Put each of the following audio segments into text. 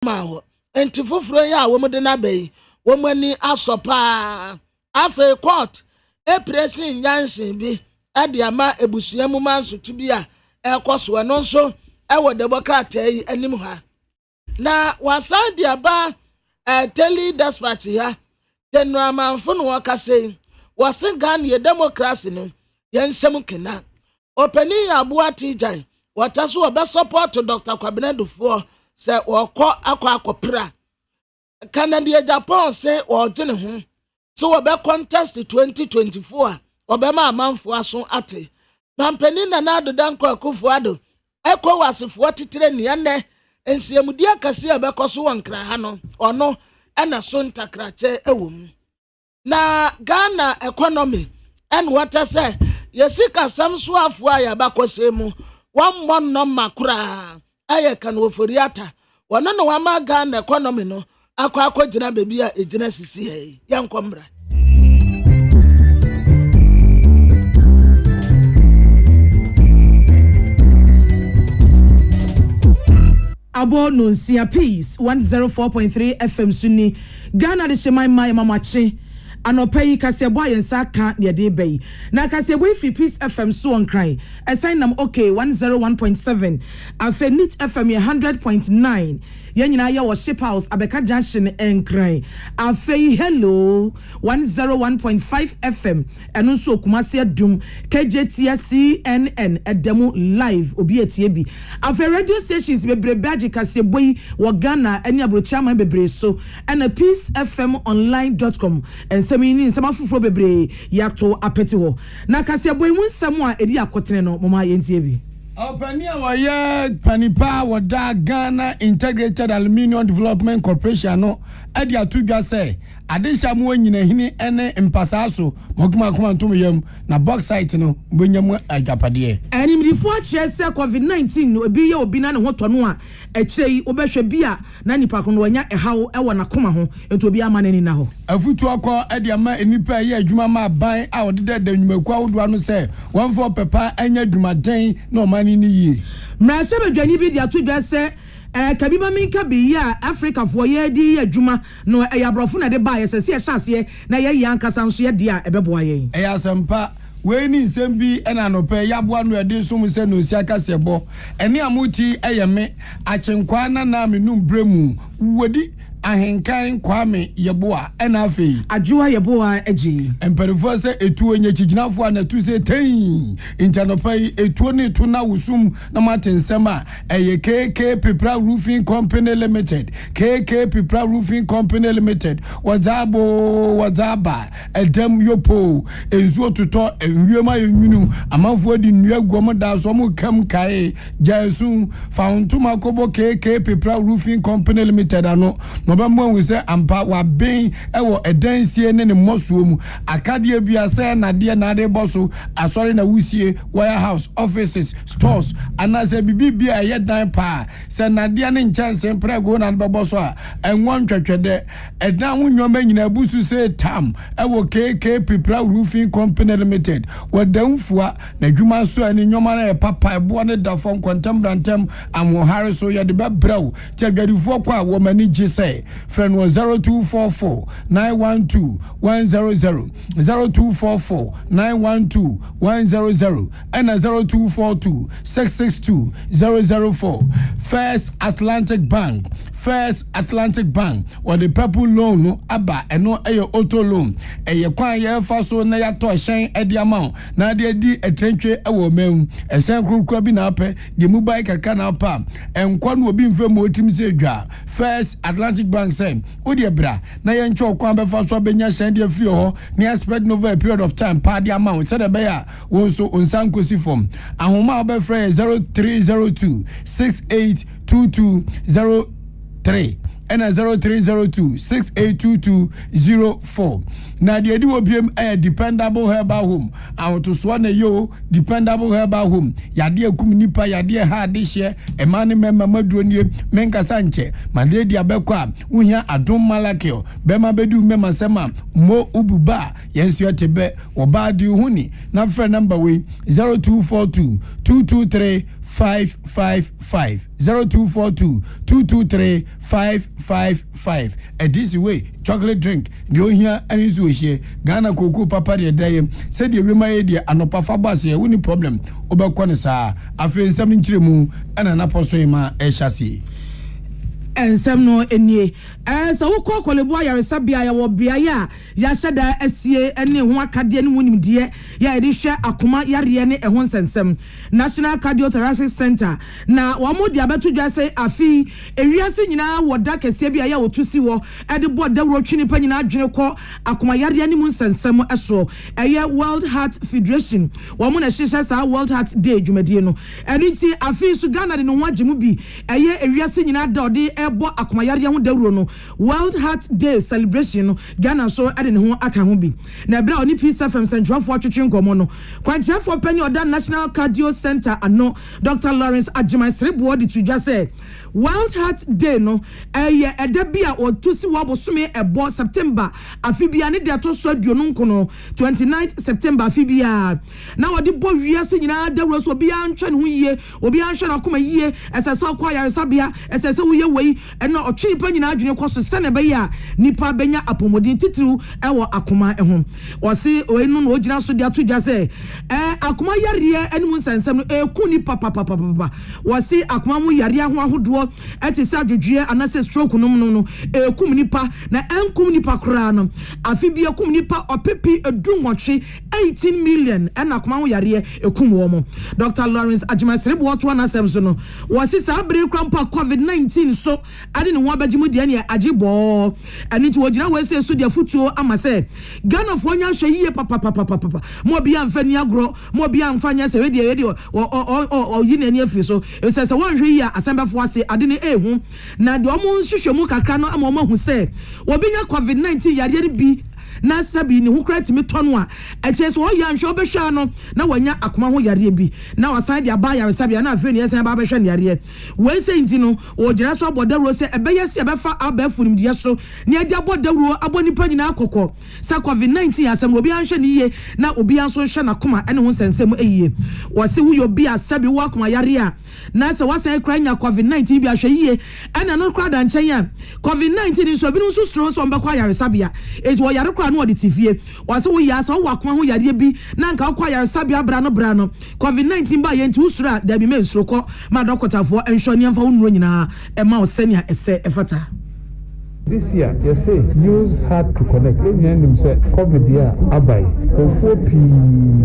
maho enti foforo ya wo mode na bai wo mani asopa afa court pressing yansin bi ade ama ebusuamu mansotu bi a ekoso no nso ewo democrat yi anim ha na wasan dia ba tele despite ya tenu amanfo no wakase wasen Ghana ye democracy no yensem kena openi abua tijan wataso obe support Dr. Kwabena se woko akopra Canada Japan say ogene ho so obe contest 2024 obe ma amanfo aso ate pampeni na nado danko akufuado eko wasefo titre ne ensiamudi akase abekoso wankra ha no ono ena so ntakrache ewom na Ghana economy and what I say yesika samso afo aya bakosemu one no makura aye kan woforiata wono no wama Ghana economy no akwa gina bebi a ejina sisi he yankombra Abo Nunsia Peace 104.3 FM Sunni Ghana de shemai mai mamachi anopai kasebo ayensa ka ne de bai na kasebo fi Peace FM so on cry assign nam okay 101.7 Afenit FM 100.9 yanyina ya wo ship house abeka junction enkran afei hello 101.5 FM eno so kumase adum KJTS CNN edemu live obi etie bi afei radio stations bebrebe kasebo yi wo Ghana eni abrochiama bebre so ena peacefmonline.com ensemini nsema fufuro bebre yato apeti ho na kasebo yi nsem a edi akotene no mama yentie bi Opania waye panipa wada Ghana Integrated Aluminium Development Corporation no edi atudwa se adesha mu nyina hini ene mpasaso mokuma kuma ntom yam na box site no benyamu agapade animdifo akye se COVID-19 no ebi ye obi na ne ho tono a ekirei obehwe bia na nipa ko no anya ehawo ewo na koma ho ento obi ama nani na ho afutu akọ edi ama enipa ye adwuma ma ban a odede da nwumaku awodo ano se wonfo pepa anya adwumaden na omani ni yi mrase bedwani bi dia atudwa se kabiba minka bi ya Africa for ye di adwuma no eyabrofo na de ba ye se hyase na ye yankasa nso ye dia ebeboa ye eyasempa we ni nsem bi ena no pe yaboa no ede so mu se no si akasebo ene amuti eyeme akyenkwa na menum bremu wodi ahenkan kwame yeboa ena afei adwoa yeboa eji emperifo se etuo nya chiginafo na tu se ten intanopai etuo ne to na wusum na matensema eye KK Pipra Roofing Company Limited KK Pipra Roofing Company Limited wadzaba edem yopo enzuo tuto enwiema yenwunu amanfo di nnua gom da so mo kam kai jaisu fauntuma kobo KK Pipra Roofing Company Limited ano no ba mo wi se ampa wa ben ewo edansie ne mosuo mu akade bia se na de na de boso asori na wusie warehouse offices stores anase bibia ye dan pa se na de ne nchance prego na be boso a enwon twetwede edan wonwoma nyina busu se tam ewo KK Pipra Roofing Company Limited wadamfua na dwuma so ani nyoma na papa ebo ne da fon kontembrantem amohare so ye de be brew tiagadifo kwa wo mani gise friend was 0244 912 100 0244 912 100 and 0242 662 004 First Atlantic Bank or the purple loan no aba eno eye auto loan eye kwan ye fa so na ya to shen edi amount na de di etrenche ewo mem esen krukru bi na ape de mobile kaka na apa enkwa no obi mfem otim se dwa First Atlantic Bank say odi ebra na ye ncho kwan be fa so benya shen de afiri ho na spread over a period of time pa the amount said be ya won so onsan kosi form ahoma obe free 0302 682203 and 0302 682204 na de edi obiem dependable herbal home awto so na yo dependable herbal home yade akum nipa yade ha de hye emane memma maduro nie menka sanche made dia bekwa uhia adom malakio bema bedu memma sema mo ububa yensu yetebe oba di huni na frɛ number we 0242 223 555 0242 223 555. And this way, chocolate drink, the Ohia and his wish, Ghana Cocoa Papa the day, said the Rima idea and no Pafabas here, winning problem, Obaquanasa, I feel something trimu and an apostle a chassis. Ensem no enie so wo kɔ kolebo ya resabia ya wo bia ya hyɛda asie ene ho akade ne wonim de ya ede hwɛ akoma yare ne ɛho nsensem National Cardiothoracic Center na wo mo dia beto dwa sɛ afi ewiase nyina wo da kɛse bia ya wotusi wo ede bɔ dawro twini pa nyina adwene kɔ akoma yare ne mu nsensem ɛso ɛyɛ World Heart Federation wo mo na hyehyɛ sa World Heart Day dwumadie no ɛno nti afi so Ghana de no ho agye mu bi ɛyɛ ewiase nyina da ode ebo akomayare ho dawuro no World Heart Day celebration no Ghana so ade ne ho aka ho bi na bra oni Peace FM Centralfo atwetwe nkomo no kwankyerefo pani oda National Cardio Center ano Dr. Lawrence AGYEMAN serebo de tudwa say World Heart Day no eda bia otusi wo bosome ebo September afibia ne de to so aduonu nkono 29th September afibia na wodi bo wiase nyina dawuro so bia ntwe ne ho yie obi anhwe na akoma yie esese akwa yaresabia esese wo ye wei eno otwe pa nyina adwene kwaso sene be ya nipa benya apomodin titiru ewo akoma ehom wose oenu no ogina so de atodwa se akoma yare enimu nsensem no eku nipa papa wose akoma mu yare ho ahodo eti se adwodwe anase stroke no ekum nipa na enkum nipa kra no afibia ekum nipa opepi edunwotwe 18 million ena akoma ho yare ekum wo mo Dr. Lawrence AGYEMAN serebo wato na sem so no wose sa abre krampa COVID-19 so ade ne ho abagimu de ne agibo ani ti wogina we se so de futuo amase Ghana fo nya hwe yiye papa mo bia mfani agro mo bia mfanya se we de o yi ne afi so e se won hwe yi asembefo ase ade ne ehu na de omo hwehwe mu kakra no ama omo hu se obi nya COVID-19 yare bi na sabi ni hukra timi tono a eche so ya nhwe obehwa no na wanya akoma ho yare bi na wasan de aba yare sabi na afi ni esan ba behwa yare we se nti no ogira so abodawro se ebeye se ebefa abafunim de so ne ade abodawro aboni pa nyina akokọ sa COVID-19 asem obi anhwe ni ye na obi anso hwe na koma ene ho sensem eyiye wose wo yobi asabi wo akoma yare a na se wasan kra nya COVID-19 bi ahwe yiye ene no kra da nchen ya COVID-19 so bi no so suro so mbekwa yare sabi a is wo yare no odi tifie wase wo ya so wo akoma ho yare bi na nka akwa yare sabia bra no COVID-19 ba ye nti usura da bi me nsuroko ma dokotafo enhwoni amfa wo nuro nyina e ma osenia ese efata. This year, you say, use hard to connect. When you say, COVID year, abai. Ofopi,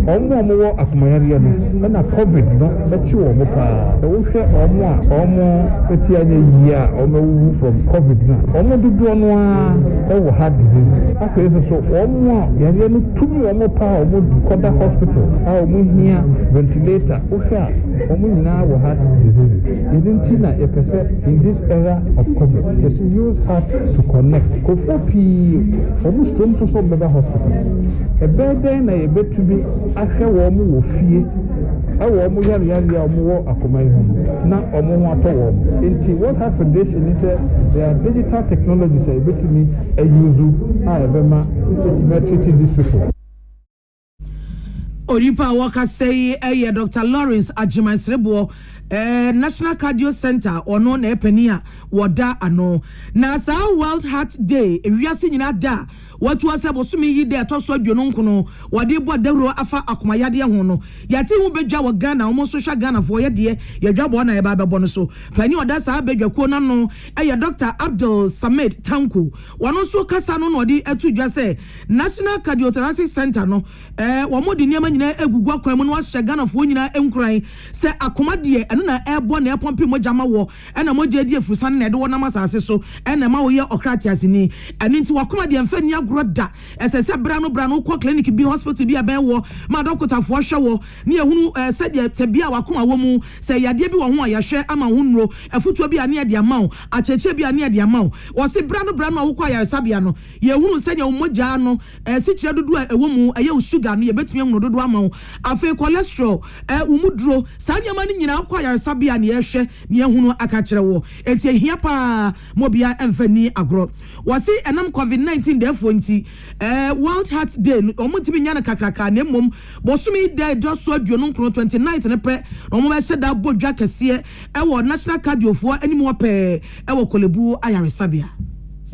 omo akumayari no. Na COVID no, let you omo pa. The we say omo eti anye year omo from COVID na. Omo dudu onwa owo heart disease. After so omo yare no tumi omo pa omo koda hospital. Omo here ventilator. Osha omo nyina wo heart diseases. Idinti na e pese in this era of COVID. You see, use hard to connect. Kofopi almost from to some better hospital. A bed na a bed to be after warm wo fie. A warm yari omo akomai home. Na omo wato warm. Inti what have foundation is there are digital technologies a bit to me a use I ever treating these people. Oripa waka say Dr. Lawrence AGYEMAN serebo National Cardio Center ono na epenia woda ano na sa World Heart Day ewiase nyina da watu ase bosumi yi de to so aduonu nkono wade bo dawro afa akomayade ho no yati hu bedwa wo Ghana omo social Ghana fo ye de ye dwabo na ye ba bebo no so pani oda sa bedwa ko na no Dr. Abdul Samid Tanku wono so kasa no odi atudwa se National Cardiothoracic Center no wo modi niam nyina egugu akwan mu no ahye Ghana fo nyina enkran se akomade eno na ebo na epompi mo jama wo ena mo je die fusan na de wo na masase so ena ma wo ye okratias ni eni nti wakomade emfani agroda esese bra no ko clinic bi hospital bi aben wo ma dokotafo hwe wo ne ehunu se de tebia wakoma wo mu se yade bi wo ho ayahwe ama ho nro afutuo bi ane de ama wo acheche bi ane de ama wo se bra no wo kwa ayasabia no ye hunu se nya wo mogya no si kire dodo a ewo mu eye sugar no ye betimi ehunu dodo ama afi cholesterol umudro sanya mani nyina kwa yaresabia ne yehwe ne ehunu aka kire wo enti ehia pa mobia emfani agro wasi enam covid-19 defo nti World Heart Day omutimi nya na kakraka ne mom bosumi day just so aduonu 29th ne pre omo be hye da bodwa kese ewo national cardiofo animu pe ewo kolebu ayaresabia.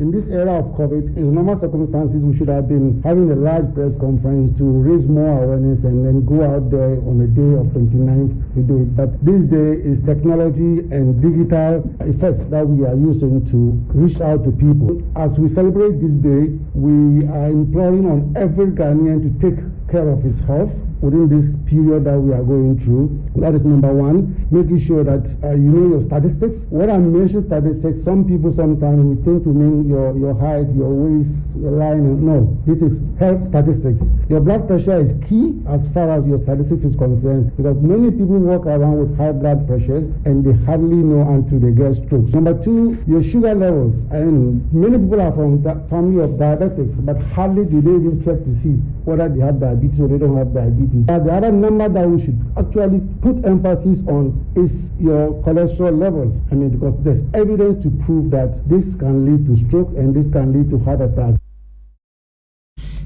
In this era of COVID, in normal circumstances, we should have been having a large press conference to raise more awareness and then go out there on the day of 29th to do it. But this day is technology and digital effects that we are using to reach out to people. As we celebrate this day, we are imploring on every Ghanaian to take care of his health within this period that we are going through. That is number one, making sure that you know your statistics. When I mention statistics, some people sometimes we think to mean your height, your waist, your line. No, this is health statistics. Your blood pressure is key as far as your statistics is concerned, because many people walk around with high blood pressures and they hardly know until they get strokes. Number two, your sugar levels. And many people are from the family of diabetics, but hardly do they even check to see whether they have diabetes or they don't have diabetes. But the other number that we should actually put emphasis on is your cholesterol levels. I mean, because there's evidence to prove that this can lead to stroke and this can lead to heart attack.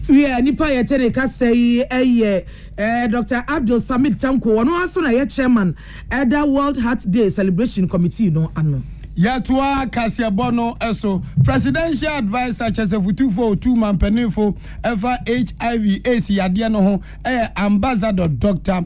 Yeah, nipa yetere ka say Dr. Abdul Samid Tanko ono aso na ye chairman Elder World Heart Day Celebration Committee no ano. Yatwa Kasiabono eso presidential advisor Chesefutufo two man penifo ever HIV AC yade no ho ambassador Dr.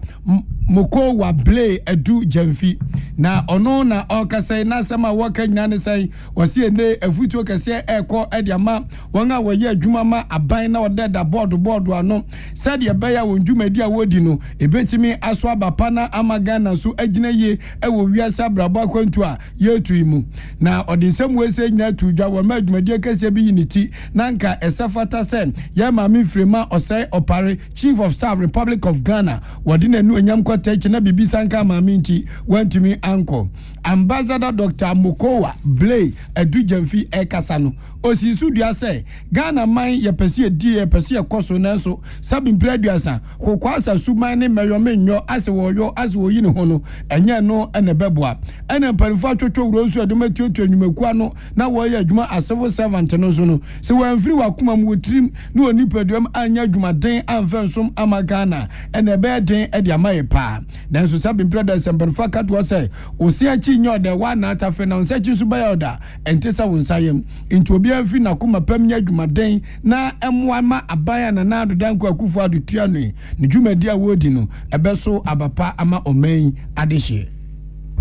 Moko wa Blay Edu Jemfi na ono na okase na sema waka nyina ne sai wase ene afutuo kase eko ediama wonga woye adwuma ma aban na odeda board ano said ye beya wondwumadi a wodi no ebetimi aso abapa na amagana so agina ye ewo wiasa brabo akwantu a yetuimu na odinsem wese nyina tudwa wo ma adwumadi kase bi yiniti nanka esafata sen ye ma mi frema OSEI Opare Chief of Staff Republic of Ghana wodi na nu enyam kwata na bibi sanka ma minti wantumi anko ambassador Dr. Mokowa Blay Edu Jemfi ekasano osisu dua se Ghana man ye pese die ye pese koso nanso sabin preduasa kokwasa suman ne meyomenyo ase woyo ase woyi ne hono enye no ene beboa ene mpanfo atwotwo wrosu adomatuotu anwumaku ano na woye adwuma a civil servant no so no se wanfiri wakoma mu wotrim ne onipaduam anya adwumaden amfansom amagana ene be den e de amaye pa nanso sabin preduasa mpanfo akatwo se osia chi nyo de wana atafe na nsachi so bayoda entesa wonsayem into obi anfi na kuma pamnya adwumaden na emwa ma abaya na nado danko akufo adutua no ne dwumadi a wodi no ebeso abapa ama omen adehye.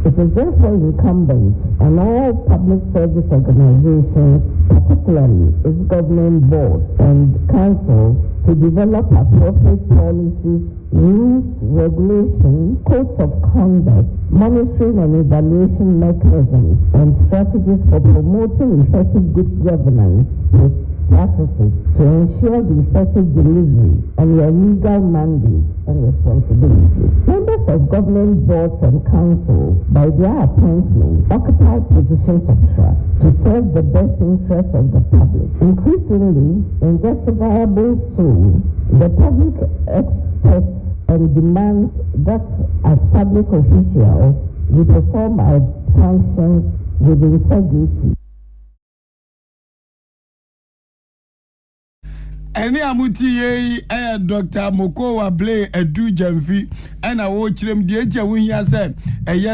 It is therefore incumbent on all public service organizations, particularly its government boards and councils, to develop appropriate policies, rules, regulation, codes of conduct, monitoring and evaluation mechanisms, and strategies for promoting effective good governance with practices to ensure the effective delivery and your legal mandate and responsibilities. Members of government boards and councils, by their appointment, occupy positions of trust to serve the best interest of the public. Increasingly, injustifiable so, the public expects and demands that as public officials, we perform our functions with integrity. Eni amuti ye Dr. Mokowa Blay Edu Jemfi ena wo kirem die etia wonhia se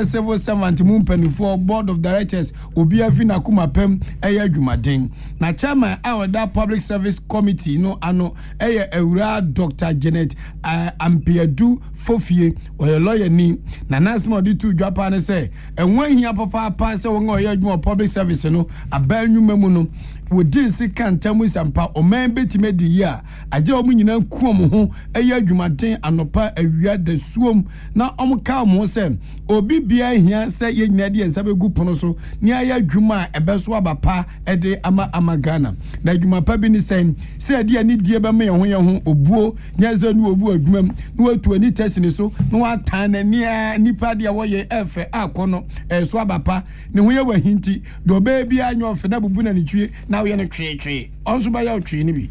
civil servant mu mpanifo board of directors obi afi na kuma pem adwumaden na chairman that public service committee no ano ewura Dr. Janet Ampiadu Fofie oye lawyer ni na nasma odi tu dwapa ne se enwan hia papa se won oye adwuma public service no abanwuma mu no wodi sikan tamu sampa o man betime di ya aje o munyina kuom ho adwumaden anopa awia da suom na omka mo se obi bia hia se ye nyina de ensa begu pono so ni aya adwuma ebeso abapa ede ama Ghana na adwuma pa bi ni sen se de ani die be me ho ye ho obuo nyaze nu obu adwumam no watu ani test ni so no watan na nipa de wo ye efe akono so abapa ne ho ye wahinti do be bia anyo fe na bubu na ni twie now you're in a tree. Also by our tree.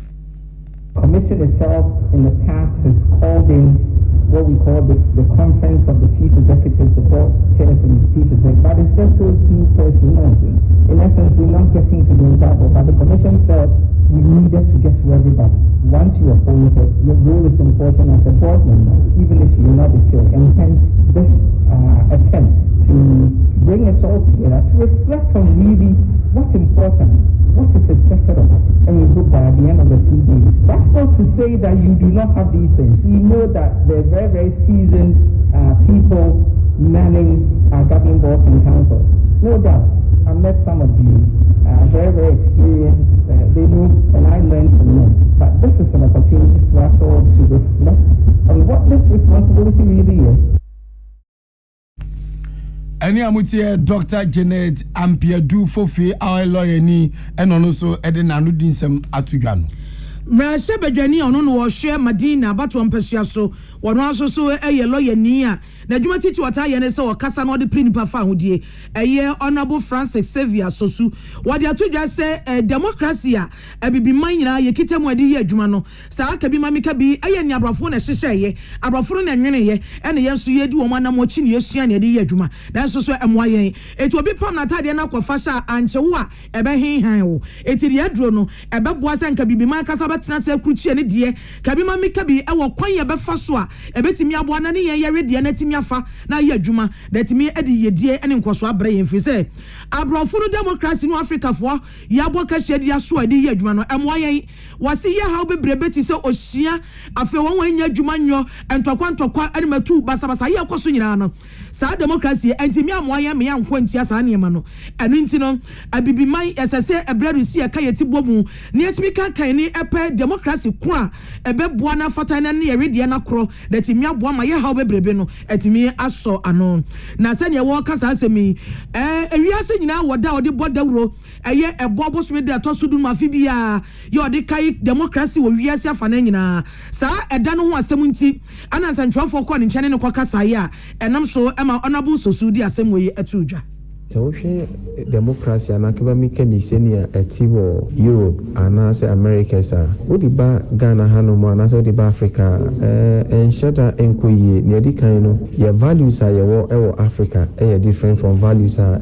Commission itself in the past has called in what we call the conference of the chief executives, the board chairs and the chief executive, but it's just those two personnel. In essence, we're not getting to the entire board, but the commission felt we needed to get to everybody. Once you are appointed, your role is important as a board member, even if you're not the chair, and hence this attempt to bring us all together to reflect on really what's important, what is expected of us, and we hope that at the end of the 2 days. That's not to say that you do not have these things. We know that they're very, very seasoned people manning our governing boards and councils. No doubt. I've met some of you, very, very experienced. They know, and I learned from them. But this is an opportunity for us all to reflect on what this responsibility really is. Any amutie Dr. Janet Ampiadu Fofi, our lawyer ni, and also Eden Anudinsem Atugano. Mrasha Bejani ono no share Madina batu ampesua so wono aso so eye lawyer ni a na dwuma titi wata ye ne se wakasa no de prinipa fa hodie eye honorable Francis Xavier Sosu wode atudwa se democracy a bibiman nyina ye kitemu ade ye adwuma no sa aka bi mamika bi eye ni abrafo na hyehye abrafo na nwene ye ene ye nso ye di wo manam ochi ne yesua ne ade ye adwuma na nso so emwa yen eti obi pam na tade na kwafa sha anche wo a ebe henhan wo eti de aduro no ebe boa se nka bibiman kasa betena se akuchie ne de kabi mamika bi e wo kwan ye befa so a ebetimi aboa na ne ye yere de na timi afa na ye adwuma that me edi yedie ene nkoso abre ye mfi se abrofo no democracy no Africa fo ya boka hye dia so adi ye adwuma no emwa yen wase ye ha bebre beti se ohia afa won nya adwuma nyo entokwa ene matu basabasa ye koso nyina no sa democracy entimi amwa yen me yanko ntia sa ne ma no enu nti no abibiman esese ebrerusi e kayeti bomu ne etimi kan ni epe democracy ko a ebeboa na fata na ne yedie na kro that mi aboa ma ye ha bebrebe no etimi aso ano na se ne wo kasa asemi ewiase nyina woda odi bodawro eye ebo boso de atosudu mafi bia ye odi kai democracy wo wiase afa na nyina sa eda no ho asem nti ana santwafo ko ne nchane ne kwa kasa ya enam so ema honorable Sosu di asem wo ye atudwa so democracy anakeba mikemi senior etiwo Europe anase America sa odiba Ghana hanomo anase odiba Africa enshada enkoye ne edikan no your values are your Africa different from values are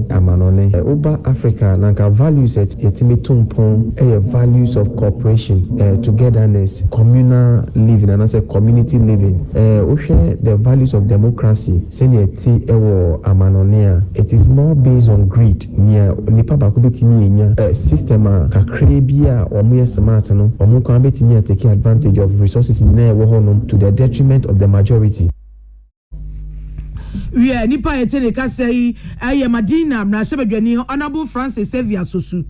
amanone oba Africa nanka values etimi tumpon values of cooperation togetherness communal living anase community living the values of democracy senior ti amanone it is more based on greed near nipa ba ko betimi enya system kakra bia omo smart no omo kan betimi take advantage of resources na e wo honom to the detriment of the majority. We nipa etele ka sei aye Madina na sebedwani honorable Francis Xavier Sosu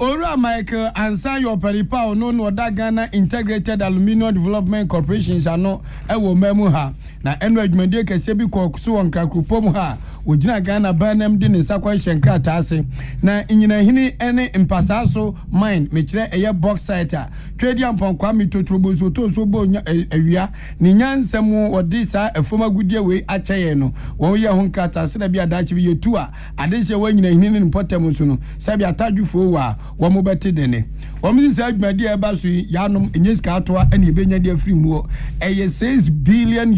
Ora Michael Ansan your peripa no no da Ghana Integrated Aluminium Development Corporation ano ewo memu ha na eno adwumade kese bi ko so won krakrupom ha wogina Ghana banam de ne sakwa hyenkra taase na nyina hini ene mpasa so mine mekire eye bauxite a twedi amponkwa mitotrobo so to so bo awia ne nyansem odi sa afoma gudie we akyeye no won ye ho nkata se da bi adachi bi yetu a ade hye wa nyina hini ne potem so no sabi atadwufo wa womo beti dene womo se adwumade e ba so yanom enyeska atoa ene ebenya de afiri mu eye $6 billion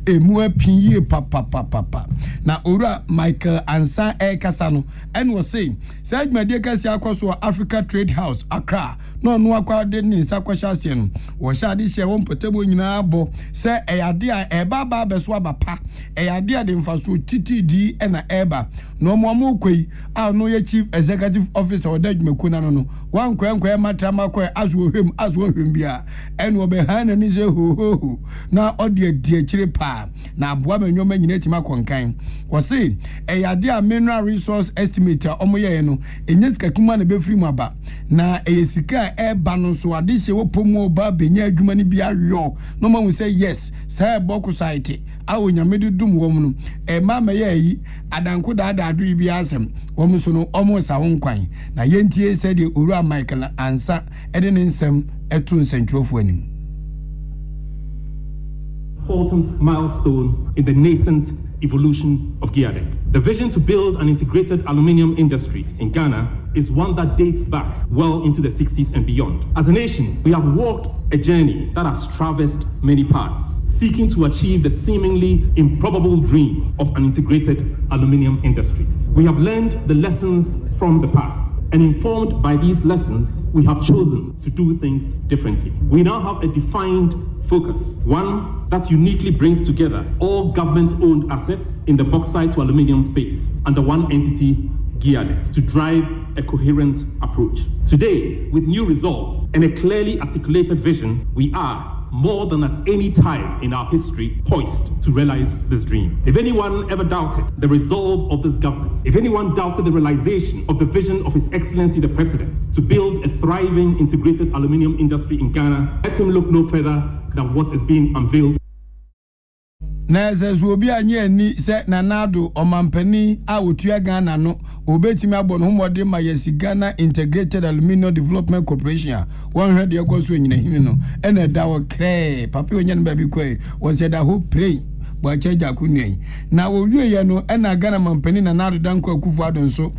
emu apinye papa na ora Michael Ansan kasa no ene wo say se adwumade kase akoso Africa Trade House Accra no no akwa de ni sakwa hye no wo hya de hye wo mpotebo nyina abo se eyade a eba ba beso abapa eyade a de mfaso TTD ena eba no mo kwei a no ye chief executive officer odadwumaku na no wankwa matrama ko azu ohwem bia ene obehana ni ze ho na odi adi akire pa na aboa manyoma nyina tima konkan wo se eyade a mineral resource estimate omoye no enyesika kuma na befiri mu aba na eyesika eba no so ade hye wo pomu oba benya adwuma ni bia yo no ma hu say yes say boku site awo nyamede dum wo mu no mama ye yi adanko da adu bi asem wo mu so no omo sa wo nkwan na yentie said the Ura Michael Ansa eden nsem etu nsentwofo anim. Important milestone in the nascent evolution of GIADEC. The vision to build an integrated aluminium industry in Ghana is one that dates back well into the 60s and beyond. As a nation, we have walked a journey that has traversed many paths, seeking to achieve the seemingly improbable dream of an integrated aluminium industry. We have learned the lessons from the past, and informed by these lessons, we have chosen to do things differently. We now have a defined focus, one that uniquely brings together all government-owned assets in the bauxite to aluminium space under one entity geared to drive a coherent approach. Today, with new resolve and a clearly articulated vision, we are, more than at any time in our history, poised to realize this dream. If anyone ever doubted the resolve of this government, if anyone doubted the realization of the vision of His Excellency the President to build a thriving integrated aluminium industry in Ghana, let him look no further than what is being unveiled. Na ezezu obi anye ni se nanado omampani a otua Ghana no obetimi abon homode ma yesi Ghana Integrated Aluminium Development Corporation won hwede ekoso nyina himi no ena da wo kre papa onye no ba bi koi won said that who pray but cheja kunyen na wo wiye no ena Ghana mampani na nado danko akufu adon so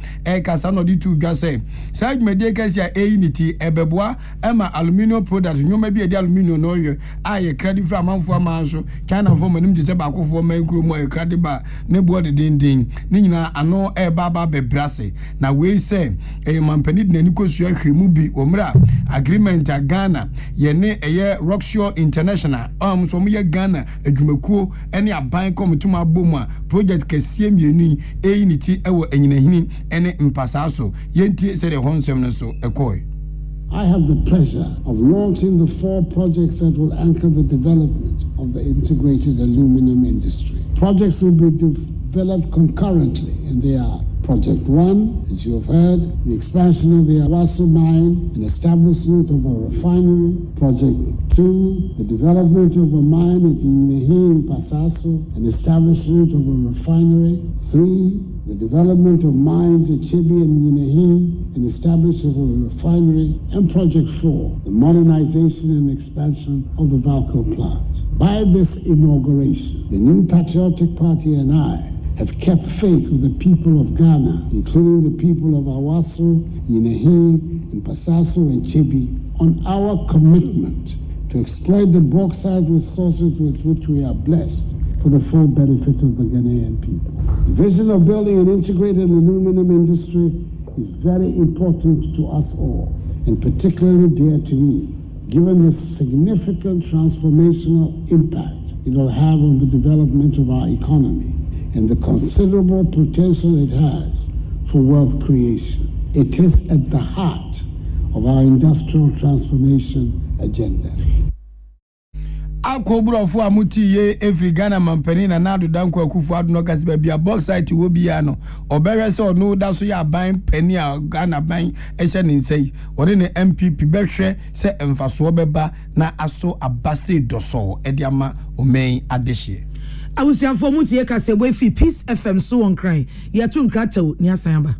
kasa no di tu dwa say side media kasia unity ebeboa ema aluminium products nyoma bi edi aluminium no ye aye credit fra manfo amanso China for manim je ba akofo mankuro mo e credit ba ne bo de dindin ni nyina ano baba bebrase na we say mampani de nani kosua hwemu bi omra agreement a Ghana ye ne Rockshore International so mo ye Ghana adwumakuo ene aban komituma bomu project kesie mieni unity ewo enyinahini ene mpasaso yenti se de honsem no so ekoi. I have the pleasure of launching the 4 projects that will anchor the development of the integrated aluminum industry. Projects will be developed concurrently, and they are Project 1, as you have heard, the expansion of the Awaso mine and establishment of a refinery. Project 2, the development of a mine at Inehi in Pasaso and establishment of a refinery. 3, the development of mines at Chibi and Inehi and establishment of a refinery. And Project 4, the modernization and expansion of the Valco plant. By this inauguration, the New Patriotic Party and I have kept faith with the people of Ghana, including the people of Awaso, Inehi, and Pasaso and Chibi, on our commitment to exploit the bauxite resources with which we are blessed for the full benefit of the Ghanaian people. The vision of building an integrated aluminum industry is very important to us all, and particularly dear to me, given the significant transformational impact it will have on the development of our economy and the considerable potential it has for wealth creation. It is at the heart of our industrial transformation agenda. Akobrofo amuti ye every Ghana mampani na nado danko akufu adu no kasiba bia bauxite wo bia no obere se ono da so ya ban pani a Ghana ban ehye ne nsei wode ne MPP behwe se emfaso beba na aso abase doso ediama omen adehye. Awusiafo muti ye kasebo fi Peace FM so on cry ye to nkratew ni asamba.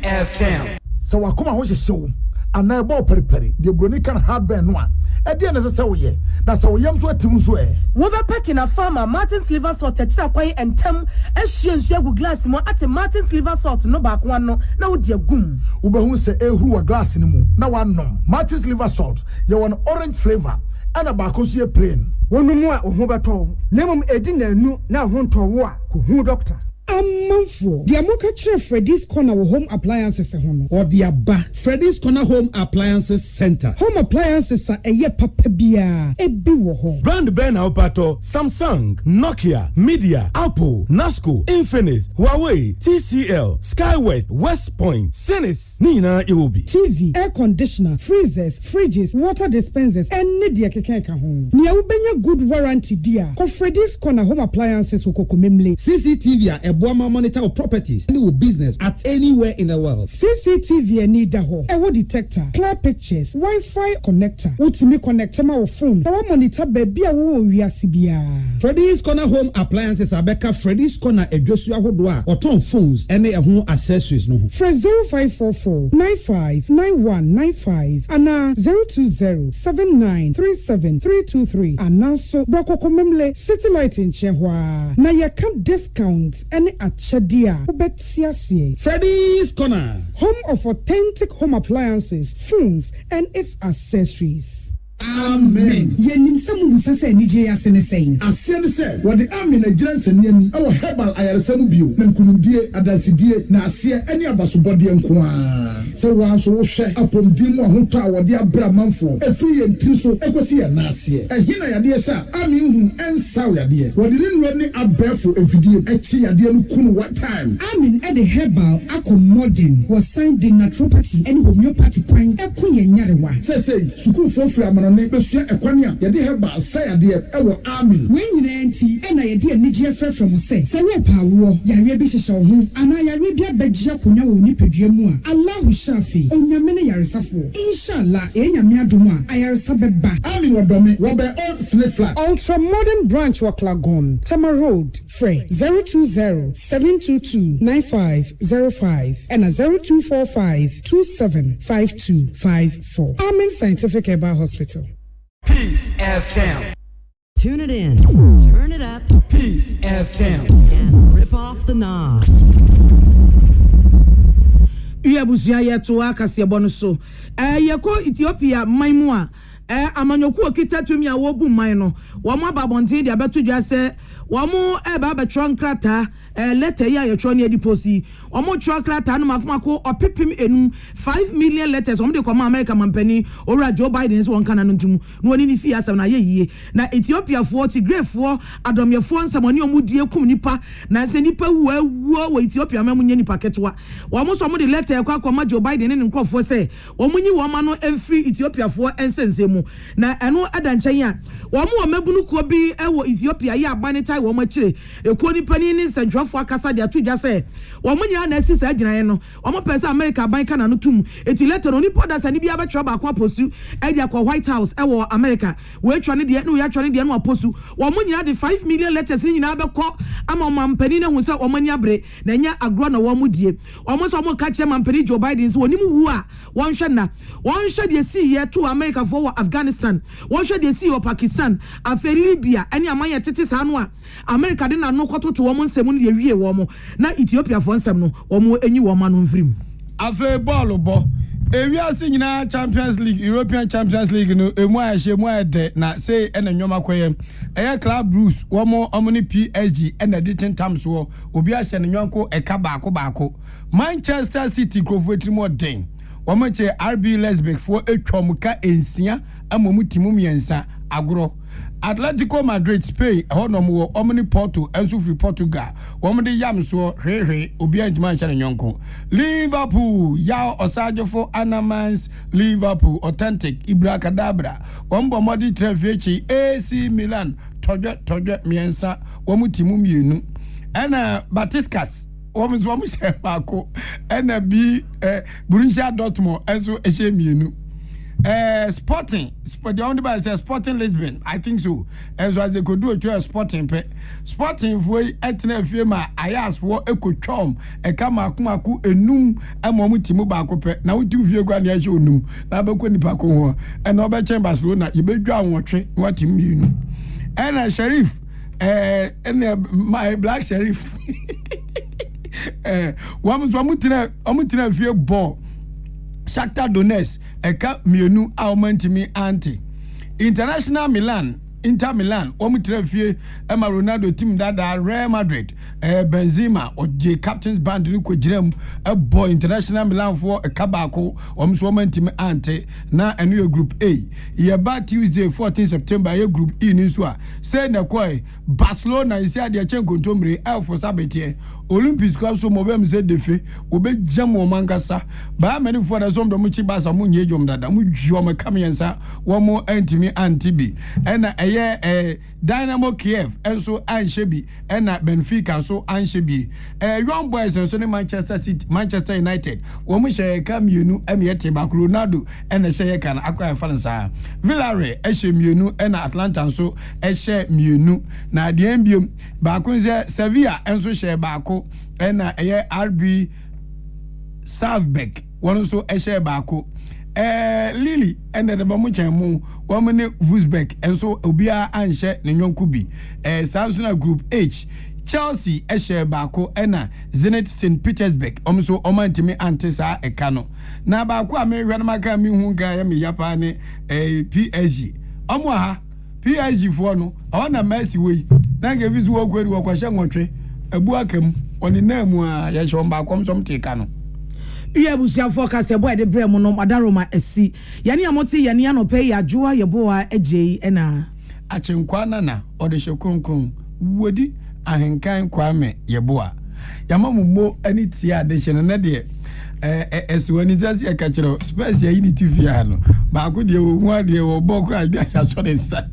FM. So wakoma ho hyehyɛw ana ebo periperi de broni kan hardware no a ɛde na sɛ wo ye na sɛ wo yam so atim so wo be packing a farmer Martin Silver Salt tetira kwan entem ahwie nsu agu glass mo ate Martin Silver Salt no ba kwa no na wo de agum wo be hu sɛ ehuru wa glass ni mu na wanom Martin Silver Salt ye won orange flavor ana ba ko so ye plain wonu mu a ho beto na mum edi na anu na ho ntowo a ko hu doctor Amanfo, the Amoka Freddy's Corner Home Appliances or the Abba Freddy's Corner Home Appliances Center. Home appliances are a ye papa bia e biwo ho. Brand Ben Aupato, Samsung, Nokia, Media, Apple, Nasco, Infinix, Huawei, TCL, Skyway, West Point, Senis, Nina Iwobi. TV, air conditioner, freezers, fridges, water dispensers, and Nidia Kekeka home. Nia ubenya good warranty dia. Ko Freddy's Corner Home Appliances ukoko memle. CCTV Ebuama monitor or properties and your business at anywhere in the world. CCTV any daho. Ewo detector, clear pictures, Wi-Fi connector. Ultimate connector my phone. Ewo monitor baby awo wiasibia. Freddy's Corner Home Appliances Abeka Freddy's Corner Ejosua Hodwa or ton phones and a home accessories no. Fresh 0544 959195 and 020 7937323 and now so Broko Komemle City Light in Chehwa. Na ya can discount any achadia. Ubetiasie. Freddy's Corner, home of authentic home appliances, phones, and its accessories. Amen. Yenim samu busase nije asene saying. Asene say what the army na jiranse niani awo herbal ayaresam bio na nkunumdie adansidie na ase ani abasobode nkoa. Se wanso wo hwe apomdim ahoto a wode abra manfo efiri yentri so ekosi ya na ase. Ehina yade sha army hu ensaw yade. Wode ne nro ne abefo efidie echi yade no kunu what time. Army e the herbal accommoding was signed in naturopathy and homeopathy kwan ekunye nyarewa. Say sukuu fofri amano ne besua ekwania yade heba sayade ewo army we nyina enti ena yade anigye frɛ from say we pawo yare bi hyehyɛ ho ana yare bi abagye akonya wo nipadua mu a Allah shafi onyame ne yaresafo inshallah enyame adom a ayaresa beba army wodome wo be old slave flag ultra modern branch wa Klagon Tama Road free 020-722-9505 and 0245-275254 Amen Scientific Herbal Hospital. Peace FM. Tune it in, turn it up. Peace FM. And rip off the knob. Uyabusia yetu akasi ebono so. Yeko Ethiopia maimua. Amanyoku okita tumi a wobu man no. Wamo ababonte dia betu dwa se wamo eba betro nkrata letter ya yetro ne ediposi. Wamo tro nkrata no makomako opipim enum 5 million letters wamo de koma America mampani ora Joe Biden so wonka na ntumu no oni ni fi asem na yeyie na Ethiopia fo Tigray fo adomyefo nsam ne omudie kum nipa na se nipa wo Ethiopia mamunye nipa ketwa wamo so wamo de letter kwa koma Joe Biden ne nkofo se wamo nyi woma no emfri Ethiopia fo ensensemu na eno adanchen ya wamo mabunu ko bi ewo Ethiopia ya abanitai wo machire ekuo nipa ni nsantwafo akasa de atudwa se wamo nya na asisa agina no wamo pesa America ban kana no tum eti letter no nipa da sani bia betwa ba kwa postu e dia kwa White House ewo America we twa ne de no ya twa ne de no apostu wamo nya de 5 million letters ni nyina bekọ ama mampani ne hu se wamo nya bre na nya agro na wamo die wamo so wamo ka che mampani Joe Biden se woni mu hu a wonhwe de see ye to America for Afghanistan wonhwe de see o Pakistan afa Libya ani amanya tete sa no a America de na no kototo wamo nsem no ye wie wamo na Ethiopia for nsem no wamo enyi wamo no mfrim afa ball bo ewiase nyina Champions League European Champions League no emu ahye de na say ena nwoma koyem eye Club Bruce womo omni PSG ena ditin times wo obi ahye ne nwonko eka baako Manchester City krofotimo den womo che RB Leipzig for etwom ka ensia amomu timu miensa agro Atletico Madrid Spain honom wo omni Porto enso free Portugal wom de yam so hwehwe obi anjima ncha ne nyonko Liverpool ya osajofo Anamans Liverpool authentic Ibrakadabra wombo modi trafechi AC Milan toje miensa wom timu mienu ena Batiskas wom share baako ena bi Borussia Dortmund enso ehye mienu Sporting the only by say Sporting Lisbon I think so and so as they could do a Sporting for etna firma ayas for ekotwom e kama akumaku enum amomu timu ba akopɛ na wodi fie gwa na ehye onum na bakɔ nipa ko ho and no be chen Barcelona yebedwa anwotwe wati mienu and Sheriff and my black Sheriff wamutina fie ball Shakhtar Donetsk eka mienu aumantimi anti International Milan Inter Milan omutrafie Emma Ronaldo team dada Real Madrid Benzema oje captain's band ni kwagirem boy International Milan for kabako omso omantimi ante na enu group A ye ba Tuesday 14 September ye group E ni so a say na kwai Barcelona isi ade chen kontomre for sabetie Olympics club so mobem ze defe obe jam o mangasa ba many for the some do mu chi basa mu nye jom dada mu jom kam yensa wo mo antimi anti bi na Dynamo Kiev enso anhye bi na Benfica so anhye bi Young Boys enso ne Manchester United wo mo hye ka mienu emiyete ba Ronaldo na hye ka na akwa fa nsa Villarreal hye mienu na Atlanta nso hye mienu na de mbiem ba kunze Sevilla enso hye ba ko na RB Salzburg one so hye ba ko Lily and the Bamuchemu, woman Wolfsburg, and so Obia Anshe, Nyonkubi, Samsung Group H, Chelsea, Eshe Bako, Enna, Zenit St. Petersburg, Omso Omantimi Antesa, Ekano. Na Bakwa me Ranamaka mi Hunga, mi Yapane, PSG. Omwaha, PSG for no, I want a messy way. Now give his work with Wakashangotre, a Buakem, on the name Yashomba comes from Tekano. Uya busia forecast e boy de brem no adaroma esi yani amoti yani anope ya joa ye boa eje ena achenkwana na ode hyekonkron wodi ahenkan kwame ye boa yamamumo ani tia de hye ne de esiwani tasi e ka kiro space ya unity fia no ba ko de wo ade wo bokra ade aso de sa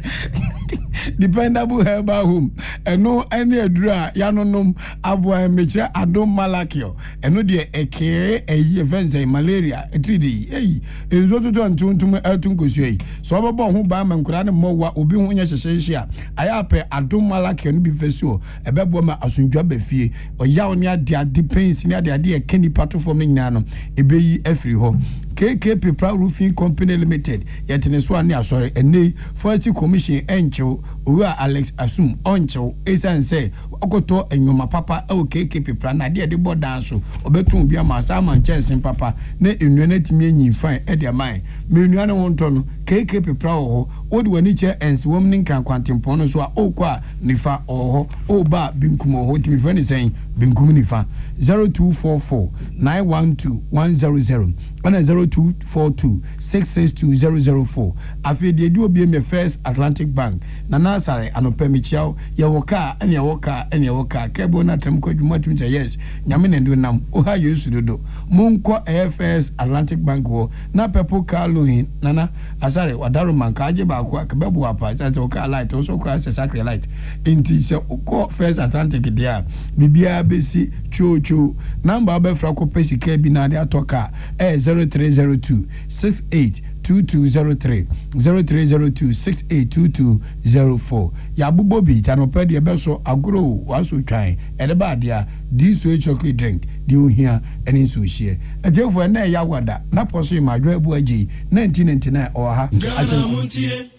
dependable herbal home eno any adura yanonom aboa mechira adom malakio eno de eke eyi fense malaria etridi enzo to ntuntum atunkosu yi so obobo ho ba mankura ne mowa obi ho nya hyehye aya pe adom malakio no bi fesuo ebebo ma asundwa bafie oyawo ne ade pains ne ade ekeni platform nyina no ebeyi afiri ho KK Proud Roofing Company Limited yetene so ane asore ene Forestry Commission enchew owa Alex Asum onchew esan say okoto enwoma papa e KK Proud na de bodan so obetun bia ma sa man chensen papa na enwene timi enyin fan e de man menua ne wonto no KK Proud ho odi wani che ens wom nin kan kwantempon no so a okwa nifa oho oba binkumo ho timi fani sen binkum nifa 0244 912 100 and 0242 662004 afi de di obi me First Atlantic Bank na nasare anopa michiao ye woka ene woka ene woka kebo na tem ko dwuma tum yes nyame ne ndo nam o ha yesu dodo monko First Atlantic Bank wo na pepo Carloin nana asare wadaro manka aje ba ko akbebu apa tante woka light so kwa sacred light inti se ko First Atlantic dia bibia besi chocho number abefra ko pesi ke bi na de atoka 0302 682203 0302 682204 ya bubo bi tanope de beso agro waso twan ede ba dia this way chocolate drink di ohia eni so hie ejefo na ya wada na poso imadwo abu agi 1999 oha Ghana Montie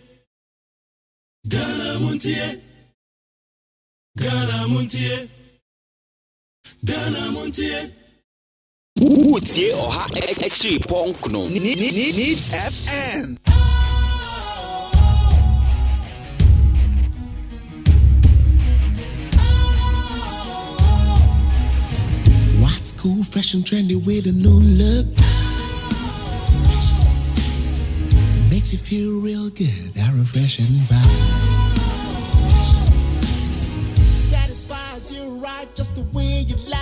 Ghana Montie Ghana Montie Ghana Montie Utie oha echi ponkno Needs FM. What's cool, fresh and trendy with a new look? Makes you feel real good, that refreshing vibe. Satisfies you right just the way you like.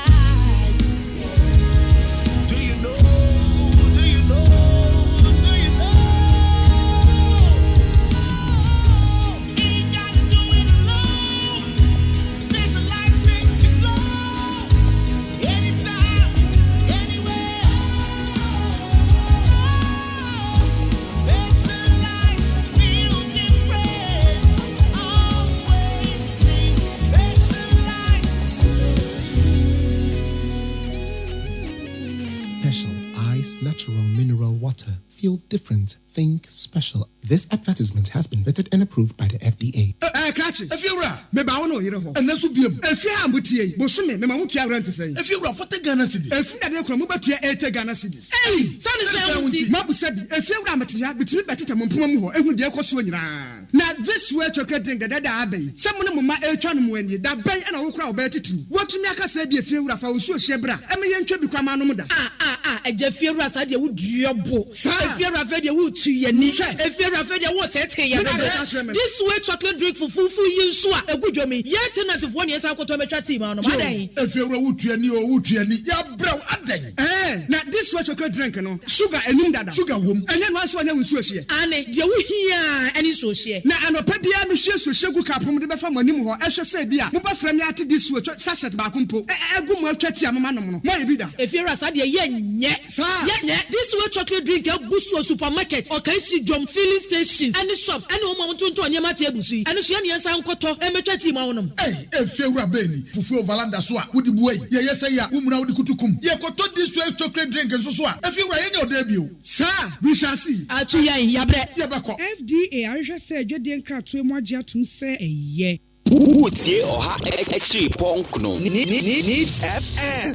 Natural mineral water. Feel different. Think special. This advertisement has been vetted and approved by the FDA. Catch it. If you're right, maybe I want to hear and that's be if you are with you, but some me, my mutia rent to say. If you're right, for the Ghana cities. If you are from about your 8 Ghana cities. Hey, Mabu said, if you're Ramatia, between Batita Mumpumo, and with the Ecosuan. Now, this way chocolate drink that abbey. Someone of my Elchan when you that bay and I will crowd better too. What you make us say, if you're Rafa, Shebra, I mean, Chebi Kramanoda. A Jeffy Rasa, you would your book. If you're a very wood. to your knee. If you're afraid of what's it here, this way chocolate drink for fufu you swa a good job. Yet tenants of 1 year I got to make a team on Monday. If you're a wood to any or wood to any, yeah, bro, now this way chocolate drink, no sugar and nunda sugar womb, and then once one was here. And you hear any social. Now, I know Pepia Monsieur Sugar Cap from the family, or I shall say, Bia, Muba Fremiati this way, Sasha Bakumpo, a good more chatty amano. If you're a study, yet, this way chocolate drink a Busso supermarket or can see John filling stations and the shops and home to Yamati Busi and Shiania San Koto and Metati Maunum. Hey, if you're a Benny, Fufu Valanda Swa, would the boy, yes, I am, Umra Kutukum. Yeah, Koto this way chocolate drink and so if you are in your debut, sir, we shall see. FDA, I just said, you didn't cut to more to say a ye. Utie oha extra punk no. Needs FM.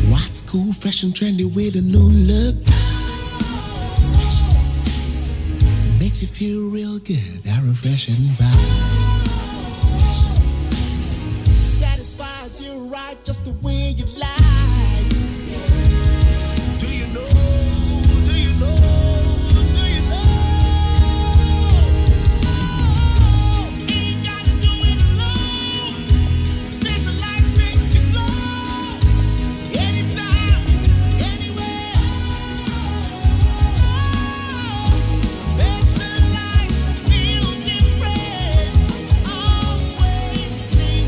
What's cool, fresh and trendy with a new look? Makes you feel real good, that refreshing vibe. Satisfies you right just the way you like. Do you know? Do you know? Do you know? Ain't gotta do it alone. Specialized makes you glow. Anytime, anywhere. Specialized feel different. Always think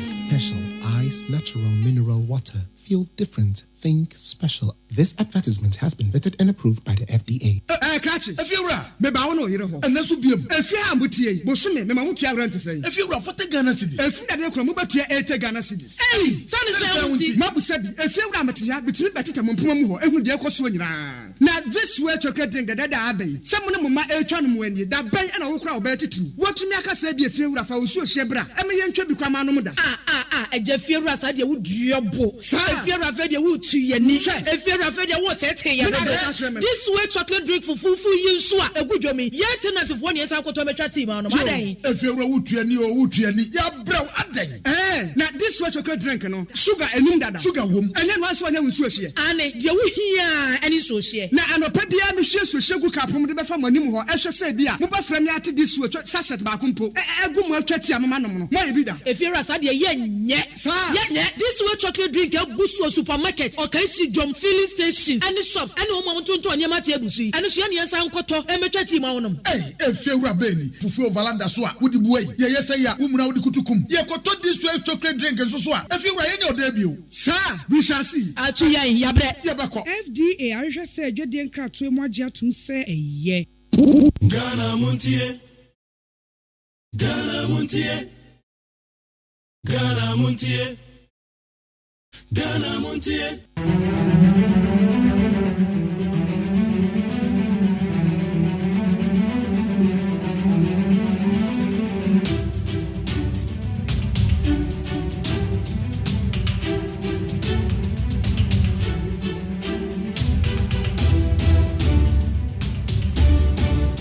special ice natural mineral water. Feel different. Think special. This advertisement has been vetted and approved by the FDA. Catch it. If you're a Mebano, you know, and that's what be a if you are Mutia, Bosumi, Mamutia rent to say. If you're a for Ghana city, if you are Mubatia, 8 Ghana cities. Hey, son is Mabu said, if you are Matia, between Batita Mumpumo, and with the Ecosuina. Now, this way chocolate drink that Abbey. Someone of my Elchan when you that bay and I will crowd better too. What to make us say be a few of our Shebra, and me and Chubby Kramanoda. A Jeffy Rassad, you would dribble. If you're afraid you would to your knee, if you're afraid you what's it here. This way chocolate drink for fufu you swa a good job. Yet tenants of 1 year I got to make a team on Monday. If you're a wood to any or wood to any, yeah, bro, now this way chocolate drink, no sugar and nunda sugar womb, and then once one was here. And you hear any social. Now, I know Pepia Monsieur Sugar Cap from the family, or I shall say, Bia, Muba Fremiati this way, Sasha Bakumpo, a good more chatty amano. If you're a study, yet, this way chocolate drink a Busso supermarket or can see John filling stations and the shops and home to Yamati Busi and Shiania San Koto and Metati Maunum. Hey, if you're a Benny, Fufu Valanda Swa, would the boy, yes, I am, Umra Kutukum. Yeah, Koto this way chocolate drink and so if you are in your debut, sir, we shall see. FDA, I just said, you didn't cut to more to say a ye. Ghana Montie. Ghana Montie. Ghana Montie. Ghana Montie.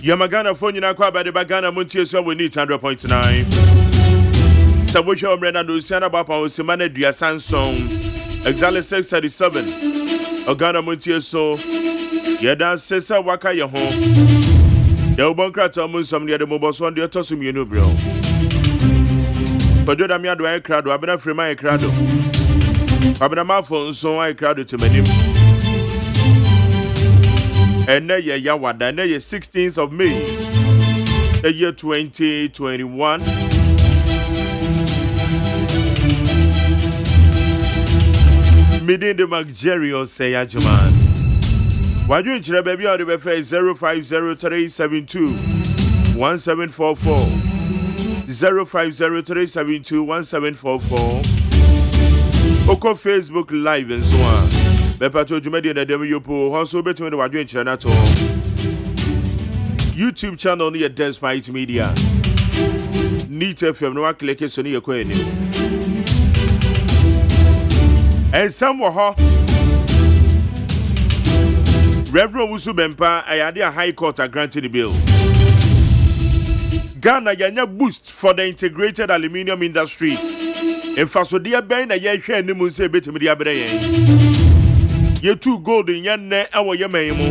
Yamagana phone you kwa ba de Ghana Montie so we need 100.9. Sabocho Omrena no Siana Bapa Osimane Dua Sanson. Exactly 637. Ghana Montie so Yeda Sesa Waka ye ho. The Obonkra mun some near the mobile son the tosum you know bro. But do me do I crowd abena free my crowd. Abena ma phone so I crowd to me. And na ye yawada na ye 16th of May the year 2021. Midin the luxurious say AGYEMAN. Why do you tell baby on the buffet 0503721744 0503721744 Oko Facebook Live and so on. Bepato Jumedi and the Yopo, also between the Wadwin Channel. YouTube channel near Despite Media. Neat FM, no click it, so near Queen. And some were hot. Reverend Wusu Bempa, I had a high court granted the bill. Ghana yanya boost for the integrated aluminium industry. In fact, so dear Ben, a year share Nimun say bit me the abre. Ye two gold in yan ne our yamemo.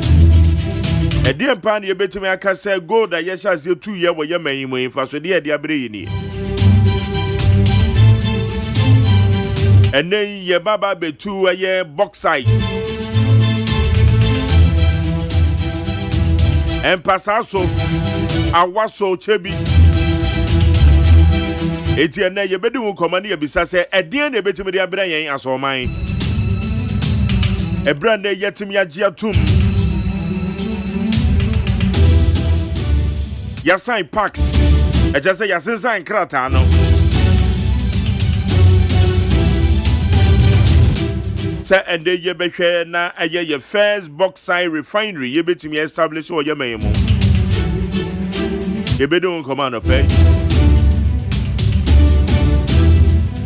A dear pan ye bet me I can say gold that yes as you 2 year were yamemo. In fact, so dear abre. And then ye baba be 2 a year bauxite. And Passaso, Awaso Chebi. Etienne, ye bedu command ye bisase, a dear ne betimia brain as all mine. A brand ne yetimia giatum. Yasign pact. I just say Yasin Kratano. Sir, and they ye be na a ye first bauxite refinery ye bit me establish or ye may mo. Ye be doing command of pay.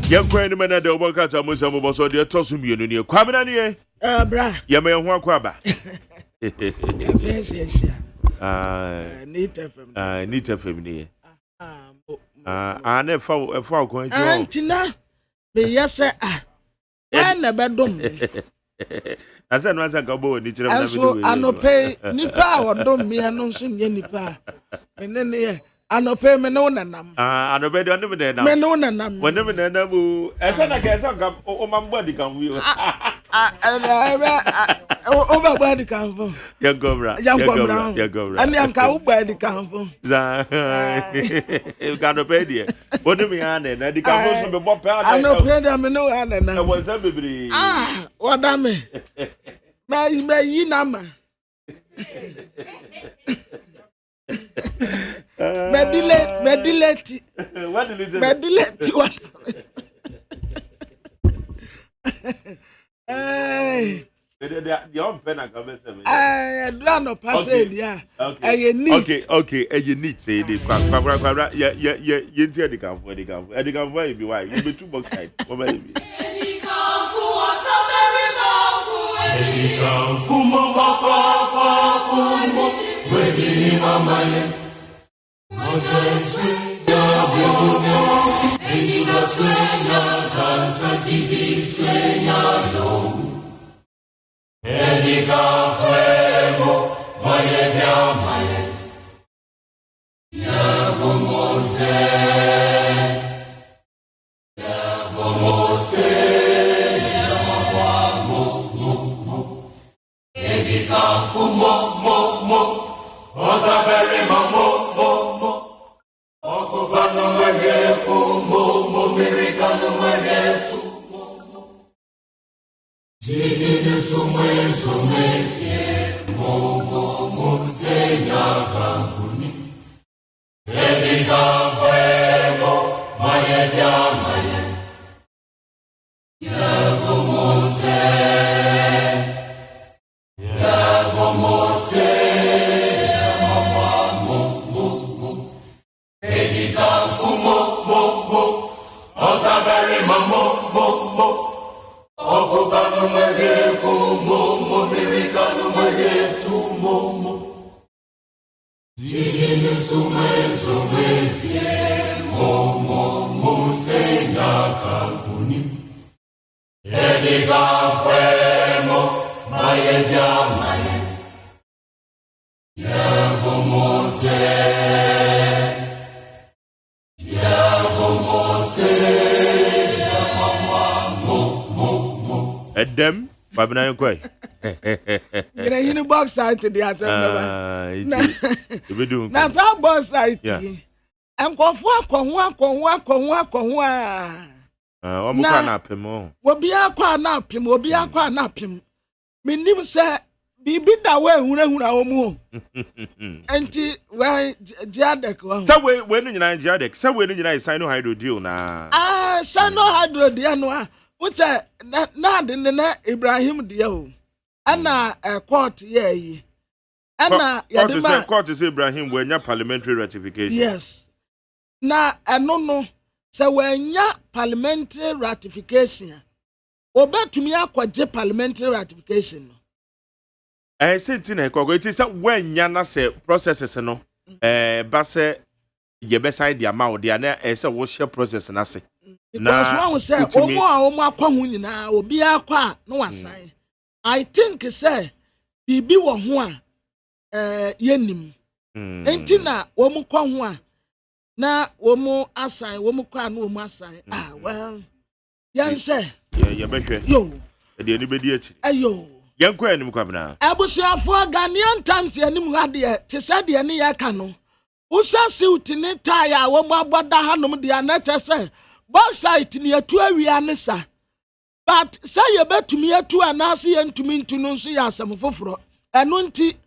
Young Queen man at the Obaka Musamo so dear Tossum Union, Quabani, bra, ye may want Quaba. Neat FM. I never found a fall going to Antina. Yes, sir. Na bedom asa no asa gabo ni kire na bedo anope nipa odom me no so nye nipa enene ye anope me no nanam anope de onim de na me no nanam wonim de na bu esa na ka esa ka o mambo di kan wi o ba ba di kan fo ya gobra ani anka u ba di kan fo za ka no pe di wonim ya na di kan fo so be bo pe anope de me no ana na e won sa bebri oda me me yi na ma medileti what the on pen and come no pass dia e neat okay e neat say the kwabra ye ntia the camp for e be why you be too box side over be Edem babna kwai you know box side to the assembly na so box side enkofu akwanhu omo kwa na apem obi akwa na apem menim se bibi da we hunahuna omu enti we jiadek wa sa we no nyina jiadek sa we no nyina sign no hydro deal na sign no hydro deal no What's na de na Ibrahim de o ana court ye yi ana yadema court say Ibrahim we nya parliamentary ratification. Yes na no se we nya parliamentary ratification obetumi akwaje parliamentary ratification no senti na ekoko it is when nya na se processes no ba se ye be side dia ma wo dia na e se wo share process na se because one say omo a omo akwa ho nyina obi akwa no wasan I think say bibi wo ho a yenim enti na wo mu kwa ho a na wo mu asan wo mu kwa na wo mu asan well yan say ye be hwe yo e de ni be di achi ayo yan kwa anim kwabna abusuafo Ghanaian times anim ha de te say de ne ya ka no usa siuti ne tie a wo mu aboda hanom de anache say website ni atu awia ne sa but say ye betumi atu anase ye ntumi ntunu nso ya asem foforo eno nti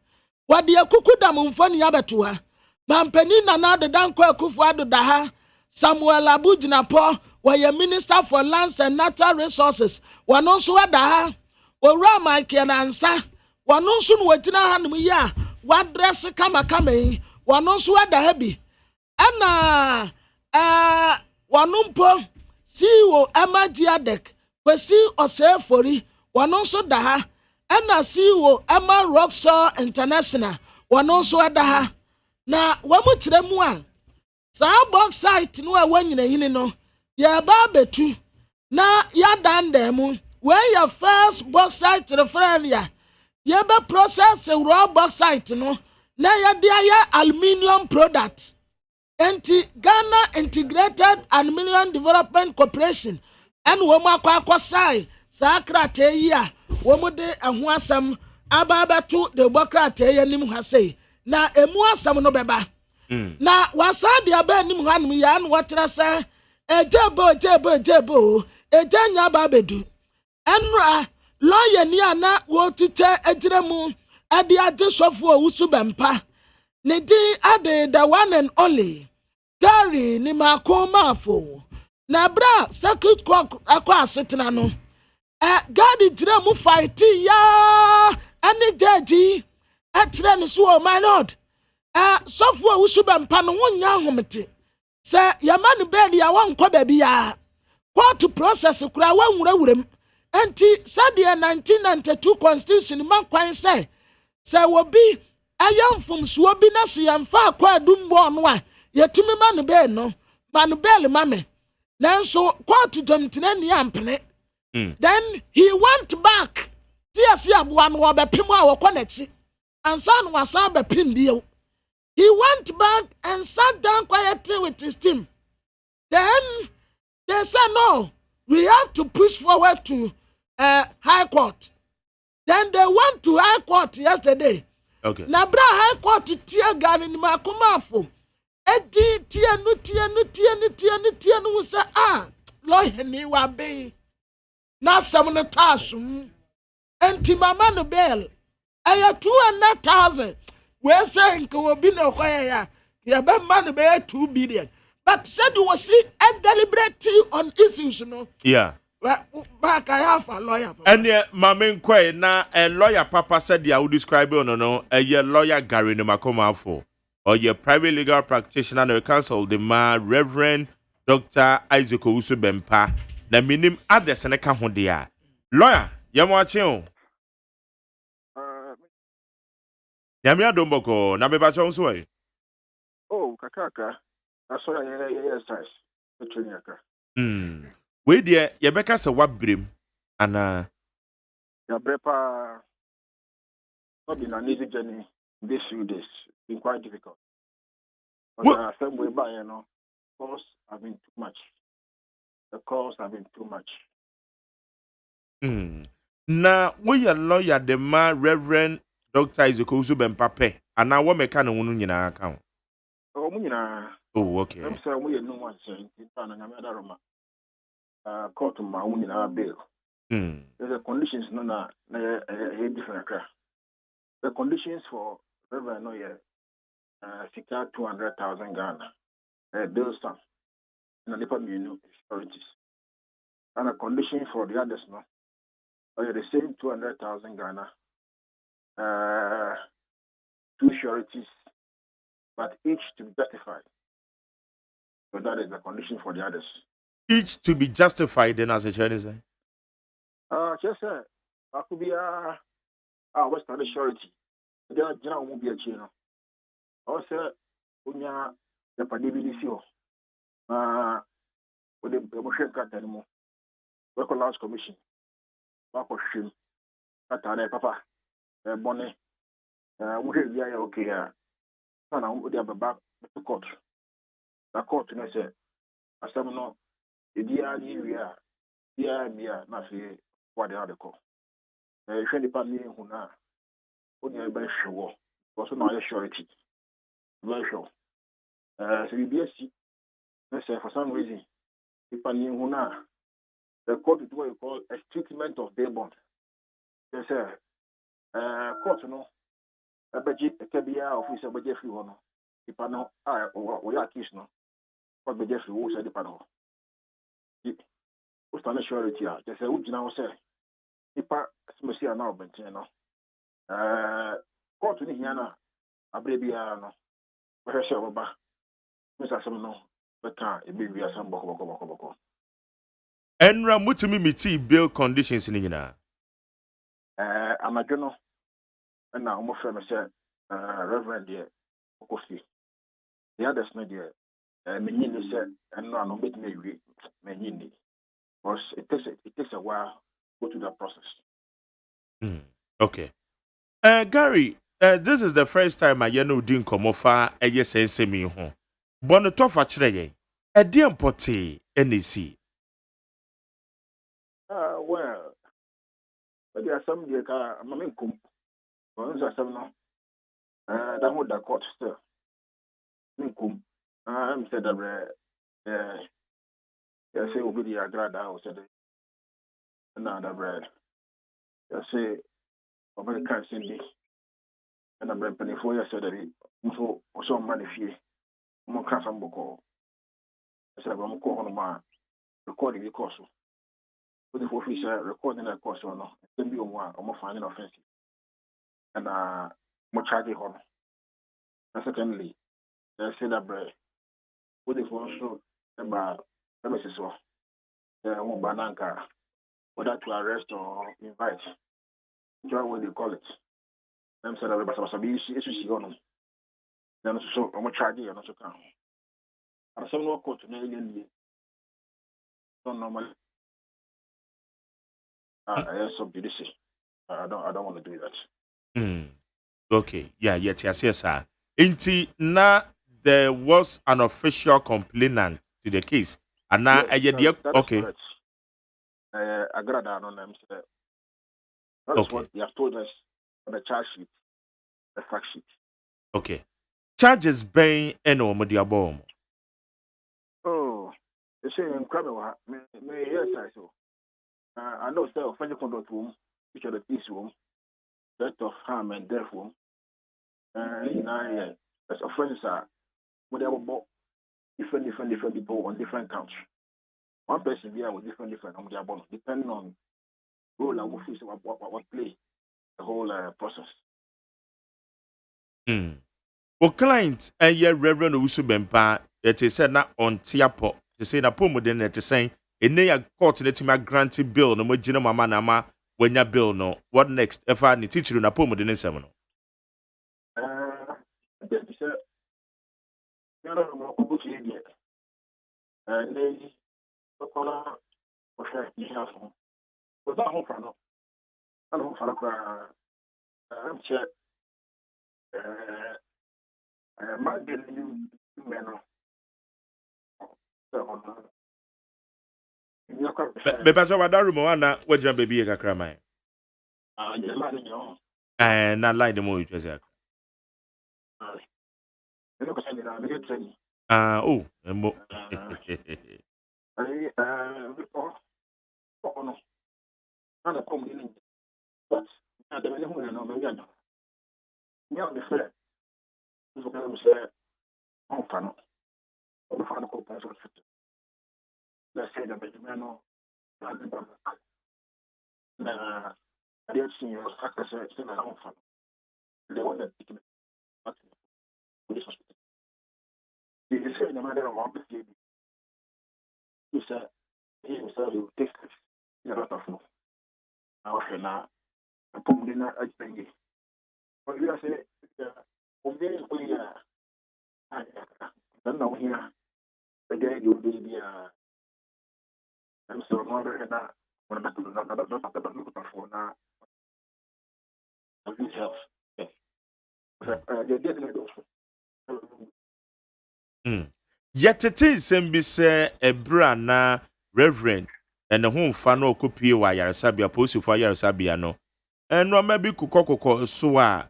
wade akuku da mfo ne yabeto ha mampani na na de danko akufu adoda ha Samuel Abujinapo was Minister for Lands and Natural Resources wano nso ada ha owura Mike Nansa wano nso no watina hanom ya wadress kama yi wano nso ada ha bi ana wanumpo CEO Amagiadek kwesi osefori wano nso da ha ana CEO Ama Rockstar International wano nso da ha na wamu tiremu a saa box site no a wanyina hini no ya ba betu na ya danda mu where your first box site referral ya be process raw box site no na ya dia ya aluminium product enti Ghana Integrated Aluminium Development Corporation and woman kwakosai sakrate yi a womude eho asam ababatu de bokrate ya nim ha sei na emu asam no beba na wasade aba nim hanum ya no wotra sa ejebo ejanya babedu enra lawyer ni ana wotute ejiremu ade ajesofo owusu bempa ne din ade the one and only Gary ni makomafo na bra circuit akwa asetena no Gary jira mu fight ya ani jaji atre no so my lord sofo owusu bempa no wonya homete se yamani bed ya wankọ baby ya court process kura wanwurawuram enti sade 1992 constitution man kwan se wobi ayamfum so bi na se yamfa akwa adumbo no a yetumi manu be no manu bel mame nanso court domtena ni ampene then he went back tiasi aboa no obepem a wokonachi ansa no wasa bepem bio. He went back and sat down quietly with his team. Then they said, no, we have to push forward to High Court. Then they went to High Court yesterday. Okay. Nabra High Court tia gani ni makumafo. Edi tia nu say lawyer ni wabe. Na samuna tasum. Enti mama no bail. Aya 200,000. We say nko obi na okoya ya be man be 2 billion but said you was see a deliberate on issues no yeah back I have a lawyer and mama nkwe na a lawyer papa said ya would describe no a lawyer Gary no makoma for or your private legal practitioner no counsel the Reverend Dr. Isaac Owusu Bempa na minim others na ka ho dia lawyer yamo ache Yami adomboko na beba chonso e. Oh, kakaka. Aso yes size. Etuniaka. We dia ye beka se wabrem ana ya brepa not been an easy journey this few days. Been quite difficult. But same way by costs have been too much. The costs have been too much. Na we your lawyer the Reverend Dr. Isaac Owusu Bempa and now what meka no wonu nyina aka ho. Mu nyina. Oh, okay. I'm saying we no one saying na nyameda roma. Court ma mu nyina bail. There's a conditions no na different. The conditions for Reverend no year sika 200,000 Ghana. Bill stamp. Na lepa menu securities. And a condition for the others no. The same 200,000 Ghana. 2 sureties, but each to be justified. So that is the condition for the others. Each to be justified, then, as a Chinese say? Just I could be what's the surety? There won't be a chino. Also, the Padibisi. With the emotion cut anymore. Local Lands Commission. Papa Shim. Katane Papa. Bonnet. We hear okay. And I would have a back to court. The court, you know, say, as some know, the DRG, yeah, not say what they are the call. If any who now, only a very sure, also not a surety. Very sure. So you be a see, let's say for some reason, if I knew who now, the court is what you call a treatment of bail bond. They say, court, you know, a budget, a KBR officer, but Jeffrey one. If I know, or your case, no, what the Jeffrey who said the panel. What's the surety? They say, would you now say, if I see an album, you know, court in Hiana, a baby, no, but I say, Mr. Samuel, but can't a baby as some boko. Enra mutumi miti bill conditions in Yina. I'm a journal, and now my friend said, Reverend, dear, Kofi. The others, no, dear, Menini said, and no, no, make me read Menini. Because it takes a while to go through that process. Okay. Gary, this is the first time I know doing Komofa a yes and semi home. Bonotofa Chile, a dear potty, NEC. Well, but there are some dear car, Mamma, once I some that would the court still. Minkum, I'm said that, I say, will be the Agrada or said, another bread. I say, over the can't send me. And I'm been penny for yesterday. So money fee. More cancer boko. I said, I'm calling my recording the course. With the officer recording that course or no, then be one or more finding offensive. And more charging honor. And secondly, I say that bread. With the phone show about premises or bananka, whether to arrest or invite. Enjoy what they call it. I'm saying that I'm saying issue on. Then so I'm charging you not to come. I'm saying no court to alien. Don't normally. I subjudice. I don't want to do that. Okay. Yeah. Yes, sir. Inti na there was an official complainant to the case, and now okay. Agrada on them. That's what they have told us on the charge sheet, the fact sheet. Okay. Charges being eno modiabom. Oh, they say in Crabbe, yes, I so. I know, sir, offending conduct room, which are the peace room, death of harm and death room. As offenses are, whatever bought different people on different counts. One person here with different on their bonus, depending on role and what play the whole process. O client Reverend Usu Bempa, it is said not on Tiapo, to say na pomo den it is saying, and they are court let him grant bill no more mama nama when ya bill no. What next? If I need teacher na pomo den seven. Bepacho wadaru ana waja baby e kakra man. Na line the mo you just oh, mo. Let's say that Benjamin, I didn't see your success in the home. They want that this hospital. He said, no matter what the baby, he said, he himself will take this. You're not of no. I now, I put me in a thing. But you say, Then now here, again, you'll be I'm so wondering that when I'm not for now, this helps. They did it also. Yetete nsɛm bi sɛ ɛbra na reverend ɛne ho mfa no okopie wa yaresabia posifo yaresabia no ɛnoma bi kokɔkokɔ so a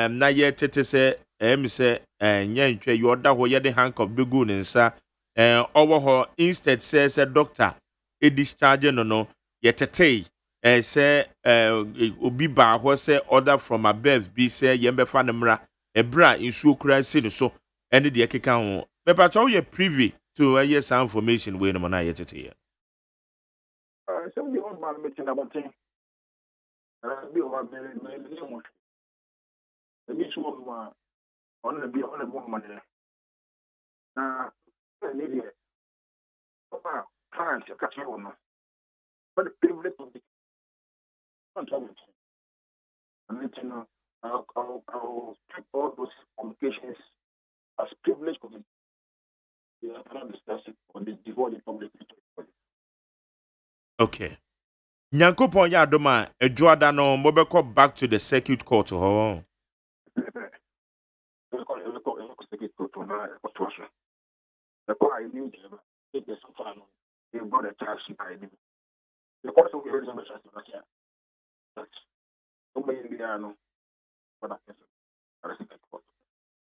na yɛtete sɛ sɛ nyɛ ntwɛ yɔda hɔ yɛde handcuff begu ne nsa ɔwɔ hɔ instead sɛ doctor discharge no yɛtete sɛ obi ba hɔ sɛ order from above bi sɛ yɛmbɛfa ne mmra ɛbra nsuo kura si ne so ɛne deɛ keka ho me patro you privy to some information we no na yetete here. Some the old man meeting about thing. Be over me. The mission of one on the be on the woman. Now, Lydia, Papa, clients, you catch on. But the privilege of the control. And let you know, I'll keep all those communications as privilege communication. Yeah, I cannot discuss it on the devoid public. Okay. Nyankopon ya adoma edwoada no mbobekọ back to the circuit court ho. Circuit court na situation. The court I knew it is so far. They got a charge sheet by them. The court will hear some messages like that. That's nobody in the no. But that's the circuit court.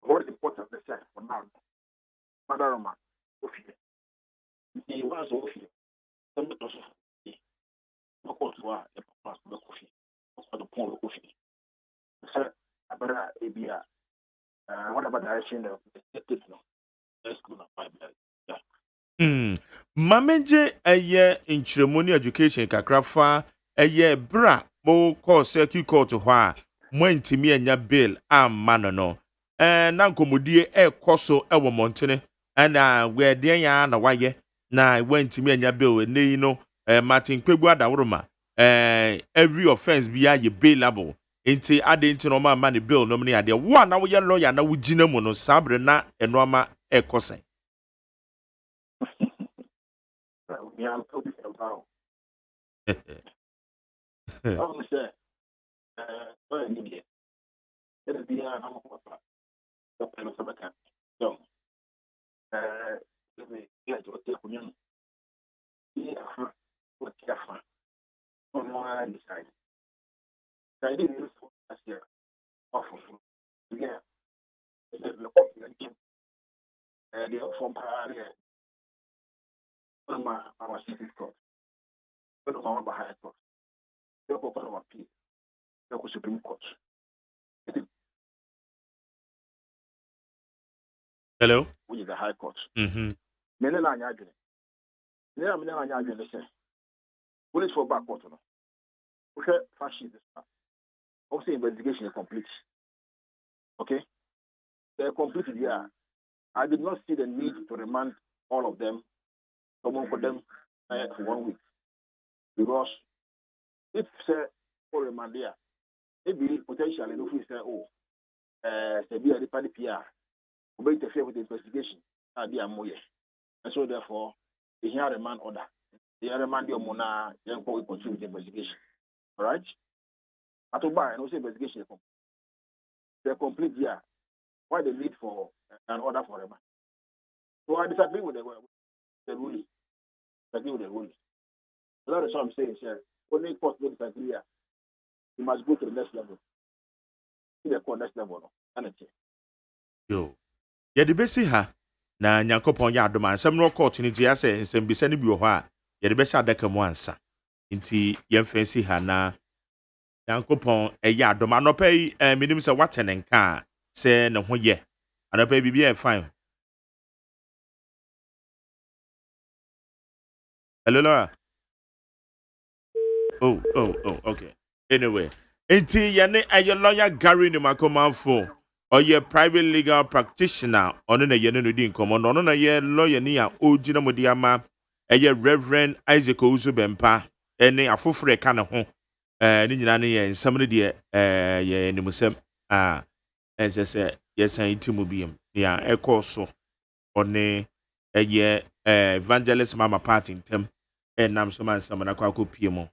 What is important they say for now. Madaroma. He was off here. Some of us no court was a pass the coffee. The point of coffee. Sir, Abra Abia. What about the action of the let's go now. Mamenje eye in ceremony education kakrafa eye bra mo call circuit court ho a mo ntimi anya bill amma no. Na nkomodie ekoso ewo montene ana we de ya na waye na wantimi anya bill ne no Martin Kwegbu adawroma every offense be a bailable enti ade enti no ma man bill no me ade one na wo ye lawyer na wo gina mu no sabre na enoma ekose yeah I'm talking about I'm say well India it be a no papa the pelo sabaka so me ya jo te kunyan yeah what ya fa no I decide I didn't use as year awful yeah the population and the from area our city court but our high court the open our appeal the Supreme Court. Hello, which is the High Court. Mhm. Many na anya adwene. Many na anya adwene say. Police for back court no. Okay, fascist this. Also investigation is complete. Okay? They're completed here. I did not see the need to remand all of them, someone for them for 1 week. Because if say for remand there, maybe potentially if we say, say be a party PR, we interfere with the investigation. And so therefore, they hear a remand order. They remand your mona, young people continue with the investigation. All right? At all, and also investigation. They're complete here. Why the need for an order for remand? So I disagree with the ruling. Disagree with the ruling. A lot of what I'm saying, sir. Only court will disagree here. You must go to the next level. To the next level. Yo. Ye de besi ha na Nyankopon ya adoma nsem no court ni dia se nsem bisa ni bi wo ha ye de be sha adaka mu ansa nti ye mfansi ha na Nyankopon ya adoma no pay minim se watene nka se ne ho ye anopa bibia e fine. Hello la. Oh, okay. Anyway, nti ye ne aye lawyer Gary ni makomanfo Oye private legal practitioner ono na ye no di nkomo no ono na ye lawyer ni a ogina modi ama eye Reverend Isaac Ozubempa ene afofore ka ne ho ni nyina ne ye nsam ne de ye nimusem ensese ye san timu biem ya ekoso ɔne ɛyɛ evangelist mama party ntɛm ɛnam so man nsɛm na kɔ akɔpie mu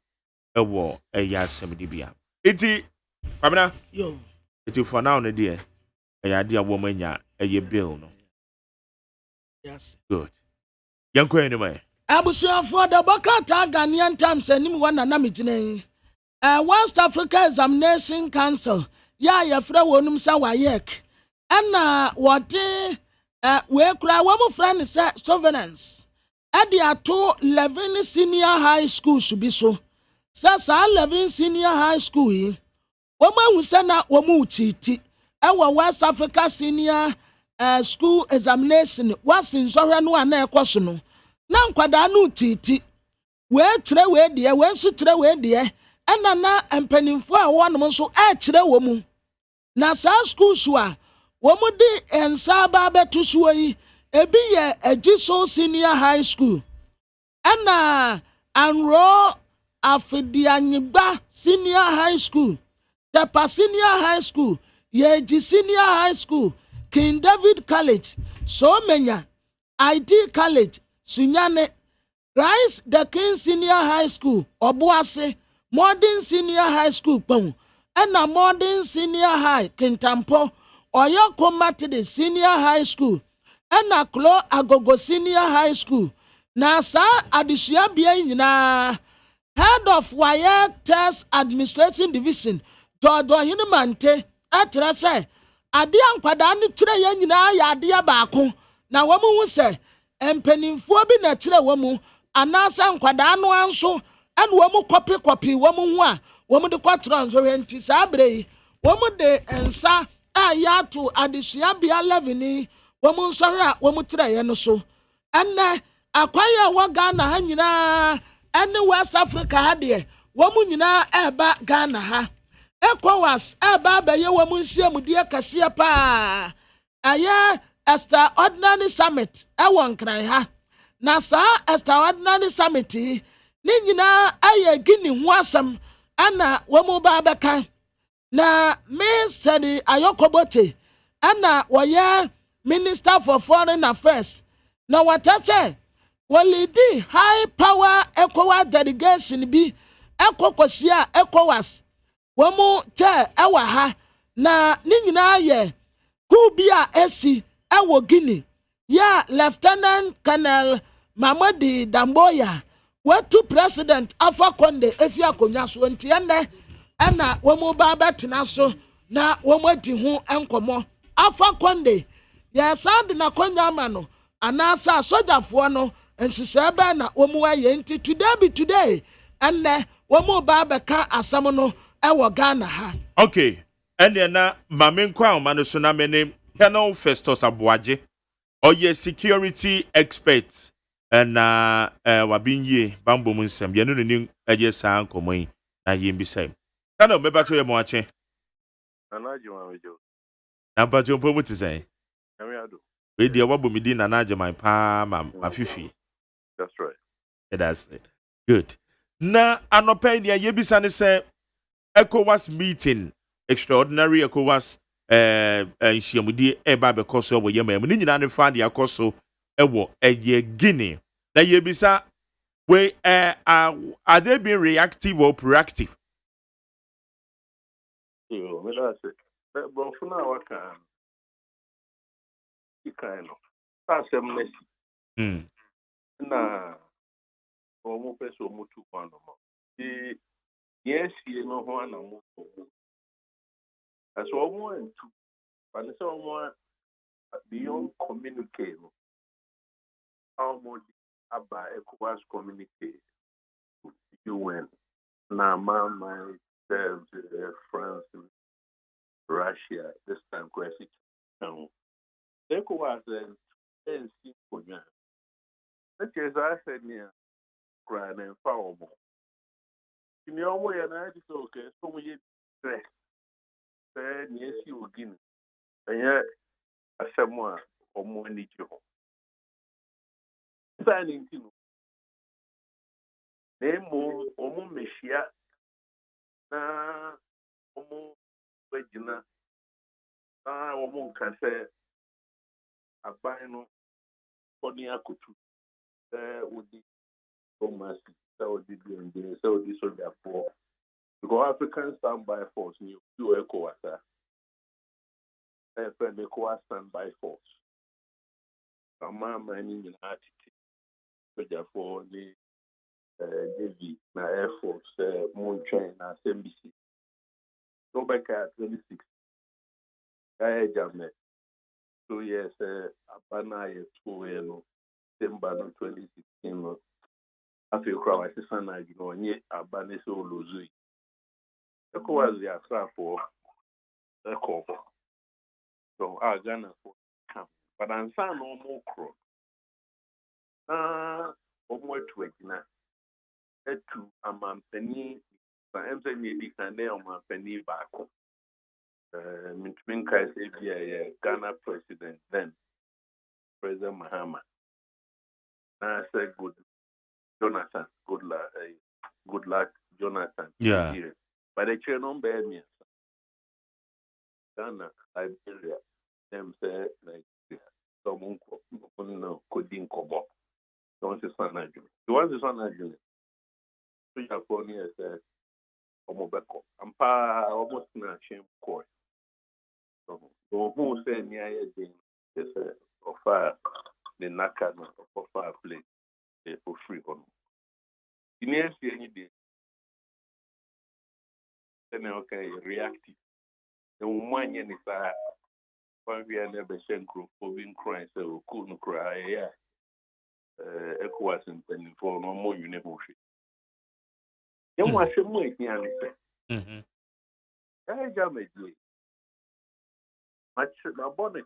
ɛwɔ ɛyɛ asɛm de bia enti kwamena yo enti for now no deɛ ɛyɛ ade a wɔn anya ɛyɛ bill no yes good yɛnkɔ anim ɛ abusuafoɔ the bokrata Ghanaian Times anim wɔ na migyina yi West Africa Examination Council ya yɛfrɛ wɔnum sɛ WAEC ɛna wɔde wekura wɔn frɛ no sɛ sovereigns ɛde ato 11 senior high schools bi so sɛ saa 11 senior high school yi wɔn ahu sɛ na wɔn titi ɛwɔ West Africa senior school examination wɔasi nsɔhwɛ no a na ɛkɔ so no na nkwadaa no titi wɔatwerɛ wɔ deɛ wɔn nso twerɛ wɔ deɛ ɛna na mpanimfoɔ a wɔnom nso ɛkyerɛ wɔ mu na saa school so a wɔn de nsa aba abɛto so yi ebi yɛ Agiso senior high school ɛna Anro Afedianyigba senior high school Tepa senior high school Yeji senior high school King David College Somenya ID College Sunyane Christ the King senior high school Obuase Modern senior high school Pong ɛna Modern senior high Kintampo Oyo Combatted senior high school ɛna Klo Agogo senior high school na saa adesua bia nyinaa head of WAEC test administration division Dodo Hinimante ɛtrɛ sɛ ade ankwadaa no kyerɛ yɛ nyinaa yɛ adeɛ baako na wɔn hu sɛ mpanimfoɔ bi na kyerɛ wɔn mu anaasɛ nkwadaa no anso ɛna wɔn kɔpi wɔn ho a wɔn de kɔtɔrɔ nsɔhwɛ nti saa abere yi wɔn de nsa a yɛato adesua bia 11 ni wɔn nsɔhwɛ a wɔn kyerɛ yɛ no so ɛnɛ akwan a wɔ Ghana ha nyinaa ɛne West Africa ha deɛ wɔn nyinaa ɛreba Ghana ha ECOWAS ɛreba abɛyɛ wɔn nhyiamudeɛ kɛseɛ paa ɛyɛ extraordinary summit ɛwɔ nkran ha na saa extraordinary summit yi ne nyinaa ɛyɛ Guinea ho asɛm ɛna wɔn ba abɛka na Mr. Ayokobote ɛna wɔyɛ Minister for Foreign Affairs na wɔtɛtɛ wɔlidi high power ECOWAS delegation bi ɛkɔkɔsia ECOWAS wɔn tɛ ɛwɔ ha na ne nyinaa yɛ coup bi a esi ɛwɔ Guinea ya Lieutenant Colonel Mamadi Damboya wɔtu President Alpha Conde efi akonnwa so nti ɛna wɔn ba abɛtena so na wɔn adi ho nkɔmɔ Alpha Conde yɛsan de n'akonnwa ama no anaasa sogyafoɔ no nhyehyɛ bɛɛ na wɔn ayɛ nti today ɛnɛ wɔn ba abɛka asɛm no ɛwɔ Ghana ha. Okay, ɛnna na maame nkwa a ɔma no so na mene Colonel Festus Aboagye ɔyɛ security expert ɛna wabinye bambo mu nsɛm yɛn no ni ɛyɛ saa nkɔmɔ yi na yɛn bisa mu. Colonel meba to yɛ mo akye. Anagyema mejo. Na bajo mpo mu te sɛn. Amiado. We deɛ wabɔ mi di na anagyema pa ma afifi. That's right. Yeah, that's it. Good. Na anɔpɛ ni yɛbisa ne sɛ ECOWAS meeting extraordinary ECOWAS nhyiamudie ɛba bɛkɔ so ɛwɔ yɛma mu ne nyinaa ne fa de akɔ so ɛwɔ ɛyɛ Guinea na yɛbisa we are they being reactive or proactive? Yo, me that's it. But for now, I can. You kind of. That's a messy. Na, or more person or more to one of them. Yes, you know one or more. That's all one and two. But it's all one beyond communicate. How much about ECOWAS communicate? UN. Now, my France, Russia, this time question. ECOWAS and simple. That is, I said, near crying and foul more. In your way, and I just okay, so we dress. Then, yes, you will give. And yet, a someone or more need you. Signing to name more or more meshia. Na omo wejina na omo kan se aban no Konya Kutu, would be Thomas, Saudi doing Saudi soldier for. Because Africans stand by force, you echo us. Friend, ECOWAS stand by force. Mama, in attitude, soldier for the Navy, na Air Force, Moonshine, na SMBC. Go back at 26. AGYEMAN. 2 years, Abana, 2 years, December 2016. After you cry, I say, son, I know, and Abana so lose. ECOWAS, the Asra for ECOWAS. So, Ghana for camp. But I'm saying no more crow. More to it now. To a man penny, I'm saying maybe can they on my penny back. Min Kai say, Ghana president, then President Mahama. I said, good Jonathan, good luck, Jonathan. Yeah. But the chair don't bear me. Ghana, Liberia, them say, like, someone could think about. Don't say, son, you want to son, so you have gone here, said, Omobeko. I'm almost not shame court. So, who say near a thing, they say, of fire, the Nakano, of fire place, for free. You never see any day. Then, okay, reactive. The woman is a one we are never sent group for being crying, so couldn't cry. Yeah, ECOWAS and penny for no more university. Then, what's your way, Yanni? I jam it. My bonnet,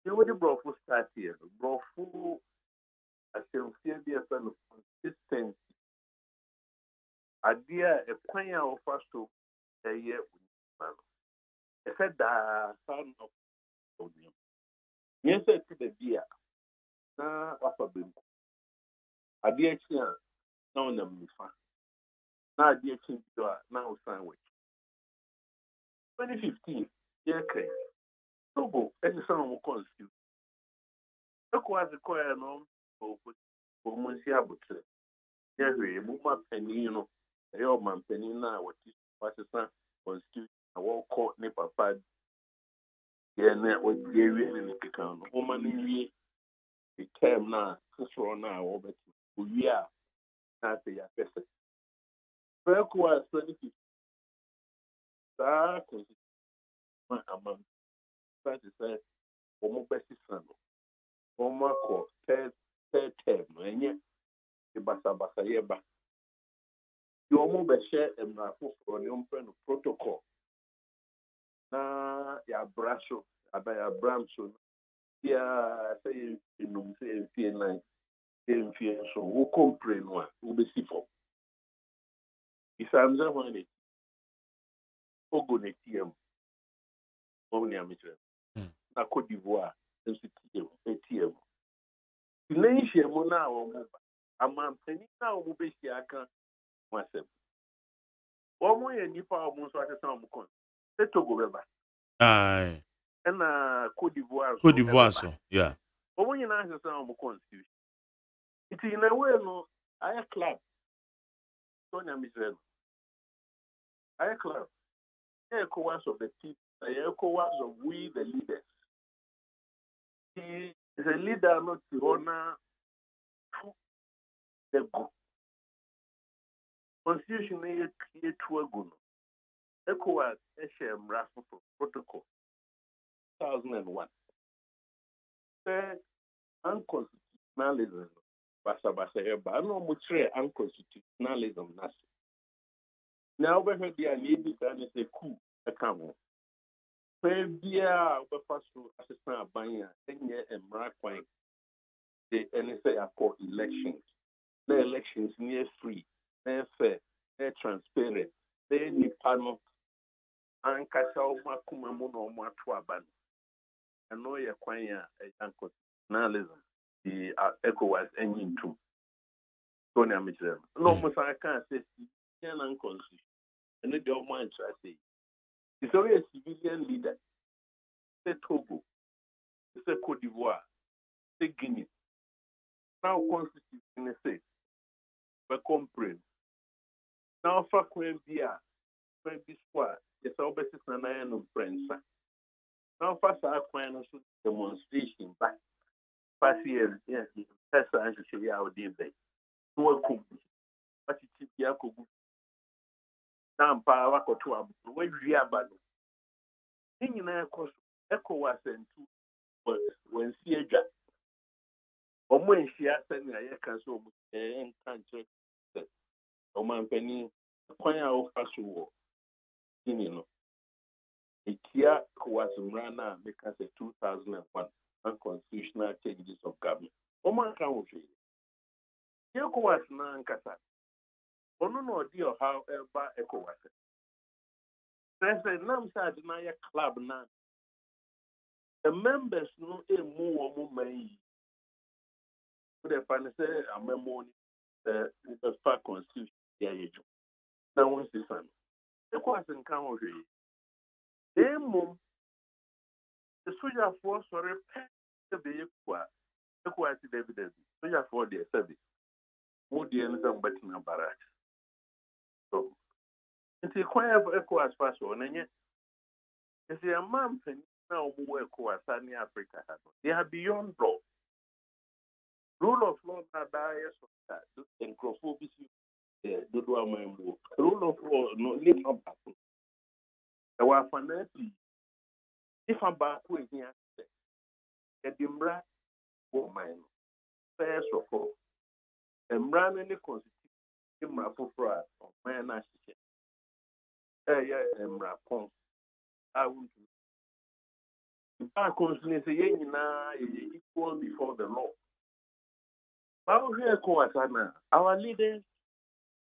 you would have brought for start here, brought full, I shall fear the son of consistency. Idea a plan of first to a year with man. I said that son of Aluminium. Yes, I said the dear. Now, upper bim. Idea here, now, them fan. Now, dear King, now sandwich. 2015, yeah, crazy. Togo, any son of constitute. Look what the choir no for Monsieur Butler. Yeah, Muma Penny, you know, a old man Penny now, what is son constitute a walk court nipper pad. Yeah, net what gave you in the account. Woman, the term now, for now, over to we are not the best. Fair was 2015. That was among 27 for best son. Former court, third term, and yet the Bassa Yeba. You almost share and for the open protocol. Now, ya brasso, abaya bramso. Yeah, say, you say, fear night, fear so, who complain one, who be sifo. If I'm the one, Ogo Netium, only a meter. Na Côte d'Ivoire, ATM. Nation Mona or a man penny now will be here. I can't myself. One more and you almost like a sound con. Let's go back. Aye. And Côte d'Ivoire, so, yeah. But when you answer sound constitution, it's in a way, no, I a club. Sonia Michel. I a club. I ECOWAS of the people. I ECOWAS of we, the leaders. He is a leader, not the honor. The constitution is clear to a good. ECOWAS HM Raffle Protocol 2001. Unconstitutionalism, Basa, no much unconstitutionalism. Now, we heard the lady and it's a coup, a camel. Maybe our first assistant buying a 10-year and Maraquine, the NSA are called elections. The elections near free, they're fair, they're transparent, they're Nipano, and Kasao Makumamuno Matuaban. And no, you're quite a unconstitutionalism. The ECOWAS engine too. Sonia Mitchell. No, I can't say unconstitutional. And the government try to say it's only a civilian leader say Togo, say Cote d'Ivoire, say Guinea. Now constitution say, but comprehend. Now for Queen Bia, Queen Bisqua, yes, our best is an iron of friends. Now first our Queen demonstration back. 5 years, yes, that's actually our day. No cook, but it's Yaku. Now, power to a way we are bad. In a course, ECOWAS and 2 words when see a job. Or when she has sent a cancel and country. O man penny, acquire our first war. You know, it here was Rana because of 2001 unconstitutional changes of government. O man can't say. ECOWAS Nankasa. Ono no deal however ECOWAS. There's a Namsa Denier club now. The members no a more money. The finance a memo the fact constitution. Now once this one. ECOWAS in Camry. The soldier force or repair the ECOWAS evidence. Soldier for their service. More the end of Batina Barracks. So, it's a quiet ECOWAS pass on and yet. It's a man now who ECOWAS in Africa. They are beyond law. Rule of law are bias of that. And Crawford, rule of law, no, live up. There were financially. If I'm back with here, the Dimbra, oh, mine, first of all, and running the constitution, Dimbra for fraud, or my national. Yeah, Rapon. I would. Our constitution is equal before the law. Our leaders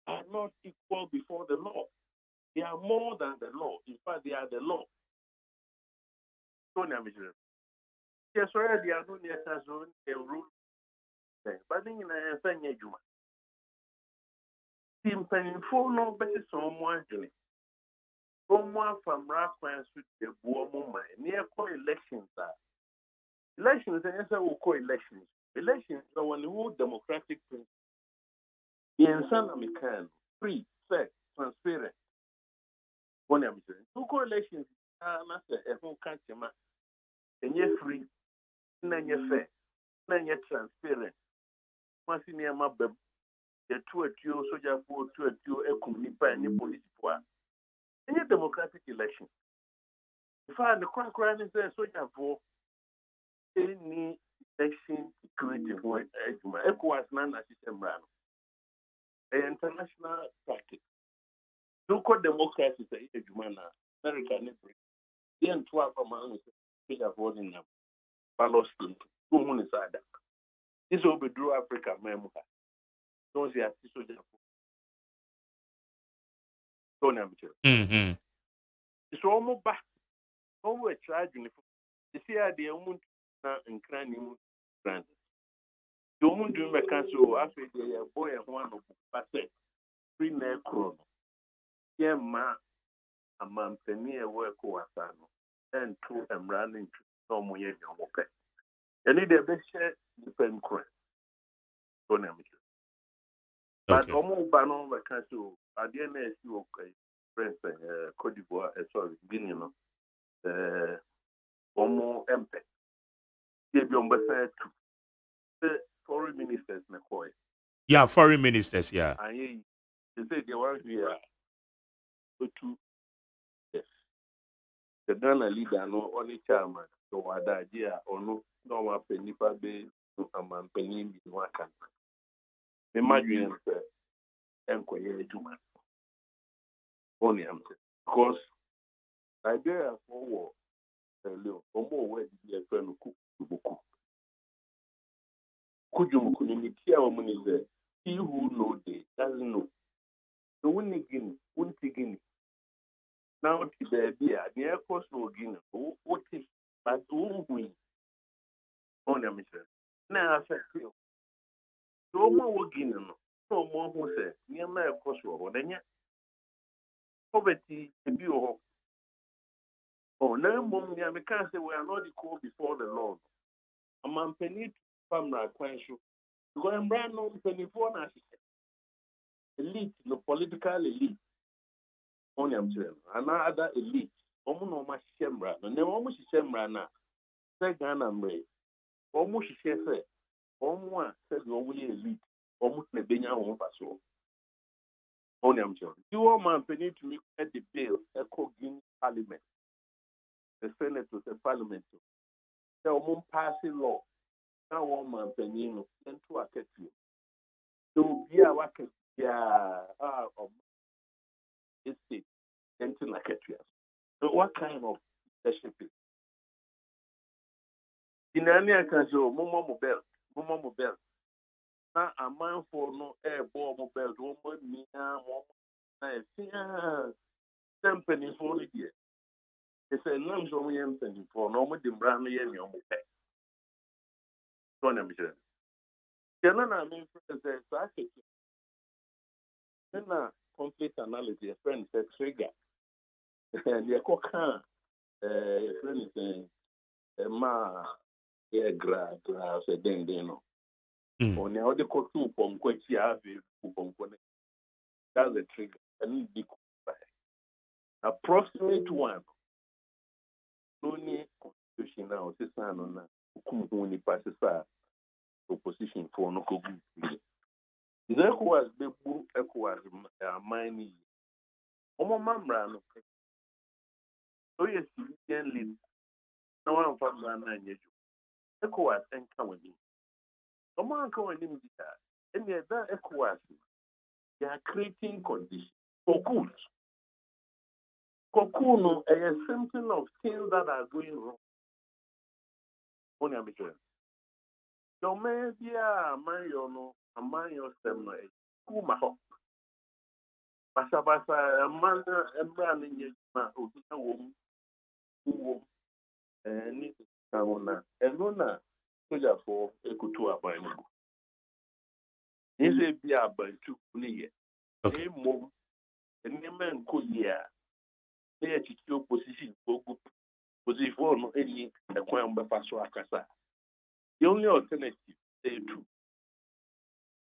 are not equal before the law. They are more than the law. In fact, they are the law. Yes, sir, they are not necessarily a rule. But in a thing, you seem painful, no better someone. Someone from Raffans with the woman near co-elections are. Elections, and yes, I will co-elections. Elections are one who democratic principle. In San American, free, fair, transparent. One of them. Two co-elections are not a whole country, and yet free, and yet fair, and yet transparent. Once in your map, the 2 at you, soldier 4, 2 at you, a community, any political. Any democratic election. If I the crack is there, soldier 4, any election security for ECOWAS non-system run. An international practice. Local democracy is a Jumana, American. The end 12 among soldier 4 in them. Palestine, 2 months. This will be Drew Africa, member. Don't say a soldier 4. Don't it's almost back. Over charging the idea and cranny grand. Don't do my council after the boy and 1 of percent. Free neck chrono. Yeah, ma, a man penny a work or and 2 and running to no more young okay. And it a best share depend crime. Don't have it. But almost ban on the council, I didn't ask you okay. Friends, Cote d'Ivoire, sorry, Guinea, Omo MP. Give you the foreign ministers, McCoy. Yeah, foreign ministers, yeah. And they say they were here to yes. The Ghana leader, no only chairman, so what idea or no one penny per day, a man penny in one country. Imagine enquiry Juma. Only because Liberia for war. Or more where the friend cook. Could you communicate our money there? He who knows it doesn't know. The winning Guinea. Now, the idea, the air force will Guinea. What is but who win? On a mission. Now, I say, no more Guinea. No more who says, near my cost or then yet. Poverty, a view Oh, no, mom, I can't say we are not equal before the Lord. A man penny family question. Because I'm brand new penny for elite, no political elite. Only I'm saying, another elite. No much shemra, no almost shemra now. Second, I'm ready. Almost she said, almost said, only elite, almost the Benya home paso. Only I'm saying, you all man penny to me at the bill, a cooking parliament. The Senate was a parliament. The woman passing law. Now, one man penny into a kettle. So, be a wacket, of estate, anything like a tree. So, what kind of leadership is in any occasion? Mama Mobile. Now, a man for no air ball mobile, woman, me, ten pennies for the year. It's a number of young penny for no more than brand new young mobile. So, I'm sure. Then I mean, then complete analysis, a friend said, trigger. And the coca, friend is a ma, grass, a dendino. On the other two, Ponquechi, that's a trigger. And the approximate one. Only constitution now, this son on Kumuni passes opposition for no good. ECOWAS the book ECOWAS mining. Omo Mamra no. So yes, civilian lead. No one from Ghana yet. ECOWAS and Kawani. Omo and Kawani and yet that ECOWAS they are creating conditions for good. Kokuno a symptom of things that are going wrong. Only a bit. So maybe a man you know, a man yourself no. Kumaho. Basa a man in your womb. Ni kaona enona soja for ekutu aban go ese bi aban tu ni ye e mom eni men ko ye a na ye titi opposition go position no eni e kwan be fa so akasa the only alternative is two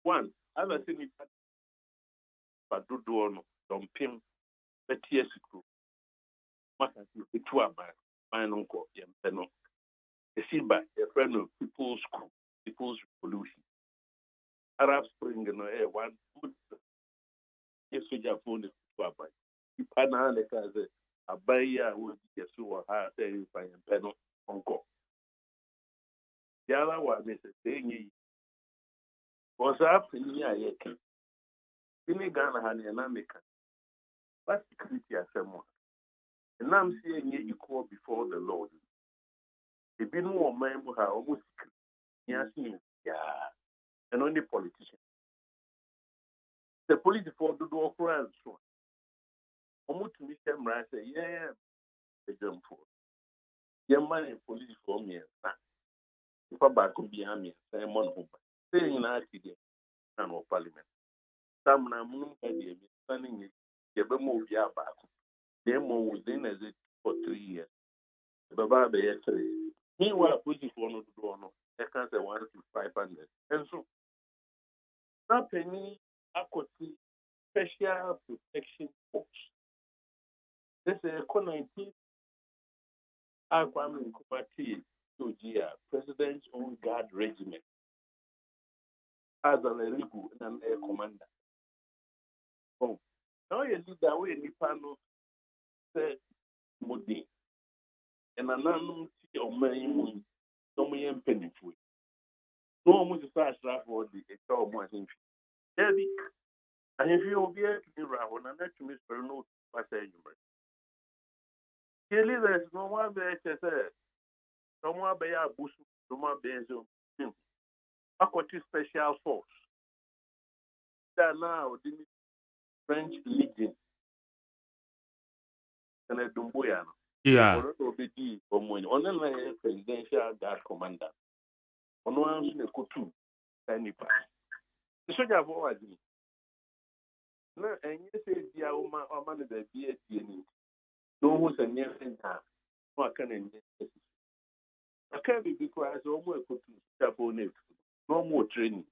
one other thing is but do no don pim betie sikru maka etu aban man no ko ye mpeno the feedback a friend of people's revolution Arab Spring no one good if soja phone is to abai ipana le kaze abaya wo yesu wa ha say fine peno onko yala wa me say nyi was up ni ayeke ni Ghana ha na America but security asemo nam say nyi equal before the Lord e bi no o man mu ha almost security ya and only politician the police for do okran so omo to me say yeah the jump for your money police for me if I back up behind me say mon ho saying na ati de na no parliament some na munum ka de bi standing ye be mo bi back they mo within as it for 3 years baba be yesterday meanwhile police for no do no I can say 1 to 500 and so that penny akoti special protection force this is COVID-19 Kwame Nkrumah Georgia President's own guard regiment as an illegal and an air commander. Oh, now you see that way Nipano said Modi and an unknown or many no me penny for it. No one is fast for the extra more than Debbie. And if you will be able to be around and let me spare no passage. Here there's no one there says someone by a bush, someone benzo. Aquatic special force. That now the French Legion and a Dumboyano. Yeah. On presidential guard commander. On one the Kutu, any part. The soldier of all no, and you say, dear woman, or man, the DSD. No one's a near thing. I can't I can't be because almost put to no more training.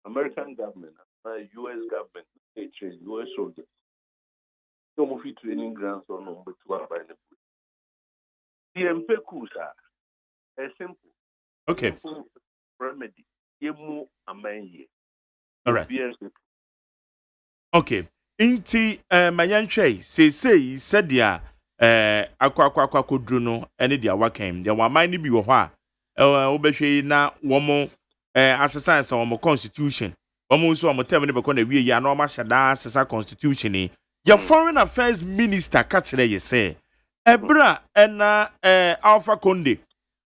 American government, US government, they train US soldiers. No more training grants or no, but to our the MPQs are a simple. Okay. Simple remedy. You move a man here. All right. Okay. Inti mayanchwe say said ya akwa kodru no ene dia wakan dia waman ni bi wo ho a obehwe na womo asesa nsa womo constitution womo nso womo term ne be na wie ya na womo hyada asesa constitution ni your foreign affairs minister ka kire ye say ebra ena Alpha Conde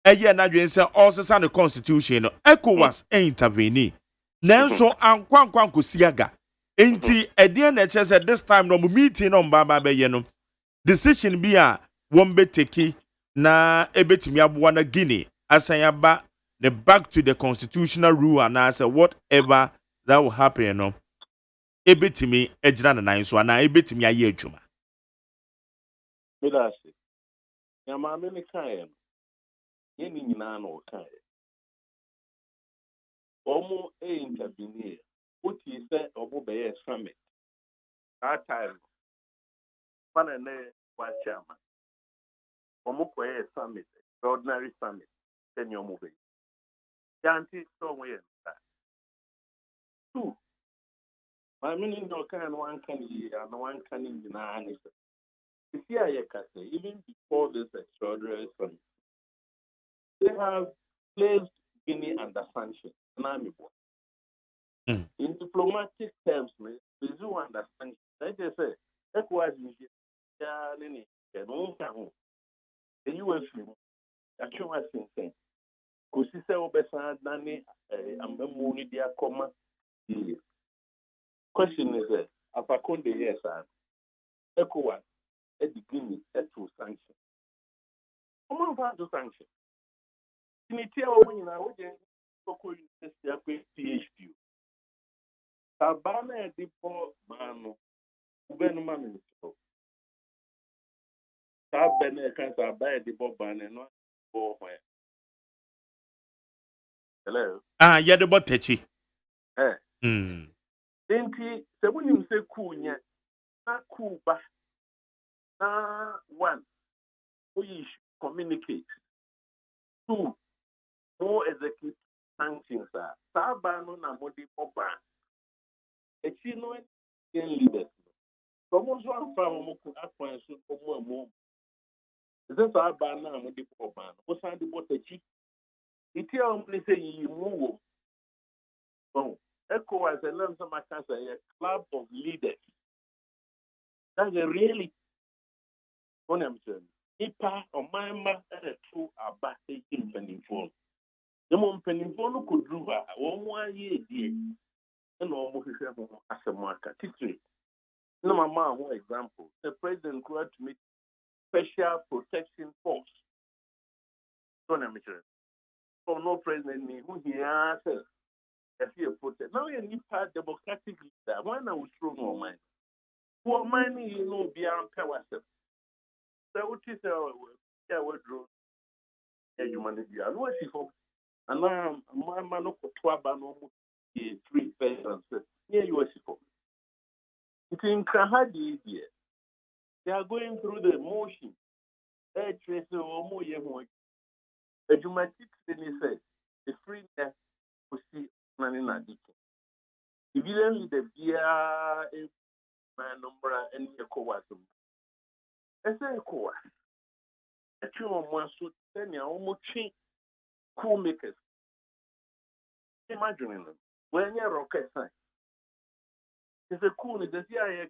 eye na dwen say asesa the constitution no ECOWAS intervene nanso ankwankwan kosiaga enti edien na che say this time no meeting no mbaba be ye no decision bi a won be take na ebetimi aboa na Guinea asanyaba the back to the constitutional rule and I say whatever that will happen, you know. Ebetimi ejina na nan so na ebetimi aye adwuma. Me da se. Ya ma me kan ye ni nyina na o kan. Omo intervene. What you say obo be ye summit. That time. Pana ne wa chairman. Omo ko ye summit, extraordinary summit. Then you move. Yanti somewhere. Two. My meaning no kind one can and one can in the answer. Even before this extraordinary summit, they have placed Guinea under sanction. In diplomatic terms, they do understand. Like they say, ECOWAS the US actually saying, because he said, Obesa Dani, and the money they are common. Question is, Apakonde, yes, ECOWAS, at the Guinea, to sanction. Comment va to sanction? Tinitia women are waiting for PhD. Sabana at the poor man, Ubenuman. Sabana can't buy the Bob and not for where. Hello. Ah, yeah, the botechi. Inti, the when you say cool, yeah, not cool, but one, we communicate. Two, more executive sanctions are Sabano na Modi Popa. A chino in leaders. Almost one farm could acquire so more. This is our banner Modi Popa. What's on the botechi? It only say you move. Oh, ECOWAS and Lanza Macasa, a club of leaders. That's a really one I'm saying. Ipa or Mama and a true about taking Pennyphone. The one Pennyphone could do 1 year, dear, and almost as a marker. No, Mama, one example. The president could meet special protection force. Don't I'm saying. So no president who he answers. If you put it now, you need part democratic leader. Why not we throw no mind? What money you know beyond power? So what is yeah, we draw. Yeah, you manage. I know if you and now my man no kwaba no 3 persons. Yeah, you are. It's in Kahadi here. They are going through the motion. Trace or more young. A dramatic thing said the free to see. Evidently, the beer number and ECOWAS. I say ECOWAS. A few more so 10 years almost cool makers. Imagine them. When you're rocket science, it's a cool, it's a CIA.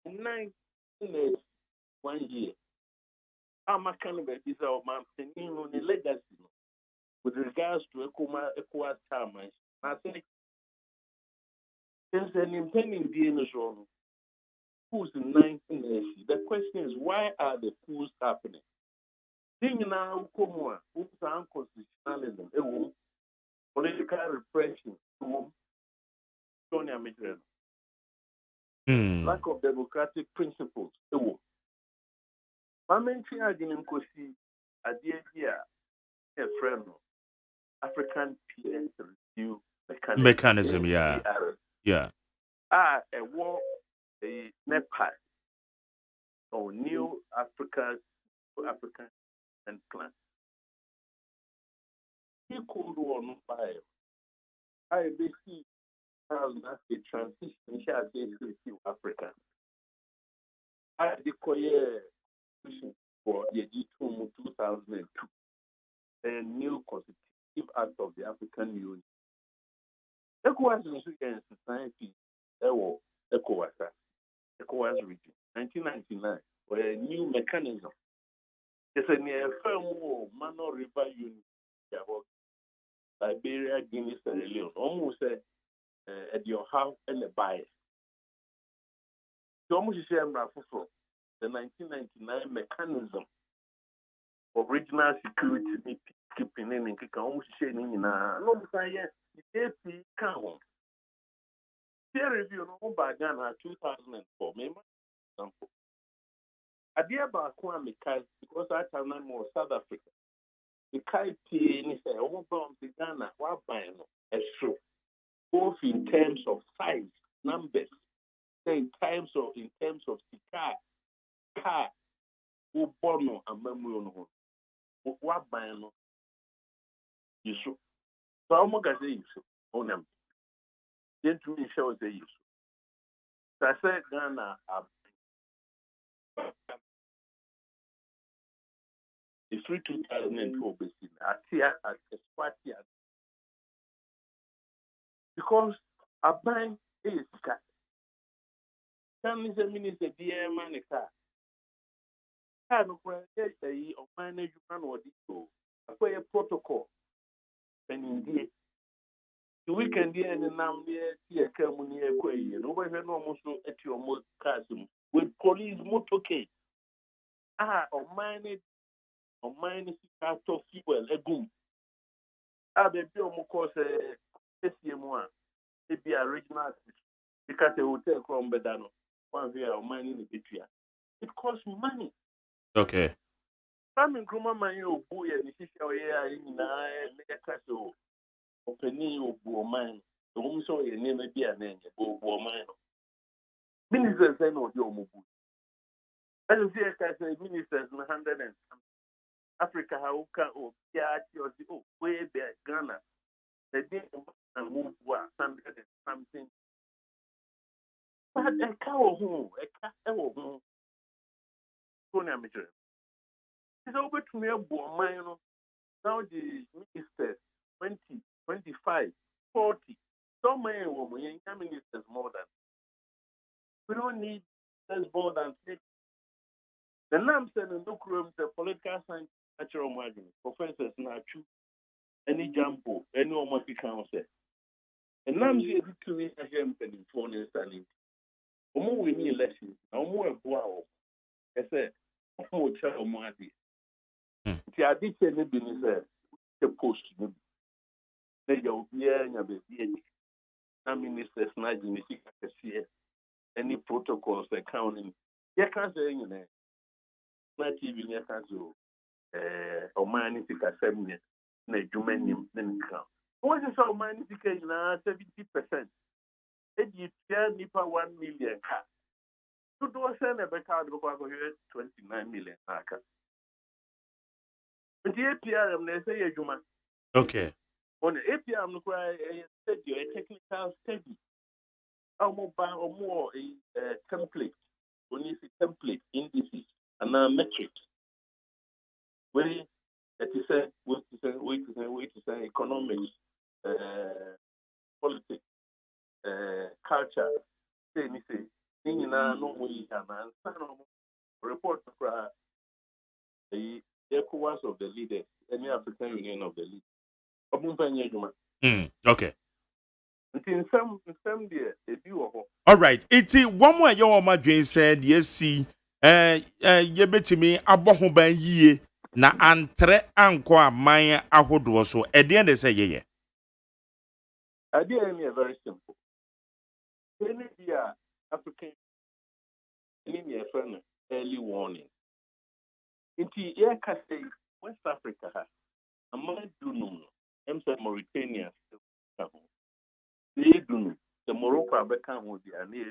In 1 year, I'm a kind of a bizarre man, on the legacy with regards to ECOWAS time. I think there's an impending DNA zone. Coups in 1980. The question is, why are the coups happening? Thing now, come unconstitutionalism, political repression, lack of democratic principles. Parliamentary argument kosi idea here a friend African peer review Mechanism, yeah. APR. Yeah. A war a NEPA or New African and Plan. He could one by I basically have a transition to Africa. I declare for the G2 2002, a new constitutive act of the African Union. ECOWAS in society, ECOWAS region, 1999, where a new mechanism. It's a near firm war, Mano River Union, Liberia, Guinea, Sierra Leone, almost at your house and a buy. So almost the 1999 mechanism of regional security, keeping in almost sharing in a long time. Yes, the count. Peer review no by Ghana 2004. Remember, I did about Kwame Kai because I have no more South Africa. The Kai P and say, "Oh, bound the Ghana, what buying as true, both in terms of size, numbers, in terms of car, who bono and memory on what buying you should." So I'm going to say you should own them. Then to me shows the issue. So I said Ghana it's 2002 basically. At a party because a bank is cat. Some is a minister dear man a car. I don't know of manage you can or do a protocol. And indeed the weekend here and now near Kermunia Quay, and over here almost at your most castle with police motorcade. Or mine car to fuel a boom. I be more course a SCM1. It be a regional because a hotel from Bedano. One year of money in the picture. It costs money. Okay. I'm in Gruma Mayo, boy, and this is our year in a castle. Opening of Boman. The woman saw your name be a name, Boman. Ministers and no Jomo. As you see, I say ministers 100 and some. Africa, how can way back Ghana. The day and move was 100 and something. But a cow home, a cat home. It's over to me a boy, now the ministers 20, 25, 40. So many women, ministers more than. We don't need less more than 50. The NAM said in look room the political science natural margin, professors not true, any jumbo, any almost council. And NAM said to me a champion in phone and standing. We need elections, no more wow. I said, oh, child, Marty. See, I did say the post. They go, yeah, ministers, not any protocols accounting. You can't say, you know, not even you can't do or money to assembly, Germanium, then count. What is our money to 70%? If you tell Nipa 1 million car, you don't send a better 29 million car. But the APR, they say, Juma. Okay. On the APR, I'm a technical study. Or more a template. When you see template, indices, and metrics. Where it is a way to say economics, politics, culture. Say, no way and report the ECOWAS of the leaders, any African Union of the leaders. Okay. In some there, a view of all right. It's one more your madrin said, yes, see, ye bet me abohuban ye na antre anqua maya ahodo so. At the end, they say, yeah. Idea is very simple. Any African, any friend, early warning. Inti ya kase West Africa ha. Amman dunum. Emsa Mauritania. They dunum. The Morocco abeka ho di ani.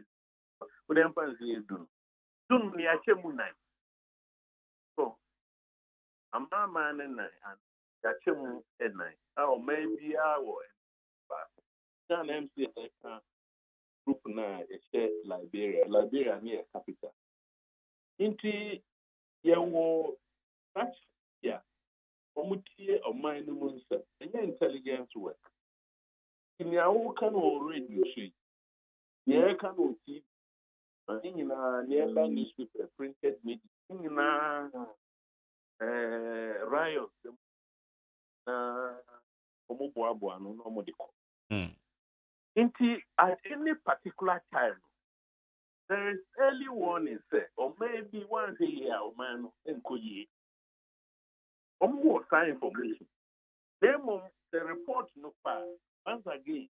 But them fans they dunum. Dunum ni ache mu nai. So amman man nai and ache mu nai. Or maybe our Ghana MC group na Liberia. Liberia near capital. Inti yewo that's yeah. Omutie or mind munsa. And intelligence work. In your can radio sheet. Yeah, can TV. In nearby newspaper, printed media. In riot. Omubuabu no modiko. At any particular time, there is early warning, say, or maybe once a year, or man, and could ye. More time information. Then the report no far. Once again,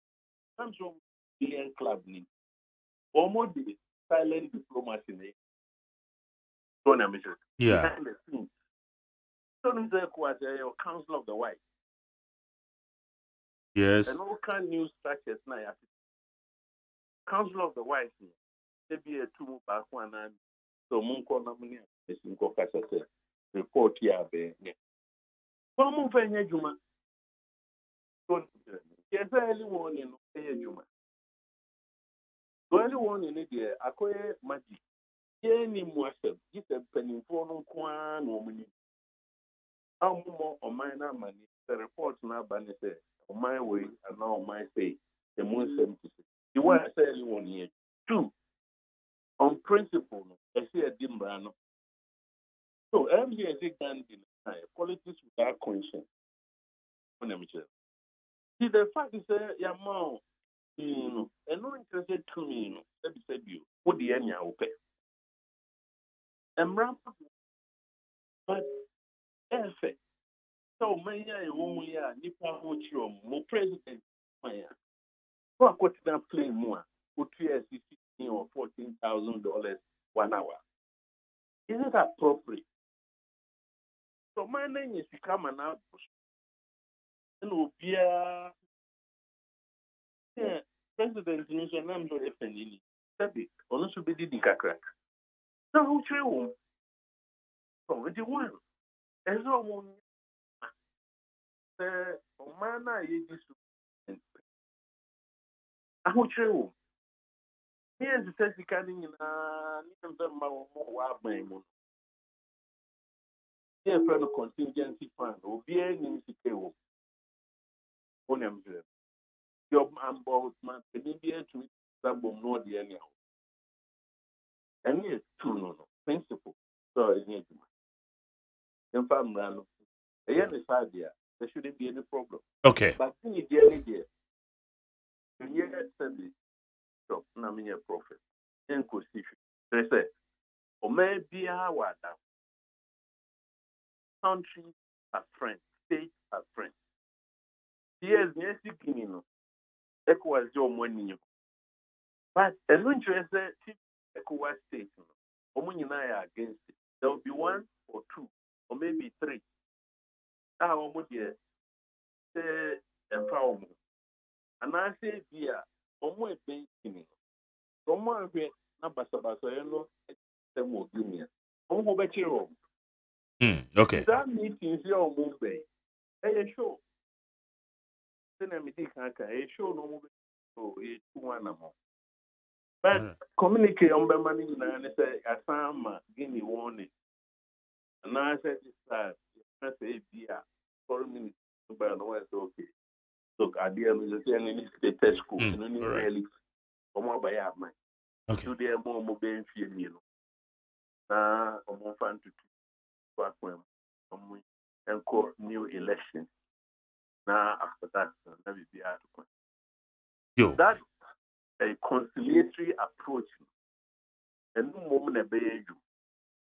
comes from the club need. Almost the silent diplomacy. Yeah. Behind the scenes. So there was a Council of the White. Yes. And all kind of new structures now. Council of the White. There be a two back one and so Munko nominee is in Kokasa report here. One move in Juma. Yes, early warning in Juma. Early warning in the Akoye Magic. Any more self, get a penny for no quan or money. How more or minor money? The report now banner say, on my way and now on my say, the moon 76. You want to say early warning here. Two. On principle, I see a dimbrano. So, MGS can deny politics without conscience. See, the fact is that your mom, and no interested to me, let me say you, what the end you pay. And ramp, but effect. So, many a woman, Nipa Mochio, more president, what could that play more? Would $16,000 or $14,000 1 hour? Is it appropriate? So my name is become an outbush. And will be a president in the name of FNE. Sabi, or should be the crack. So who true? So the one. As all one. Omana ye this. I who true. Here's the test coming in a here for contingency fund or be any secure. Job and both man, the Indian to Sabum no the anyhow. And yes, true no principle. So it's not in fact, Rano. Again, it's idea. There shouldn't be any problem. Okay. But in the journey there, you get service. So, I'm in your profit. In constitution. They say, or maybe our countries are friends, states are friends. Yes, yes, you know. ECOWAS your money. But as long as ECOWAS state, Omuni and I are against it. There will be one or two, or maybe three. Now, Omuni say empowerment. And I say, dear, Omo banking. Omo be na basabasa yellow, them will give me. Omo betiro. Okay. That meeting is your move. Hey, show. Then I meet a show no move. So it's 1 more. But communicate on the money and say, I found give me warning. And I said, this I say, dear, 4 minutes, but no, it's okay. Look, I dear me, the test school, and only really for more by our mind. Okay. Do there more mobile field, you know. Now, I'm more fun to back when and call new election. Now, after that, let me be out of that. A conciliatory approach. And no moment a bear you.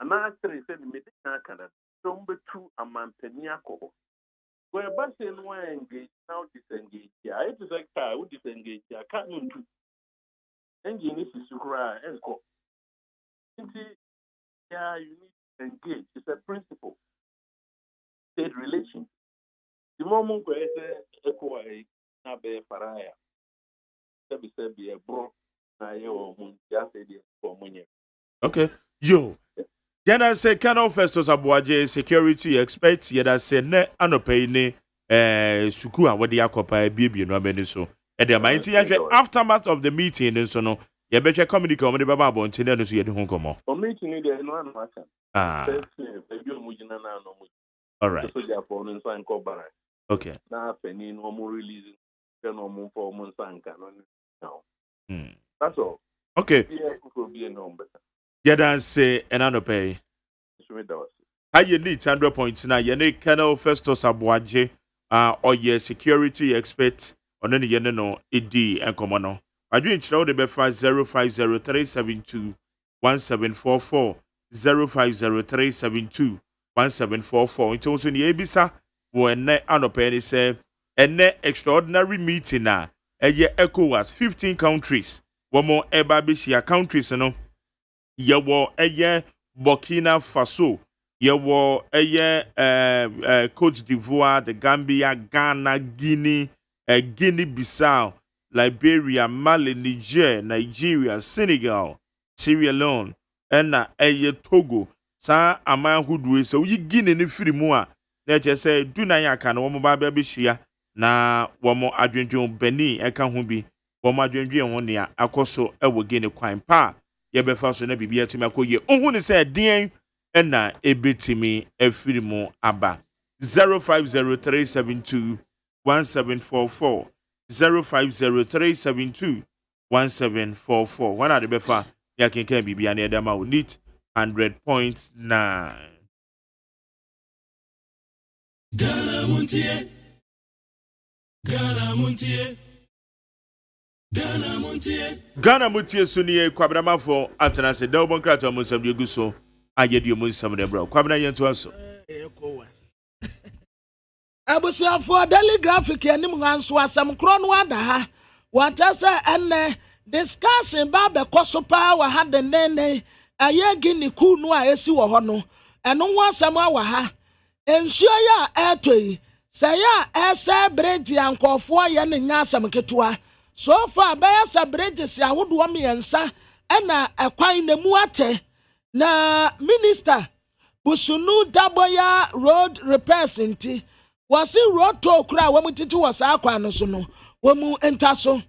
And after he said, Canada, don't be true a Manteniaco. Where Bassin were engaged, now disengaged. I have to say, I would disengage. I can't do engine is to cry and go. Yeah, you need engage. It's a principle. State relations. The moment where it's a na be faraya. Sebi a bro na ye o mun ya say the for munye. Okay. Yo. Yada say Colonel Festus Abuaje security expert yada say ne anopay ne suku a wodi akopa bibie no amani so. E dey mind aftermath of the meeting and so no ye be check community come dey baba abontin no so ye dey ho komo. O meeting ni dey no anu aka. All right. Okay. Now, penny no more releasing. No more for Monsanka. That's all. Okay. Yeah, say another pay. How you need 100 points now? You need Colonel Festus Abuaje, or your security expert on any no ED and Commano. I do know the BFA 050372 1744 050372 1744. It's also in the Abisa when Anopeni say an extraordinary meeting now. A year ECOWAS 15 countries. One more Ebabishia countries, no. Yewo a year Burkina Faso. Yewo a year Côte d'Ivoire, the Gambia, Ghana, Guinea, Guinea-Bissau, Liberia, Mali, Nigeria, Senegal, Sierra Leone, and a year Togo. Sa aman hudwe so yi Guinea ni firi mu a na che say du na ya ka na wo mo ba ba behia na wo mo adwendwen Benin e ka ho bi wo mo adwendwen ho ne akoso e wo Guinea kwan pa ye be fa so na bibia timi akoye ohun ni say den e na ebetimi afiri mu aba 050372 1744 050372 1744 wana de be fa ya kenkan bibia na edama wo need 100.9. Ghana Montie. Ghana Montie. Ghana Montie. Ghana Montie Sunni Kwabrama for Antanase Delbon Krato Musam Yuguso. Ayedi Musam de Bro. Kwabna Yentu aso. Abusia for daily graphic anim nganso asam kro no ada ha. Wata se enne discussing ba be kosopa wa ha de nene. Aye Guinea kunu a esi wo ho no eno ho asam awa ha ensuo ya etoi se ya ese bridge ankofo ye ne nya asam ketua so far ba ya bridge se awodo me yensa ena ekwan na mu ate na minister busunu daboya road repairs nti wasi road to kura wo mutiti wasa akwan no so no wo mu entaso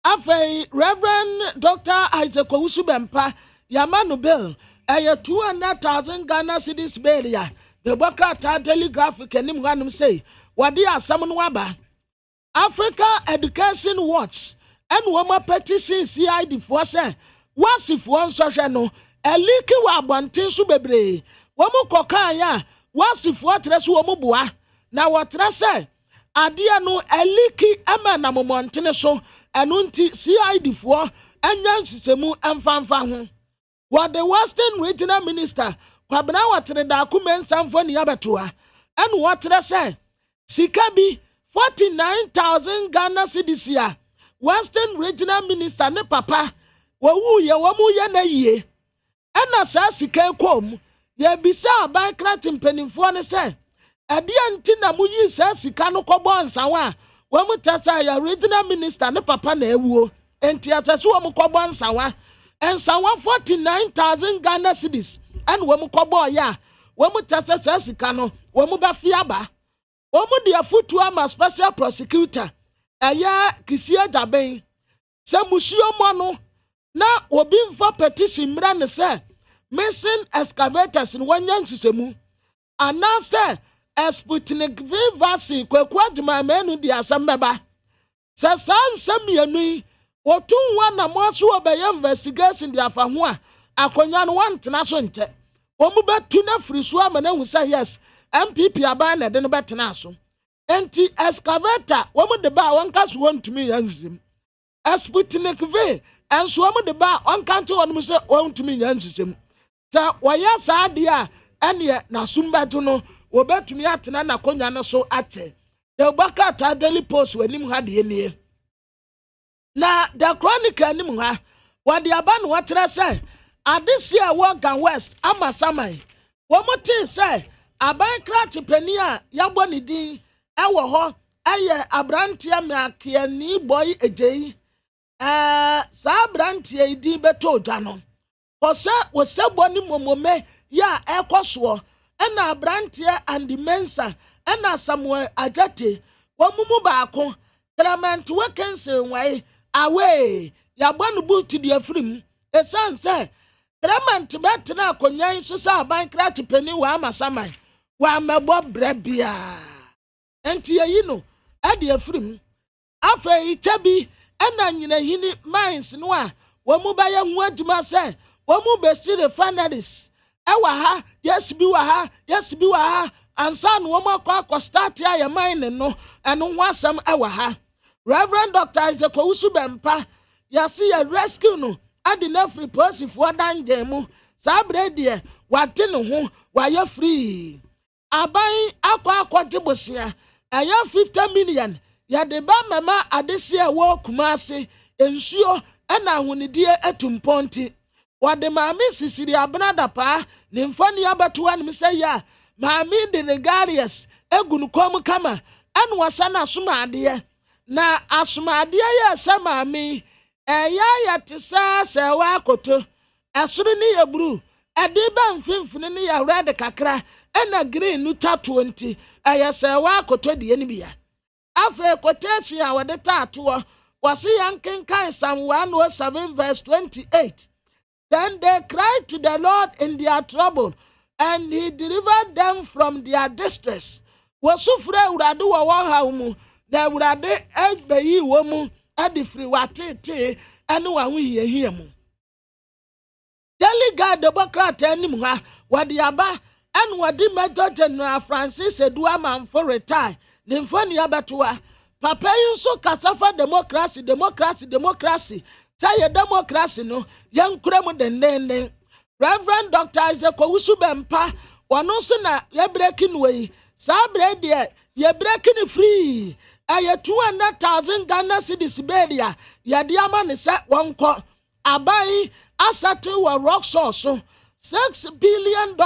afei Reverend Dr. Isaac Owusu Bempa Yamanu bill, 200,000 Ghana cedis bill ya. The Bokata Daily Graphic and him say, what they are summon waba. Africa Education Watch and woman petition CID for say, what's if one social no, a leaky wabantin subebre. Womu kokaya, what's if what res womubua. Now what say? Adia no a leaky emana montine so, and unti CID for, and young semu and fanfan. What the Western Regional Minister, Kwabena watre da kumen samfoni abetua, and what they say, Sikabi 49,000 Ghana cedis ya. Western Regional Minister ne papa, wawu ye na ye. Ena sa sika kom, ye bisa bankrat mpenimfo ne se, ade anti na mu yi sa sika no kɔbɔ nsawa, wamu tasa ya Regional Minister ne papa na ewuo, enti asasu wamu kɔbɔ nsawa. And someone 49,000 Ghana cedis. And womu kobo ya. Womu tasa sasikano. Womu bafiaba. Womu dia futu ama special prosecutor. Aya kisia jaben. Se musio mono. Na wobin for petition mrane se. Missing excavators in one yan semu. Ana se. Sputnik V vaccine kwe jima menu dia sambeba. Se san semi Otun wana mwasu obeye investigation di afa ho a akonya no wantena so nte omu betu na frisu amana hu say yes MPP aba na de no betena so enti excavator womu de ba wonka so wontumi yanzim Sputnik V enso womu de ba wonka nte wonu se wontumi yanzim ta waya sa de a ene na sumbetu no wobetumi atena na konya no so ate de baka ta Daily Post wanim ha de nie. Na the Chronicle ni muha what the aban what say this year work and west ama samai womote say abankrati pani a yabɔ ne din ɛwɔ hɔ ɛyɛ abrantia meakiani boy ejei saa abrantia din beto dwa no wosɛ bɔ ne momome ya ɛkɔsoɔ ɛna abrantia and mensa ɛna Samuel Ajate wɔmumu baako Clement Wilkinson wai away yabɔ no boot di afrim esan sɛ Clement betena akonyan so sɛ abankrati pani wa amasaman wa mɛbɔ brɛbia enti yi no ade afrim afei chabi ɛna nyina hini mines no a wɔmu ba yɛ ho adwuma sɛ wɔmu bɛsi refineries ɛwɔ ha yes bi wɔ ha ansa no wɔmu akɔ start ya mine no ɛno ho asɛm ɛwɔ ha Reverend Dr. Isaac Owusu Bempa yasi ya rescue no ade na free posifoɔ dange mu saa brɛdeɛ wate ne ho wayɛ free aban akɔ gye ɛyɛ 50 million yɛde ba mama adesi a wɔ Kumase ensuo ɛna ahonidie etumpɔnti wɔde maame sisiri abenada paa ne mfani abatoa ne sɛ ya maame de regarious egunu kom kama ɛna wɔsa na asomadeɛ na asomadeɛ yɛ sɛ maame ɛyɛ te sɛ wa akoto ɛsoro ne yɛ blue ɛde ba mfimfini ne yɛ red kakra ɛna green no ta 20 ɛyɛ sɛ wa akoto deɛ ne bia afe quotation a wɔde taatoɔ wɔse yankenkan Psalm 107 verse 28 then they cried to the Lord in their trouble and he delivered them from their distress wɔsufrɛ Awurade wɔ wɔn haw mu na Awurade ɛbɛyi wɔ mu ɛde firi watete ɛne wɔn ho yɛhia mu Delegate Democrat anim ha wɔde aba ɛne wɔde Major General Francis Eduamanfo retire ne mfoni abatoa papa yi nso kasafa democracy sɛ democracy no yɛnkura mu dendenden Reverend Dr. Isaac Owusu Bempa wɔno nso na yɛbreki no yi saa brɛdeɛ yɛbreki no free ɛyɛ 200,000 Ghana cedis beria yɛde ama ne sɛ wɔnkɔ aban asate wɔ rock source so $6 billion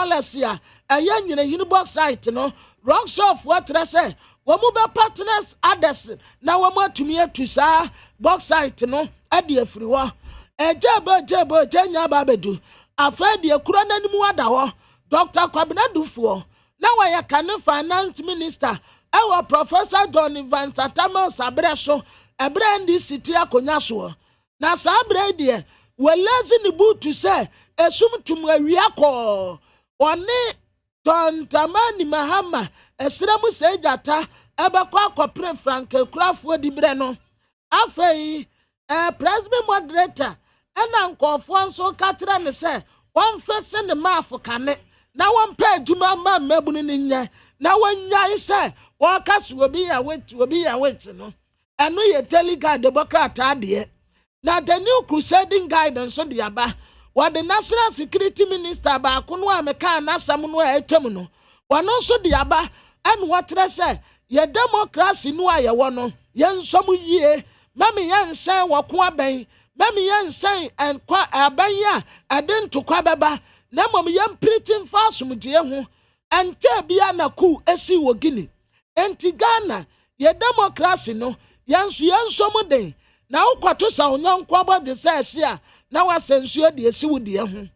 ya ɛyɛ nyina hini box site no rock source wɔtrɛ sɛ wɔmu bɛ partners others na wɔmu atumi atu saa box site no ade afiri hɔ ɛgyebo nya ba bedu afɛ de kuro nanimu ada hɔ Dr. Kwabena Dufoɔ na wɔyɛ kane finance minister ɛwɔ Professor John Van Satama sabrɛ so ɛbrɛ ndi city akonya so na saa brɛ de wɔlezi ne butu sɛ esum tum awia kɔ ɔne Tontamani Mahama esremu sejata ebekwa akopre Frank Ekurafo di bre no afei president moderator ena nkofo nso katra ne se won fix ne mafo kane na won pa adwuma ma mabunu ne nya na wonnya se won kase obi ya wet no eno ye delegate Democrat ade na the new crusading guidance so de aba what the national security minister ba kono ameka na asam no etem no wono so de aba and what say ye democracy no aye wono ye nsom yie mami ye nsan wako aban mami ye nsan en kwa aban ya aden to kwa baba na mom ye pretty fasum de ho ente bia na ku esi wo Guinea enti Ghana ye democracy no ye nsom den na ukwato sa onyanko abode say sia na wasensuo de esiwu de ho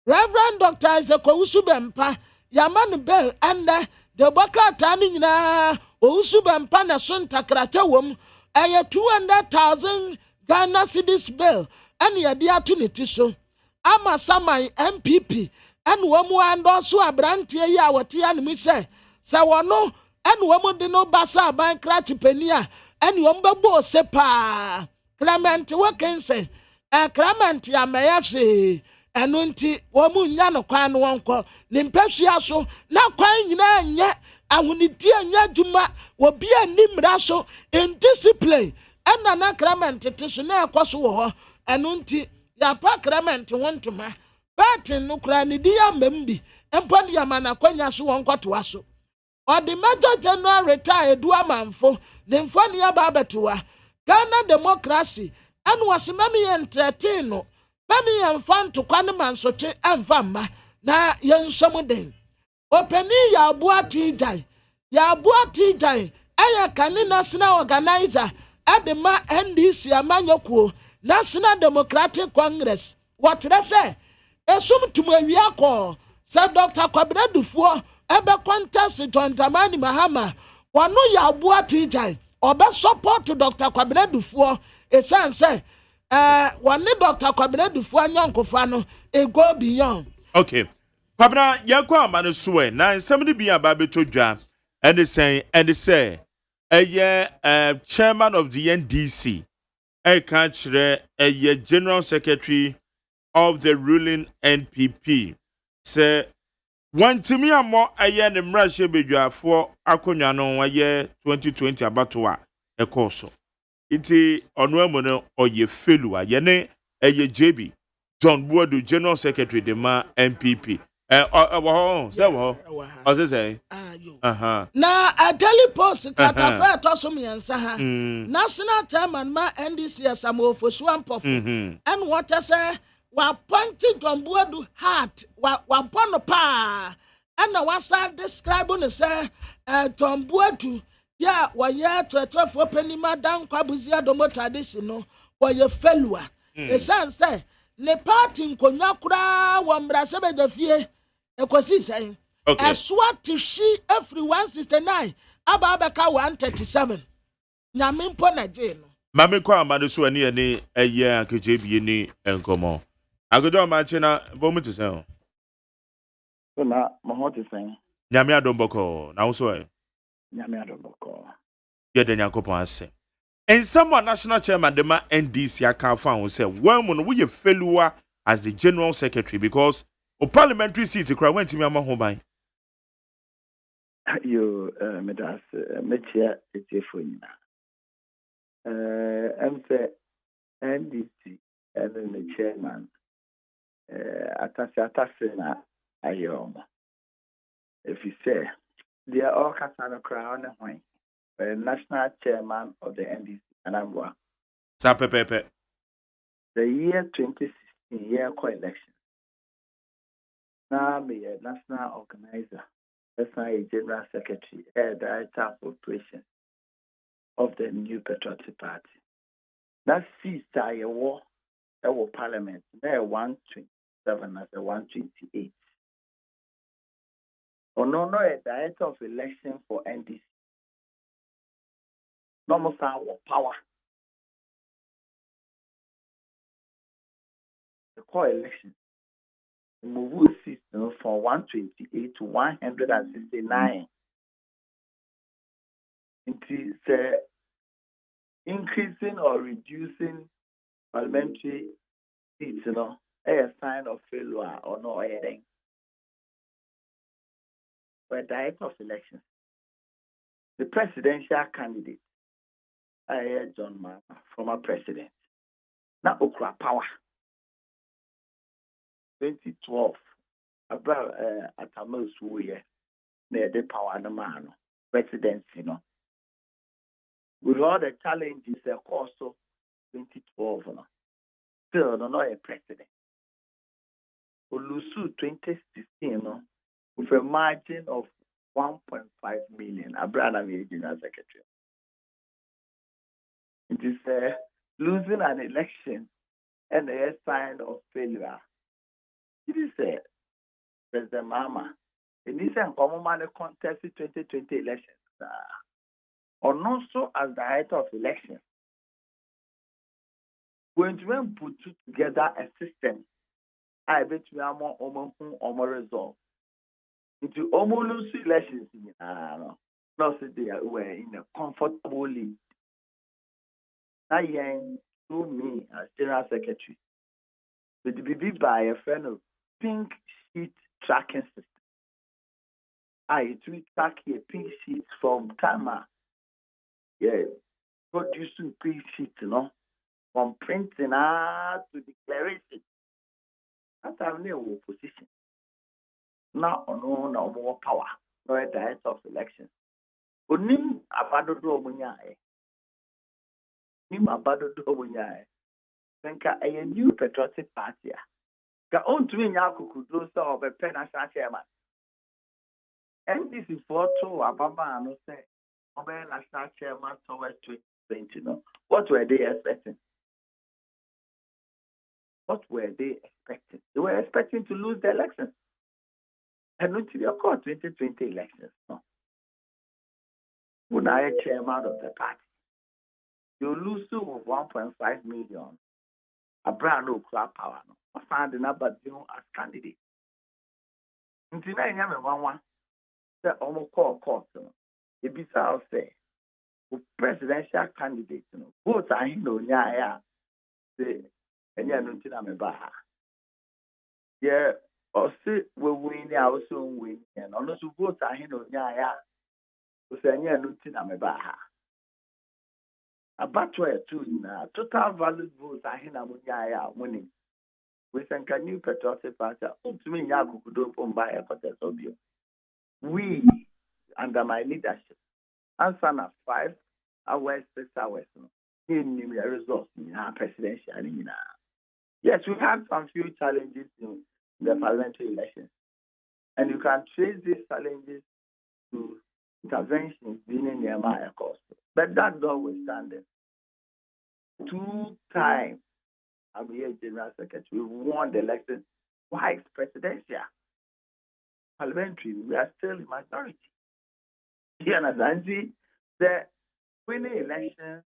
Reverend Dr. Isaac Owusu Bempa yaman bell ande de bokata ni nyina Owusu Bempa na so ntakrata wom eye 200,000 Ghana cedis bill ene ye de ato ne ti so ama saman MPP ene womu andoso abrantie yi a wote ya ne mi se wono ene womu de no basa ban krati pania ene wom bebo sepa Clement Wilkinson Clement ya meyase eno nti womu nya no kwan no wonko ne mpasua so na kwan nyina nya ahonidie nya dwuma obi animra so in discipline ena na Clement te so na ekoso wo ho eno nti ya pa Clement wontoma batin no kra ne di ya mambi empo ne ya mana kwanya so wonko to aso odi Major General retire Eduamanfo ne mfani ya ba betoa Ghana democracy anu wasimami entertain no mami yemfa ntokwa ne mansoche emfa mma na yensom den openi ya abua tijai aya kani national organizer adema NDC amanyokuo National Democratic Congress wotre se esum tumawia ko se Dr. Kwabena Dufuo ebe contest Tontamani Mahama wano ya abua tijai obe support Dr. Kwabena Dufuo esan se wane Dr. Kwabena Dufuo anyankofa no e go beyond. Okay. Kwabena yakwa amane suwe na nsɛm bi aba beto dwa and say chairman of the NDC General Secretary of the ruling NPP say wantimi amo ne mrahye bedwafo akonwa no 2020 abatoa ekoso iti ono amu no oye felua ne JB John Buadu General Secretary de ma NPP na a Daily Post katafa tosom yensa ha national chairman ma NDC Asamofo Swampofo and what say wa pointing John Buadu heart wa pono pa and wasa describe no say John Buadu ya wa ye 12 penima dan kwabuzia domo tradition no wa ye felua esan say ne party nkonya kura wa mrase bedafie ekosi say eswat shi every 169 ababeka 137 nyamimpo na je no mame kwa amade so ani eye akeje bie ni enkomo agodo ma chena bomuti sen so na mohoti sen nyame adomboko na wo so nyame adomboko ye de nyakopon ase and someone national chairman de ma NDC aka fa won say one mo no we felua as the general secretary because o parliamentary seat kra went me ama ho ban you medas mechia etefonyina am say NDC and the chairman atase na ayom if you say they are all kasana crown when national chairman of the NDC Anambra. Pepe. The year 2016 year co-election. Now be a national organizer, a general secretary, a director of operations of the new Patriotic Party. That seats are a war parliament. There 127 as a 128. No, a director of election for NDC. Normal power. The co-election move system from 128 to 169. It is increasing or reducing parliamentary seats, a sign of failure or no anything. For director of elections, the presidential candidate. John Mahama, former president. Now, Okra power. 2012, about Atamus Wuye, near the power no man, presidency, no. With all the challenges, also 2012, no. Still, no, a president. Olusu 2016, no, with a margin of 1.5 million, Abraham General Secretary. It is losing an election and a sign of failure. It is President Mahama. It is a common man contest 2020 elections. Or also as the head of elections. When we put together a system, I bet we are more resolve. Into almost elections, no, they were in a comfortable lead. To me as General Secretary, with the BB by a friend of pink sheet tracking system. I tweet track a pink sheet from Tama. Yeah, producing pink sheet, from printing to declaration. That's our new position. Now, no more power, no a director of elections. Onim abado do munyae. Nim abado do munyae. Senka a new patriotic party. Ka on to me yakuku do so of a national chairman. NDC for two Ababa and say, Obey National Chairman towards 2020. No, what were they expecting? What were they expecting? They were expecting to lose the election. And not to the 2020 elections. No. When I chairman of the party, you lose to 1.5 million. A brand new crowd power. No. I found the number as candidate. Until I am one. The almost call court. It be so say. Presidential candidate. Votes are in no yeah. Say, and yeah, no tina me baha. Yeah, or say we win, I also win, and also votes are in no yeah. We say yeah, no tina me baha. About 2 na total valid votes are in no yeah winning. We say can you patriotic party? Ultimately, ya kukudo pomba ya kote sobio. We under my leadership, answer na 5 hours, 6 hours. In the results in our presidential. Yes, we had some few challenges in the parliamentary elections. And you can trace these challenges to interventions being in the Maya cost. But that notwithstanding, 2 times I'm here General Secretary, we won the election. Why it's presidential? Parliamentary, we are still in minority. You understand? See, the winning election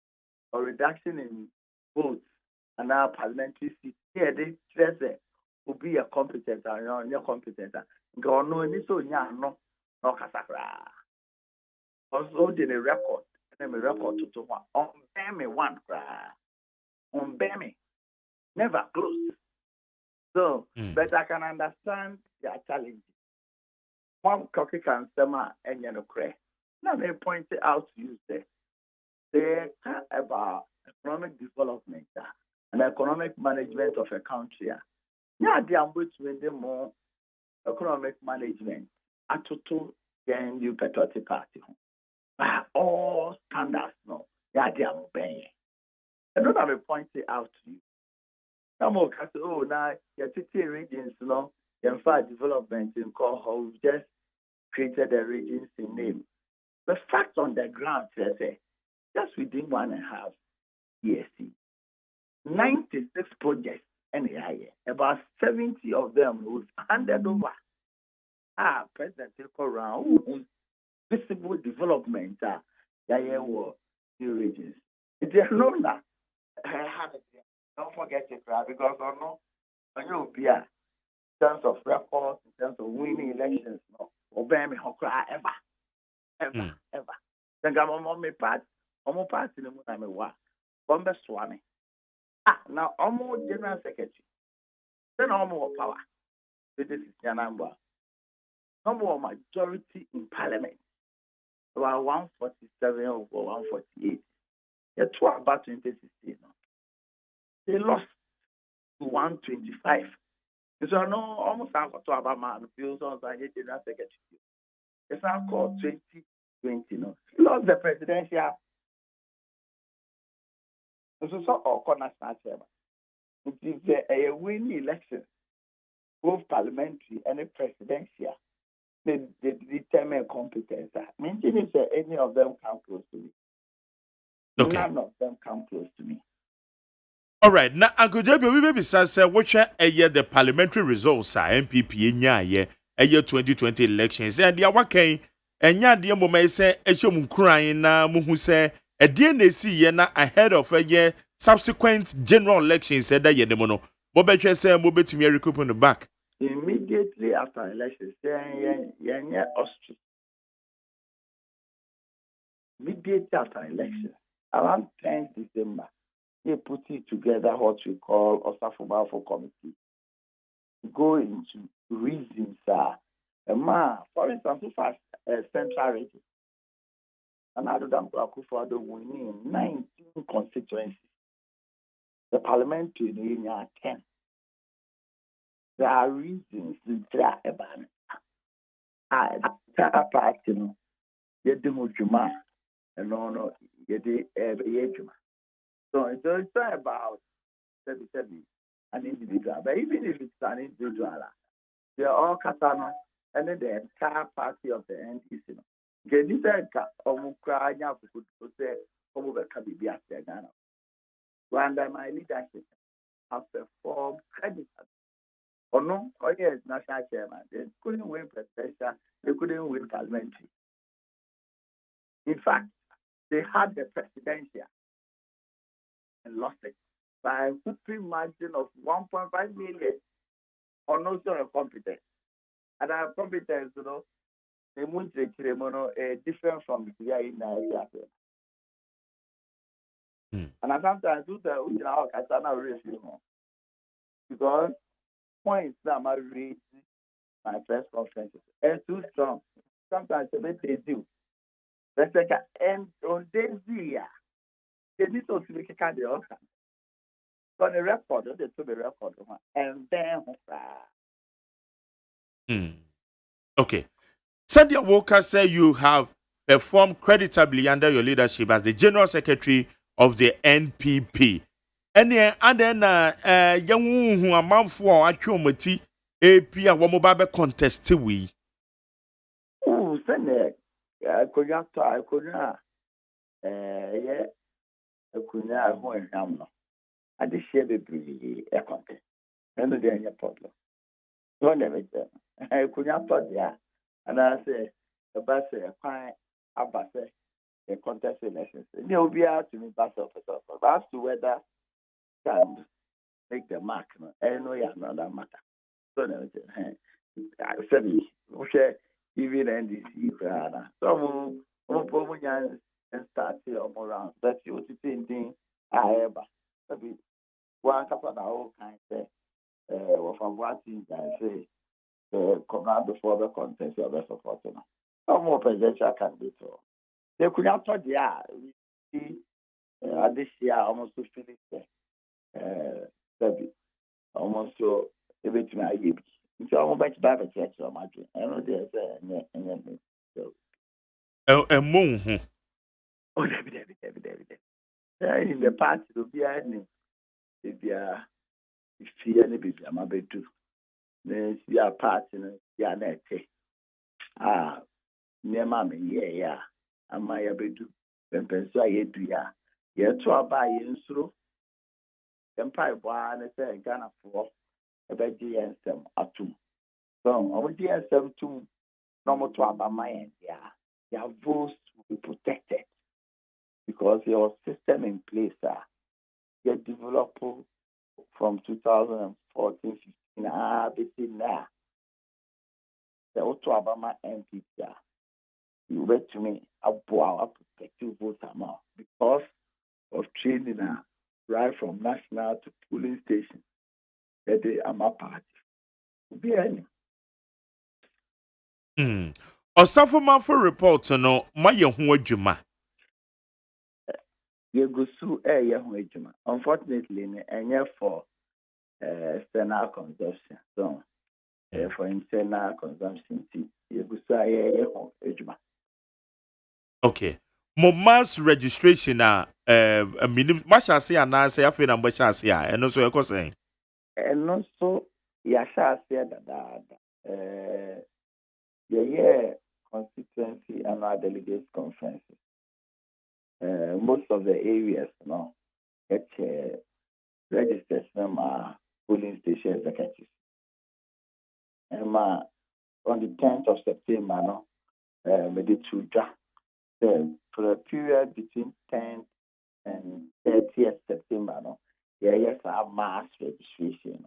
or reduction in votes and our parliamentary seats, here they stress it will be a competent or not competent. Go no, any so no casacra. Also, did a record, and a record to one on Bammy one cry. On Bammy, never close. So, but I can understand their challenges. One cocky can summer and you cray. Now they point it out to you there. They talk about economic development and economic management of a country. Yeah, they are between the more economic management at to then you patriotic party. By all standards, no. Yeah, they are obeying. I don't have a point it out to you. Some more can say, oh, now your TT regions, no, in fact, development in Koho, we just created a regions in name. The fact on the ground, say, just within 1.5 years, 96 projects, and about 70 of them was handed over. President around visible development, new regions. It's a no that don't forget it, because I know be in terms of records, in terms of winning elections, no, obey me, ever. Then I'm on my part in the moon. I'm a what? Bomber Swami. Now, almost General Secretary. Then almost power. This is your number. Number of majority in Parliament. About 147 or 148. They're about 2016. They lost to 125. So I know almost I got to about my feels on the General Secretary. It's now called 2020. No, he lost the presidential. This is all corner chairman. It is a winning election, both parliamentary and presidential. They determine competence. Meaning that any of them come close to me. Okay. None of them come close to me. All right. Now, Uncle Jabi, we maybe say which are the parliamentary results are MPP in year 2020 elections. And the Awake and ya the moment say Echom crying na muhu say a DNC yena ahead of a year subsequent general elections said that yedemono. Bobeche say mobe to me recoup on the back. Immediately after elections, yeah, Austria. Immediately after elections, around 10th December, they put it together what we call Osafobafo Committee. Go into reasons, for instance, if I central region, and I do them for the winning 19 constituencies. The parliamentary union are 10. There are reasons to try about it. The party, you do Juma, and no, you do Juma. So it's about an individual, but even if it's an individual, they are all Katana, and then the entire party of the NDC. Get this Omukranya could say over Kabibi Ghana. Under my leadership, have performed creditably. Or no, oh yes, national chairman. They couldn't win presidential, they couldn't win parliamentary. In fact, they had the presidential and lost it by a whooping margin of 1.5 million on no sort of competence. And our competence, they won't take different from the year in Nigeria. And I sometimes do the because points that I raised my press conferences are too strong. Sometimes they do. Let's say, and on this year, they need to make a kind of on the record, they took the record, and then. Okay. Sandia Walker said you have performed creditably under your leadership as the General Secretary of the NPP. And then young who a month for Achomati AP and Wamobabe contest we. Oh, send it. I could not, yeah, I could not go in Hamno. I just share the a contest. And then any problem. One of it, I could not thought, yeah. And I say, the bus, a fine, a bus, a contest elections. They will be out to me, bus officer, but as to whether can make the mark, and no, another matter. So, I said, even NDC, so, and start here around. That's what you think, I have. One couple of our kind of from what things I say, come out before the contest of the support. No more presidential candidates. They could not touch the eye. This year, almost to finish almost so a bit my age. So I'm back to Bible church or my dream. I know there's a moon. Oh, David. In the party to be any if you are any baby, I'm a bit too. Then you are party, you are net. Near mammy, yeah. I'm my abedu. Then pencil I do ya. Yet to a buy in through. Empire one, I say, Ghana for a bed GSM at 2. So, our GSM 2, normal to about my end, yeah. Your votes will be protected because your system in place, get developed from 2014, 15, between now. The Otto Obama MP, you read to me about protective vote amount because of training right from national to polling station that they are my party. Be any. Osafo for report no my ho adwuma. You go sue unfortunately, and for external consumption. So, for internal consumption, you go sue Okay. Mo mass registration a minimum masha say na say afi na mbasha say and also you saying. And also ya sha say that constituency and delegates conferences. Most of the areas, get registered some polling station executives. And on the 10th of September, made it to for a period between 10th and 30th September, yes, have mass registration.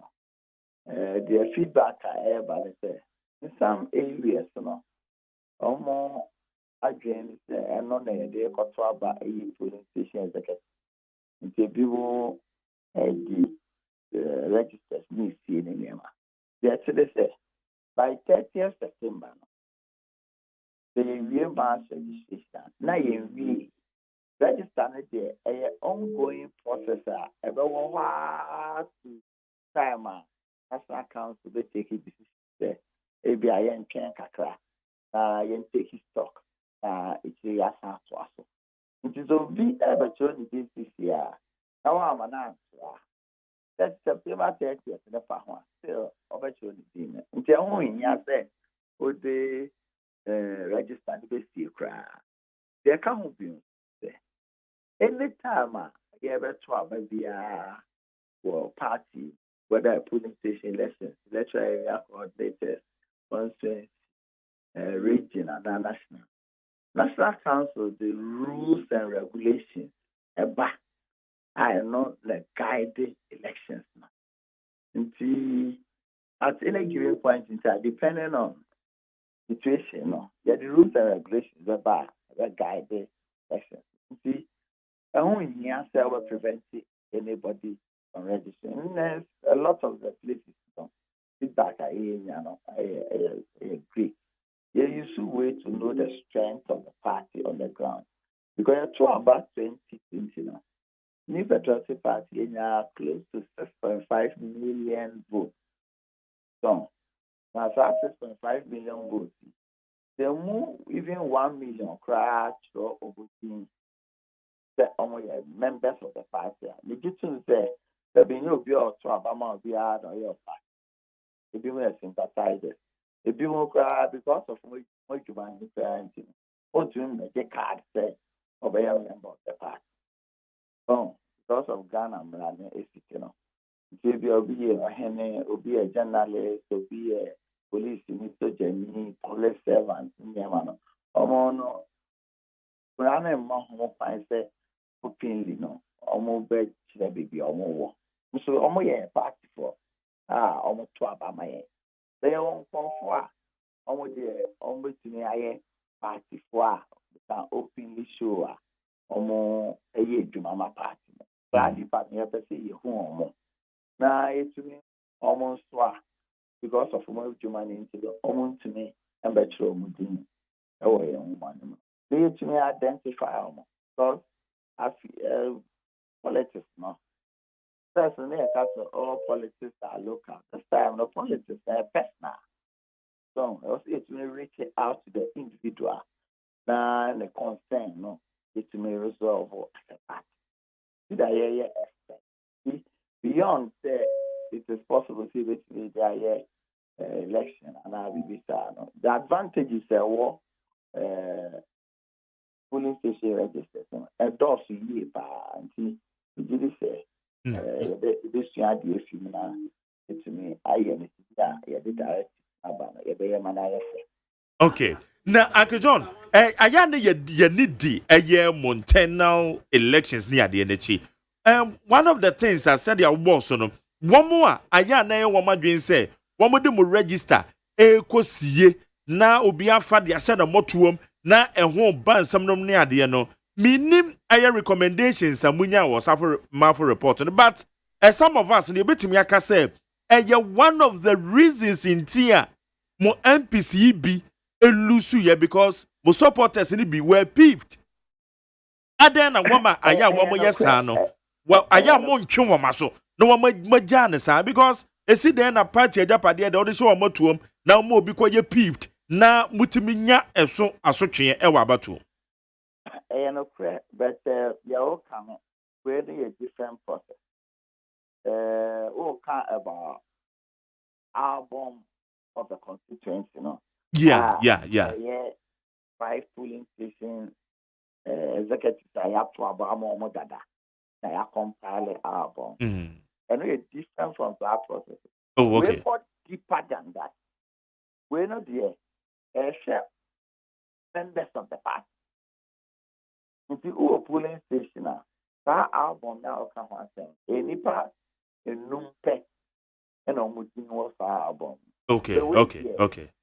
Their feedback in some areas, almost again, and on they got to about a polling station executive. Until people registers me seeing in them. That's they say by 30th September, the real mass registration. Now we register the ongoing process. Everyone to time national council they take a decision. ABI and kakra. You take his stock. It's a yes answer. It is a big opportunity this year. Now I'm an answer. That's September 30th in the Pahua. Still opportunity. Until when you say would they register the best cry. There can't be anytime you ever talk about the party, whether a polling station elections, electoral area coordinators, constituency, region, and national. National Council, the rules and regulations about are not like guiding elections. At any given point in time, depending on situation, the rules and regulations about guiding elections. I only answer will prevent anybody from registering. There's a lot of the places, feedback I agree. There is a way to know the strength of the party on the ground. Because you're talking about 2020 now. New Patriotic Party is close to 6.5 million votes. So, now 6.5 million votes. They move even 1 million crash or voting the members of the party. Legitimate say there be no be or to Obama be hard on your party. If you will sympathize, if you will cry because of what you want to say, what you make a card say, obey a member of the party. Oh, because of Ghana, I'm running a city. If you'll be a henny, or be a journalist, or be a police, Mr. Jenny, police servant, Yamano. No. When I'm more fine, say, openly, no, almost bed, baby, or more. So, almost a party for almost 12 by my. They won't come for almost to me. I party for openly show almost a year to Mama party. Party party, I say, you home. Now, it's me almost because of more human into the almost to me and better moving away on one. They to me identify almost because I feel politics, no. Personally, all politics are local. This time, the politics are personal. So, it may reach out to the individual. Now, the concern, no, it may resolve as a party. Did I hear expect? Beyond that, it is possible to see the election and I will be no. The advantage is polling station registration. A does year and see, you say. This year, the few it's me. I am the direct about Okay. Now, Uncle John, I need the Montana elections near the energy. One of the things I said, your boss on one more. I know what my dream say. One more them register. Kosie na obia fa de said a motuum na ho ban some nom near the no. Minim aya recommendations amunya was after Marfo report. But some of us, in the bit me aka say, one of the reasons in tia mo MPC be elusu ye because mo supporters ni be were peeved. Aden na wama aya wamo yesa no. Well, aya mo ntwe wama so. No wama majane sa because esi den na party ajapade de odi so wama tuom na mo obi kwa ye peeved na mutimi nya eso asotwe e wa abato. But you all come really a different process. All come about album of the constituency, Yeah. 5 polling stations, executives. I have to about more data. I have compile the album. And it's different from that process. Oh, okay. We're more deeper than that. We're not there. Share members of the party. If you are polling station, that album now come and say, any part, a numpe, and almost was album. Okay.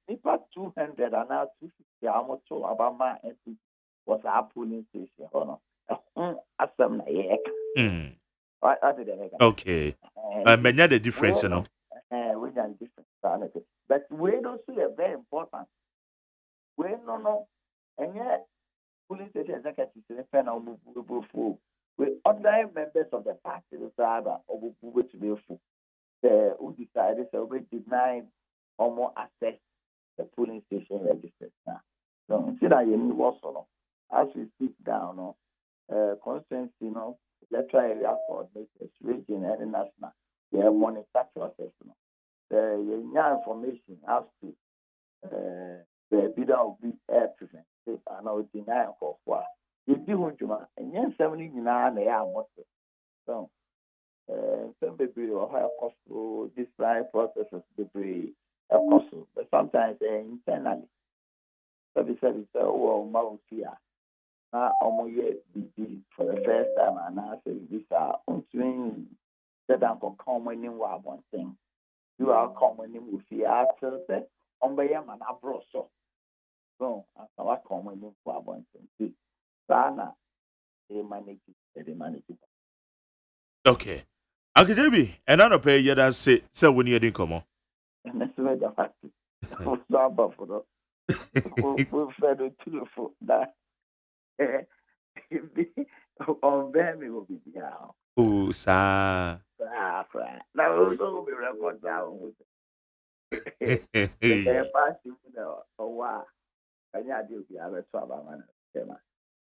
Nipa 200 and now 250 almost so about my MP was our polling station. Asam na yeka. Okay. Many the difference, We are different. But we don't see a very important. We no, and yet polling station executives depend on we other members of the party to be full. Who decided to deny or more access the polling station registers now. So see that you need also as we sit down, constantly, electoral area coordinators, region and national, they monitor process. The information has to baabi da obi present ana odi na nkɔfo a yɛdi ho dwuma ɛnyɛ nsɛm no nyinaa na ɛyɛ amɔte so nsɛm bebree wɔ hɔ ɛkɔ so discipline processes bebree ɛkɔ so but sometimes internally sɛbi sɛ wɔ ɔma wo fie a na ɔmo yɛ bibi for the first time anaasɛ bibi saa ɔntumi sɛ da nkɔka ɔmo anim wɔ abɔnten bi wɔ aka ɔmo anim wɔ fie akyerɛ sɛ ɔmo bɛyɛ ma n'aborɔ so asa waka ɔmo anim wɔ abɔnten bi saa na ɛde manage okay Akadebi ɛna no pɛ yɛ da se sɛ wo ne yɛdi nkɔmmɔ ɛnɛ sɛ mɛda fati so abafo no wo fɛ no tulufo na ɔmbɛn mi wɔ biribiara o saa na wo so wo bɛ rɛkɔd na wo ɛyɛ paati mu na ɔwɔ a kanyɛ ade obiara bɛto abama no ɛma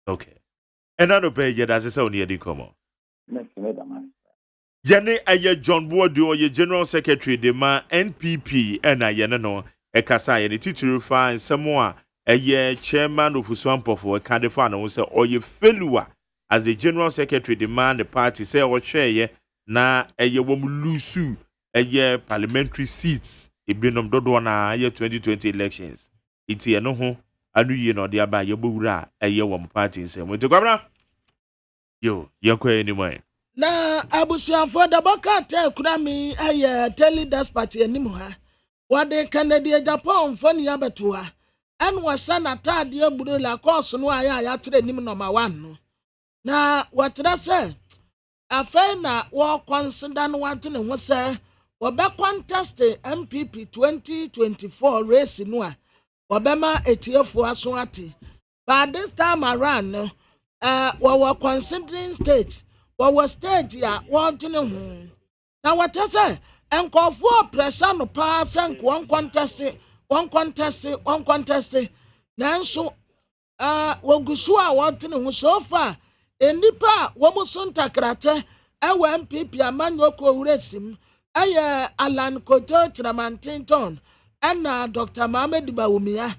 okay ɛna no pɛ yɛ da se sɛ wo ne yɛdi nkɔmmɔ ɛnɛ sɛ mɛda ma Jenny aye John Boadu ye General Secretary de ma NPP ena ye no ekasa ye ne titiri fa nsemo a eye chairman of Usuampofo Kadefa na wo se oye failure as the General Secretary de man the party say o hweye na eye wom lusu eye parliamentary seats ebinom dodo na ye 2020 elections iti eno ho anu ye no de aba ye bowura eye wom party nsemo nti kwabra yo ye kwa ni mo na abusuafo da bokata kurami aye tele despatch anim ha wade Canada Japan fani abeto ha en wasa na tade aburo la course no aya ya tere nim number 1 no na watra se afei na wo consider no want ne ho se wo be contest MPP 2024 race no a wo be ma etiefo aso ate but this time around no we considering state was stage ya wantene ho na watese enkofo pressure no pass and one contest nanso wogusu a wantene ho so far enipa wo musunta krate ewe MPP amanyoko wuresim aye Alan Koto Tramantinton and Dr. Mohamed Bawumia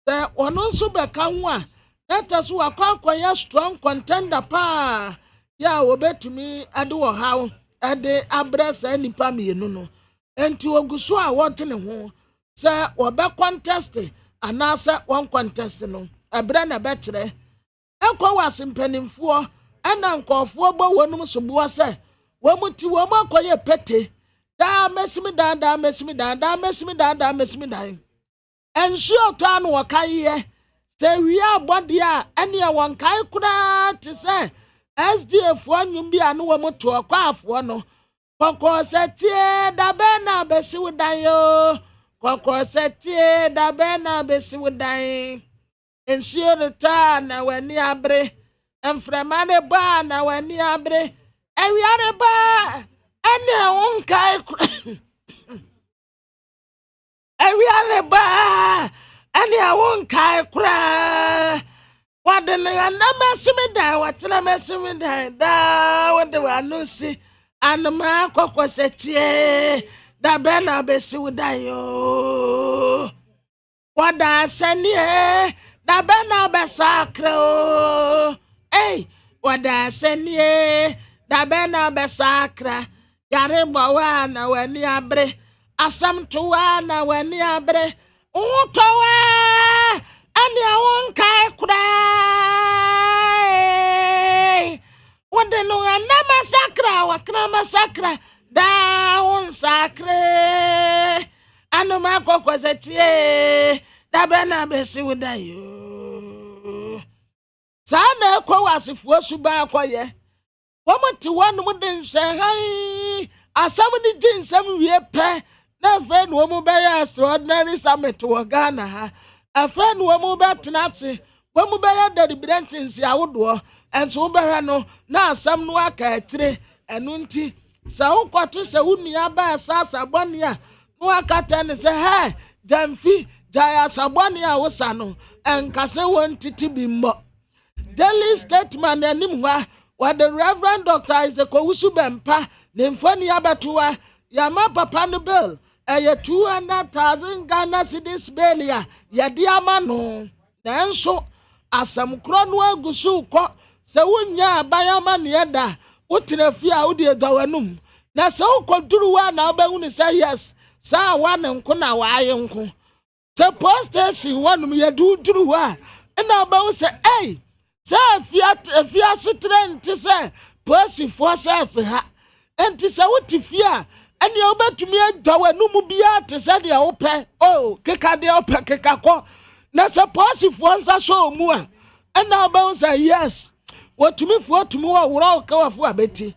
the ono so beka ho a netaso akwakwanya strong contender pa ya wobetumi ade wo hawo ade abrasa nipa mienu no enti ogusu a wotene ho se wobe contest anasa one contest no abre na betre ekwa wasimpanimfo ana nkofo bo wonum sobuwa se womuti wo makoye pete da mesimi da ensu oto no wakaye se wiya body a ene ya wonkai kura te se SDF anyum bi anu wo moto akwaafo no kokko setie da be na besi wudan yo kokko setie da be na besi wudan ensure reta na wani abre enfrema ne ba na wani abre ewiare ba ene wonkai ewiare ba ene wonkai kura wadene na mesimi da watena mesimi da wode wanusi anuma kokosetie da bena besi wudayo wada senie da bena besakro wada senie da bena besakra yare bawa na wani abre asam tuwa na wani abre utowa ani awon kai kura wode no na masakra wakna masakra da won sakre anu ma kokosetie da bena besi wudayo sana ko wasifuo suba akoye womuti wonu de nhwe han asam ni jinsam wie pe na fe no mu be extraordinary summit wo Ghana ha afa no mu be tenate wo mu be deliberations awodo enso wo be no na asam no aka atire enu nti sa wo kwato se wunua ba sasa bone a no aka ten se he jamfi jaya sabone a wo sa no enkase won titi bi mo daily statement anim hwa what the Reverend Dr. Isaac Owusu Bempa ne mfoni abatoa yama papa no bill ɛyɛ 200,000 Ghana cedis belia yɛde ama no nanso asɛm korɔ no agu so kɔ sɛ wonya abayama ne ɛda wotena fie a wode dawanum na sɛ wokɔduru wa na wobɛhu ne sɛ yes saa wa ne nko na waayɛ nko sɛ post station wɔnom yɛde woduru hɔ a ɛna wobɛhu sɛ ei sɛ afia setere nte sɛ posifoɔ sɛ ase ha enti sɛ wote fie a ɛne wobɛtumi adawanum biara te sɛ deɛ wopɛ keka deɛ wopɛ keka kɔ na sɛ posifoɔ nsa so mu a ɛna wobɛhu sɛ yes wɔtumifoɔ tumi wɔ worɔ kawafo abɛti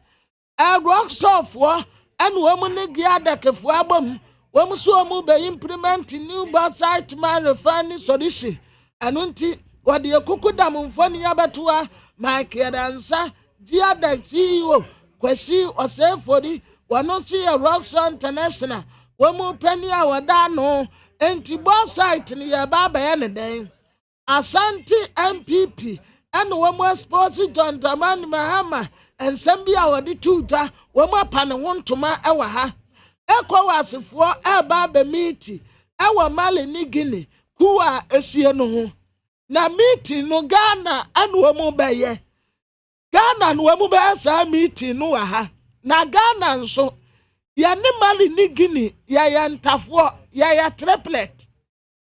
rocksofoɔ ɛne wɔn ne giadakefoɔ abom wɔn so wɔn bɛ implement new site man refining solution ɛno nti wɔde ekuku damfo ne abɛtoa Mike Yadansa giadak CEO Kwesi Osefori wɔn nso yɛ Rockson International wɔn penny a wɔda no enti site ne yɛ ba bɛyɛ ne den Asante MPP ɛne wɔn sports John Dramani Mahama nsɛm bi a wɔde tuta wɔn apa ne ho ntoma ɛwɔ ha ECOWASfoɔ ɛba bɛmiti ɛwɔ Mali ne Guinea ku a esie no ho na meeting no Ghana ɛne wɔn bɛyɛ Ghana no wɔn bɛyɛ saa meeting no wɔ ha na Ghana nso yɛne Mali ne Guinea yɛyɛ ntafoɔ yɛyɛ triplet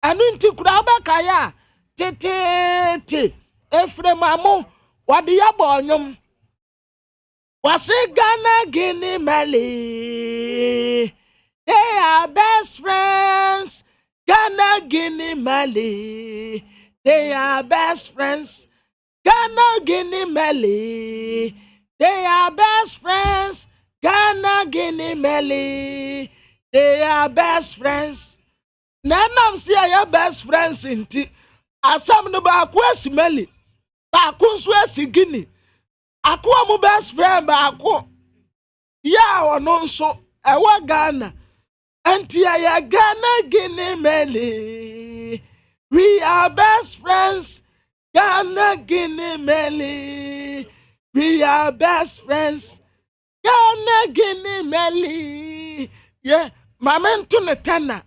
ɛno nti kura bɛka yɛ a tete Efremamu wɔde yɛbɔ ɔnyom wase Ghana Guinea Mali they are best friends Ghana Guinea Mali they are best friends Ghana Guinea Mali they are best friends Ghana Guinea Mali they are best friends nanam si your best friends inti asam no ba ko asimali ba ko so asigini akwa mu best friend ba ko ya wono nso ewa Ghana anti ya Ghana Guinea Mali we are best friends Ghana Guinea Mali we are best friends Ghana Guinea Mali yeah mamento ne tana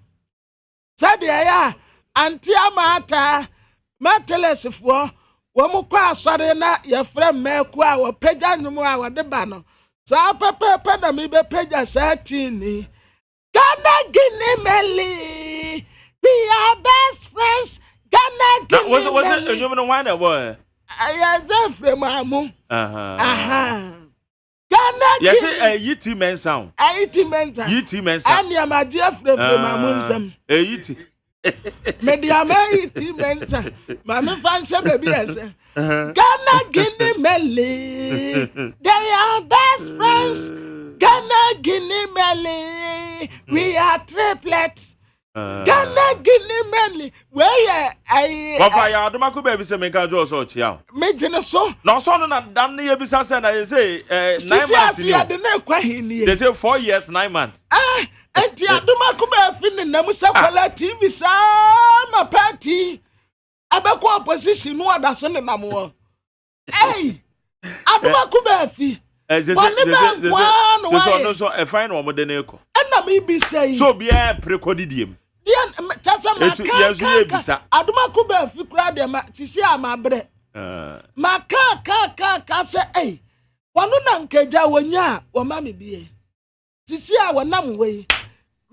sadia ya anti amata matelesfo wɔn kɔ asɔre na yɛfrɛ mmeku a wɔpagya nnwom a wɔde ba no saa pɛpɛpɛ na mi bɛpagya saa tiini Ghana Guinea Mali we are best friends Ghana Guinea Mali was it nnwom no why na boy ayɛ dɛ frɛmamu Ghana yes yiti men sound yiti men sound ani amadi frɛmamu nsɛm yiti Mediama iti menta mama fanse baby ese Ghana Guinea Mali they are best friends Ghana Guinea Mali we are triplets Ghana Guinea Mali where I Wafa ya aduma ko baby se menka jo so chia me gene so no so no na dan ne yebisa se na you say 9 months they say 4 years 9 months enti aduma ko ba fi ne nam sakwala TV sama party abeko opposition no oda so ne nam wo aduma ko ba fi so e fine no mo de ne ko na me bi say so bia prekodidiem tata maka aduma ko ba fi kura de ma tisi amabre maka say wonu na nkeja wonya wo ma me bie tisi a wonam we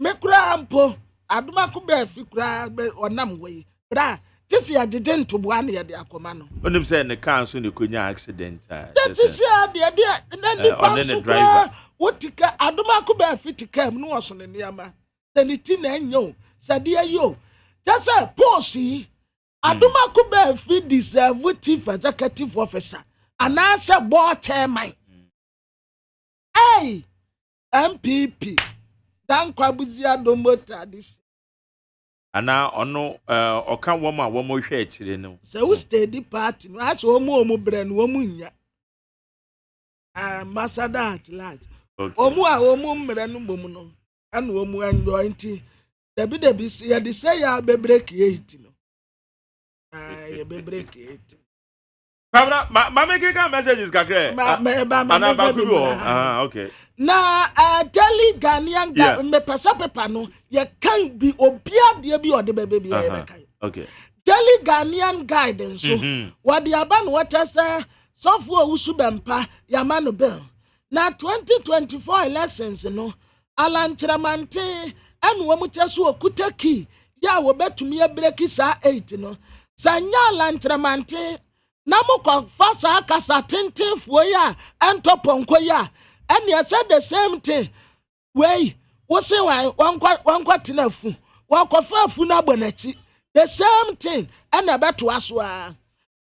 me kura ampo aduma ko ba fi kura wonam we bra tisi ya dede ntoboa na ye de akoma no onim say ne car so ne konya accident tisi a de na ni pa so driver wotika aduma ko ba fi tika mu no wo so ne niama saniti na enyo sade ayo tasa posi aduma ko ba fi deserve chief executive officer anasa board chairman MPP dan kwabuzia dombo tradition ana ono oka woma womo hwe akire no se wo steady party no aso omu bre no omu nya masada at large omu mre no bom no ana omu enjoy nti debi ya de say ya be break 8 no ya be break 8 Pabra, ma make ka messages kakre. Ma okay. na daily Ghanaian guy me pesa paper no ye can be obia de bi ode bebe bi e bekai. Okay. Daily Ghanaian guidance so what the aban what say software usu bempa yamano bill. Na 2024 elections no Alan Chiramante and womutesu okuta key ya wo betumi ebreki sa 8 no. Sanya Alan Chiramante na mo kwa sa kasa tenten fuo ya entoponko ya and you said the same thing wey wo say wankwa tenafu wankwa afu na bonachi the same thing and abeto aso a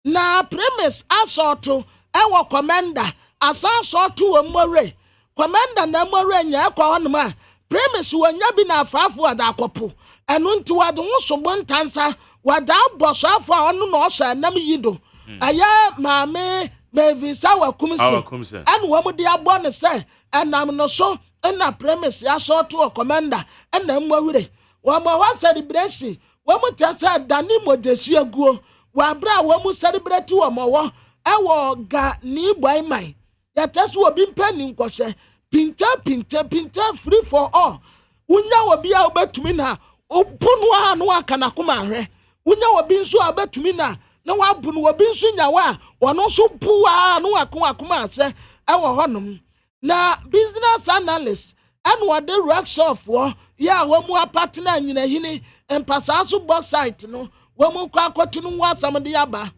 na premise asorto ewo commander asa asorto wo more commander na more nya kwa honoma premise wonya bi na afafo ada akopo enu nti wade wo sobo ntansa wada boso afo onu na osa nam yido aya maame mevisa wakumse and wo mudi abo ne say enam no so na premise ya sorto commander na mwawire wo mo wa celebration wo mu tesa dani modesi aguo wa bra wo mu celebrate wo mo wo ewo ga ni boy mai ya tesu obi mpani nkwose pinta free for all unya obi a obetumi na opunu a no aka na koma hwe unya obi nso a obetumi na wabunu obi nso nyawa ono so puwa no akoma ase ewo honom na business analyst and what the racks off wo ya wo mu partner nyina hini empasaso box site no wo mu kwa kwatunu wasam de yaba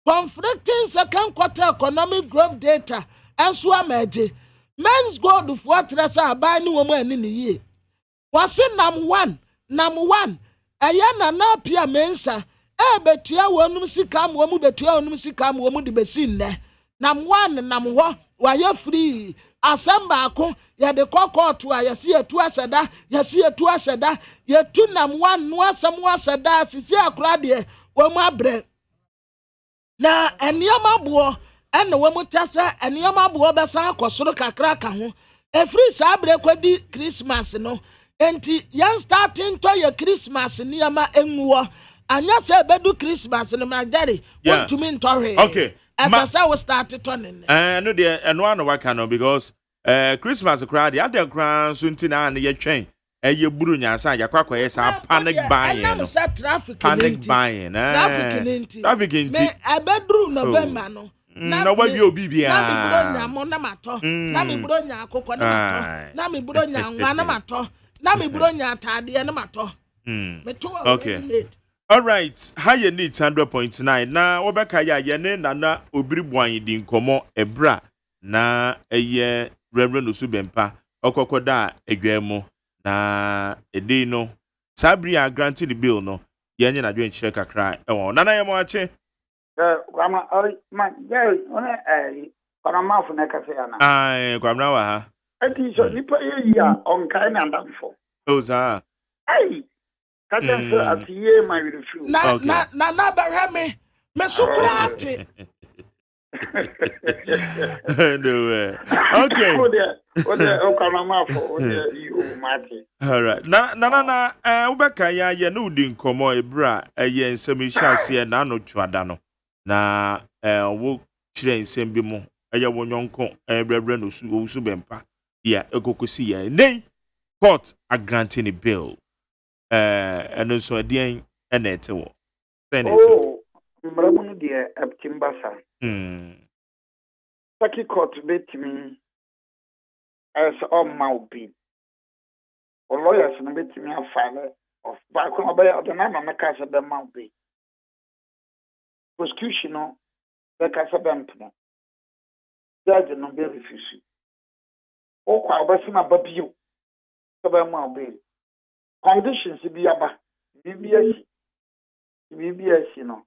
conflicting second quarter economic growth data enso amaje men's gold for trasa abai ni wo mu ani ni yie wase nam 1 aya na na pia mensa betua wonum sikam wo mu betua wonum sikam wo mu de besi nne nam 1 nam ho wa ya free asamba ako ya de kokoto a yesi etu aseda yetu nam 1 no asam aseda sisi akora de wo mu abre na eniama bo ene wo mu tasa eniama bo besa akosoro kakra ka ho efri sa abre kwadi Christmas no enti yan starting to your Christmas niama enwo anya se bedu Christmas no magari want to mean torre. Okay. As I say we started turning. No there and one waka no because Christmas crowd the other crowd so ntina na ye twen ye buru nyansa ya kwakwa ye sa panic buying no traffic buying traffic inti me abedru November no na wa bi obi bia na mi buro nya mo na mato na mi buro nya akokọ na mato na mi buro nya nwa na mato na mi buro nya atade na mato me to okay. All right, high need 100.9. Na obeka ya yene na obiri bwan di nkomo ebra na eye reverend Osubempa okokoda agwemo na edi no sabri a granted the bill no yenye na dwen check akra ewo nana yemo ache kwama man yeah ona kwama mafu na kafe ana kwamra wa ha ati so nipa ye ya onkai na ndamfo oza ai kata atiye my review na barame me sukrate no way. Okay. All right. Na ubeka ya no di nkomo ebra ye nsem hyase na no twada no. Na wo kire nsem bi mu eye wonyonko ebrebre no su bempa. Yeah, ekokosi ya. Nei court a granting a bill. And so adien enete wo. Oh, mramunu die abtimbasa. Saki court betimi as on mouthbi. Or lawyers no betimi a file of back on obey the name of the casa de mouthbi. Prosecution no the casa bempno. Judge no be refuse. O kwa obesima babio. So be mouthbi. Conditions be aba. BBS no.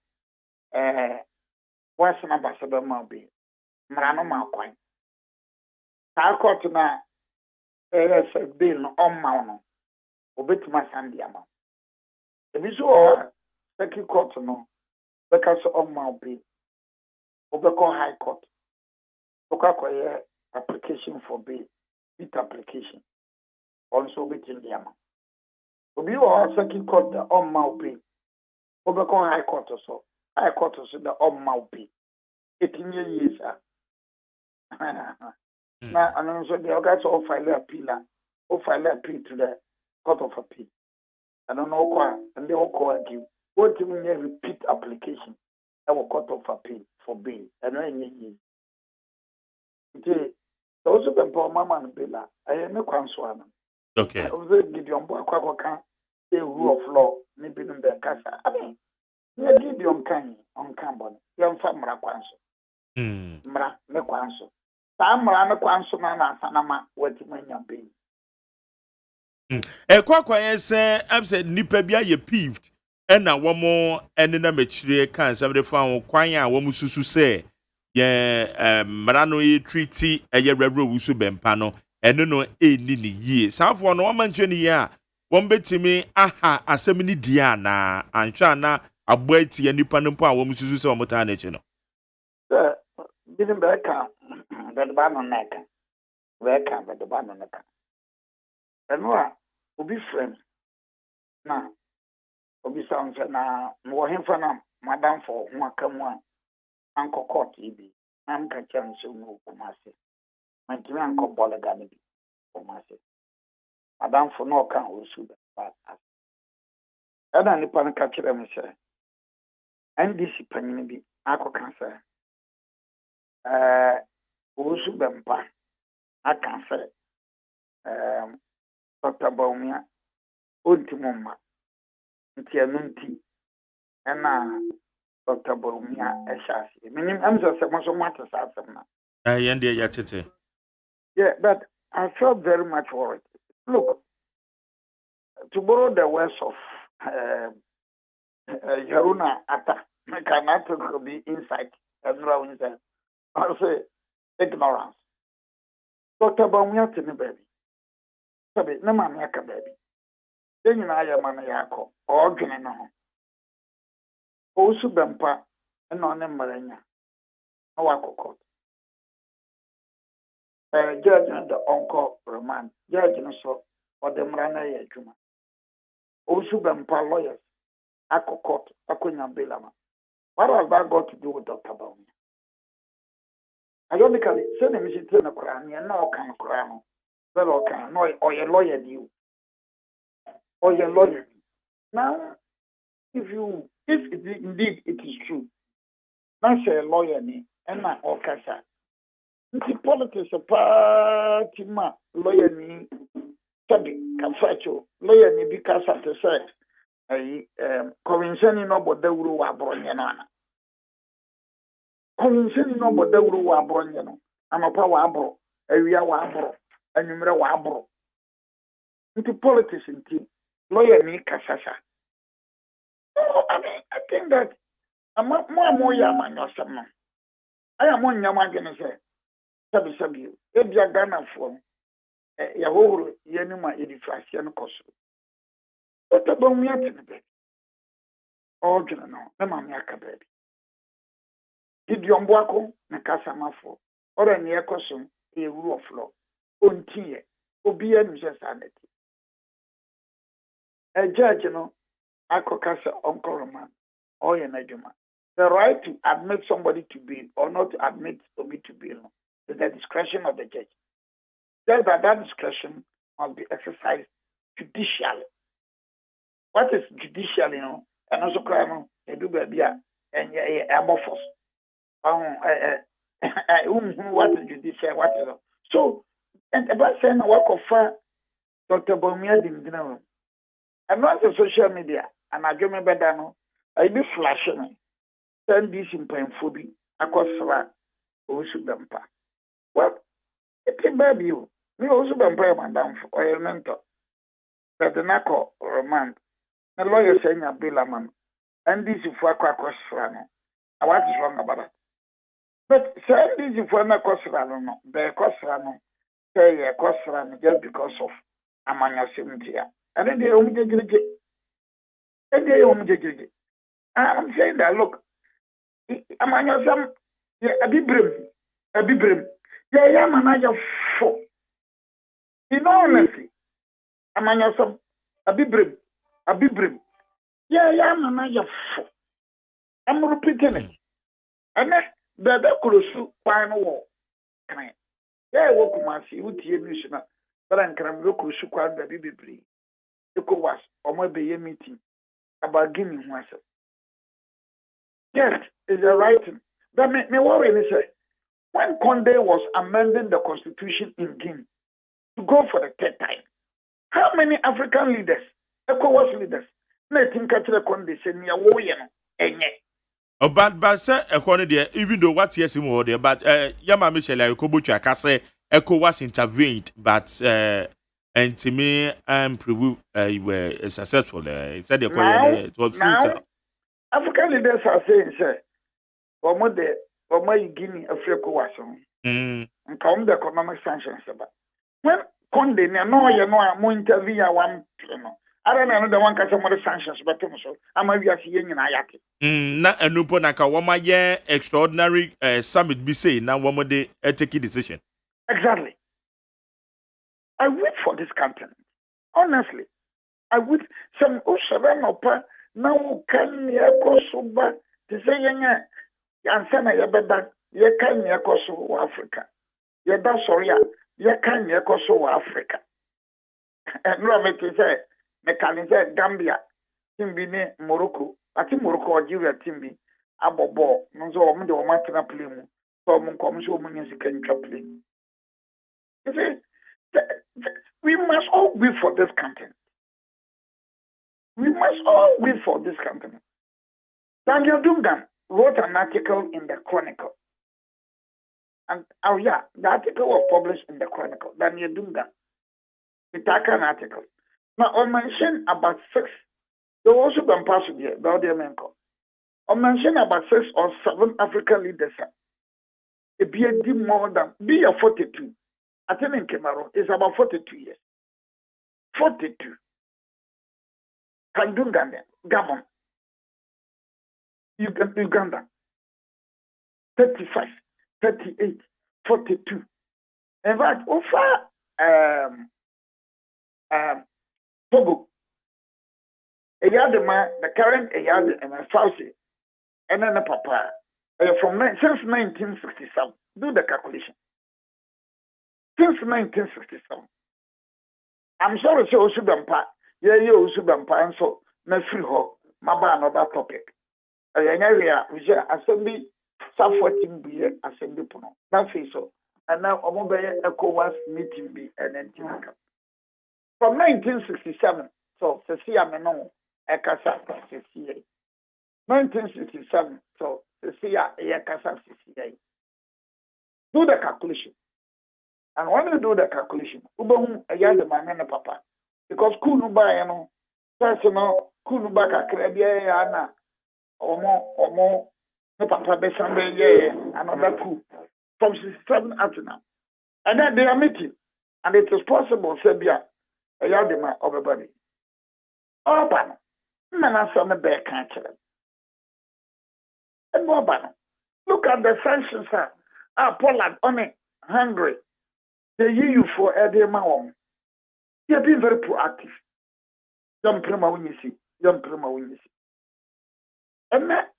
What's an ambassador mouthbi. Marano Malcoin. I caught na a bill on Mauno, or bit my sandiama. The visual second court no, because on Malby, Obeko High Court, Okako application for bill, bit application, also bit in the amount. Obi or second court the on Malby, Obeko High Court or so, High Court or so the on Malby. 18 years. Now, and also the guys all file appeal to the Court of Appeal. I don't know why, and they all call you. What do you mean repeat application? Our Court of Appeal for bail, and I need those of them for Mama and Bella. I am no console. Okay. I was Gideon Boakwaka, a rule of law, maybe in the Casa. I mean, you Gideon Kanye on Cambon, young Famra Quanso. Mra, no Quanso. Samra, no Quanso, Nana, Sanama, what you mean, your bail. Kwakwa say I'm said nipa bia ye peeved na womo ene na mechire kan some dey fan kwan a womu susu say ye mara no ye treaty ye revro wusu bempa no ene no eni ni yie sanfo no womanche ni ya won betimi aha asem ni dia na anhwa na abo ati nipa no mpo a womu susu say womota na chi no didn't back the ban on neck where can the ban on neck and what will be friends now. Obi sounds na mo hemfa na madam for ho akamwa anko court ibi am ka chan so no kumase mantimi anko bolega ni bi kumase madam for no kan osu ba ada ni pan ka kire me se NDC panyin bi akoka se osu bempa aka se Dr. Baumia ultimum nti anunti na Dr. Baumia eshasi minim amza se mo so mata sa asem na yende ya tete. Yeah, but I felt very much worried. Look, to borrow the words of Yaruna Atta, I cannot be insight as well as I'll say ignorance. Dr. Baumia to me, baby. Sabi, no man yaka baby. Then you know I am an yako, or no. Also, Bempa, and on them Marina. No wako court. Judge and the uncle Roman, judge and so, or the Marana Yajuma. Also, Bempa lawyers, Ako court, Akunya Bilama. What has that got to do with Dr. Baumia? Ironically, send him to the Quran, and now can Quran. Well, okay, no, or your lawyer, you. Or your lawyer. Now, if indeed it is true, not say a lawyer, and not all casa. The politics of party, lawyer, Sabi, Cafacho, lawyer, because at the side, convincing about the Uru Wabroniana. Convincing about the Uru Wabroniano. I'm a power abro, a real wabro. And you know wabro. Into politics and team, lawyer me kasasa. No, I mean, I think that I'm more yaman or someone. I am one yaman gonna say, Sabi, if you're gonna form a whole yenuma edification cost. But the bomb yet in the bed. Oh, you know, the mamma baby. Did you unbuckle Nakasa for or a near custom a rule of law? Montie, obedient sanity. A judge, you know, Akokasa Uncle Roman, or an AGYEMAN. The right to admit somebody to bail or not to admit somebody to bail is the discretion of the judge. Just that discretion must be exercised judicially. What is judicial, you know? And also, crime, they do baby and amorphous. What is judicial? What is so? And about saying a work of Dr. Baumia didn't know. I'm not on social media, and I do remember that I be flashing. Send this in painfully across Sala, also Bempa. Well, it's a baby. Me also Bempa, madam, or a mentor. But the Nako Roman, the lawyer saying a billaman, and this is for across Sala. What is wrong about it? But send this is for Nako Sala, the Cosrano. Say a Cosran just because of Amanya Cynthia. And then they only I'm saying that look, Amanya some a bibrim. Yeah, manager for. In all honesty, Amanya some a bibrim. Yeah, manager for. I'm repeating it. And then the Kurusu final war. Yeah, walk Kumasi, Uti Mission, but I'm going to look to Sukwan the Bibi. ECOWAS, or maybe a meeting about Guinea myself. Yes, it's a writing. But me worry is when Condé was amending the constitution in Guinea to go for the third time, how many African leaders, ECOWAS leaders, they think Condé said, but sir, according there, even though what yes in order, but Yama Michelle Kobucha Kase ECOWAS intervened, but and to me prove you were successful. He said it was futile. African leaders are saying, sir, or my Guinea Africa was and come the economic sanctions. When Condé, no, you know, I'm going to intervene one. I don't know the one customer sanctions, but so I'm a seeing in Ayaki. Na enupo na ka wama ye extraordinary summit be say na wama de take decision. Exactly. I wait for this continent. Honestly, I wait some Usharanopa now can ye kosuba to say yansana yebeda ye can ye kosu Africa. Ye da soria ye can ye kosu Africa. And no me to say Mekanize Gambia, Timbine, Morocco, I think Morocco, Algeria, Timbi, Abobo, Nonzo, Omo, the Omatana Plim, Tom comes woman as a can play. You see, we must all wait for this continent. We must all wait for this continent. Daniel Dungan wrote an article in the Chronicle. And, oh yeah, the article was published in the Chronicle. Daniel Dungan. It's an article. Now, I mentioned about 6. There also been passed here, I mentioned about 6 or 7 African leaders. It be a more than be a 42. I think in Cameroon it's about 42 years. 42. Kandunga, Gabon, Uganda, 35, 38, 42. In fact, over Togo, the current and Fauci, and then the Papa, since 1967. Do the calculation. Since 1967. I'm sorry to say Osubampa, Osubampa, and so, Nefriho, Maba, another topic. Area, we say assembly, supporting be assembly puno. That's so. And now, Omobe ECOWAS meeting be and then from 1967, so Cecilia Menon, Ekasa Cecilia. 1967, so Cecilia Ekasa Cecilia. Do the calculation. And when you do the calculation, Ubahum a yard man and a papa. Because Kunuba, personal Kunuba Carabia, or more, the papa Bessambe, another coup from 67 up to now. And then they are meeting. And it is possible, Serbia. A yardima of everybody. Oh, Bano. Man, on the bear catcher. And more Bano. Look at the sanctions. Poland, only Hungary. The EU for Eddie Mawon. You have been very proactive. Young Prima when you see. And that,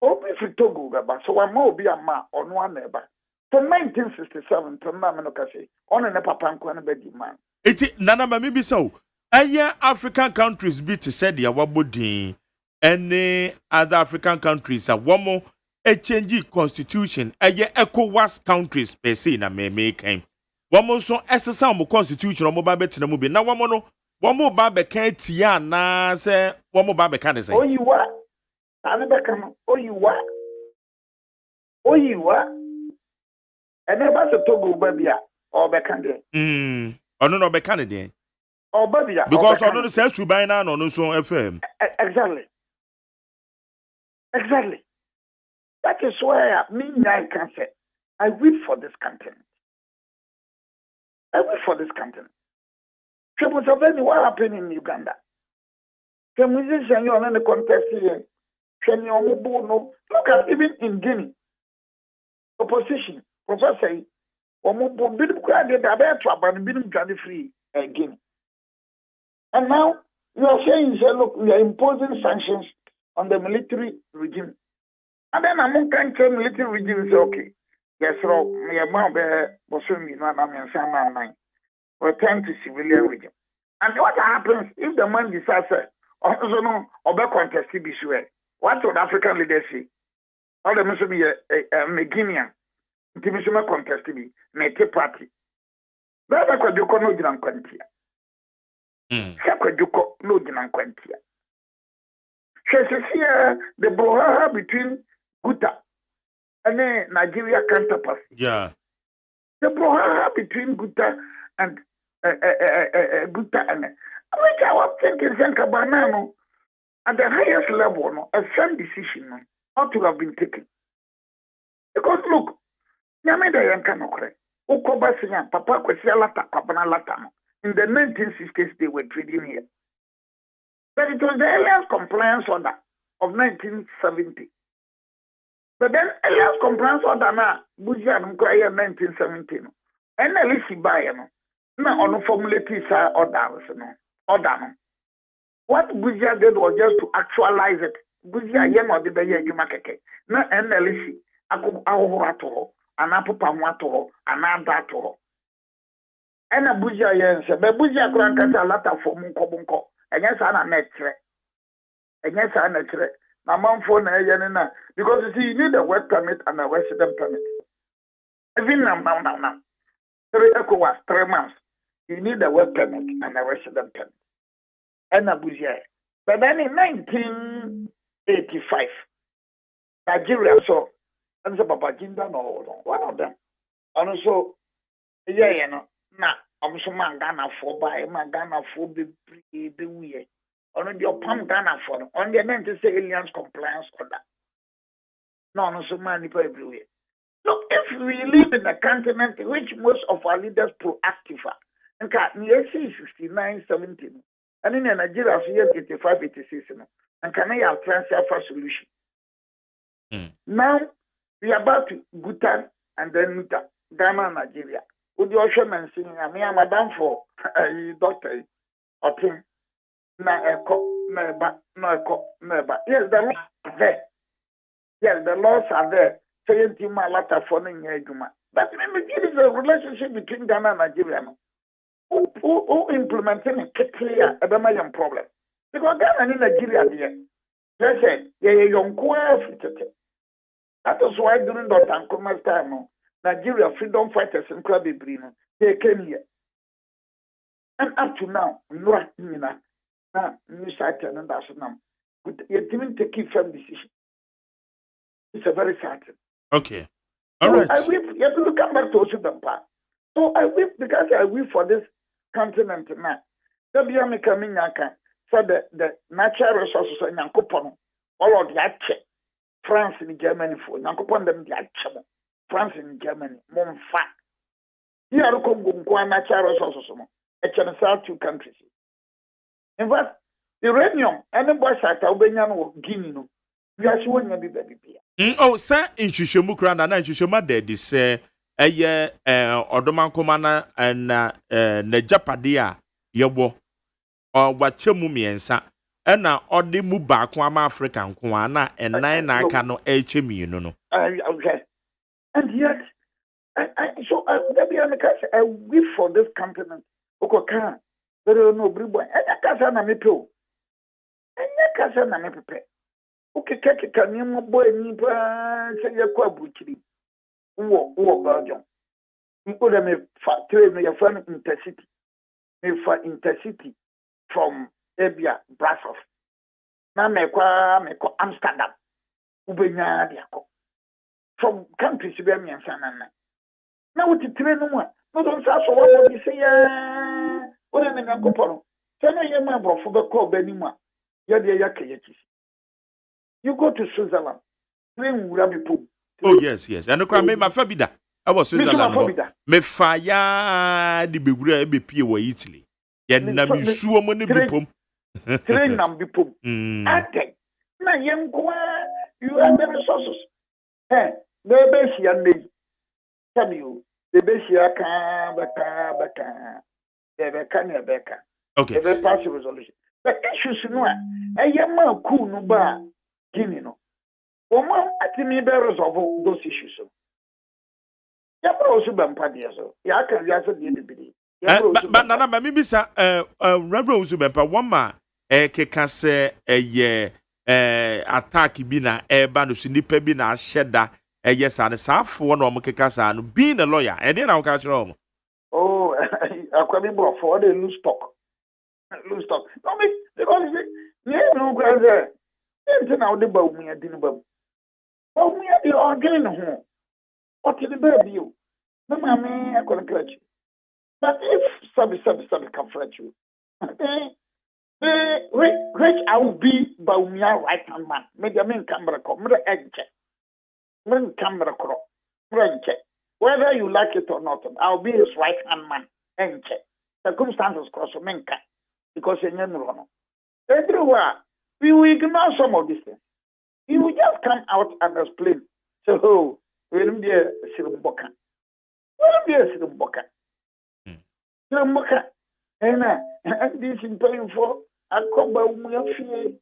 open for Togo, so I'm more be a ma on one neighbor. From 1967 to Mamanokashi, on an Papanquan Betty man. It nana maybe so. African countries be to say the wabodi. Any other African countries are one more a change constitution. ECOWAS countries per se na me make him. One more so SSM constitution or mobile bet na mubi. Now one more babe can't ya na say one more babe can't say. Oh you what? Oh you what? Oh you what? And then what's a Togo baby or Becande? Oh no, be Canadian. Oh, baby, because I know the sales to buy now on so FM. Exactly. That is why I can say I wait for this continent. Troubles of any what happened in Uganda. The musician you are in the contest here. Look at even in Guinea. Opposition, Professor. Free again. And now you are saying, look, we are imposing sanctions on the military regime. And then among country military regime is okay. Yes, so my mom was swimming on a nine. Return to civilian region. And what happens if the man decides, also no, or back contest to be sure? What would African leaders say? All the must be a Guinean. Intimation contest to be, make a party. That's what you call no Ginan Quantia. What you call no Ginan Quantia. She says here the brouhaha between Guta and Nigeria counterpart. Yeah. The brouhaha between Guta and Guta and which I was thinking Banano at the highest level, no, a firm decision no, ought to have been taken. Because look, Yameda Yankanokre, Ukobasian, Papa Kwasia Lata, Papana Latano. In the 1960s, they were trading here. But it was the Alliance Compliance Order of 1970. But then Alliance Compliance Order now, Buzia Mkwaya 1917. And Elisi Bayano. Now on formulated order. What Buzia did was just to actualize it. Buzia yen or the Bayer Jumakeke. Now NLC, Aku and Apupamuato, and Adato. And a Buzia yen said, but Buzia Grankata Lata for Munkobunko. And yes, I'm a netre. And yes, I'm a netre. My mom phone because you see, you need a work permit and a resident permit. Even now. 3 ECOWAS, 3 months. You need a work permit and a resident permit. And a Buzia. But then in 1985, Nigeria saw, and so Papa Jinda, no, one of them. And also, I'm so Ghana for by Ghana for the way. On your palm Ghana for on the Alliance Compliance Order. No, so many people everywhere. Look, if we live in a continent in which most of our leaders proactive are, and in 69, 17, and in Nigeria, 85, 86, and can I have transfer solution? Now, we are about to Gutan and then Muta, Ghana, Nigeria. Would you also mention, I mean, I'm a madam for a doctor, or thing, never. Yes, the laws are there. Yes, the laws are there. Saying to my latter for Juma. But there is a relationship between Ghana and Nigeria. Who implementing a clear Adamayan problem? Because Ghana and Nigeria, they say, young that is why during the Tankoma's time, Nigeria freedom fighters in Krabibrino, they came here. And up to now, new site and that's now. You didn't take a firm decision. It's a very certain. Okay. All right. I weep. You have to come back to Osudan Park. So I weep because I weep for this continent now. The Biami coming so the natural resources in Yankopon, all of the France in Germany for Yankopon them the France in Germany, Monfa. Here are the natural resources. It's in the 2 countries. In fact, uranium, any boy site, Albanian or Guinea, we are showing a bit. Oh, sir, in Shishomu Kranda, and Shishoma de say, Odoman Komana and Nejapadia, Yobo, or Wachemumi and Sa, and now Odi Muba, Kwama African, Kwana, and 9 I cannot HMU, you know. Okay. And yet, I wish for this continent. Okoka, there are no Bribo, and a Casana Mipo, and a Casana Mipe. Okay, can you boy say your quabuchi? Who Belgium? You could have trade me a friend intercity. Me for intercity from Abia, Brussels. Now me Amsterdam. Ubenya diako. From countries where me and Sanana. Now what the train one? No don't say so what you say what am I going to say no you ma bro for the call benima. Ya dia yakayeti. You go to Switzerland. Oh, yes. And the crime made my fabida. I was Switzerland. Me fire the Bibria BP or Italy. Yanam you sue money bipum. Train nam bipum. Ate. Na young you have the resources. Eh, the base and tell you the base Beka. Okay. The partial resolution. The issues no a young cool no bar. Guinea, no. Woman, I think me bearers of those issues. also Bampadia. So, ya can just be the but Nana, maybe sir, Reverend Uzubempa, one ma, kekase, attack bina, band snipe bina, shedda, yes, and a half one or Mokekasa, being a lawyer, and then I'll catch home. Oh, I can be brought for the loose stock. Loose stock. No, because no, brother. Now the bow me, I didn't bow. Oh, me, you are getting home. What did the baby you? No, mammy, I couldn't catch you. But if subby can fret you, which I will be Baumia right hand man, make a man camera come, egg check. Men camera crop, check. Whether you like it or not, I'll be his right hand man, egg check. Circumstances cross a menka because in general. Everywhere, we will ignore some of these things. He will just come out and explain. So, we'll be a Sirimboka. We'll be a Sirimboka. And this is paying for a combo fee.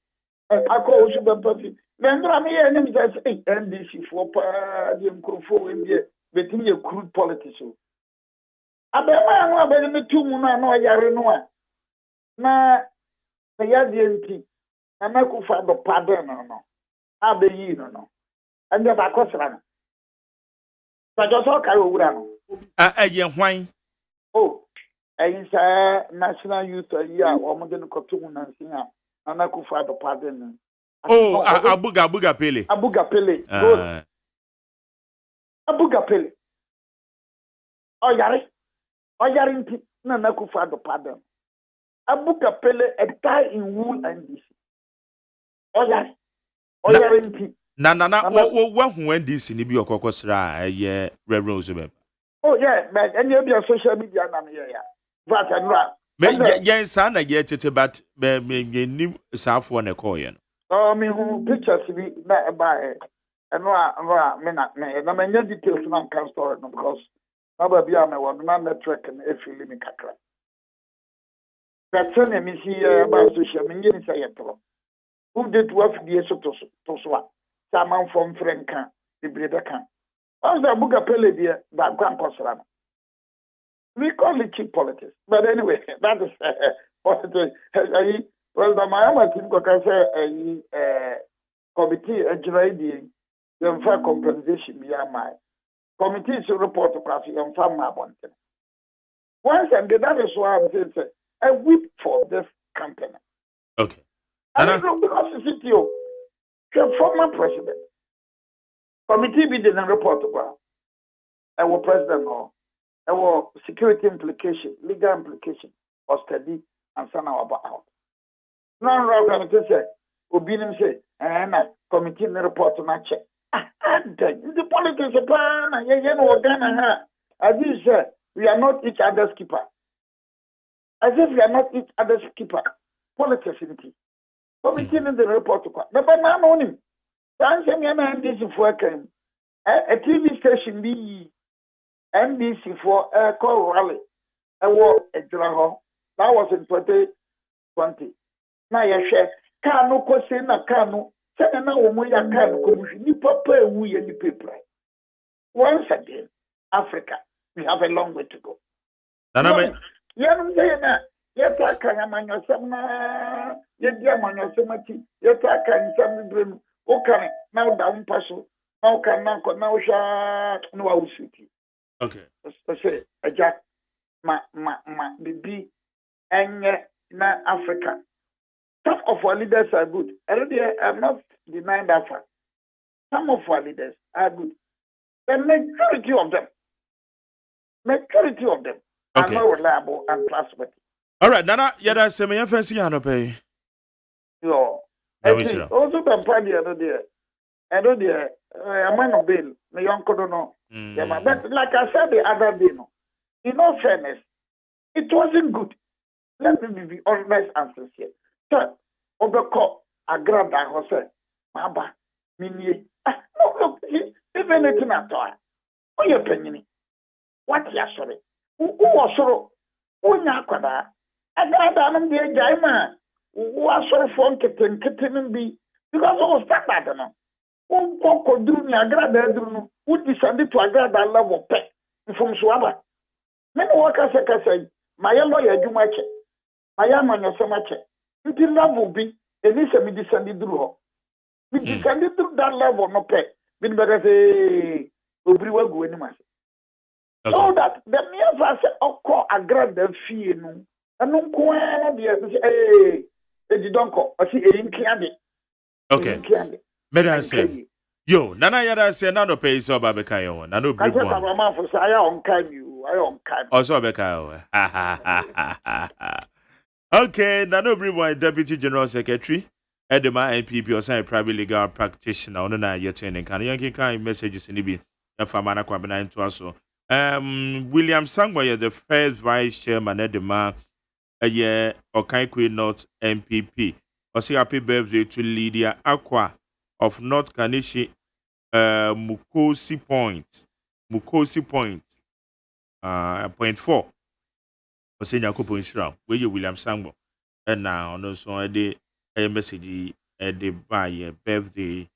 I call Super Party. Then I'm here and just NDC for the Microphone in the between your crude politics. I bet my mother in 2 months, no, Yarinoa. Na, the Yadianti, and I could find the pardon or no. I'll be you, no. And then I cross run. But just all I will run. Oh. Aisa National Youth Year or Modern Cartoon and Singer, and I could find the pardon. Oh, Abuga Pele. Abuga Pele. Abuga Pele. Oh, Yarinti, and I could find the pardon. Abuga Pele, a tie in wool and this. Oh, Yarinti. Nana, what when this in the Biocosra, yeah, Red Rose. Oh, yeah, but any of your social media, but I'm not. Yes, son, I get it, but new South one a coin. Oh, me who pictures me that by and no, many details not can store because nobody am one man network and if you limit kakra. That's an me see about social media. Who did work the to swap? Someone from Franca, the breeder can. How's the book appellate there that Grand Cosrana? We call it cheap politics. But anyway, that is politics. Well, the Miami team can say a committee, a jury, the fair compensation beyond my committee to report to class and farm my wanted. Once and that is why I'm saying a whip for this company. Okay. I don't know because the CTO, the former president, committee be the report to our president or our security implication, legal implication, or study and send our out. Now, I'm going to say, Obinum say, and committee report to not check. The politics is plan, and you know, Ghana, as you say, we are not each other's keeper. As if we are not each other's keeper. Politics in tea. Committee in the report to court. But now, on him. Dancing and NDC for a TV station be NDC for a call rally. I walk a Juraho. That was in 2020. Now, you share. Kano question na Kano. Send na umuya Kano commission. Ni papa we any paper. Once again, Africa, we have a long way to go. Yetaka yamanyosema yedia manyosemati yetaka nsamibrim okane na uda mpaso na okana ko na usha no awusuti. Okay. Say aja ma bibi enye na Africa. Some of our leaders are good. I'm not denying that fact. Some of our leaders are good. The majority of them are not reliable and trustworthy. All right, Nana, yada seme ya fancy ya no pay. Yo. Also the party I know there a man of bail, my uncle don't know. Yeah, but like I said the other day, no. In all fairness, it wasn't good. Let me be honest and sincere. So, Obeko agrada Jose, Maba, Mini. Look, even anything at all. What your opinion? What ya sorry? Who was so? Who ya kwada? Agrada nam de jaima. Who was so fun kitten be because I was that no. Who could do me agrada who descended to agrada level pay. from Swaba. Many workers say, my lawyer, you much. My am on your so much. Until love will be, and this a me descended through. We descended through that level, no pay. Been better say, Obriwa go any mass. So that the mere verse of call a grand fee, no, and no coin, you don't call, I see a candy. Okay. Meda say, yo, Nana Yada say, Nano pay so Babakayo, Nano I Brick just have a man for say, I on time you, I on time. Also Bekayo. Okay, Nano Brick, Deputy General Secretary, Edema NPP, or some private legal practitioner, on the yet and can Yankee kind messages in the bin, and Famana Kwabana to us. William Sangwa, the first vice chairman, Edema, a year, or Kaikui North MPP. Or say happy birthday to Lydia Aqua of North Kanishi, Mukosi Point. Point 4. Or say Yakupo Inshra, where you William Sangwa. And now, also, a message, a by a birthday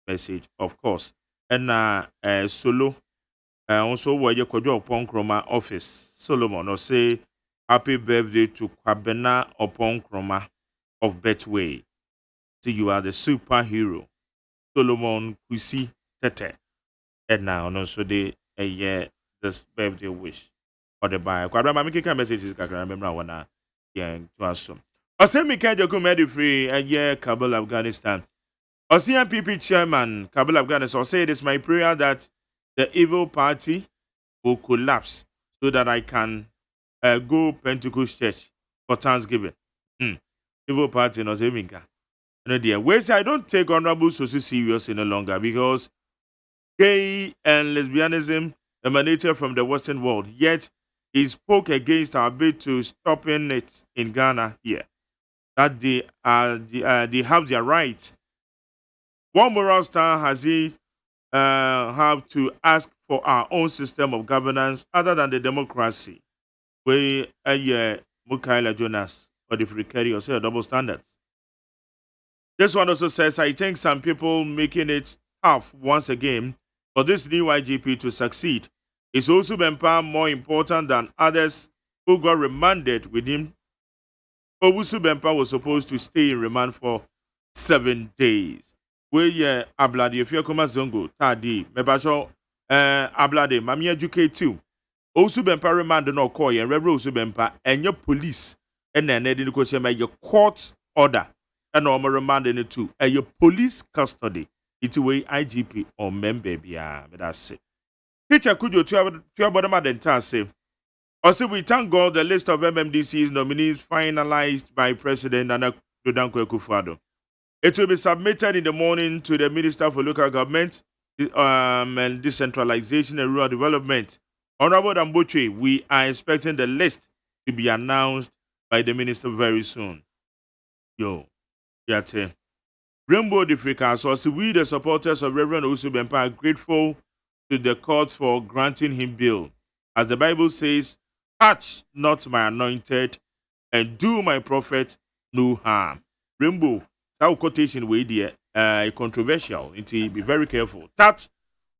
message, of course. And now, solo, also where you could go upon Chroma office, Solomon, or say happy birthday to Kwabena upon Chroma of Betway. So you are the superhero, Solomon Kusi Tete. And now, also, the a year this birthday wish or the buyer. Kwabena, making messages, I remember when to us. Osemi Kajoku made free a year Kabul, Afghanistan. MPP chairman, Kabul, Afghanistan, say it is my prayer that the evil party will collapse so that I can go Pentecost Church for Thanksgiving. Evil party, no Zeminka. No dear. Ways I don't take Honorable Sosi serious any longer because gay and lesbianism emanated from the Western world. Yet he spoke against our bid to stopping it in Ghana here. That they have their right. What moral stand has he have to ask for our own system of governance other than the democracy? Where Mukaila Jonas or the Frikeri or say double standards. This one also says, I think some people making it tough once again for this new IGP to succeed. It's also been more important than others who got remanded with him. Owusu Bempa was supposed to stay in remand for 7 days. Where Ablade, if you come as Zongo, Tadi, Mebasho, Ablade, Mami educate too. Owusu Bempa remanded no call and Reverend Owusu Bempa and your police and then they didn't question your court order and no more remanded it too. And your police custody. It's way IGP or member, but that's it. Teacher, could you to your bottom of the entire say? Also, we thank God the list of MMDC's nominees finalized by President Nana Akufo-Addo. It will be submitted in the morning to the Minister for Local Government and Decentralization and Rural Development. Honorable Damboche, we are expecting the list to be announced by the Minister very soon. Yo, yate. Rainbow Africa, so we, the supporters of Reverend Owusu Bempa, are grateful to the court for granting him bail. As the Bible says, touch not my anointed and do my prophet no harm. Rainbow, that quotation way there, controversial. Be very careful. Touch,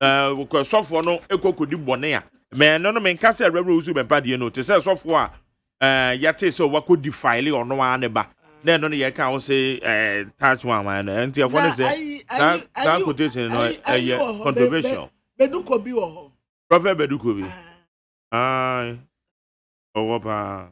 because software no eko kodi bonea. Man, no man can say Reverend Owusu Bempa di no. To say software, yate so what could defile or no one neba. Then only you can say touch one man. And I want to say that quotation no controversial. Beduko bi wo ho. Prophet Beduko bi. Aye. Owopa.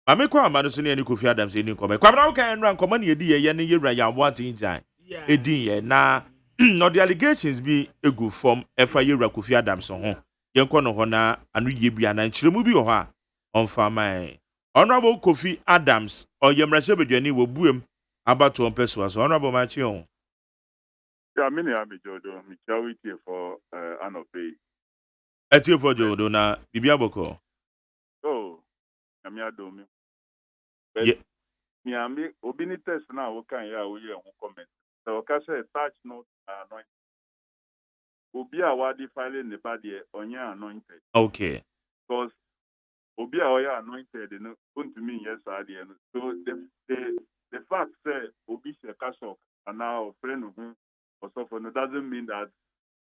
Amekwa amanu so ne ani Kofi Adams eni nkome. Kwabra wo kan nran nkome ne yedi ye ne yewra ya wantin jan. Edin ye na no the allegations be egu from efa yewra Kofi Adams ho. Yenko no ho na anu ye bia na nchiremu bi wo ho a onfa mai. Honorable Kofi Adams oyemrashe bedwani wo buem abato onpeso so honorable machi on. Yeah, many are Jodo, Michawiti for Anope. Etio for Jodo na Bibia Boko. Oh, Namia Domi. Miami, Obini test now, what can you comment? So, Casa touch not anointed. Obia Wadi filing the body on your anointed. Okay. Because Obia Oya anointed, and to me, yes, I did. So, the fact that Obi Shekasok and now a friend of him. So doesn't mean that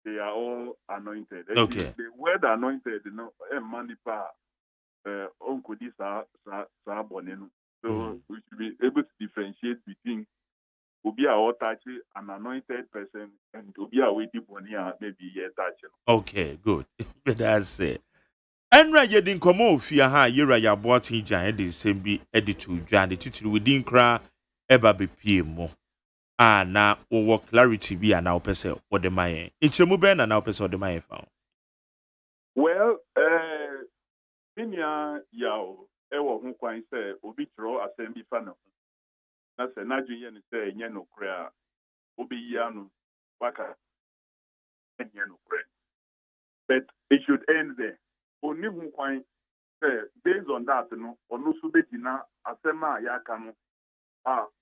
they are all anointed. And Okay. The word anointed, manipa, uncle this bonenu. So we should be able to differentiate between Obi a all touchy an anointed person and Obi a waiting bonia maybe yet touching. Okay, good. But that's it. Enra yedin komo ofia ha yera ya boatin jan de sembi editu dwan de titiri within kra eba be pie mo. Na wo clarity bi na opese wo de mayen. Ichemu be na opese wo de mayen fa. Well, Minya yao ewo ho kwan sɛ obi tro asɛm bi fa no. Na sɛ n'adwene ne sɛ enye no kra obi yia no waka enye no kra. But it should end there. Only ho kwan sɛ based on that no ono so betina asɛm a yaka no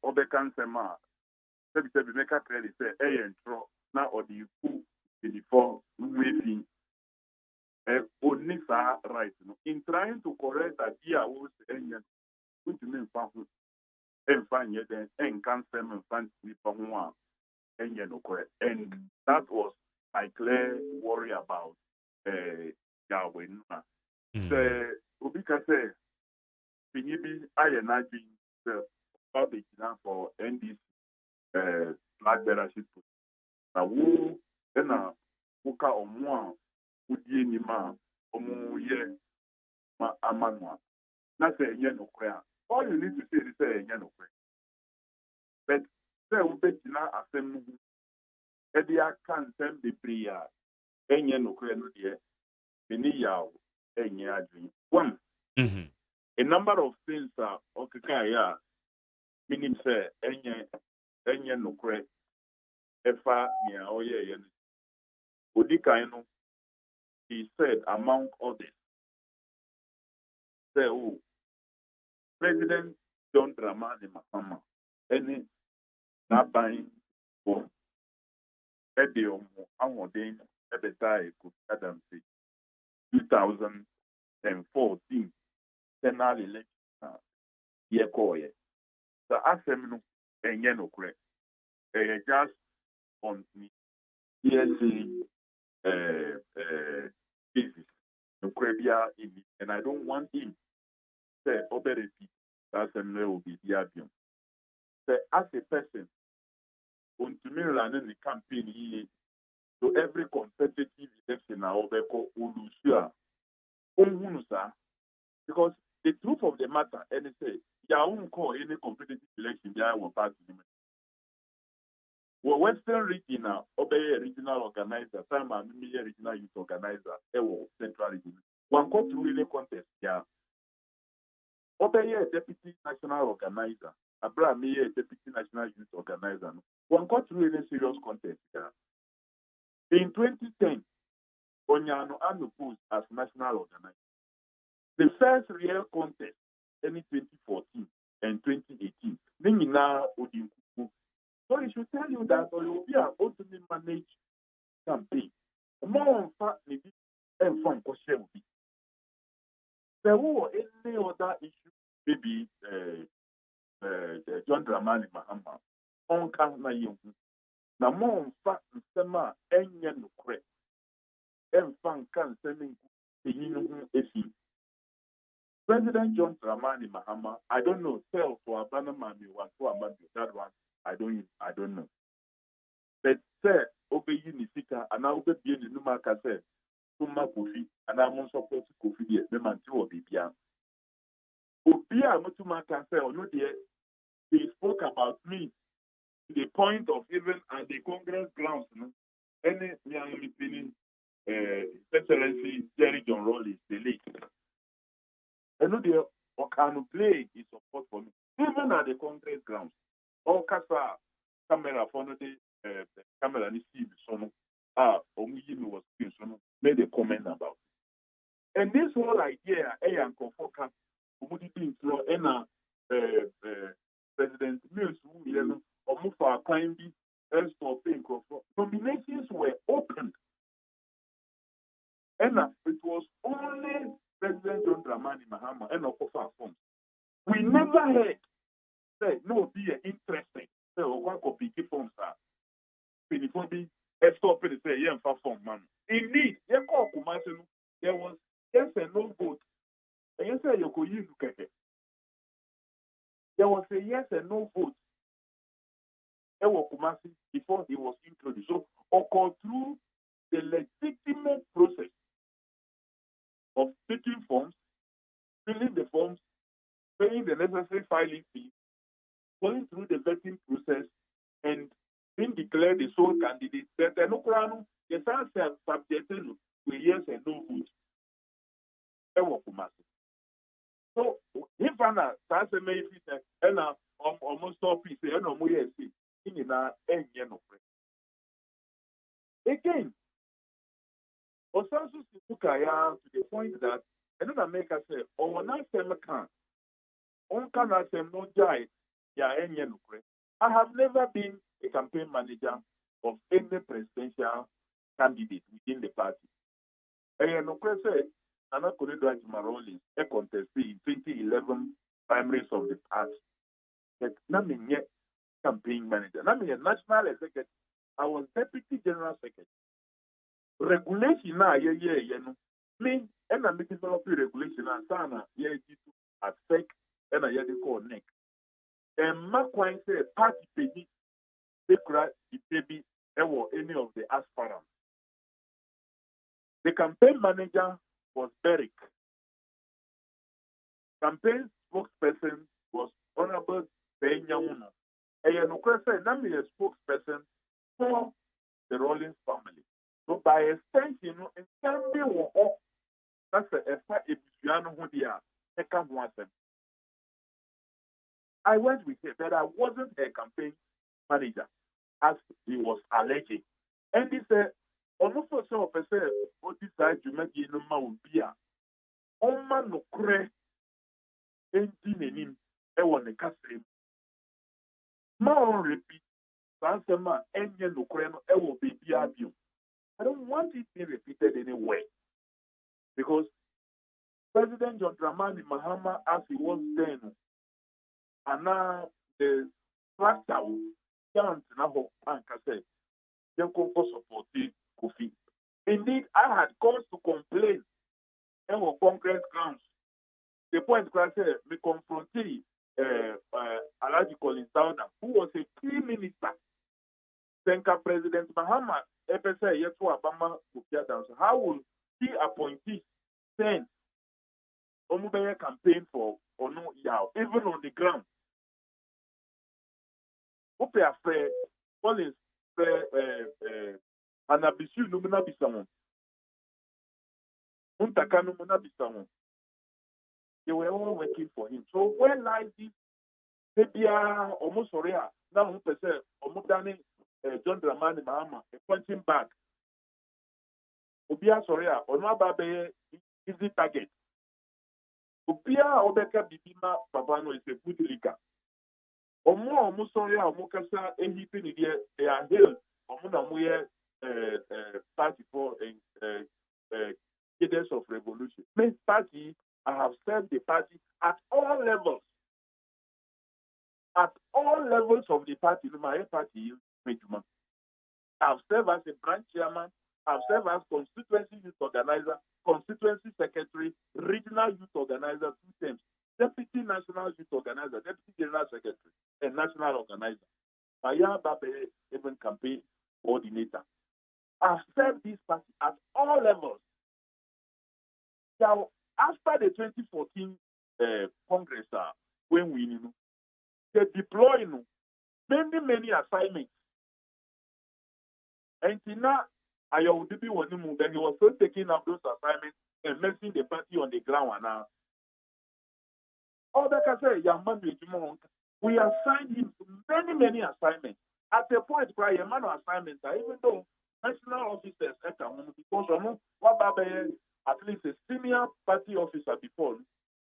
obeka nsɛm a sɛbi meka credit sɛ ɛyɛ ntro na ɔde ku before we only sa right no in trying to correct that idea was enye which mean fa ho emfa nye den enkan sɛm emfa nipa ho a enye no correct, and that was my clear worry about Yahweh na sɛ obi ka sɛ pinyi bi ayɛ n'adwene sɛ ɔba bɛgyina for NDC flag bearership na wo ɛna woka ɔmo a wodie nim a ɔmo yɛ ma ama no a na sɛ ɛnyɛ nokorɛ a all you need to say is sɛ ɛnyɛ nokorɛ, but sɛ wobɛgyina asɛm no ho ɛde aka nsɛm bebree a ɛnyɛ nokorɛ no deɛ ɛni yaw ɛnyɛ adwene. One, a number of things are okay a meaning say enye nokre efa nia oyeye no odikan no he said among others say President John Dramani Mahama any na ban for ediomo ahoden ebetai ku Adam say 2014 general election yekoye the asem no enye nokre just on me hearsay basis nokre bia in, and I don't want him say repeat that asem no will be diabium say as a person on to me running the campaign he to every competitive election na obeko ulusia onhunusa, because the truth of the matter and say ya won't call any competitive election there will pass the well, Western region now obey regional organizer time and me regional youth organizer central region one court really contest yeah obey deputy national organizer Abraham me deputy national youth organizer one court really serious contest yeah. In 2010 Onyano unopposed as national organizer. The first real contest in 2014 and 2018. So it should tell you that Olivia ultimately managed campaign. More in fact, maybe and from question will be. There were any other issue, maybe John Dramani Mahama, on Kana Yum. Now, more in fact, Sema, Enyan Nukre, and Fan can sending the Yin. President John Dramani Mahama, I don't know, sell for Abanama, that one, I don't know. But say, obey Unisika, and I will be in the Numaka say, Tuma Kofi, and I'm also supposed to Kofi, the man to Obia. Obia, Mutumaka say, or no, dear, they spoke about me to the point of even at the Congress grounds, any young meeting, Excellency Jerry John Rowley, the late. And no, dear, or can play his support for me, even at the Congress grounds. All Casa camera for the camera and see the was made a comment about it. And this whole idea, and Kofoka, who would be President Mills, or Mufa Kindly, and for paying nominations were opened. And it was only President John Dramani Mahama and Okofa forms. We never heard say no be interested. Say one copy forms are stop it say yeah from man. Indeed, there was yes and no vote. And you say you could use there was a yes and no vote. Before he was introduced. So occurred through the legitimate process of taking forms, filling the forms, paying the necessary filing fee, going through the vetting process, and being declared the sole candidate. The Nukrano, yes, I said subjected to yes and no vote. So if Anna that's a maybe and almost stop it, and no more yes, in our end, again. Also, to the point that another maker say, "Oh, when I say on can I say no jai, ya any I have never been a campaign manager of any presidential candidate within the party. And no say, I'm not going to do Maroli, a contest in 2011 primaries of the party. That not yet campaign manager, not me a national executive. I was deputy general secretary. Regulation now, me and I'm making some regulation and sana to affect and I call neck. And my point say party baby, they cry the baby or any of the aspirants. The campaign manager was Beric. Campaign spokesperson was Honorable Benyamuno. And you can say I'm a spokesperson for the Rollins family. So by extension, in some way, that's I went with him, but I wasn't a campaign manager, as he was alleging. And he said, almost so person what decide to make you no be a man no cre engine on the castle. More repeat, Sansema, engine no cre no be abuse. I don't want it to be repeated anyway. Because President John Dramani Mahama, as he was then, and now the fractal can't now say, you can support KO FIE. Indeed, I had cause to complain on Congress grounds. The point I said, me confronted Alaji Collins Downer, who was a key minister. Then President Mahama, how will he appointee send Omubeye campaign for Onu Yao, even on the ground? Ope affair, Collins, Anabisu Numina Bisamon. Untakanu Muna Bisamon. They were all working for him. So when lies this, maybe almost sorry, now who say Omudani John Dramani Mahama, a punching bag. Obia sorry, Onababe easy target. Obia Obeka Bibima Babano is a good leaker. Almost sorry, Omukasa, and he they are held. Omunamuye party for leaders of revolution. Main party, I have served the party at all levels. At all levels of the party, my party, I've served as a branch chairman, I've served as constituency youth organizer, constituency secretary, regional youth organizer 2 times, deputy national youth organizer, deputy general secretary, and national organizer. Maya Babe, even campaign coordinator. I've served this party at all levels. Now, after the 2014 Congress, when we they deploy many assignments. And now, I would be one of them. Then he was still taking up those assignments and messing the party on the ground. Now, all that I say, we assigned him to many assignments. At a point, a man of assignments, even though national officers at home, because at least a senior party officer before,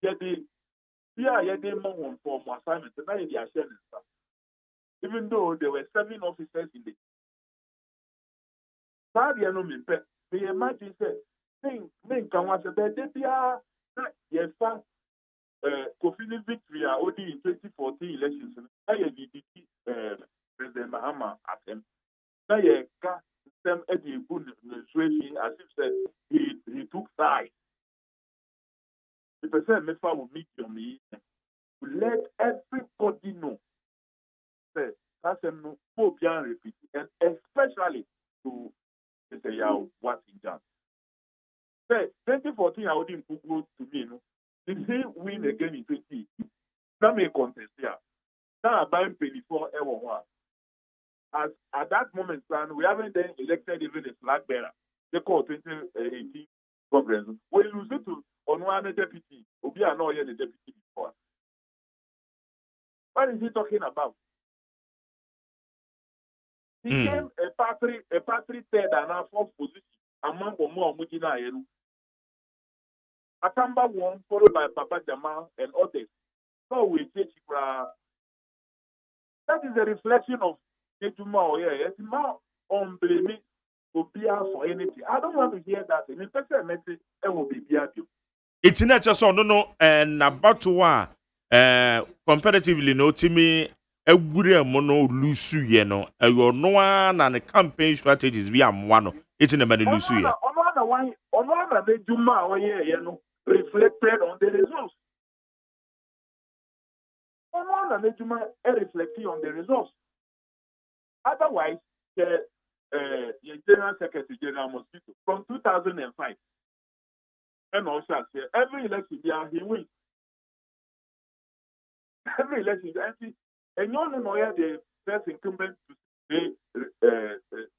they more for assignments, and now they are sharing stuff. Even though there were 7 officers in the they imagine think can was a bed yes, KO FIE victory only in 2014 elections. President Mahama at him. them Eddie good situation as if said he took sides. The person Mefa will meet your me to let everybody know that that's a no repeat and especially to say what he done. Say 2014 I wouldn't go to me, no. If he win again in 20, that may contest here. Now I'm buying 24 ever. As at that moment, we haven't then elected even a flag bearer. They call 2018 conference. We lose it to on one deputy. We are not yet the deputy before. What is he talking about? He came a party third and a fourth position among the more Mujina. Atamba won, followed by Papa Jamal and others. So we take that is a reflection of Ejuma. It's not on blaming Obia for anything. I don't want to hear that. In fact, I message will be behind you. It's not just no and about to one comparatively no to me a good mono lusu yeno a your no one and the campaign strategies be am one it's in a many lusu ye. On one Ejuma reflected on the results. On one Ejuma reflecting on the results. Otherwise, the General Secretary General Mosquito from 2005 and also every election he wins. Every election, and you don't know the first incumbent to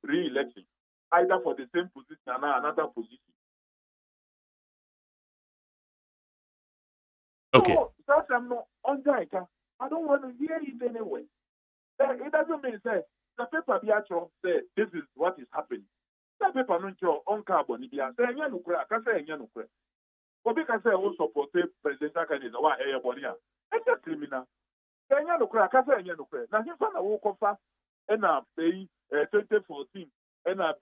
re-election, either for the same position or another position. Okay. So that's I'm not on that. I don't want to hear it anyway. It doesn't mean that the paper be actual say this is what is happening. The paper no show on carbon. It say enya no kura. Can say enya no kura. Obi can say who support presidential candidate. Why everybody? It's a criminal. Enya no kura. Can say enya no kura. Now he found a who cover and a pay 2014 and a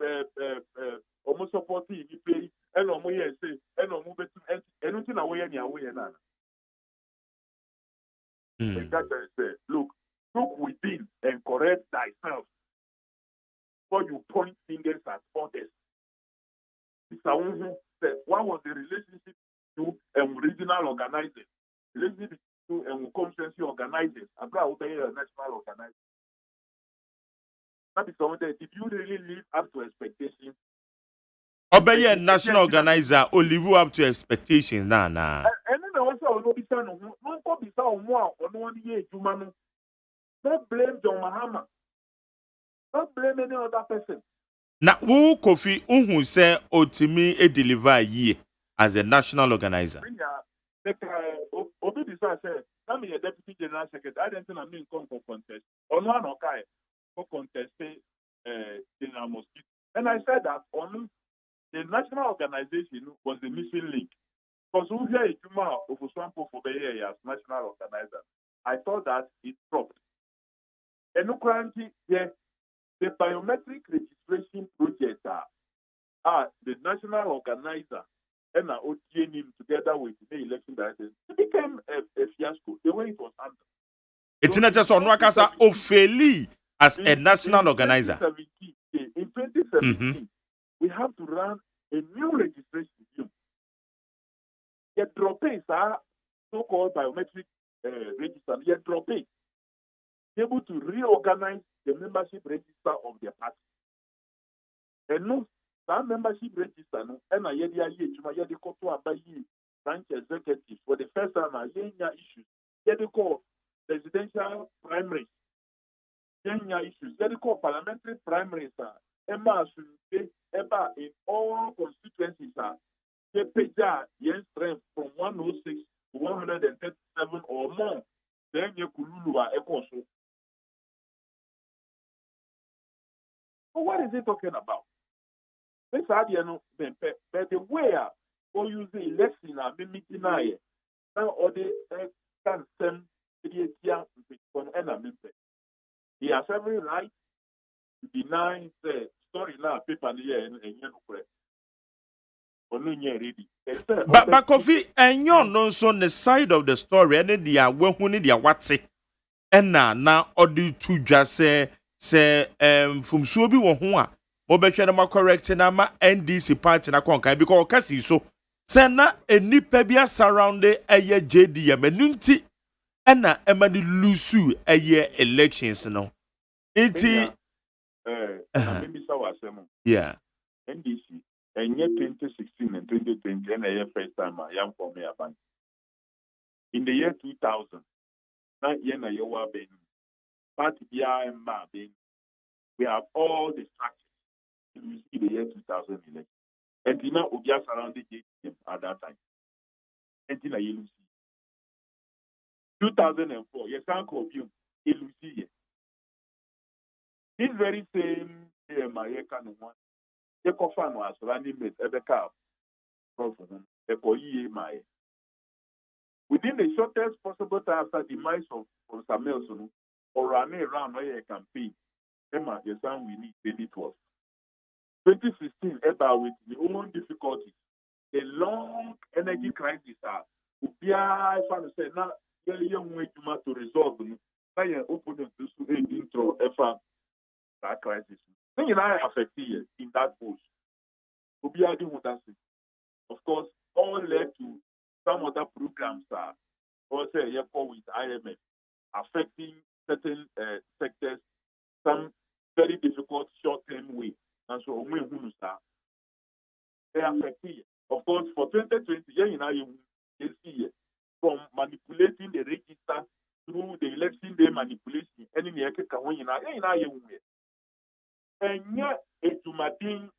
almost supporting he pay and no more say and no more better and nothing away any away na. Look within and correct thyself before you point fingers at others. What was the relationship to regional organizers? Relationship to conference organizers? About national organizers. That is something. Did you really live up to expectations? Obey national organizer or live up to expectations, nah. And then also no be no be more on 1 year to don't blame John Mahama. Don't blame any other person. Now, who Kofi who say Otimi a deliver ye as a national organizer? Obi Bisa said, I'm a deputy general secretary. I didn't think I'm in contest. On one okay, for contest General Mosquito. And I said that on the national organization was the missing link. Because who here is Juma of Oswampo for the year as national organizer. I thought that it dropped. And currently, the biometric registration project are the national organizer and are OTN him together with the election directors. It became a fiasco. The way it was handled. It's not just on Wakasa Ofeli as a national organizer. In 2017, we have to run a new registration scheme. The droppings are so-called biometric register. The droppings able to reorganize the membership register of their party. And no, that membership register, and I had the branch executives for the first time, I had issues. They call presidential primaries. Issues. They call parliamentary primaries. Emma in all constituencies. They pay strength from 106 to 137 or more. Then you could also. So what is he talking about? This idea, but the way we use the election and meeting now, or the can send the he has every right to deny the story now, paper here and But Kofi, and you're not on the side of the story, and then they are when they are what's it, and now or do to just say from Subi or Hua. mobɛhwɛ no ma correct na ma NDC party na konkan because okasi so sɛ na enipa bi surround ɛyɛ JDM enunti ɛna ɛma ni lusu ɛyɛ elections no nti maybe so asem yeah NDC and 2016 and 2020 and a first time I am for me a bank in the year 2000 na yena yewa ben party bia emma ben we have all the structures to see the year 2000 election and now we just surrounded JTM at that time until I lose 2004 yes uncle you lose this very same my can one the coffin was running with Ebeka from my within the shortest possible time after the demise of Samuelson or running around a campaign Emma the sound we need then it was 2016 about with the own difficulties a long energy crisis Ubia if I say now young way to resolve now open to intro that crisis. Then you are affected in that bush. Ubia do what of course, all led to some other programs also with IMF affecting certain sectors, some very difficult short-term way. And so they affected. Of course, for 2020, you see from manipulating the register through the election day manipulation, and in the and yet, it's Madin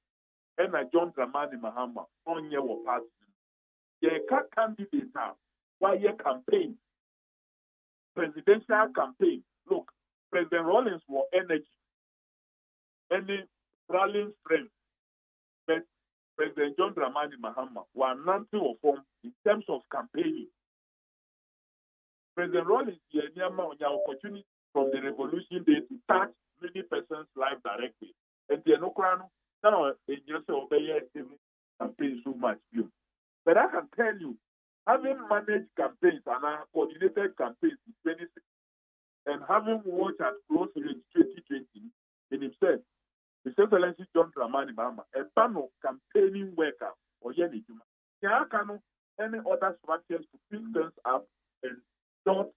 and John Dramani Mahama on your party. There are candidates now. Why your campaign? Presidential campaign. Look, President Rawlings was energy, any rallying strength. But President John Dramani Mahama was nothing of form in terms of campaigning. President Rawlings had an opportunity from the revolution day to touch many persons' life directly. And the now in just obey campaign so much view. But I can tell you, having managed campaigns and coordinated campaigns in 2016 and having watched at close range 2020 in himself, His Excellency John Dramani Mahama, a panel campaigning worker or Yenny Juma. Any other structures to pick things up and dot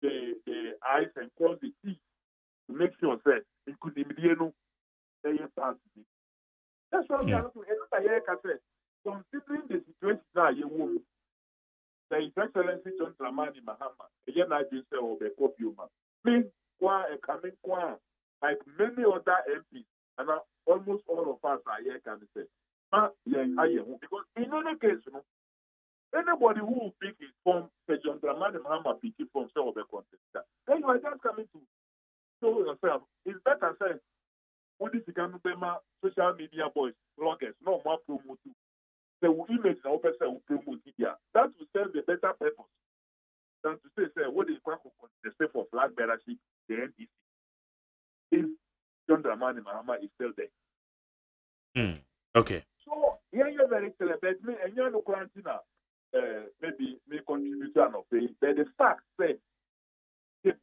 the I's and cross the T's to make sure that it could be that's why we are looking at considering the situation now, you will His Excellency John Dramani Mahama, again I just say the copiuma. Me, coming like many other MPs, and almost all of us are here can say. Because in any case, anybody who will pick his form, John Dramani Mahama picking from some of the contestants, then you are just coming to show yourself. It's better said. What is the kind of social media boys, bloggers, no more promote. They will image the person who promote media. That will serve the better purpose than to say what is the step for flag bearership, the NDC. If John Dramani Mahama is still there. Okay. So, you're very clear, but me and you're no quarantine, maybe may contribute to an opinion. But the fact said, the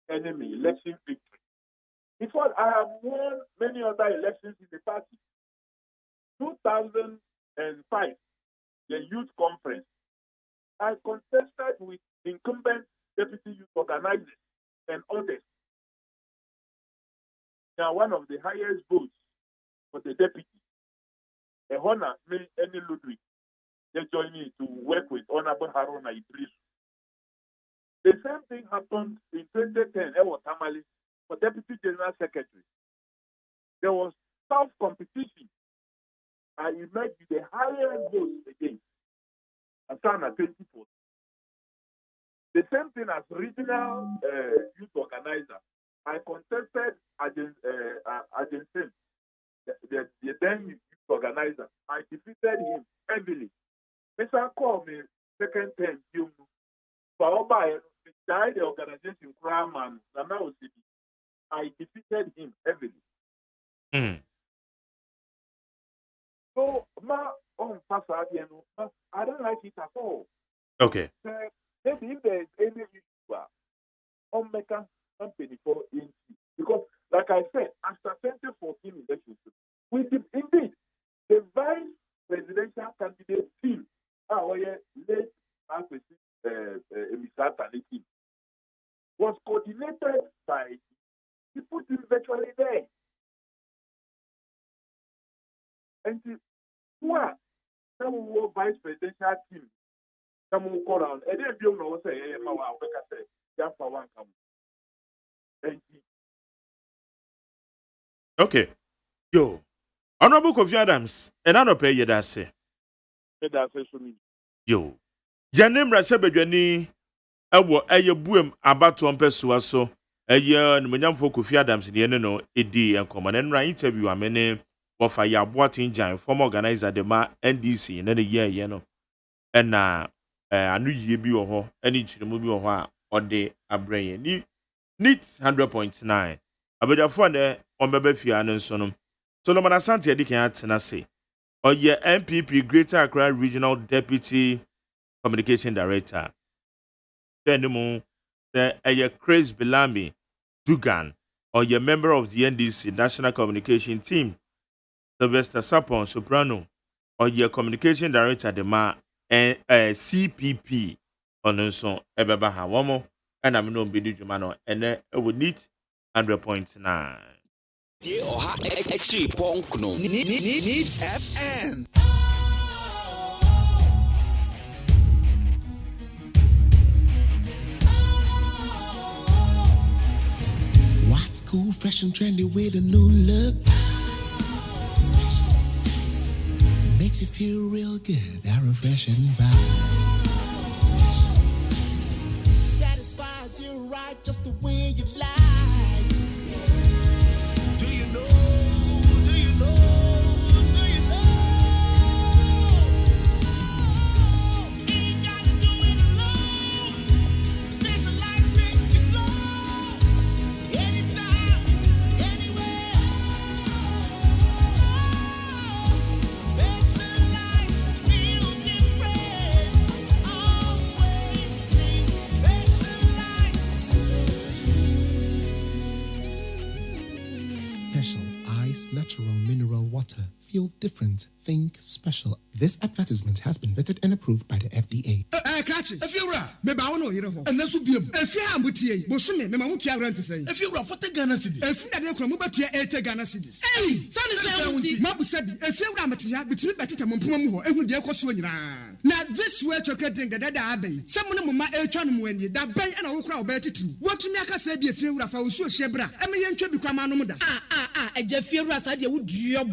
enemy election victory. In fact, I have won many other elections in the party. 2005, the youth conference, I contested with incumbent deputy youth organizers and others. Now, one of the highest votes for the deputy, a honor me any Ludwig, they joined me to work with Honorable Haruna Idris. The same thing happened in 2010, Ewa Tamale, for Deputy General Secretary. There was tough competition. I emerged with the highest votes again. And starting at 2014. The same thing as regional youth organizer. I contested Argentin, the then youth organizer. I defeated him heavily. Mr. called me second term. The organization Kraman, I defeated him heavily. So, I don't like it at all. Okay. Maybe if there is any issue, on make a company for NC. Because, like I said, after 2014 Misata team was coordinated by people virtually there. And who are some vice presidential team, some who call on, and then you know, say, just for one come. Okay. Yo. Honorable Kofi Adams, and I don't pay you that say. Yo. Janem Rasabedwani, a boom about to umpesua so. A year and Madame for Kofi Adams in the end, Edi and common and right interview. I mean, for ya boating giant, former organizer the ma NDC in any year, you know. And now, I knew ye be or any movie or the abrain. Neat 100.9. I bet your phone there on Bebe Fian and Sonum. Solomon Asante Adikan Tenase. Or ye MPP Greater Accra Regional Deputy Communication Director. Then the moon, the Chris Belami Dugan, or ye member of the NDC National Communication Team, Sylvester Sapon Soprano, or ye Communication Director the ma and CPP on so Ebeba Hawamo, and I'm no Bidi Jumano, and then it would need 100.9. Oha Extreme Ponkno Needs FM. What's cool, fresh and trendy with a new look? Makes you feel real good, that refreshing vibe. Satisfies you right just the way you like. Do you know? Do you know? Do you know? Ain't gotta do it alone. Specialized makes you flow. Anytime, anywhere. Specialized feel different. Always think special ice, natural mineral water. Feel different. Think special. This advertisement has been vetted and approved by the FDA. Catch it. If you're right, maybe I want to hear and that's what be if you have Mutia, Bosume, Mamutia rent to say. If you're for the Ghana cities, if you are from Mubatia, 8 Ghana cities. Hey, Mabu said, if you're Ramatia, between Petita Mumpumu, and with the Equasuan. Now, this way chocolate drink the Dada Abbey. Someone of my Elchan when you that bay and I will cry about it too. What to make us say be a few of our Shebra, and me and Chubby Kramanoda. A Jeffia Sadia would drop.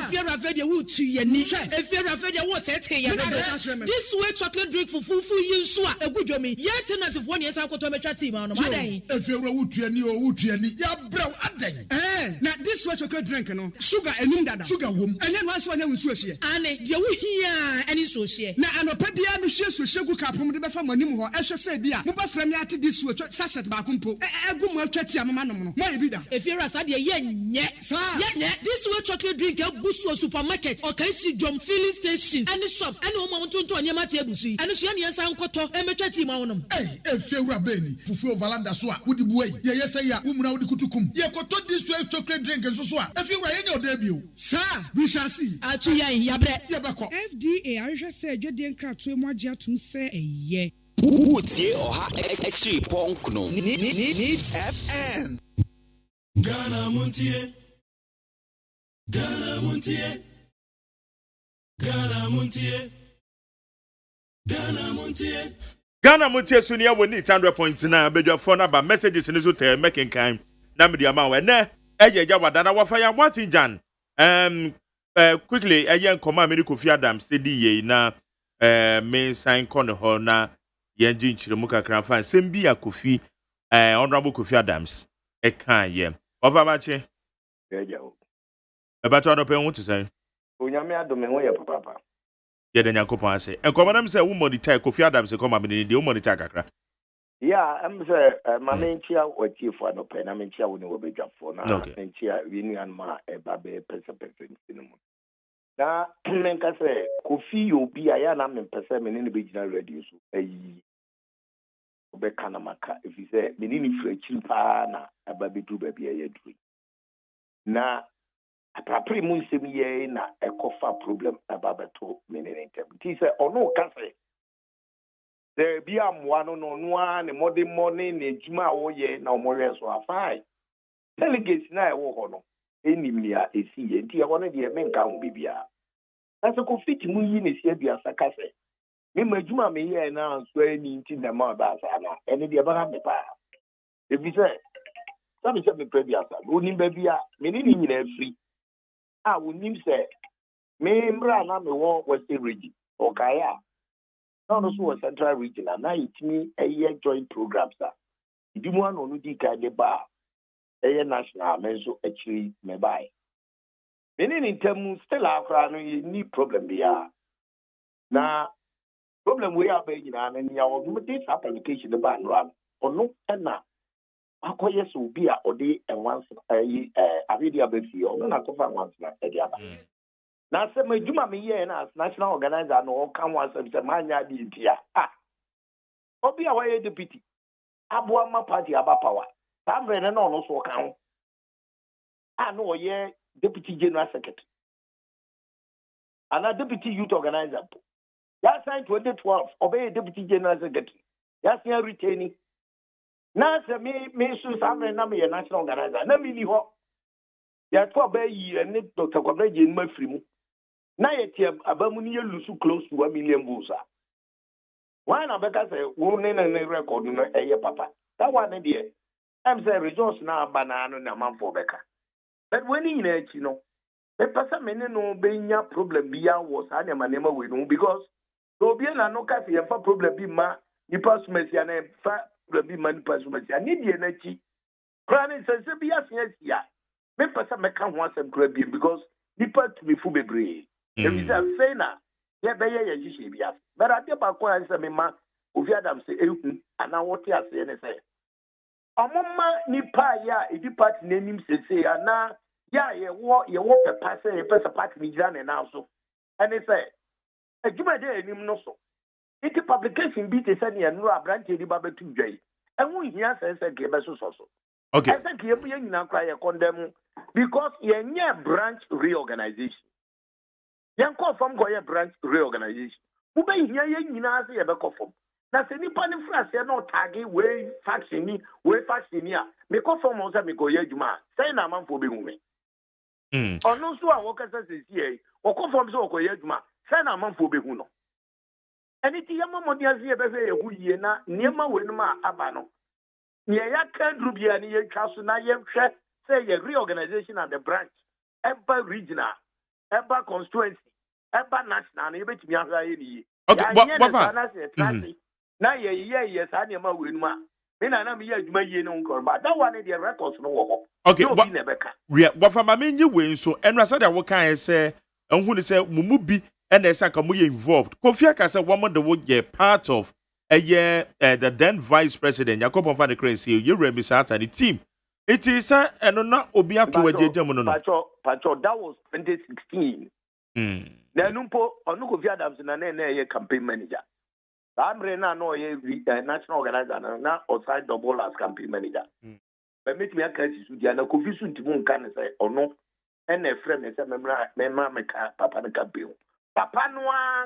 If you're afraid you would see any, if you're afraid you would say, this way chocolate drink for fufu Yusua, a good journey. Yet, as if 1 year I could to a team on my day. If you're a wood ya brown a day. Now this way chocolate drink, no sugar and Nunda, sugar woman, and then once when I was here. And you hear any social. Now, I'm a pebia, Monsieur Sugar Capum, the Bafam, or Asha Sabia, Muba Framiati, this way, Sasha Bacumpo, a good more chatty, maybe that. If you're a Sadia, yet, this way chocolate drink, a Busso supermarket, or can see John filling stations, and the shops, and no moment to Yamati Abusi, and the Shania Sound Koto, and Machati Maunum. Hey, if you're a Benny, Fufu Valanda Swa, would you wait? Yes, I am, Umra Kutukum. You could talk this way chocolate drink and so on. If you were in your debut, sir, we shall see. FDA, I just said, you didn't crack to more to say a ye. Utie Oha Extreme Ponkno Needs FM. Ghana Montie. Ghana Montie. Ghana Montie. Ghana Montie. Ghana Montie Sunia will need 100.9. But your phone number messages in the hotel making kind. Namidi Amawa. Ne, Jawadana Wafaya Watinjan. Quickly, a young command medical Kofi Adams, steady na main sign corner hall na Yanjin Chimuka Cranfan, Sembi Kofi, Honorable Kofi Adams, a kind ye. Over Mache. About other pen, what to say? Unyamia domenwe papa. Yet then Yakopa say, and command say, woman, the tag Kofi Adams, a command in the woman attack. Yeah, I'm say, my chia or chief for no pen, I'm in chia when you will be job for now, and chia winning and ma a baby person cinnamon. Now, Menka say, Kofi, you'll be a yan, I'm in person in the original radio. Bekanamaka, if you say, Menini for a chimpana, a baby do baby a dream. Now, a pretty moon semi na a cofa problem about the 2 minute. He said, oh no, can't say. there be a one on one, a modern morning, a juma or ye, no more as well. Fine. Delegates now, oh, any near a sea, and tia one of the men can't be beer. As a confit moon is here, be a sarcasm. Me, my juma may hear now, swearing into the mouth, and the other the power. If you say, some is a previous, wouldn't be a meaning in free. I would name say, me, Bran, I'm a war was a region, or Kaya. Not also a central region, and now it's me a year joint program, sir. If you want to do the bar, a national, measure actually may buy. Meaning in terms still our need problem there. Now, problem we are being and your this application the ban run or no and now. Yes, will be a day and once a video baby or not once at the other. Now, some may do my year as national organizer no come once and say, Mania did here. Ah, or be away deputy. Abuama party about power. I'm ready on also count. I know a deputy general secretary. And a deputy youth organizer. That signed 2012, obey deputy general secretary. That's here retaining. Now, me, so some national organizer. No, me, ho. That's what bay and Dr. Cobraji in my free. Now, Abamunia lose close to 1 million busa. Why not? Because a woman and a record, a papa. That one idea. I'm saying resource now, banana and a man for Becca. But when in it, the person may no being a problem beyond was animal name we know because no be no cafe and for problem be ma, you pass messy and a fat be man pass messy. I need the energy. Cranny says, be as yes, me person may come once and grab him because he put me full be. There is a saying, yeah, be a but I get back when I say, ma, if you Adam say, and now what you are saying is, Amama nipa ya edi party name say na ya ye wo pepa say person party ni jira na so and they say adwuma dey anim no so iti publication bi te say na no abrante di ba betu dwai enwo hia say ke be so so okay I say ke bu ye nyina kra ye condemn because ye nye branch reorganization yan ko fam go ye branch reorganization bu be hia ye nyina say ye be ko fam. Na se nipa ni frase no tagi we faction ni me ko form o say me go ye adwuma say na manfo be hu me ono so a wo kasa se sie wo ko form so ko ye adwuma say na manfo be hu no eniti ya mamodi azie be fe ye hu yie na niema we no ma aba no ye ya kan group ya ni ye twa so na ye hwe say ye reorganization at the branch eba regional eba constituency eba national na ye betimi ahwa ye ni okay what na ye sa na ma we nu ma me na me ye adwuma ye no nkor ba that one the records no wo okay what from ma menyi we so enra say that wo kan say enhu ni say mumu bi and they say come you involved Kofi ka say one the wo get part of the then vice president Jacob of the crazy you remember that the team it is and no obi ato wajejam no Pacho that was 2016 na numpo onu Kofi Adams na ye campaign manager. I'm no national organizer na outside double as campaign manager. But me a case su dia na Kofi su ntimu nka ne say ono e na frame ne say memra me ka papa ne campaign. Papa no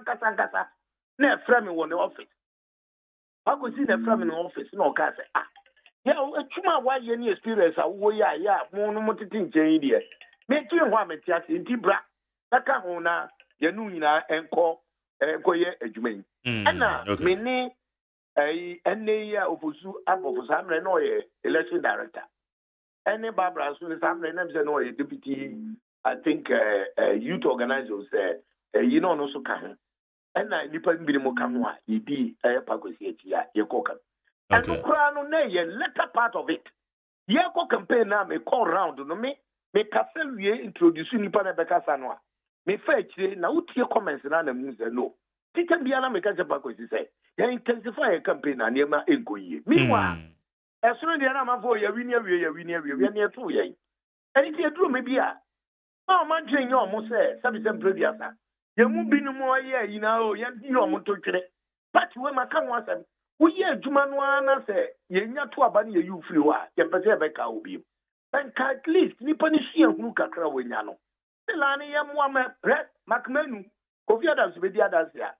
kasa na frame me won the office. I go see the frame in the office no ka say yeah atuma wa ye ni experience a wo ya mo no motiti nchen die. Me ti ho a me ti ase nti bra. Aka ho na ye nu nyina enko koye adwuma ana meni ya ofusu abofusu amre no ye election director any Barbara so amre na say no ye deputy I think youth organizers you know no so kan ana nipa bi mo kan ho a yidi pakosi ati ya ye koka and kura no na ye later part of it ye ko campaign na me call round no me kasel wie introduce nipa na beka sanwa me fa chire na utie comments na mu say no tita biana me ka japa ko say ya intensify your campaign na niema enkoyie meanwhile esoro de na manfo ya wini awie na eto ye eni ti eduro me bia ma man twen yo mo say sabi sem previasa ye mu binu mo ye yina o ye di yo mo to twere but we maka ho asem wo ye adwuma no ana say ye nya to aba na ye yu free wa ye pese be ka obi and at least ni pani hia hunu kakra wanya no lani ye mo ma makmanu Kofi Adams be di Adams ya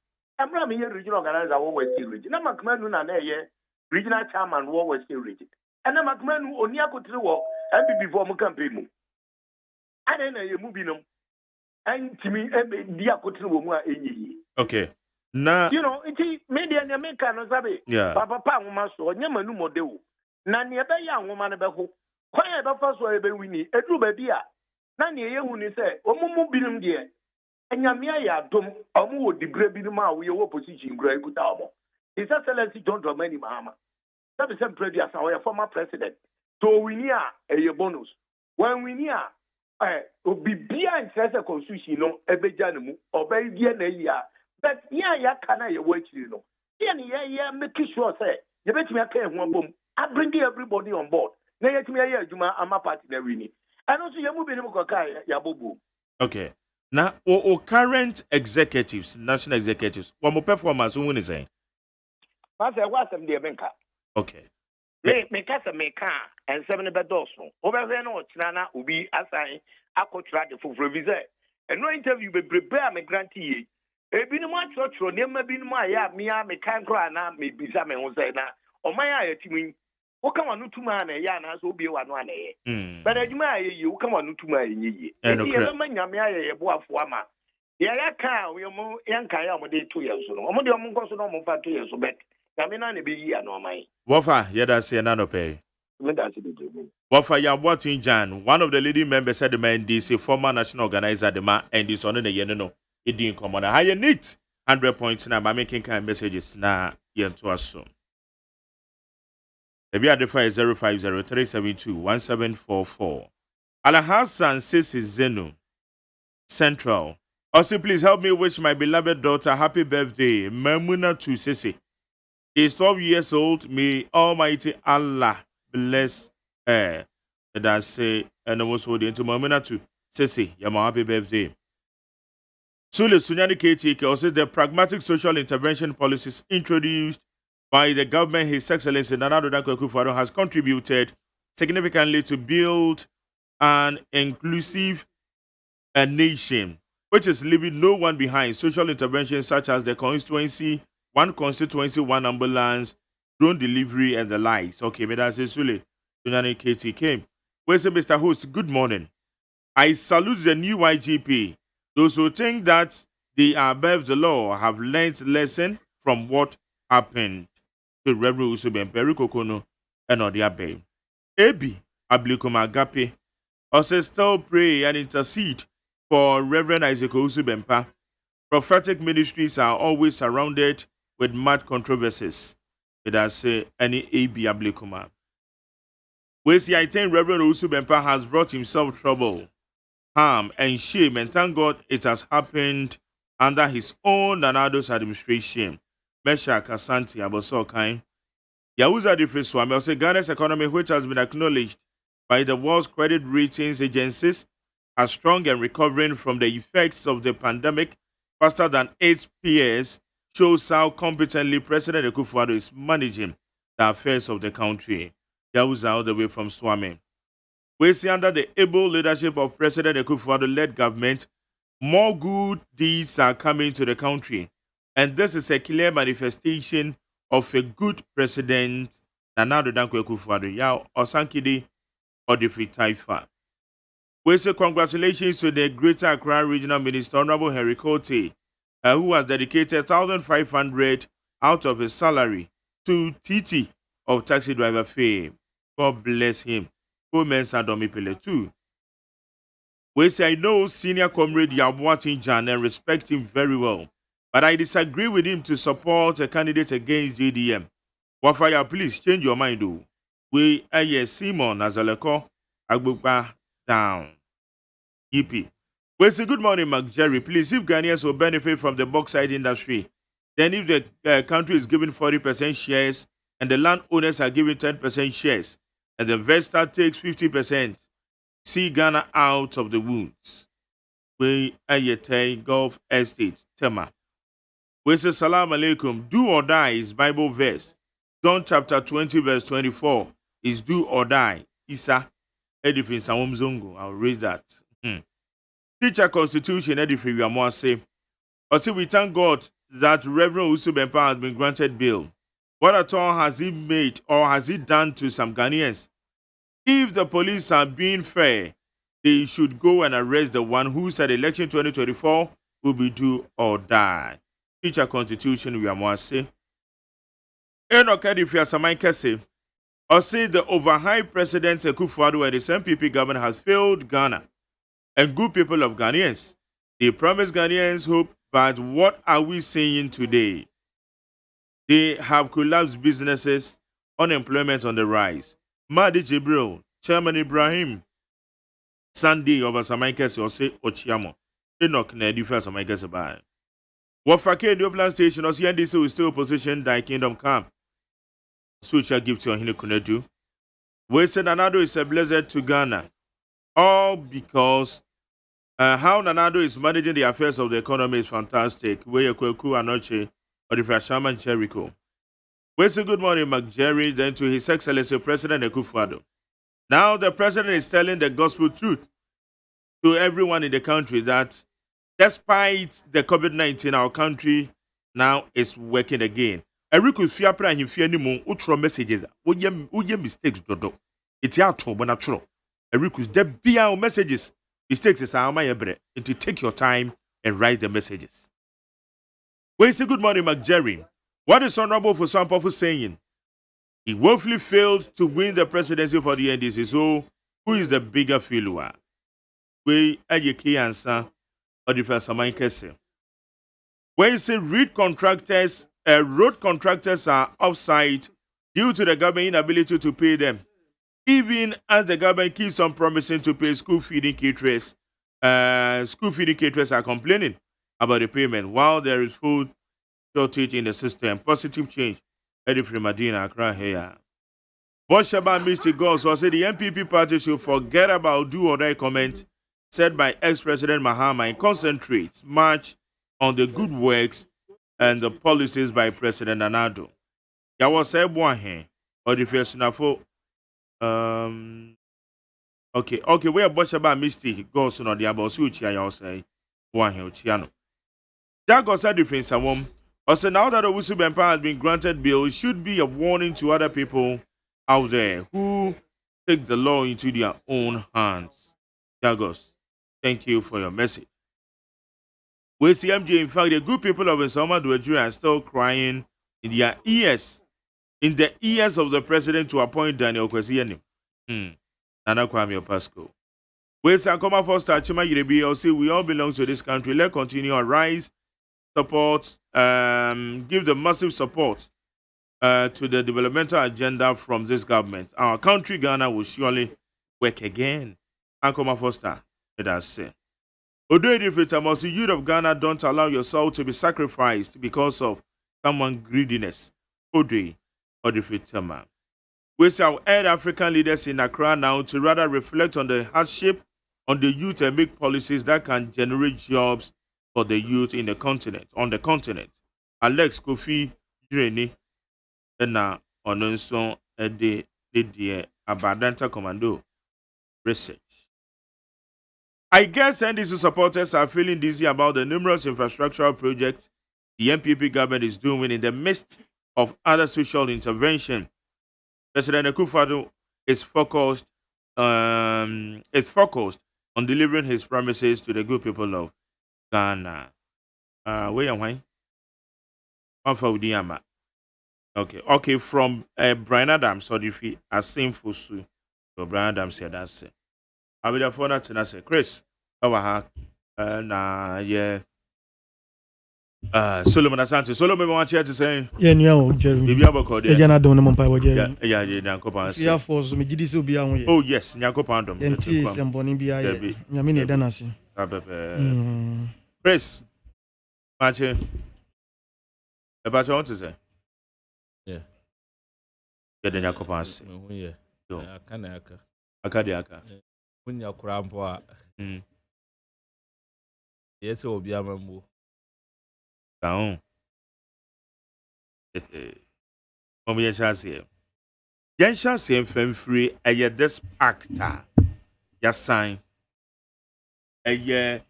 I'm not a regional organizer of Western region. I'm a command and a regional chairman of Western region. And I'm a command who only could work and be before my campaign. I don't know you're moving them. And to me, dear could okay. Now, you know, it's media and America, no sabe. Yeah. Papa, Maso, Yamanu Model. Nani a young woman about who. Quiet about first way, we need a true baby. Nani a young say, Omu Binum dear. And Yamia Dom, Omu, the brave Binuma, we are opposition, Greg Kutamo. His Excellency John Dramani Mahama. That is some previous, our former president. So we near a bonus. When we near, be behind the constitution, no, a bejanimu, or by the but yeah, can I wait, you know? Yeah, make sure, say, you bet me a care one boom. I bring everybody on board. Now, yet me a Juma, I'm a partner, really. And also, you're moving Yabubu. Okay. Now, current executives, national executives, one more performance, who is saying? Pastor, what's them dear banker? Okay. Me casa me can and 7 bedos. Over there, no, China will be assigned. I could try the full revisit. And no interview, but prepare me grantee. Ebi ni mo atwerɛtwerɛ nneɛma bi no a me kan koraa na me bisa me ho sɛ na ɔman a yɛtumi woka wano tuma na ɛyɛ anaasɛ obie wano ana ɛyɛ but adwuma a yɛyie woka wano tuma a ɛnyɛ yie ɛnti yɛbɛma nyame ayɛ yɛboafoɔ ama yɛyɛ ka a yɛnkaeɛ a ɔmode to yɛn so no ɔmode ɔmo nkɔ so na ɔmomfa to yɛn so bɛt nyame no a na ɛbɛyi ano ɔman Wafa, yɛda se ɛna nɔpɛ Wafa Yaboatin Jan, one of the leading members at the NDC, former national organizer, the man, and this on the Yenno. It didn't come on a higher neat 100 points now by making kind messages now here to us soon. The BR is 050-372-1744. Alahassan says is Zenu Central. Also, please help me wish my beloved daughter happy birthday, Mamuna to Sisi. She is 12 years old. May Almighty Allah bless her. And I say, and I was holding to Mamuna to Sisi. Yama happy birthday. Sule Sunyani KTK also the pragmatic social intervention policies introduced by the government, His Excellency Nana Addo Dankwa Akufo-Addo has contributed significantly to build an inclusive nation, which is leaving no one behind. Social interventions such as the constituency, one ambulance, drone delivery, and the likes. Okay, Madam Sule Sunyani KTK. Where's Mr. Host? Good morning. I salute the new YGP. Those who think that they are above the law have learned lesson from what happened to Reverend Usube Mperi Kokono and Odiabe. Ebi Ablikum Agape also still pray and intercede for Reverend Isaac Usube Mpa. Prophetic ministries are always surrounded with mad controversies. It has say any Ebi Ablikuma. We see I think Reverend Usube Mpa has brought himself trouble, harm, and shame, and thank God it has happened under his own and others' administration. Mesha Kasanti Abosokai. Yahuza Difri Swami also Ghana's economy, which has been acknowledged by the world's credit ratings agencies, as strong and recovering from the effects of the pandemic faster than its peers, shows how competently President Akufo-Addo is managing the affairs of the country. Yahuza all the way from Swami. We see under the able leadership of President Akufo-Addo-led government, more good deeds are coming to the country. And this is a clear manifestation of a good president, Nana Addo Dankwa Akufo-Addo, Yao Osankidi Odifri Taifa. We say congratulations to the Greater Accra Regional Minister, Honorable Henry Kote, who has dedicated 1,500 out of his salary to TT of taxi driver fame. God bless him. Mensa Domipele too. We say I know senior comrade Yaboatin Jan and respect him very well, but I disagree with him to support a candidate against JDM. Wafaya, please change your mind though. We Simon Azaleko Agbukba down. EP. We say good morning, Mark Jerry. Please, if Ghanaians will benefit from the bauxite industry, then if the country is giving 40% shares and the landowners are giving 10% shares, and the investor takes 50%, see Ghana out of the woods. We Ayete Gulf Estate, Tema. We say Salam Alaikum, do or die is Bible verse. John chapter 20 verse 24 is do or die. Isa, Edifin Sawum Zongo, I'll read that. Teacher Constitution, Edifin Yamoa say, Also, we thank God that Reverend Usu Bempa has been granted bail. What at all has he made or has he done to some Ghanaians? If the police are being fair, they should go and arrest the one who said election 2024 will be do or die. Teacher constitution we are more say. Enoch Edifia Samai Kese, or say the overhyped President Akufo-Addo and his MPP government has failed Ghana and good people of Ghanaians. They promise Ghanaians hope, but what are we saying today? They have collapsed businesses, unemployment on the rise. Madi Jibril, Chairman Ibrahim, Sunday over Samaikes or say Ochiamo. Enoch Nedi first Samaikes by. Wafake the Upland Station or CNDC will still position thy kingdom come. So shall give to Ohine Kunedu. We said Nanado is a blessed to Ghana. All because how Nanado is managing the affairs of the economy is fantastic. Where Kweku Anoche or the Frashaman Jericho. We say good morning, McJerry, then to His Excellency President Akufo-Addo. Now the president is telling the gospel truth to everyone in the country that despite the COVID-19, our country now is working again. Eric fear pra him fear anymore. Utro messages. Uye mistakes dodo. It's out but natural. Eric there be our messages. Mistakes is our my to take your time and write the messages. We say good morning, McJerry. What is honorable for some people saying? He woefully failed to win the presidency for the NDC. So, who is the bigger failure? We key answer or the first Samai Kese. When you say road contractors are offside due to the government inability to pay them, even as the government keeps on promising to pay school feeding caterers are complaining about the payment while there is food shortage in the system. Positive change. Eddie Fremadina, Accra here. Boshaba Mr. Goss also said the MPP party should forget about do or die comment said by ex-president Mahama and concentrate much on the good works and the policies by President Anado. Yawa say buahe or the first nafo okay where Boshaba Mr. Goss no the about suchi yawa say buahe uchiano. That goes a difference awom. Also, now that Owusu Bempa has been granted bail, it should be a warning to other people out there who take the law into their own hands. Dagos, thank you for your message. We see MJ, in fact, the good people of Nsoma Dwejuri are still crying in their ears, in the ears of the president to appoint Daniel Kwesi. Nana Kwame Pasco. We say Akoma Foster Chima Yirebi, or say we all belong to this country. Let's continue our rise. Support, give the massive support to the developmental agenda from this government. Our country, Ghana, will surely work again. Ankoma Foster, let us say. Odoedifitamos, the youth of Ghana, don't allow yourself to be sacrificed because of someone's greediness. Odoedifitama. We say our African leaders in Accra now to rather reflect on the hardship on the youth and make policies that can generate jobs for the youth in the continent, on the continent. Alex Kofi Dreni, and now on so the Abadanta Commando research. I guess NDC supporters are feeling dizzy about the numerous infrastructural projects the MPP government is doing in the midst of other social intervention. President Akufo-Addo is focused on delivering his promises to the good people of Ghana. Where am I? Okay, from Brian Adams, so if he has seen for Sue, so Brian Adams said that's it. I'll be the phone at Nasa Chris. Solomon Asante. Solomon, I want you to say, yeah, Jeremy. Maybe I will call you. Yeah, don't know my Jeremy. Yeah, Nyankopan. Yeah, for some GDC will be on. Oh, yes, Nyankopandom. NT is Bonimbia. Yamini Danasi. Chris, Mache, about you want to say? Yeah. Yeah, the Nyankopans. Yeah. Akadiaka. When you're crampo, yes, it will be a mambo. Down. Omi Yashasi. Yashasi and Femfree, a year this actor. Yes, sign. A year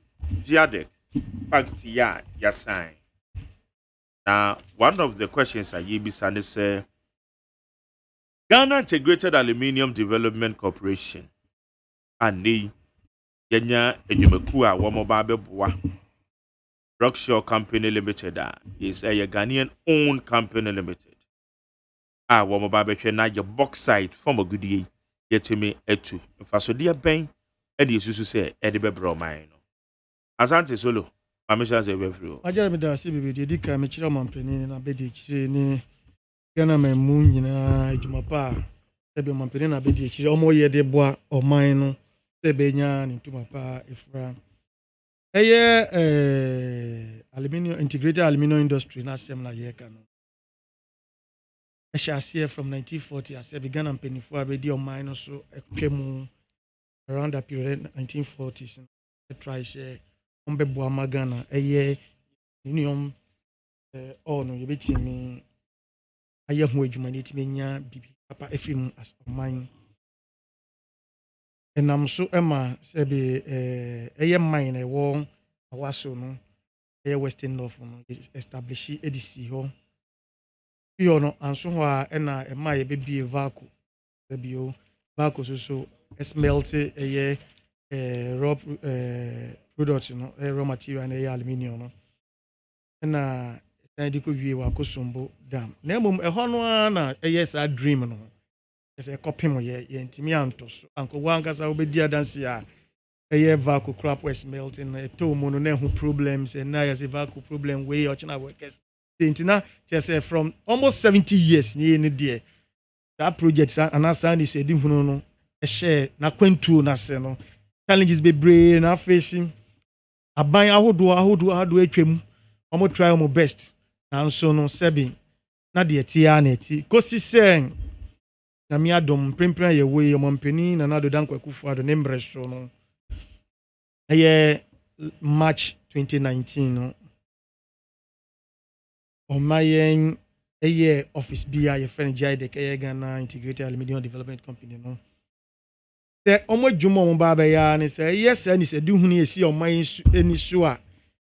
Giadek. fact ya sign. Now, one of the questions I be sending say Ghana Integrated Aluminium Development Corporation and the Yenya Ejumeku a Wamoba Beboa Rockshore Company Limited is a Ghanaian owned company limited. Wamoba Betwe na your bauxite from a good year yet me etu. Faso dear Ben and you say Edibe Bromine. Asante Solo, my mission say we free. Ajara mi da si bibi di ka me chira mampeni na be di chire ni Ghana memu nyina adwuma pa e be mampeni na be di chire omo ye de boa oman no se be nya ni tuma pa efra. Aluminium integrated aluminium industry na sem na ye ka no. I shall see from 1940 as I began and penny for a radio mine so came around that period 1940s. I try share on Bebuama Ghana a year union oh no you bet me a year wage humanity mania bibi papa FM as mine. And I'm so Emma said a year mine a war a was so no a Western North establish EDC home. No, and so na my baby vacuum, baby vacuum so smelt a raw product, raw material and aluminium. No, and I could view a cosumbo dam. Name a honor, a yes, I dream. No, as a copy mo ye, Timiantos, Uncle Wangas, I'll be dear dancia. A year vacuum crop was melting, a two mono problems, and now as a vacuum problem way or China workers. Just from almost 70 years near the that project and our son is a different a share na kwentu na seno challenges be brain na facing aban ahodo atwem omo try omo best and so no sebi na de tia na ti kosi sen na mi adom prempren ye we omo mpani na do dan kwakufu ado ne mbreso no March 2019 no on my a year office BI a friend Jai de Ghana Integrated Aluminium Development Company no. The omo jumo mo baba ya ne say yes and is a do huni esi on my any sure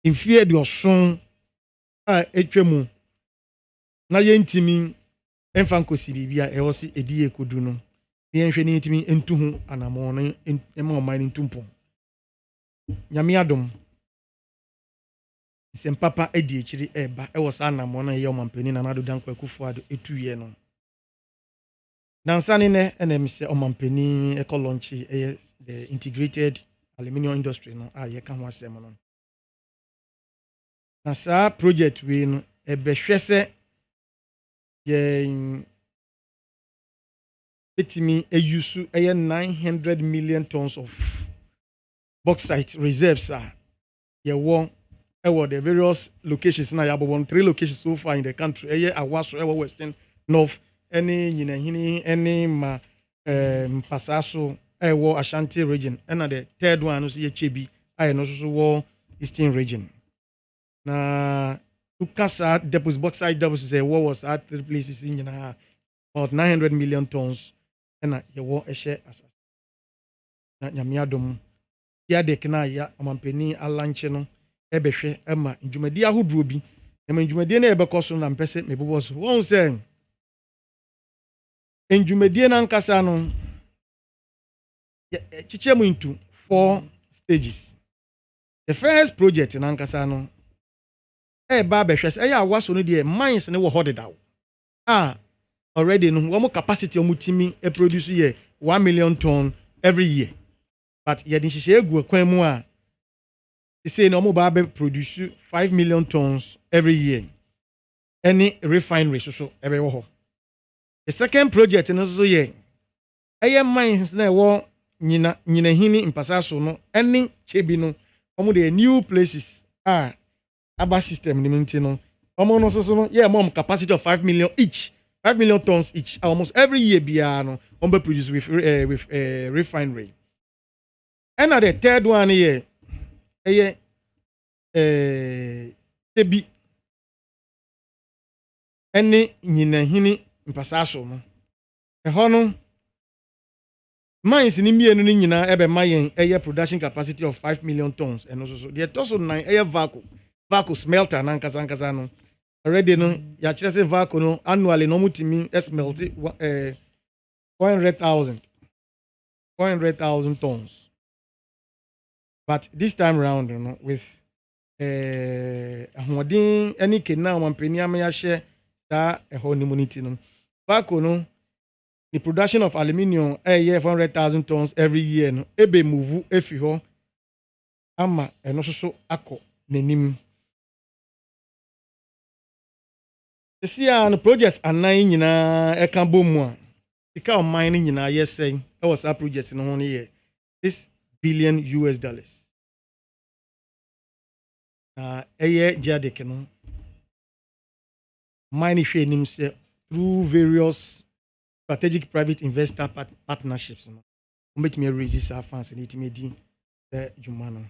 in fear your son etwemu na ye ntimi emfa nkosi bibia e wo se edi ekodu no ye nhwe ne ntimi entu hu anamo no ema o man ntumpom nyame adom sem papa edi echiri eba e was anamo na ye o mampani na nado dan kwakufu ado etuye no dansani ne enem se o mampani e kolonchi the integrated aluminium industry no ye ka ho asem no na sa project we no e behwese ye etimi use 900 million tons of bauxite reserves ye won the various locations na yabo 3 locations so far in the country awaso western north any nyinahini any ma pasaso Ashanti region and the third one is Chebi no so eastern region na ukasa depots bauxite depots what was at 3 places in about 900 million tons and ye wo share as na nyamiadom ya de kana ya amampeni alanche no ebehwe ema njumadi ahodro bi ema njumadi na ebekoso na mpese mebobo so won say njumadi na nkasa no chichemu into 4 stages. The first project na nkasa no ba behwe say awaso no de mines ne wo hodeda already no wo capacity omutimi produce here 1 million ton every year, but ye din hihye egu kwan mu they say no more produce 5 million tons every year. Any refinery so every wo. The second project no so ye mines na wo nyina hini mpasa so no any chebi no omo the new places aba system ni minti no omo no so no mom capacity of 5 million each, 5 million tons each almost every year bia no omo produce with refinery. And the third one here tebi ene nyina hini mpasaso no no mines ni mienu ni nyina ebe mayen eye production capacity of 5 million tons and also the toso 9 eye vacuum smelter na nkasa no already no ya kire say vacuum no annually no mutimi smelt 400,000 tons, but this time round you know with ahoden any kena mampani amya share that honeymunity no vacuum no the production of aluminium year 400,000 tons every year no ebe move efi ho ama eno so akọ nanim. Sia no projects anan nyina eka bomu a sika o mine nyina yesen e was a project no ho ne ye $6 billion. Eye jadek no mine hwe nim se through various strategic private investor partnerships no umetime resist our fans ni itime di juma no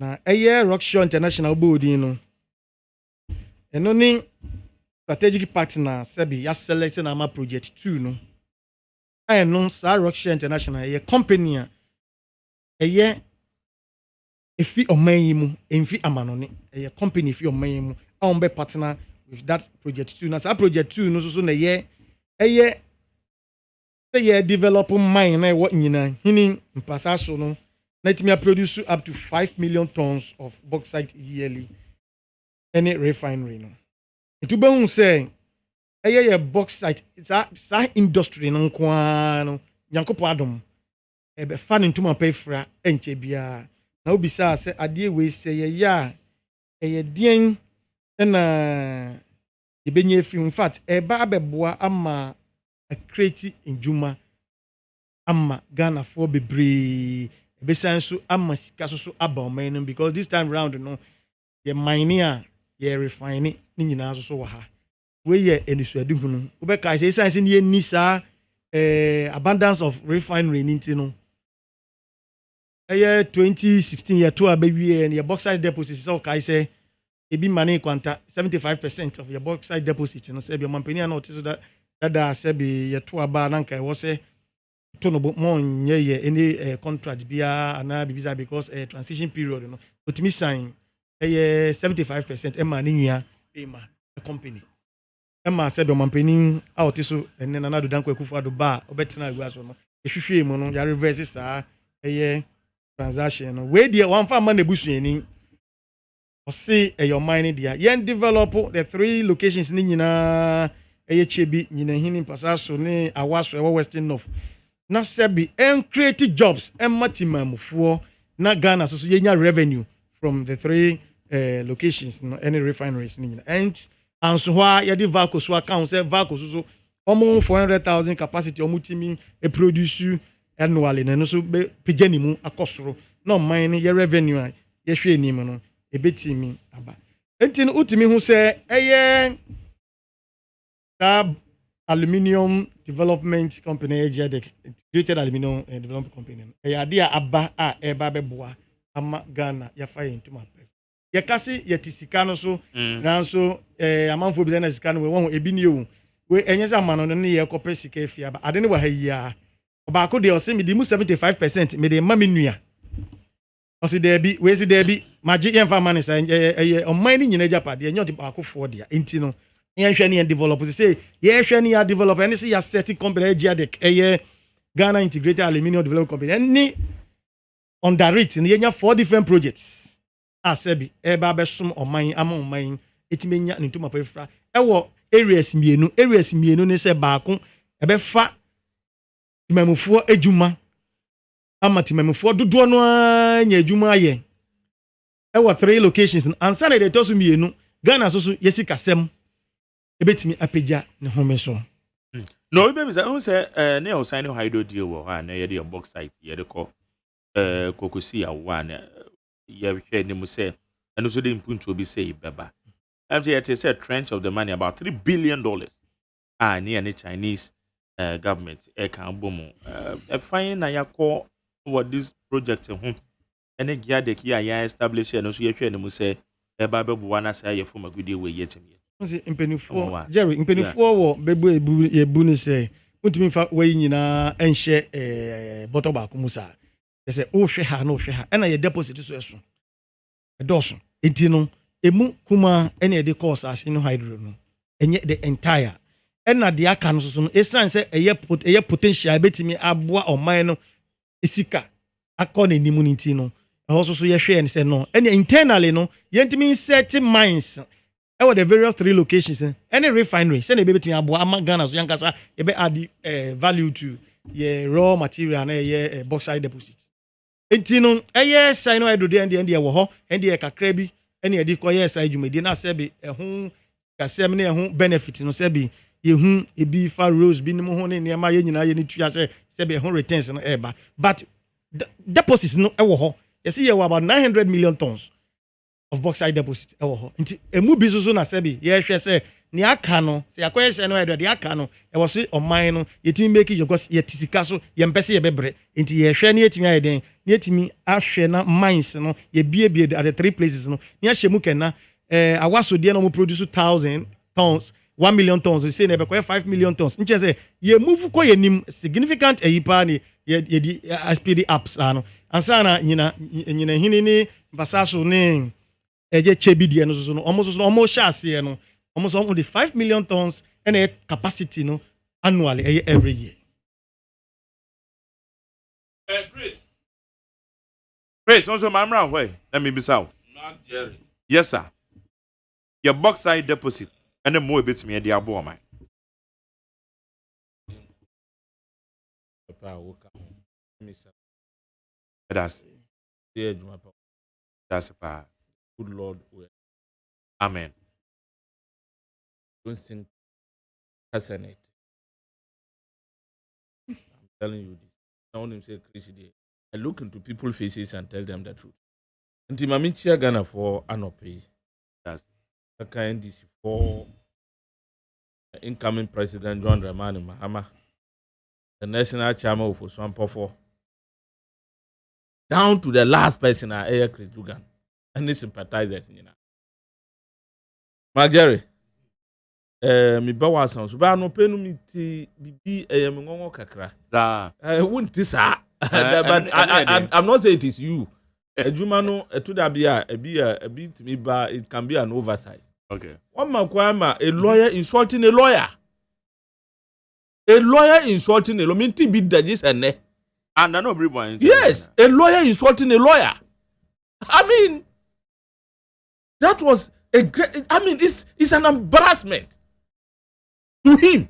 na eye Rockshore International board no eno ni strategic partner sebi ya select na ma project 2 no I know sa Rockshore International eye company a eye efi omanyimu enfi amanone eye company efi omanyimu a on be partner with that project 2 na sa project 2 no so na ye eye say develop mine na what nyina hini mpasa so no na itimi produce up to 5 million tons of bauxite yearly any refinery no it be hun say eye bauxite sa industry no kwa no yankopo adom e be fa ntuma pefra enche bia na obisa say ade we say ye ya eye dien na yebenye free in fact e ba abeboa ama a create injuma ama Ghana for bebre besanso ama sika so aba oman because this time round no ye mining ye refining ni nyina so wo ha we ye enisuade hunu we ka say science ni ni sa abundance of refinery ni ntino 2016 year to abawie and your bauxite deposit so kai say ebi money kwanta 75% of your bauxite deposit no say be mampani na otiso that sebi yeto aba na nka wo se to no mo nye ye any contract bia ana bibisa because transition period no otimi sign 75% ema ni nua ema company ema sebi mampani a otiso enne na do danko ekufu ado ba obetina agua so no ehwehwe mu no ya reverse sa transaction no we dia wan fa ma na busuani o see your mining dia yen develop the 3 locations ni nyina chebi nyina hini pasaso ne awaso ewo western north na sebi and create jobs and matimamfo na Ghana so yenya revenue from the 3 locations no any refineries ni nyina and so why ya di vaco so account say vaco so almost 400,000 capacity omutimi e produce annually na no so be pejani mu akosoro no mine ye revenue ye hwe ni mu no e betimi aba enti no utimi hu say eye Aluminium Development Company integrated aluminium development company ade aba a eba beboa ama Ghana ya fa yentuma pe ye kasi ye tisika no so nanso amanfo bi na sika no we won ebi ni ewu we enye sa amano no ne ye kope sika efia ba ade ne wa ha yia oba ko de o se me di mu 75% me de ma menua o se de bi we se de bi magi ye mfa mani sa o man ni nyina japade enye o ti ba ko fo de enti no yen hwe ne develop say ye hwe ne ya develop and say ya set company AGYEMAN Ghana Integrated Aluminium Development Company ni under it ne nya 4 different projects asebi e ba be som oman ama oman etimenya ne ntuma pefra e wo areas mienu ne se baako e be fa timamufo adwuma ama timamufo dodo no anya adwuma aye e wo 3 locations ansa na de toso mienu Ghana so yesi kasem ebetimi apagya ne home so no we be say ne o sign hydro deal wo ha na ye de bauxite ye de ko kokosi awa na ye hwe ne mu say eno so de impuntu obi say beba am say it say trench of the money about $3 billion near the Chinese government can boom fine na yakọ what this project ho ene gia de kia ya establish and so ye hwe ne mu say eba bebu na say ye from agudi we ye temi impenifo Jerry impenifo wo bebu ebu ni say untimi fa we nyina enhye bottle ba ko musa say o hwe ha no hwe ha na ye deposit so eso edoso enti no emu kuma ene ye de course as no hydro no enye the entire na de aka no so no esan say eye potential betimi aboa oman no esika akọ na nimu nti no also so ye hwe en say no ene internally no yentimi set mines with the various 3 locations any refinery say na be betimi aboa ama Ghana so yankasa e be add value to ye raw material na ye bauxite deposit enti no eye say no hydro de ende wo ho ende kakra bi ene edi ko ye say dwumedi na say be ehun kasem na ehun benefit no say be yehu ebi fa rose bi ni mo ho ne ne ma ye nyina ye ni tua say be ehun returns no eba but deposits no e wo ho you see ye about 900 million tons of bauxite deposit e wo ho nti emu bi so na say be ye hwe say ni aka no say akoye hye no e de aka no e wo so oman no yetimi make you because ye tisika so ye mpese ye bebre nti ye hwe ne yetimi ayeden ne yetimi ahwe na mines no ye bie at the 3 places no ne ahye mu kenna awaso de no mo produce 1000 tons 1 million tons say na be ko 5 million tons nche say ye move ko ye nim significant ayipa ne ye di SPD apps ano ansa na nyina hini ni basaso ne eje chebidie no so no omo shase no almost 5 million tons and a capacity no annually every year. Chris, also my round way. Let me be so. Not Jerry. Yes, sir. Your bauxite deposit and then more bits me at the abo man. That's a part. Good Lord. Amen. Don't think fascinate. I'm telling you this. I want him say crazy. I look into people's faces and tell them the truth. Until Mami Chia Ghana for Anope. That's a kind this for incoming President John Dramani Mahama, the national chairman of Oswampo for down to the last person I ever Chris Dugan and the sympathizers in Marjorie. Mi bawa san so ba no penu mi ti bibi me ngongo kakra won't sa but I'm not saying it is you adwuma no eto da bia a bit me ba it can be an oversight. Okay, one man kwama a lawyer insulting a lawyer insulting a lawyer mean ti bi dagis ene and no everyone. Yes, a lawyer insulting a lawyer. I mean that was a great, I mean it's an embarrassment to him.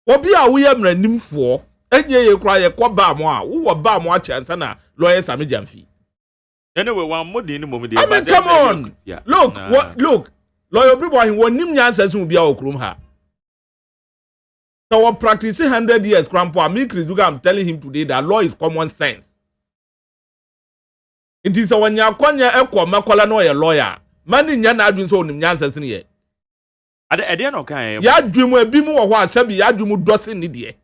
Obi a we am ranim for enye ye kra ye kwa mo a wo ba mo a chance na lawyer Sami Jamfi. Anyway, one more day moment. I mean, come on. Yeah. Look, look. Lawyer Bribo won nim nyansa sun bia okrum ha. So we practice 100 years crampo. Me Chris Duga, I'm telling him today that law is common sense. It is when ya kwanya ekwo makola no ye lawyer. Mani nya na adwun so nim nyansa sin ye. Ade no kan ya dwemu abi mu wo ho asabi ya dwemu dosin ni de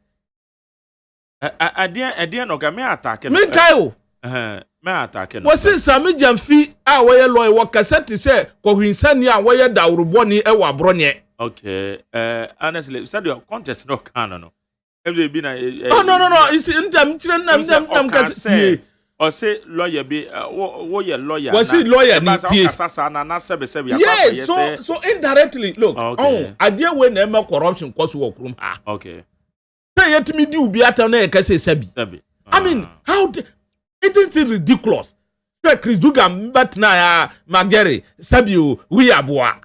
ade no kan me attack me kai o me attack no wasi Sami Jamfi a wo ye lawyer wo kaseti se ko hwinsani a wo ye dawroboni e wa bronye. Okay, honestly said your contest no kan no every be na no it's ntam kire nam kaseti or say lawyer be wo ye lawyer was he lawyer ni tie na sebe yes so indirectly look ade we na ema corruption cause wo krum ha okay say yetimi di ubi ata na e kase sabi I mean how it is ridiculous say Chris Dugan but na ya Magere sabi we aboa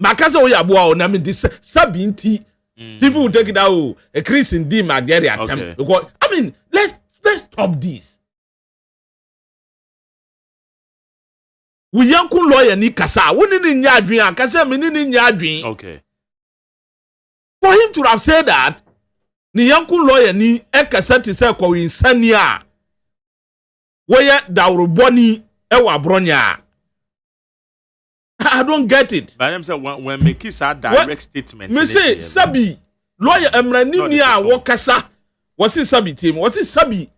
makasa we aboa o na me this sabi nti people will take it out a Chris ndi Magere attempt because I mean let's stop this. We yankun lawyer ni kasa. We ni nya adwin kasa me ni nya adwin. Okay. For him to have said that, ni yankun lawyer ni e kasa ti say ko insani a. We ya dawroboni e wa bronya. I don't get it. But them say when me kiss a direct statement. Me say sabi lawyer emrani ni a wo kasa. Wasi sabi team, wasi sabi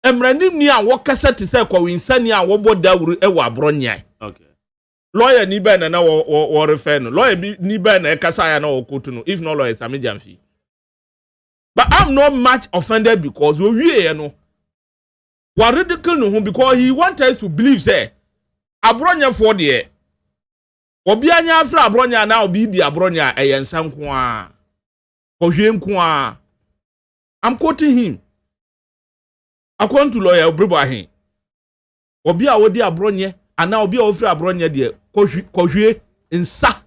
emranim ni a wo kasa te say kwa winsani a wo boda wuru e wa bronya. Okay. lawyer ni ba na wo refer no lawyer bi ni ba na ekasa ya na wo kotu no if no lawyer Sami Jamfi. But I'm not much offended because we no wa ridicule no ho because he wants us to believe say abronya for there obi anya afra abronya na obi di abronya eyensa nko a kohwe nko a. I'm quoting him. According to lawyer Obribahin, obi a wodi abronye and now obi a ofri abronye de kohwe nsa.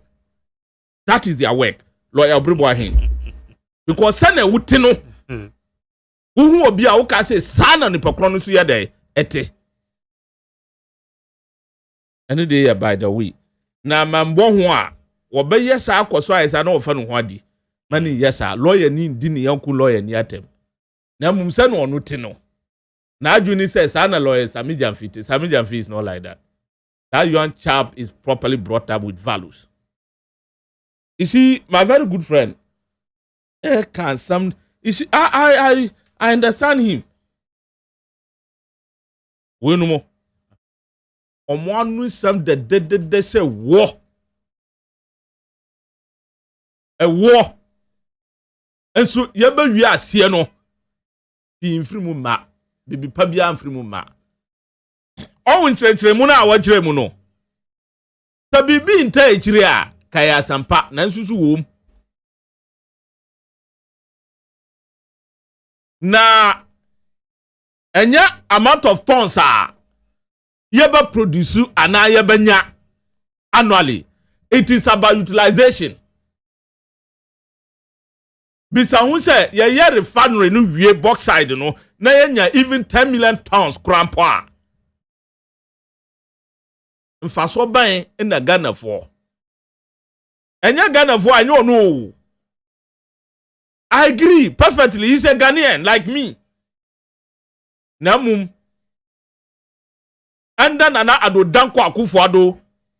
That is their work, lawyer Obribahin. Because sene wuti no uhu obi a woka say sana ni pokro no so ye dey ete. Any day by the way. Na mambo ho a wo be yesa akoso ayesa na ofa no ho adi. Mani yesa lawyer ni ndi ni yanku lawyer ni atem. Na mum se no ti no. Na Juni says, Anna lawyer Sami Jamfi. Sami Jamfi is not like that. That young chap is properly brought up with values. You see, my very good friend, you see, I understand him. We no more. One some they say war. A war. And so yeba we are see no. The infrimu ma. Bibi pabia amfrimu ma. O nkyerɛkyerɛ mu na awɔkyerɛ mu no. Ta bibi nta ekyire a kaya sampa na nsusu wom. Na enya amount of tons a yeba produce ana yeba nya annually. It is about utilization. Bisa hu say ye refinery no wie bauxite no na yenya even 10 million tons crampo a mfaso ban na Ghana for enya Ghana for I know. I agree perfectly. He's a Ghanaian like me. Namum and then Nana Ado Danko Akufo-Addo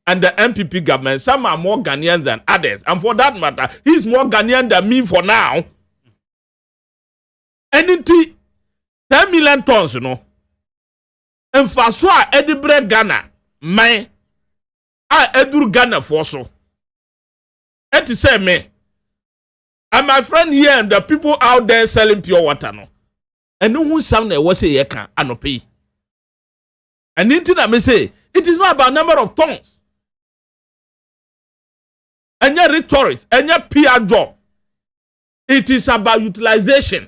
and the MPP government, some are more Ghanaians than others. And for that matter, he's more Ghanaian than me for now. And indeed, 10 million tons, you know. And Faswa Edibre Ghana, man, I edu Ghana for so. And to say me, and my friend here and the people out there selling pure water, no. And no one sound was say yeka anope. And indeed, I may say, it is not about number of tons. And your rhetoric, and your PR job. It is about utilization.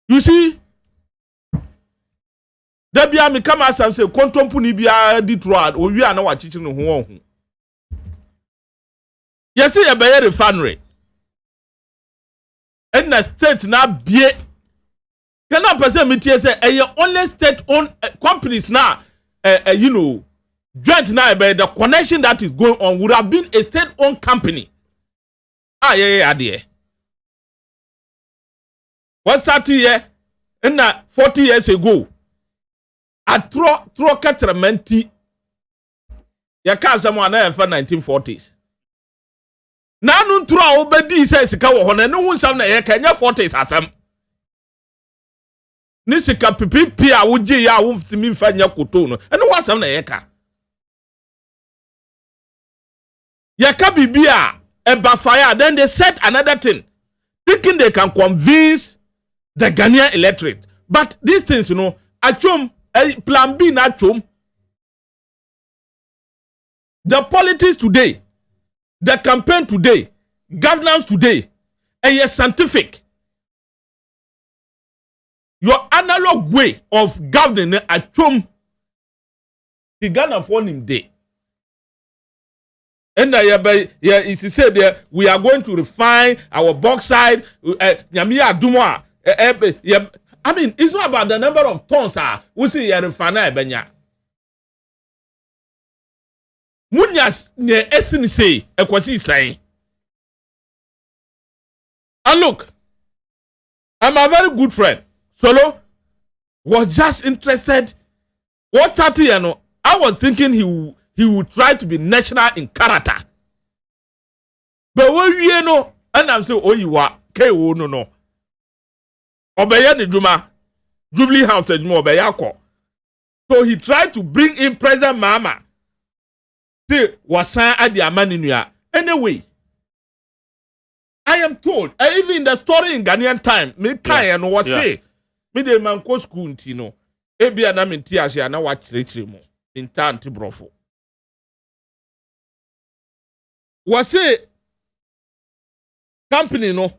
You see, there be a come as and say, quantum puni be a Detroit, or we are now teaching no one. Yes, see a better refinery. And the state now be. Cannot present me say only state-owned companies now, you know, joint now by the connection that is going on would have been a state-owned company. Yeah. What started here in 40 years ago? I throw catramenti. Ya can't someone for 1940s. Now no throw obedi says kawo hone no one sound na Kenya 40s asem. Nisika pipi a wuji ya wufti mfanya koto no eno wasam na yeka bibia eba fire. Then they said another thing thinking they can convince the Ghanaian electorate, but these things, you know, achum plan B na achum. The politics today, the campaign today, governance today, and your scientific. Your analog way of governing at home, the Ghana for him day. And it is said there we are going to refine our bauxite. I mean, it's not about the number of tons. We see a refiner benya. Munyas ne essence say ekwasi saying. And look, I'm a very good friend. Solo was just interested. What started, you know, I was thinking he would try to be national in character. But when you know, and I'm saying, oh, you are KO no. Obey the Juma, Jubilee House, and more Bayako. So he tried to bring in President Mahama. Say, wasan adyaman nua. Anyway, I am told, even in the story in Ghanaian time, me kai no was say, me de man ko school ntino. Ebi ana me nti ase ana wa kyerɛkyerɛ mu. Inta anti brofo. Was say company no.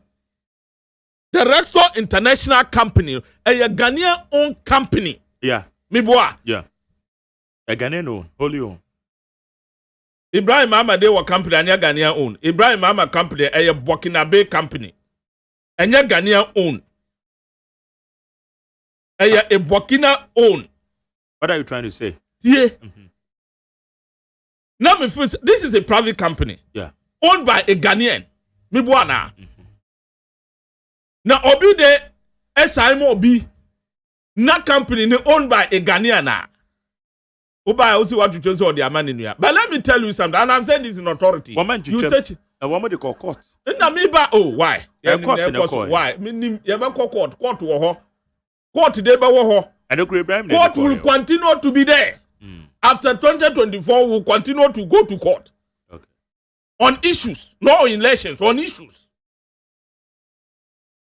The Rexall International Company, a Ghanaian owned company. Yeah. Me boa. Yeah. A Ghanaian owned, wholly owned. Ibrahim Mama de wa company anya Ghanaian owned. Ibrahim Mama company a Burkinabe company. Anya Ghanaian owned. A Burkina owned. What are you trying to say? Yeah. Now me first, this is a private company. Yeah. Owned by a Ghanaian. Me boa na. Now obi de SIM obi na company ne owned by a Ghanaian na. Oba also what you chose or the man in here. But let me tell you something, and I'm saying this in authority. You state a woman they call court. Na me ba why? Court in the court. Why? Me nim ye ba court wo ho. Court dey ba wo ho. And court will continue to be there. After 2024 we will continue to go to court. Okay. On issues, not on elections, on issues.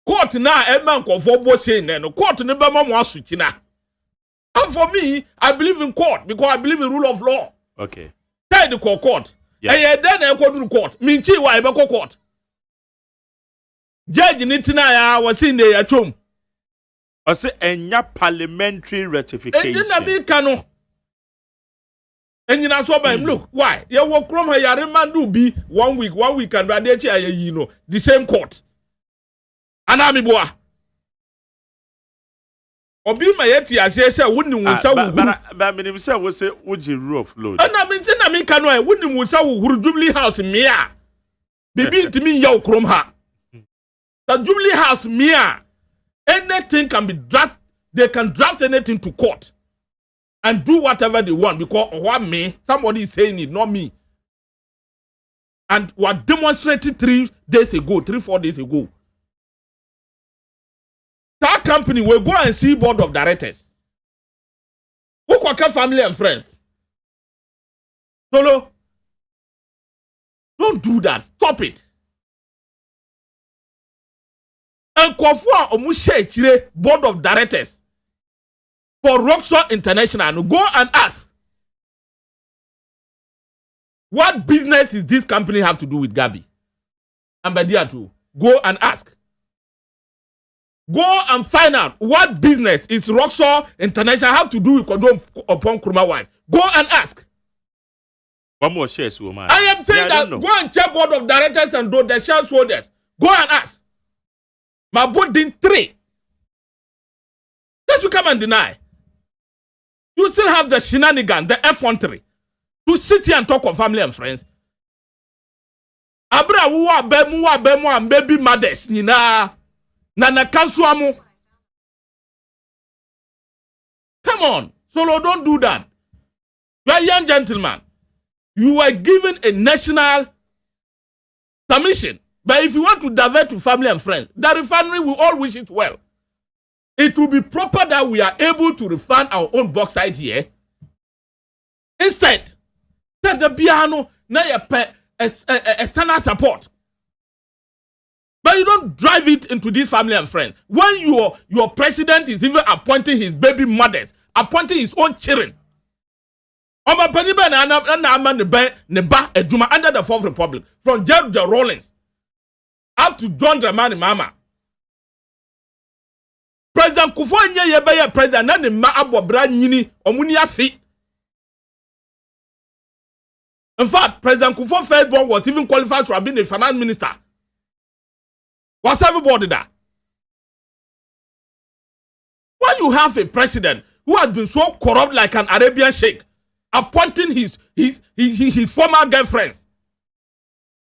Court now, a man called for both saying, no court never was switching. And for me, I believe in court because I believe in rule of law. Okay. Tell the court. Yeah. And then I go to court. Minchi, why I go court? Judge Nitina was in there at home. I say, enya parliamentary ratification. And then I be cano. And you know, so by look, why? You walk from here, you do be 1 week, and you know, the same court. Anami boa. Obi ma yeti ase se wonni wonsa wo huru. Ba me nim se wo se woji rule of law. Na me nti na me ka no e wonni wonsa wo huru Jubilee House mia. Bibi ntimi ya okrom ha. The Jubilee House mia. Anything can be draft, they can draft anything to court and do whatever they want because what me somebody is saying it, not me. And what demonstrated 3 days ago, 3-4 days ago. That company will go and see board of directors. Who family and friends. Solo. Don't do that. Stop it. And Kofua Omushe board of directors for Rexall International. Go and ask. What business is this company have to do with Gabi? And by there too. Go and ask. Go and find out what business is Rexall International have to do with condom upon Kuruma wife. Go and ask. One more shares, woman. I am saying that go and check board of directors and do the shareholders. Go and ask. My board did 3. That you come and deny. You still have the shenanigan, the effrontery, to sit here and talk of family and friends. Abra wuwa bemu and baby mothers nina. Nana Kansuamu. Come on. Solo, don't do that. You are a young gentleman. You are given a national permission. But if you want to divert to family and friends, the refinery will all wish it well. It will be proper that we are able to refine our own bauxite here. Instead, that the piano now external support. But you don't drive it into this family and friends. When your president is even appointing his baby mothers, appointing his own children. Under the Fourth Republic, from George Rawlings up to John Dramani Mama. President Kufuor Yebeye president nani ma abobra nyini omuni afi. In fact, President Kufuor firstborn was even qualified to have been a finance minister. Was everybody there? When you have a president who has been so corrupt like an Arabian sheikh, appointing his former girlfriends,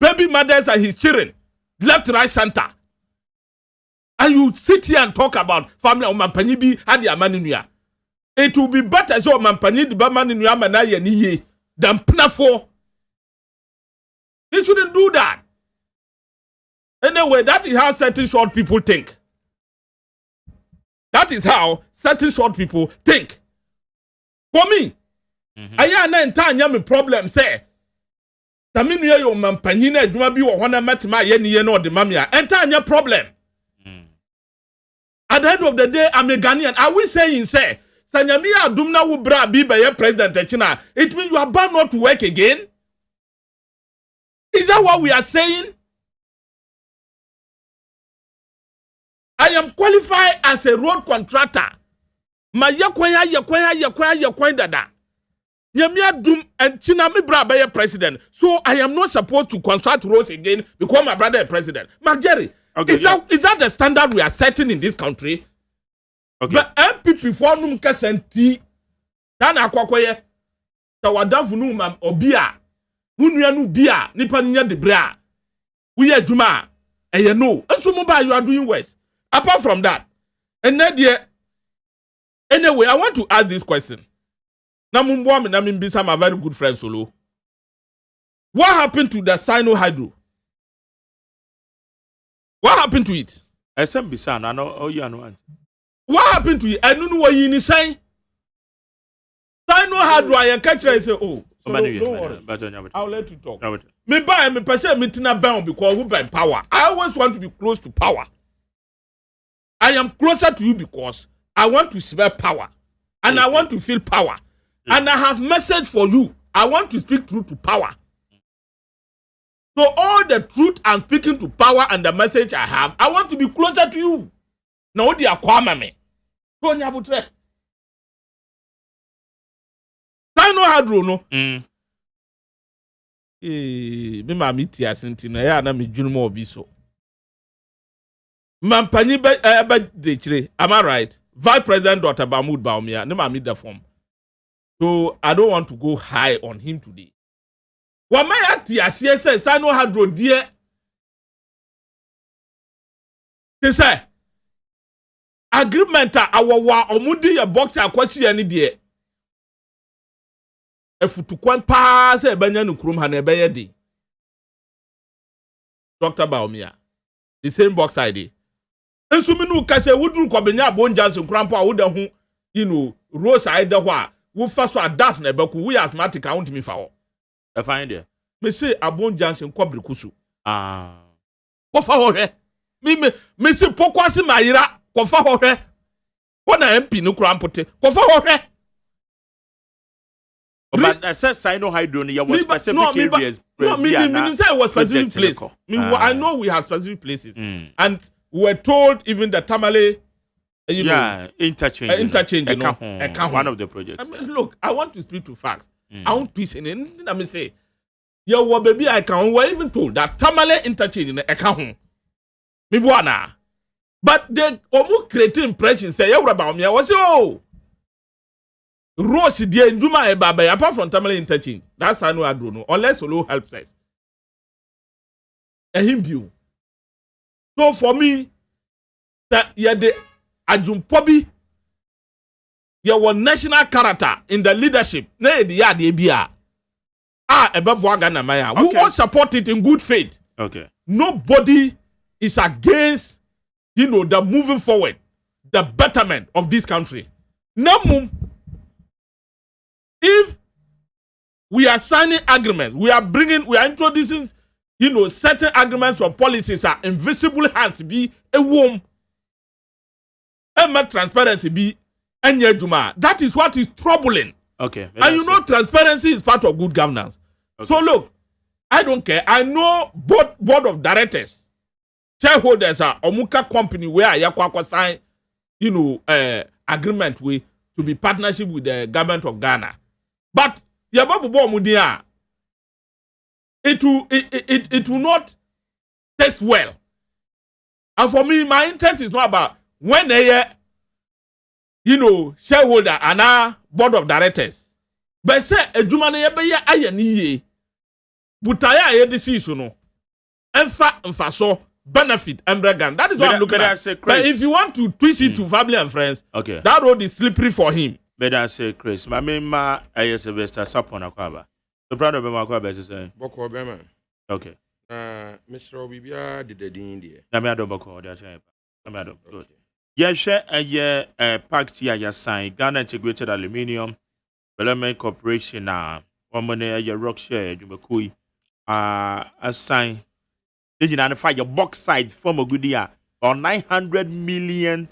baby mothers and his children, left, right, center, and you sit here and talk about family of Mampanibi and the Amaninuya, it will be better so Mampani the Bamanuya Manaya Niye than Pinafo. They shouldn't do that. Anyway, that is how certain short people think. That is how certain short people think. For me, I am not me problem say. Taminu ye yo mampanyi na adwuma bi wo hona matima ye ne ye no de mamia. Enter problem. At the end of the day, I'm a Ghanaian. Are we saying say Sanyami Adumna will bra be by your president China? It means you are bound not to work again? Is that what we are saying? I am qualified as a road contractor. Ma yakwaya dada. Nyamia dum and China me bra by president. So I am not supposed to construct roads again because my brother is president. Mark Jerry, is that the standard we are setting in this country? Okay. But MPP for num kasenti. Tana akwakoye. Tawadafu nu mam obia. Munua nu bia nipa nya de bra. We are juma. And you know, and so mobile you are doing worse. Apart from that, and then anyway, I want to ask this question. I'm a very good friend, Solo. What happened to the Sino Hydro? What happened to it? I know. You know. What happened to it? I don't know what you say. Sino Hydro, I catch I say, oh, don't worry. I'll let you talk. Me buy me person me tina bound because we buy power. I always want to be close to power. I am closer to you because I want to smell power. And I want to feel power. And I have message for you. I want to speak truth to power. So all the truth I'm speaking to power and the message I have, I want to be closer to you. Now they are kwama me. So nyabutre. Sino Hydro no. Me ma miti asenti na ya na me dwunumo obi so. Mampanyi be de chire. Am I right? Vice President Dr. Mahmoud Bawumia, ne ma meet the form. So I don't want to go high on him today. What my ati asie say Sino Hydro dear. They say agreement awawa omudi ya box akwasi ani dear. Efutukwan pa se ebanya no krum ha na ebeye de. Dr. Bawumia. The same box ID. Ensuminu kase wudru kwabenya bonjanso krampo a woda hu rose aida ho a wo fa so adas na ebeku we asthmatic I want me fa wo. E find there. Me say abonjanso kwabrekusu. Kofa ho hwe. Me say pokwase mayira kofa ho hwe. Ko na MP no krampote. Kofa ho hwe. But I said Sino Hydro was specific areas. No, me say it was specific place. I know we have specific places. And we were told even the Tamale interchange, one of the projects. Look, I want to speak to facts. I want peace in it. Let me say, baby, I can. We were even told that Tamale interchange in account. But they almost create impression. Say, about me. I was Rose dear Njuma e baba apart from Tamale interchange. That's I know I don't know. Unless Solo helps us. And him view. So for me, that the Ajumpobi, you were national character in the leadership. We all support it in good faith. Okay. Nobody is against, the moving forward, the betterment of this country. If we are signing agreements, we are introducing, certain agreements or policies are invisible hands be a womb. And transparency be juma. That is what is troubling. Okay. And transparency is part of good governance. Okay. So look, I don't care. I know board of directors, shareholders are Omuka company where I sign, agreement with to be partnership with the government of Ghana. But it will not test well. And for me, my interest is not about when they shareholder and our board of directors. But say a Jumane ayaniye butaya ye decision no. Enfa so benefit Embregan. That is what I'm looking at. But if you want to twist it to family and friends, okay, that road is slippery for him. But I say, Chris, my mema I Sylvester Sapon Aquaba. The brother of Maquaba is saying, Boko Beman. Okay. Mr. Obibia did the India. Namado Boko, that's Namado. Good. Yeah, share a year pact here, sign Ghana integrated aluminium. Development Corporation one money your rock share Jumakui assign you know your box side from a good year or 900 million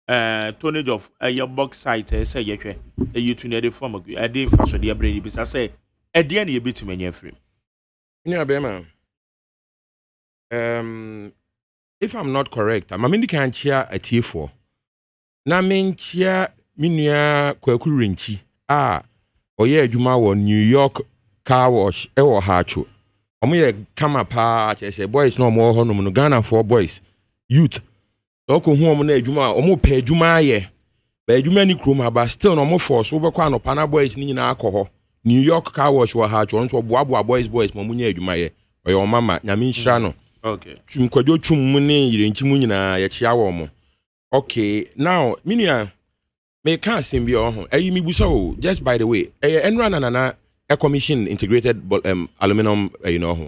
tonnage of your box site say you to need from a good I didn't fashion the brady because I say at the end you bit to me free. Yeah, Bema. If I'm not correct, I'm in the can chair a T4. Na men chair minia kwaku rinchi oye adwuma wo New York car wash e wo hacho omo ye kama pa say boys no mo ho no Ghana for boys youth so ko hu omo na adwuma omo pa adwuma ye ba adwuma ni krom aba still no mo force wo be kwa no pana boys ni nyina akọ New York car wash wo hacho so boa boys mo munya adwuma ye oye o mama nyame nhira no okay twum kwadwo twum mu ne yirenchi mu nyina ye chia wo mo. Okay, now, Minia, me can't seem be on. Me buso. Just by the way, Enra a commission integrated aluminum,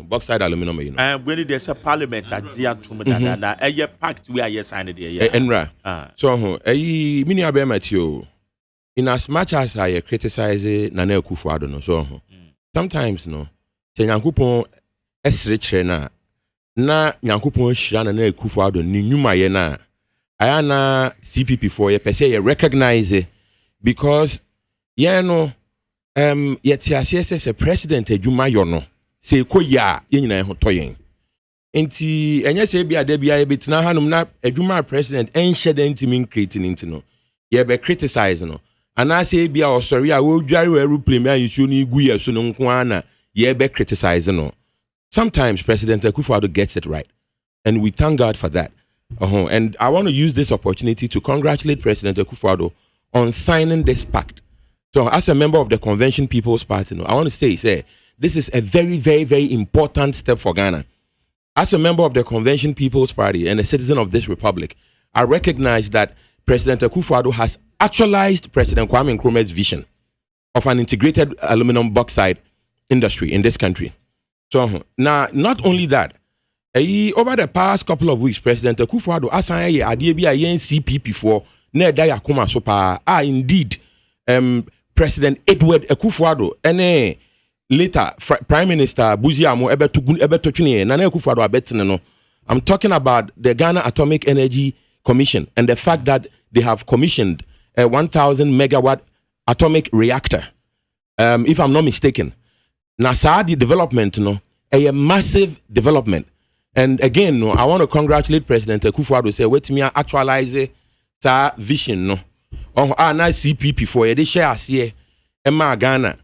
bauxite aluminum, when there's a parliament at Dia to pact we are signed there. Enra. So, Minia be Matthew. In as much as I criticize Nana Akufo-Addo no, so sometimes no, Nyankopon esre na Nyankopon hyira Nana Akufo-Addo ni nyuma ye na. Ayana CPP for ye pese ye recognize it because yet as a president adwuma yo no se ko ya ye nyina ho toyen enti enye se bia da bia ye betina hanum na adwuma president enhye da ntimi creating enti no ye be criticize no ana se bia osori a wo dware we aeroplane an yu ni gu ye so no nko ana ye be criticize no. Sometimes President Akufo-Addo gets it right and we thank God for that. And I want to use this opportunity to congratulate President Akufo-Addo on signing this pact. So, as a member of the Convention People's Party, I want to say, this is a very, very, very important step for Ghana. As a member of the Convention People's Party and a citizen of this republic, I recognize that President Akufo-Addo has actualized President Kwame Nkrumah's vision of an integrated aluminum bauxite industry in this country. So, now, not only that, over the past couple of weeks, President Akufo-Addo asan ye ade bi a yen CPP for na da yakoma so pa indeed President Edward Akufo-Addo ene later Prime Minister Buziamo ebetotwene na Akufo-Addo abetene no. I'm talking about the Ghana Atomic Energy Commission and the fact that they have commissioned a 1,000 megawatt atomic reactor, if I'm not mistaken. Na the development no a massive development. And again, no, I want to congratulate President Akufo-Addo say wait me actualize that vision no. Na CPP for ye share here Emma Ghana.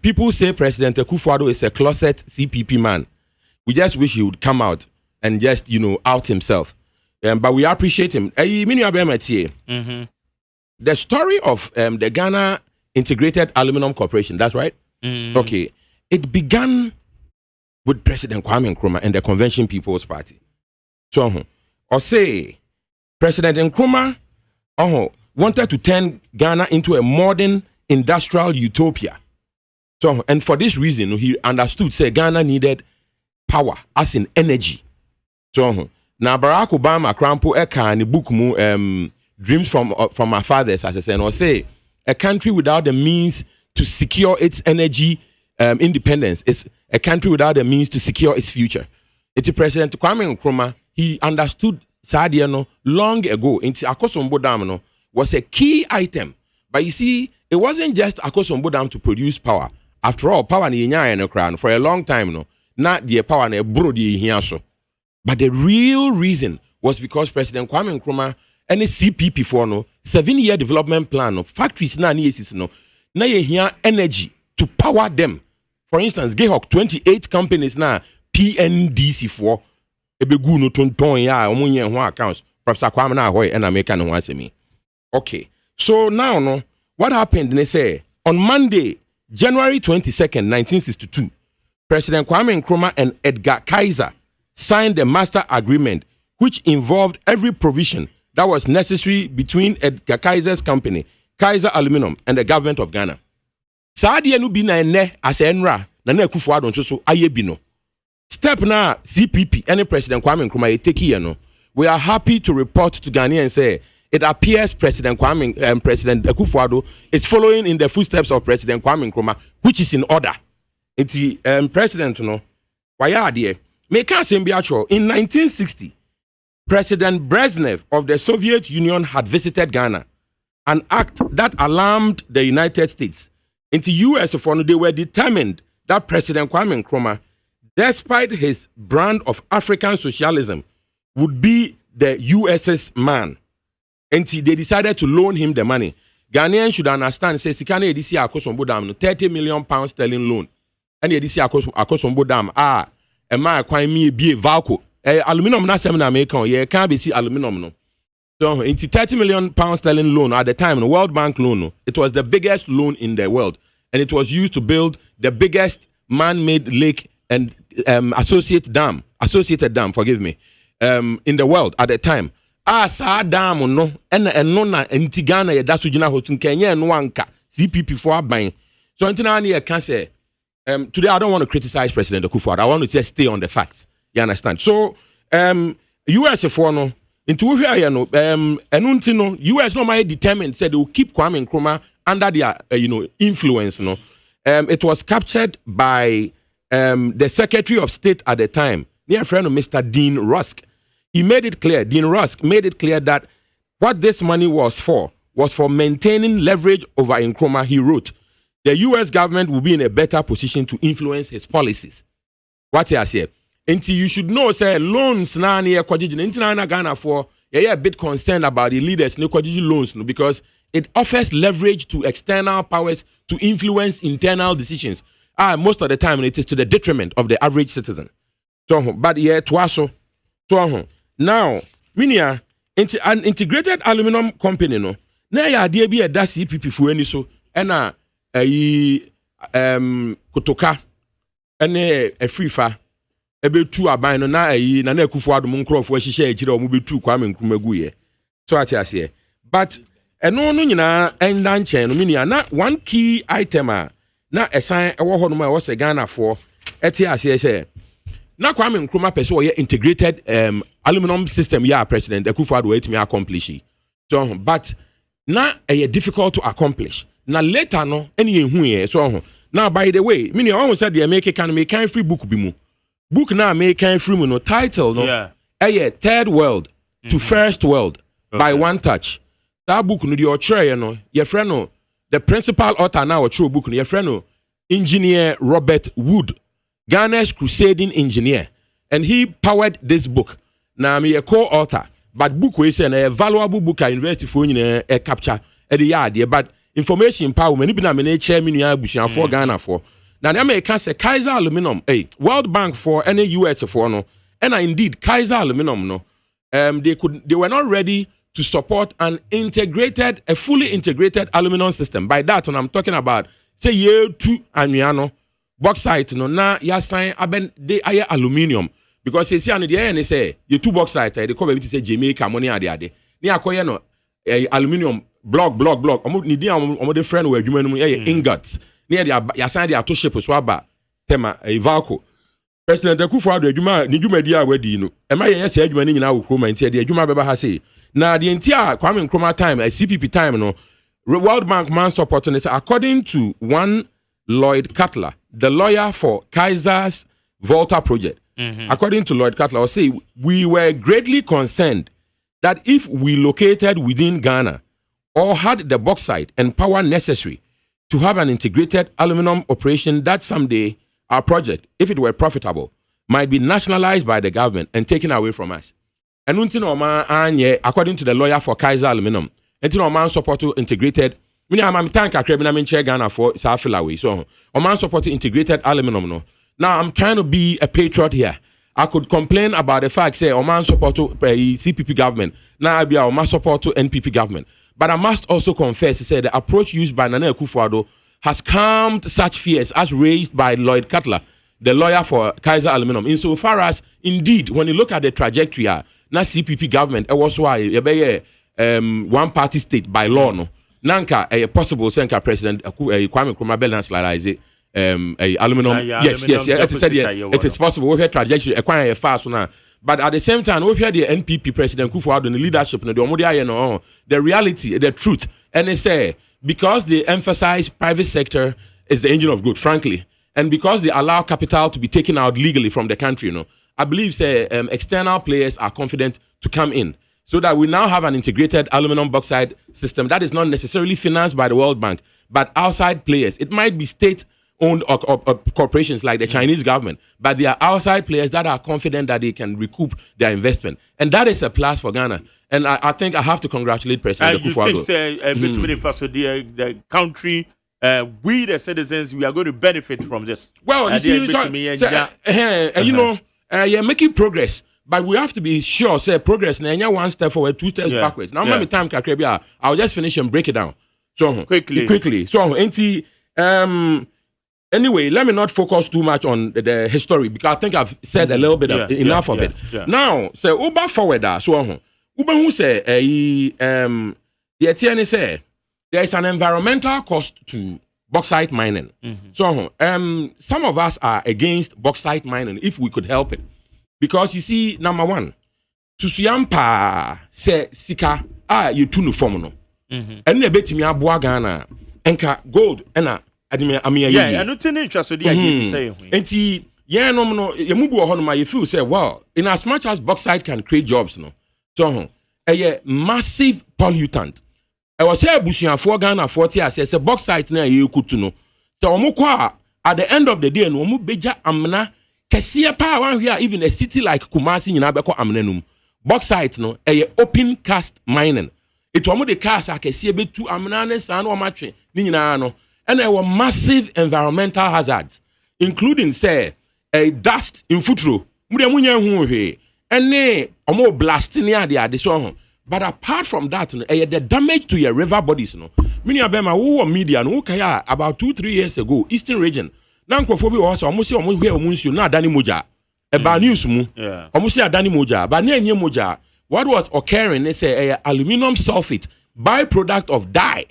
People say President Akufo-Addo is a closet CPP man. We just wish he would come out and just out himself. But we appreciate him. The story of the Ghana Integrated Aluminium Corporation, that's right? Okay. It began with President Kwame Nkrumah and the Convention People's Party. So, say President Nkrumah wanted to turn Ghana into a modern industrial utopia. So, and for this reason, he understood, say, Ghana needed power, as in energy. So, now Barack Obama crampo eka in the book Dreams from Our Fathers, as I said, or say, a country without the means to secure its energy independence is a country without the means to secure its future. It's President Kwame Nkrumah, he understood Sadiano long ago. Into Akosombo Dam was a key item. But you see, it wasn't just Akosombo Dam to produce power. After all, power ni in crown for a long time not the power na bro di here so. But the real reason was because President Kwame Nkrumah and the CPP for 7-year development plan factories na ye here energy to power them. For instance, Gehok 28 companies now PNDC for ebegu no tonton ya omunye ho accounts. Professor Kwame na hoy and American no answer me. Okay. So now what happened? They say on Monday, January 22nd, 1962, President Kwame Nkrumah and Edgar Kaiser signed a master agreement which involved every provision that was necessary between Edgar Kaiser's company, Kaiser Aluminium, and the government of Ghana. Saadi no bi na ene as enra na Akufo-Addo nso so aye bi no. Step na CPP and President Kwame Nkrumah take here no. We are happy to report to Ghanaians say it appears President Akufo-Addo is following in the footsteps of President Kwame Nkrumah, which is in order. It's President, why are there? Make us in 1960, President Brezhnev of the Soviet Union had visited Ghana, an act that alarmed the United States. Into US, they were determined that President Kwame Nkrumah, despite his brand of African socialism, would be the US's man. And they decided to loan him the money. Ghanaians should understand, say, Sikane Edisi Akosombo Dam, 30 million pounds sterling loan. And Edisi Akosombo Dam, Emma Kwame me be Valco. Aluminium na seminar American, can't be see aluminium no. So into 30 million pounds sterling loan at the time, the World Bank loan, it was the biggest loan in the world. And it was used to build the biggest man-made lake and associated dam, forgive me, in the world at the time. Sa dam no, and no na Ghana that's Ujina Hotun Kenya and Wanka, CPP for buying. So until I can say, today I don't want to criticize President Akufo-Addo. I want to just stay on the facts. You understand? So, US for no, into here, no, US no my determined said they will keep Kwame Nkrumah under their, influence. No, it was captured by the Secretary of State at the time, near friend of Mr. Dean Rusk. He made it clear. Dean Rusk made it clear that what this money was for maintaining leverage over Nkrumah. He wrote, the U.S. government will be in a better position to influence his policies. What I say? Until you should know, say loans na near Ghana for a bit concerned about the leaders no loans because it offers leverage to external powers to influence internal decisions. Most of the time it is to the detriment of the average citizen. So, but yeah, twaso. So now, minia an integrated aluminum company no. Na ya idea be a CPP for any so ena kotoka ene afrifa ebe tu aban no na na Akufo-Addo mo nkrofo ahihye agire o mo betu Kwame Nkrumah guye. So ati ase. But eno no nyina enda nchen no minia na one key item na esan ewo ho no ma wo se Ghana for eti ase say na Kwame Nkrumah pese o ye integrated aluminum system ya President Akufo-Addo etimi accomplish. So but na difficult to accomplish. Na later no any ehu ye so now by the way meaning I almost said the make can make kind free book bi mu book na make kind free mu no title no third world to first world by one touch. That book no the author no your friend no the principal author now author book no your friend no engineer Robert Wood, Ghana's crusading engineer, and he powered this book. Now me a co-author but book we say a valuable book at university for a capture at the yard but information power many been a chairman ya for Ghana for now they may say Kaiser Aluminium World Bank for any US for no and indeed Kaiser Aluminium no they were not ready to support a fully integrated aluminum system. By that when I'm talking about say year 2 anuano bauxite no na ya sign aben they aye aluminium because say and the say you two bauxite they come be say Jamaica money ade ni akoye no aluminium block omo ni dia omo de friend we adwuma no ingots ni ya sign dia to ship so aba tema Valco. President Akufo-Addo adwuma ni dwuma dia wadi no e ma ye say adwuma ni nyina wo kroma ntia de adwuma beba ha say na the entire Kwame Nkrumah time CPP time no World Bank man support and according to one Lloyd Cutler, the lawyer for Kaiser's Volta project. According to Lloyd Cutler, I'll say we were greatly concerned that if we located within Ghana or had the bauxite and power necessary to have an integrated aluminum operation, that someday our project, if it were profitable, might be nationalized by the government and taken away from us. And according to the lawyer for Kaiser Aluminium, until man support to integrated, I'm tank a Ghana for Safilaway. So, man support to integrated aluminum. No. Now, I'm trying to be a patriot here. I could complain about the fact, say, man support to CPP government. Now, I be our man support to NPP government. But I must also confess to say the approach used by Nana Akufo-Addo has calmed such fears as raised by Lloyd Cutler, the lawyer for Kaiser Aluminium. Insofar as, indeed, when you look at the trajectory, na CPP government, it was why one party state by law no nanka possible senka President Kwame Nkrumah be nationalize aluminum yes it is possible we trajectory fast na But at the same time, we hear the NPP President Kufuor in the leadership, the reality, the truth, and they say because they emphasize private sector is the engine of growth, frankly, and because they allow capital to be taken out legally from the country, I believe external players are confident to come in, so that we now have an integrated aluminum bauxite system that is not necessarily financed by the World Bank, but outside players. It might be state-owned or corporations like the Chinese government, but they are outside players that are confident that they can recoup their investment. And that is a plus for Ghana. And I think I have to congratulate President Kufuor. You think, the country, we the citizens, we are going to benefit from this? Well, you see, you're making progress. But we have to be sure, say, progress, now one step forward, 2 steps backwards. Now, maybe time, I'll just finish and break it down. So, quickly. So, anyway, let me not focus too much on the history, because I think I've said a little bit enough of it. Now, so, Uber forward, so, Uber who say, the ATN say, there is an environmental cost to bauxite mining. So, some of us are against bauxite mining if we could help it. Because you see, number one, Susuyampa say sika you tunu form and the betimi aboa Ghana enka gold ena adime amia yi. Yeah, and no interest so dey say. Enti yeah no yemubu ohonoma you feel say well, in as much as bauxite can create jobs so a massive pollutant. I was say abusuafo Ghana 40 as say bauxite na ye kutu no. So omukwa at the end of the day no omu beja amna Kesia pa one here, even a city like Kumasi in Abeko Amnenum. Bauxite no a open cast mining. It was the cast I can see a bit to Amnanes and or match Ninano. And there were massive environmental hazards, including say a dust in futuro. And ne more blasting the song. But apart from that, the damage to your river bodies, many of them are media and okay about 2-3 years ago, Eastern region. Na nkofo also almost say almost where munsu na adani moja e ba news mu almost say adani moja but na enye moja what was occurring is say aluminium sulfate byproduct of dye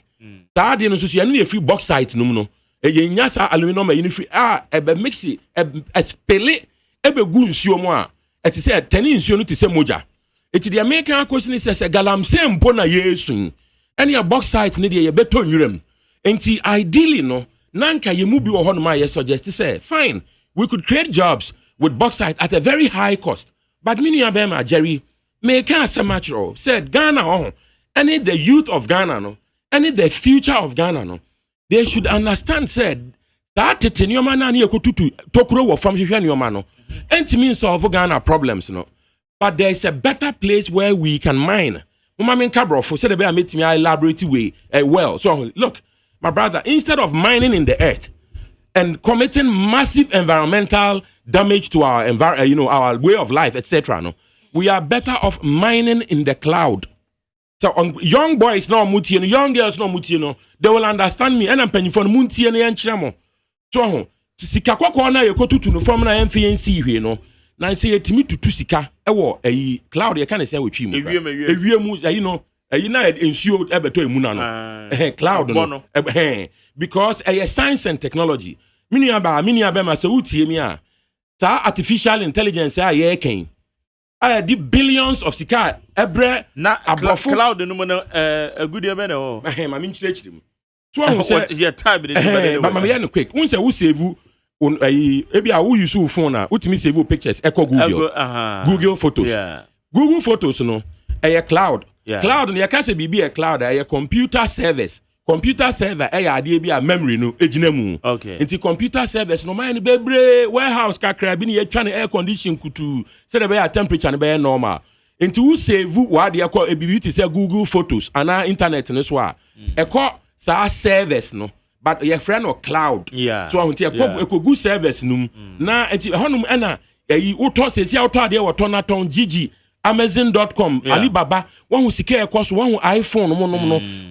that dey no so you free bauxite no e nya sa aluminium e free e be mix e spele e be gu nsuo mu a e ti say tani nsuo no ti say moja e ti the American question say galamsey mpo na yesu any bauxite ne dey ye beto nwuram enti ideally no Nanka yemubi ohonoma ye suggest say fine, we could create jobs with bauxite at a very high cost. But many of them are Jerry make us a match said Ghana any the youth of Ghana any the future of Ghana they should understand said that tenioma na ne ekotutu tokuro wo fam hwehwe nioma no enti mean solve Ghana problems but there is a better place where we can mine. Mama men kabrofo said be metimi elaborate way well. So look, my brother, instead of mining in the earth and committing massive environmental damage to our our way of life, etc., we are better off mining in the cloud. So young boys no mutie, young girls no mutie, they will understand me. And I'm paying for mutie na yanchamo. So sika kwakwa na yekotutu no form na MFNC hwe no. Na say etimi tutu sika ewo cloud ye kan say we twi mu. Ewiem na ensure ebeto emuna no cloud no because science and technology mini aba ma say utie mi a sa artificial intelligence ye ken the billions of sika ebre na cloud no no agudie be na ma min chire mu so who say your time but ma me quick who say who save ebi a who use phone na utimi save pictures echo Google photos Google photos no cloud. Cloud no yaka say bibi a cloud a computer service. Computer server ade bi a memory no ejina mu. Nti computer service no man bebre warehouse kakra bi ne yatwa ne air condition kutu say the be temperature no be normal. Nti who save what dey call bibi to say Google photos and internet no so a sa service no but your friend no cloud. So nti good service no na nti honum na woto sesi woto ade woto na ton gigi Amazon.com, Alibaba, one who secure cost, one who iPhone,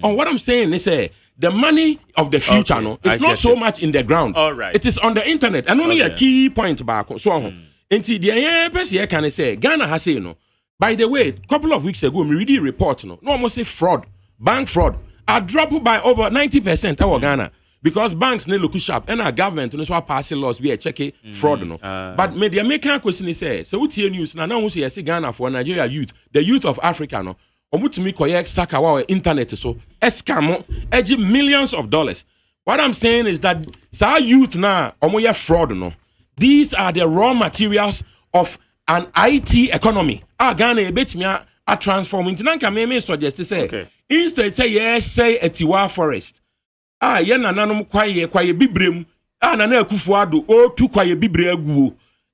no. What I'm saying is, the money of the future, it's not so much in the ground. All right. It is on the internet. And only a key point back. So, until the person can say, Ghana has say, by the way, a couple of weeks ago, we read a report, no almost say fraud, bank fraud, are dropped by over 90% our Ghana. because banks need look sharp and our government no so pass laws be a check fraud no. But me the American question is say so what news now who say Ghana for Nigeria youth, the youth of Africa no. Omutumi koye saka wa internet so escam edge millions of dollars. What I'm saying is that sa youth na omoye fraud no. These are the raw materials of an IT economy. Ghana ebetimi a transform into nanka me suggest say instead say yes say etiwa forest. Ye nananom kwaye bibrem. Nana Akufo-Addo o tu kwaye bibre aguo.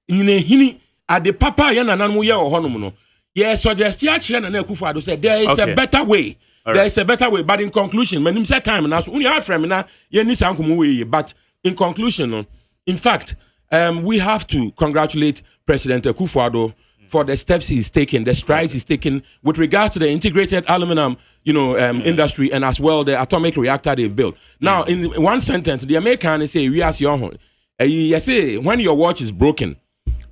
Nyine hini ade papa ye nananom ye ohonom no. Yes, suggest ya chere Nana Akufo-Addo said there is a better way. There is a better way. But in conclusion, when him say time now, so only our friend na ye ni sankomo we. But in conclusion, in fact, we have to congratulate President Akufo-Addo for the steps he's taken, the strides he's taken with regards to the integrated aluminum, industry and as well the atomic reactor they've built. Now, in one sentence, the American say, "We as your you say when your watch is broken."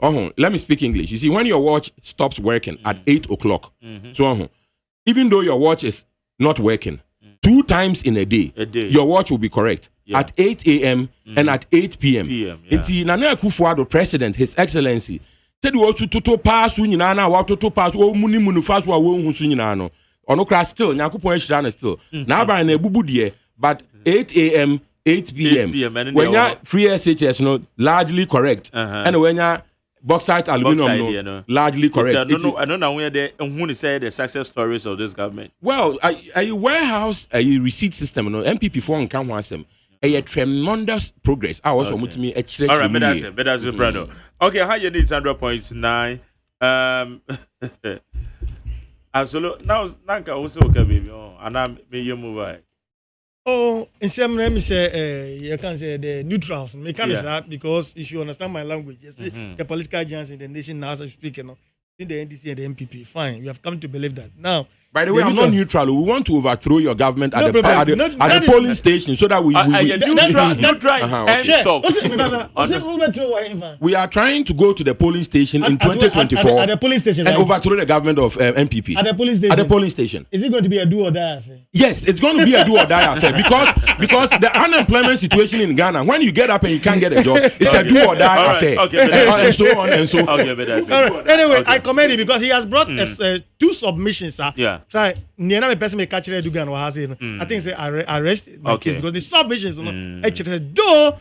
Let me speak English. You see, when your watch stops working at 8 o'clock, so even though your watch is not working 2 times in a day, your watch will be correct at 8 a.m. and at 8 p.m. It's Nana Akufo-Addo, President, His Excellency. Said we also to pass nyina na wa to pass o muni fast wa wo hu so nyina no ono kra still nyakopon ahira na still na aba na ebubu de but 8 a.m. 8 p.m. when ya free SHS no largely correct and when ya bauxite aluminum no largely correct. I don't know where they who say the success stories of this government. Well, a warehouse a receipt system no MPP for nkan ho asem a tremendous progress. I also want me a check. All right, that's it, brother. Okay, how you need 100.9. Absolutely. Now, Nanka also okay, baby. And I may you move away. Oh, in some let me say, you can say the neutrals. Me can say that because if you understand my language, you see the political giants in the nation now as I speak, in the NDC and the MPP. Fine, we have come to believe that now. By the way, I'm not neutral. We want to overthrow your government at the polling station so that we we are trying to go to the polling station in 2024 at the polling station, and overthrow the government of MPP. At the polling station. At the polling station. Is it going to be a do or die affair? Yes, it's going to be a do or die affair because the unemployment situation in Ghana, when you get up and you can't get a job, it's a do or die affair. And so on and so forth. Anyway, I commend him because he has brought us 2 submissions, sir. Yeah. Try. Near person may catch it Dugan or has it. I think say arrest my case because the submissions, actually, though,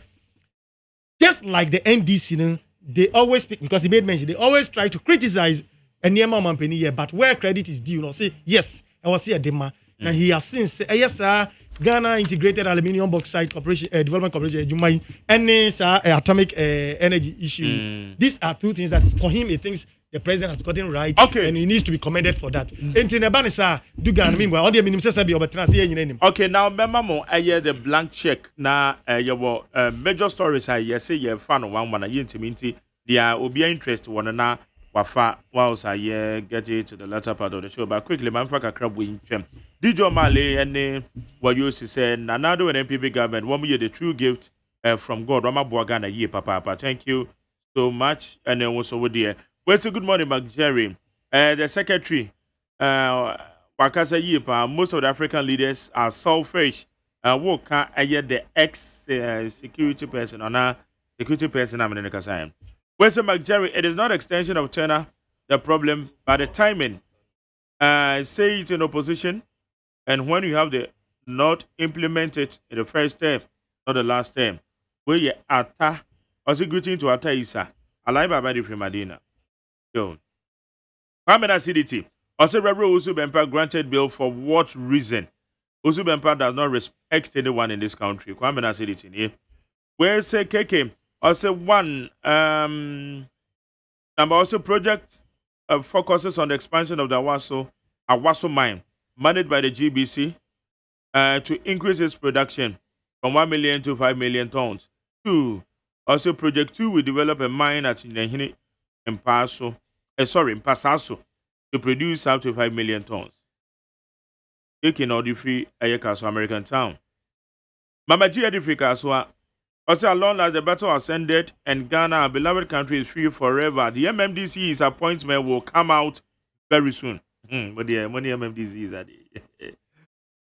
just like the NDC, they always speak because he made mention. They always try to criticize a near mom penny here, but where credit is due, say yes, I was here dema. Now he has since yes, sir. Ghana Integrated Aluminium Bauxite Corporation, Development Corporation, Jumai, and atomic energy issue. These are 2 things that for him he thinks the president has gotten right, and he needs to be commended for that. Okay, now remember more. I hear the blank check. Now, your major stories. I say you're fan one. I intimate. They are will be interested. One na wafa. Whilst I get it to the latter part of the show, but quickly, man, fuck a crab wing. Dijo Male and what you say. Nanado and MPP government. One year the true gift from God. Rama Boagana ye papa. Thank you so much. And then also with the. Well, so good morning, Mark Jerry. The secretary, Wakasa Yipa, most of the African leaders are selfish. What can I get the ex-security person or now security person? I'm in the Kasayam. Well, so Mark Jerry, it is not extension of China the problem, but the timing. Say it in opposition, and when you have the not implemented in the first term, not the last term, where you ata, also greeting to ata isa, alive by the Madina. Yo, Kwamena CDT. Also, Reverend Usubempa granted bail for what reason? Usubempa does not respect anyone in this country. Kwamena CDT. Where say KK? Also, one number also project focuses on the expansion of the Awaso mine, managed by the GBC, to increase its production from 1 million to 5 million tons. 2. Also, project 2 will develop a mine at Nehini. In Pasaso to produce up to 5 million tons. Taking all the free Ayakaso American town. Mama G Edificaswa. Also, along as the battle has ended and Ghana, our beloved country, is free forever, the MMDC's appointment will come out very soon. But the money MMDC is at it.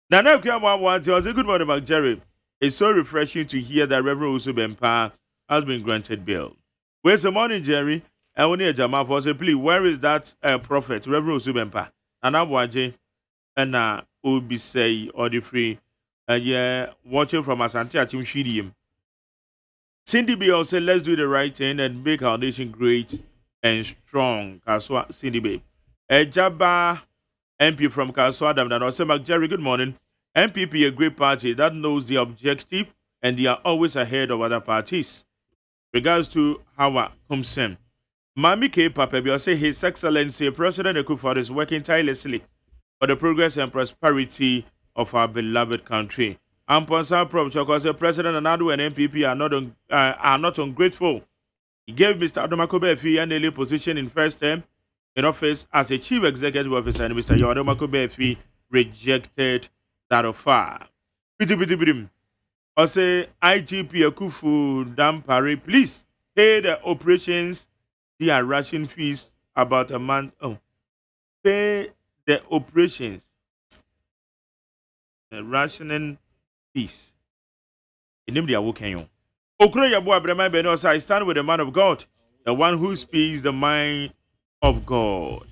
Nana Kiyama wants to say good morning, Mark Jerry. It's so refreshing to hear that Reverend Usubempa has been granted bail. Where's the morning, Jerry? And when you Jama for say, please, where is that prophet, Reverend Usubempa? And I'm watching, and Ubi say, or the free, and yeah, watching from Asante Achimshidium. Cindy B also, let's do the right thing and make our nation great and strong. Kaswa Cindy B. Jabba MP from Kaswa Adam, and also Mark Jerry, good morning. MPP, a great party that knows the objective and they are always ahead of other parties. Regards to Hawa Kumsem. Mami K. Papebi say His Excellency President Akufo is working tirelessly for the progress and prosperity of our beloved country. Amponsa Prof. Choko say President Anadu and MPP are not ungrateful. He gave Mr. Adomakobe Efi an early position in first term in office as a chief executive officer, and Mr. Adomakobe Efi rejected that offer. I say IGP Akufu Dampare, please pay the operations their ration fees about a month. Oh, pay the operations, the rationing fees. In them they are working on. Okroya Boa Brema Benos, I stand with the man of God, the one who speaks the mind of God.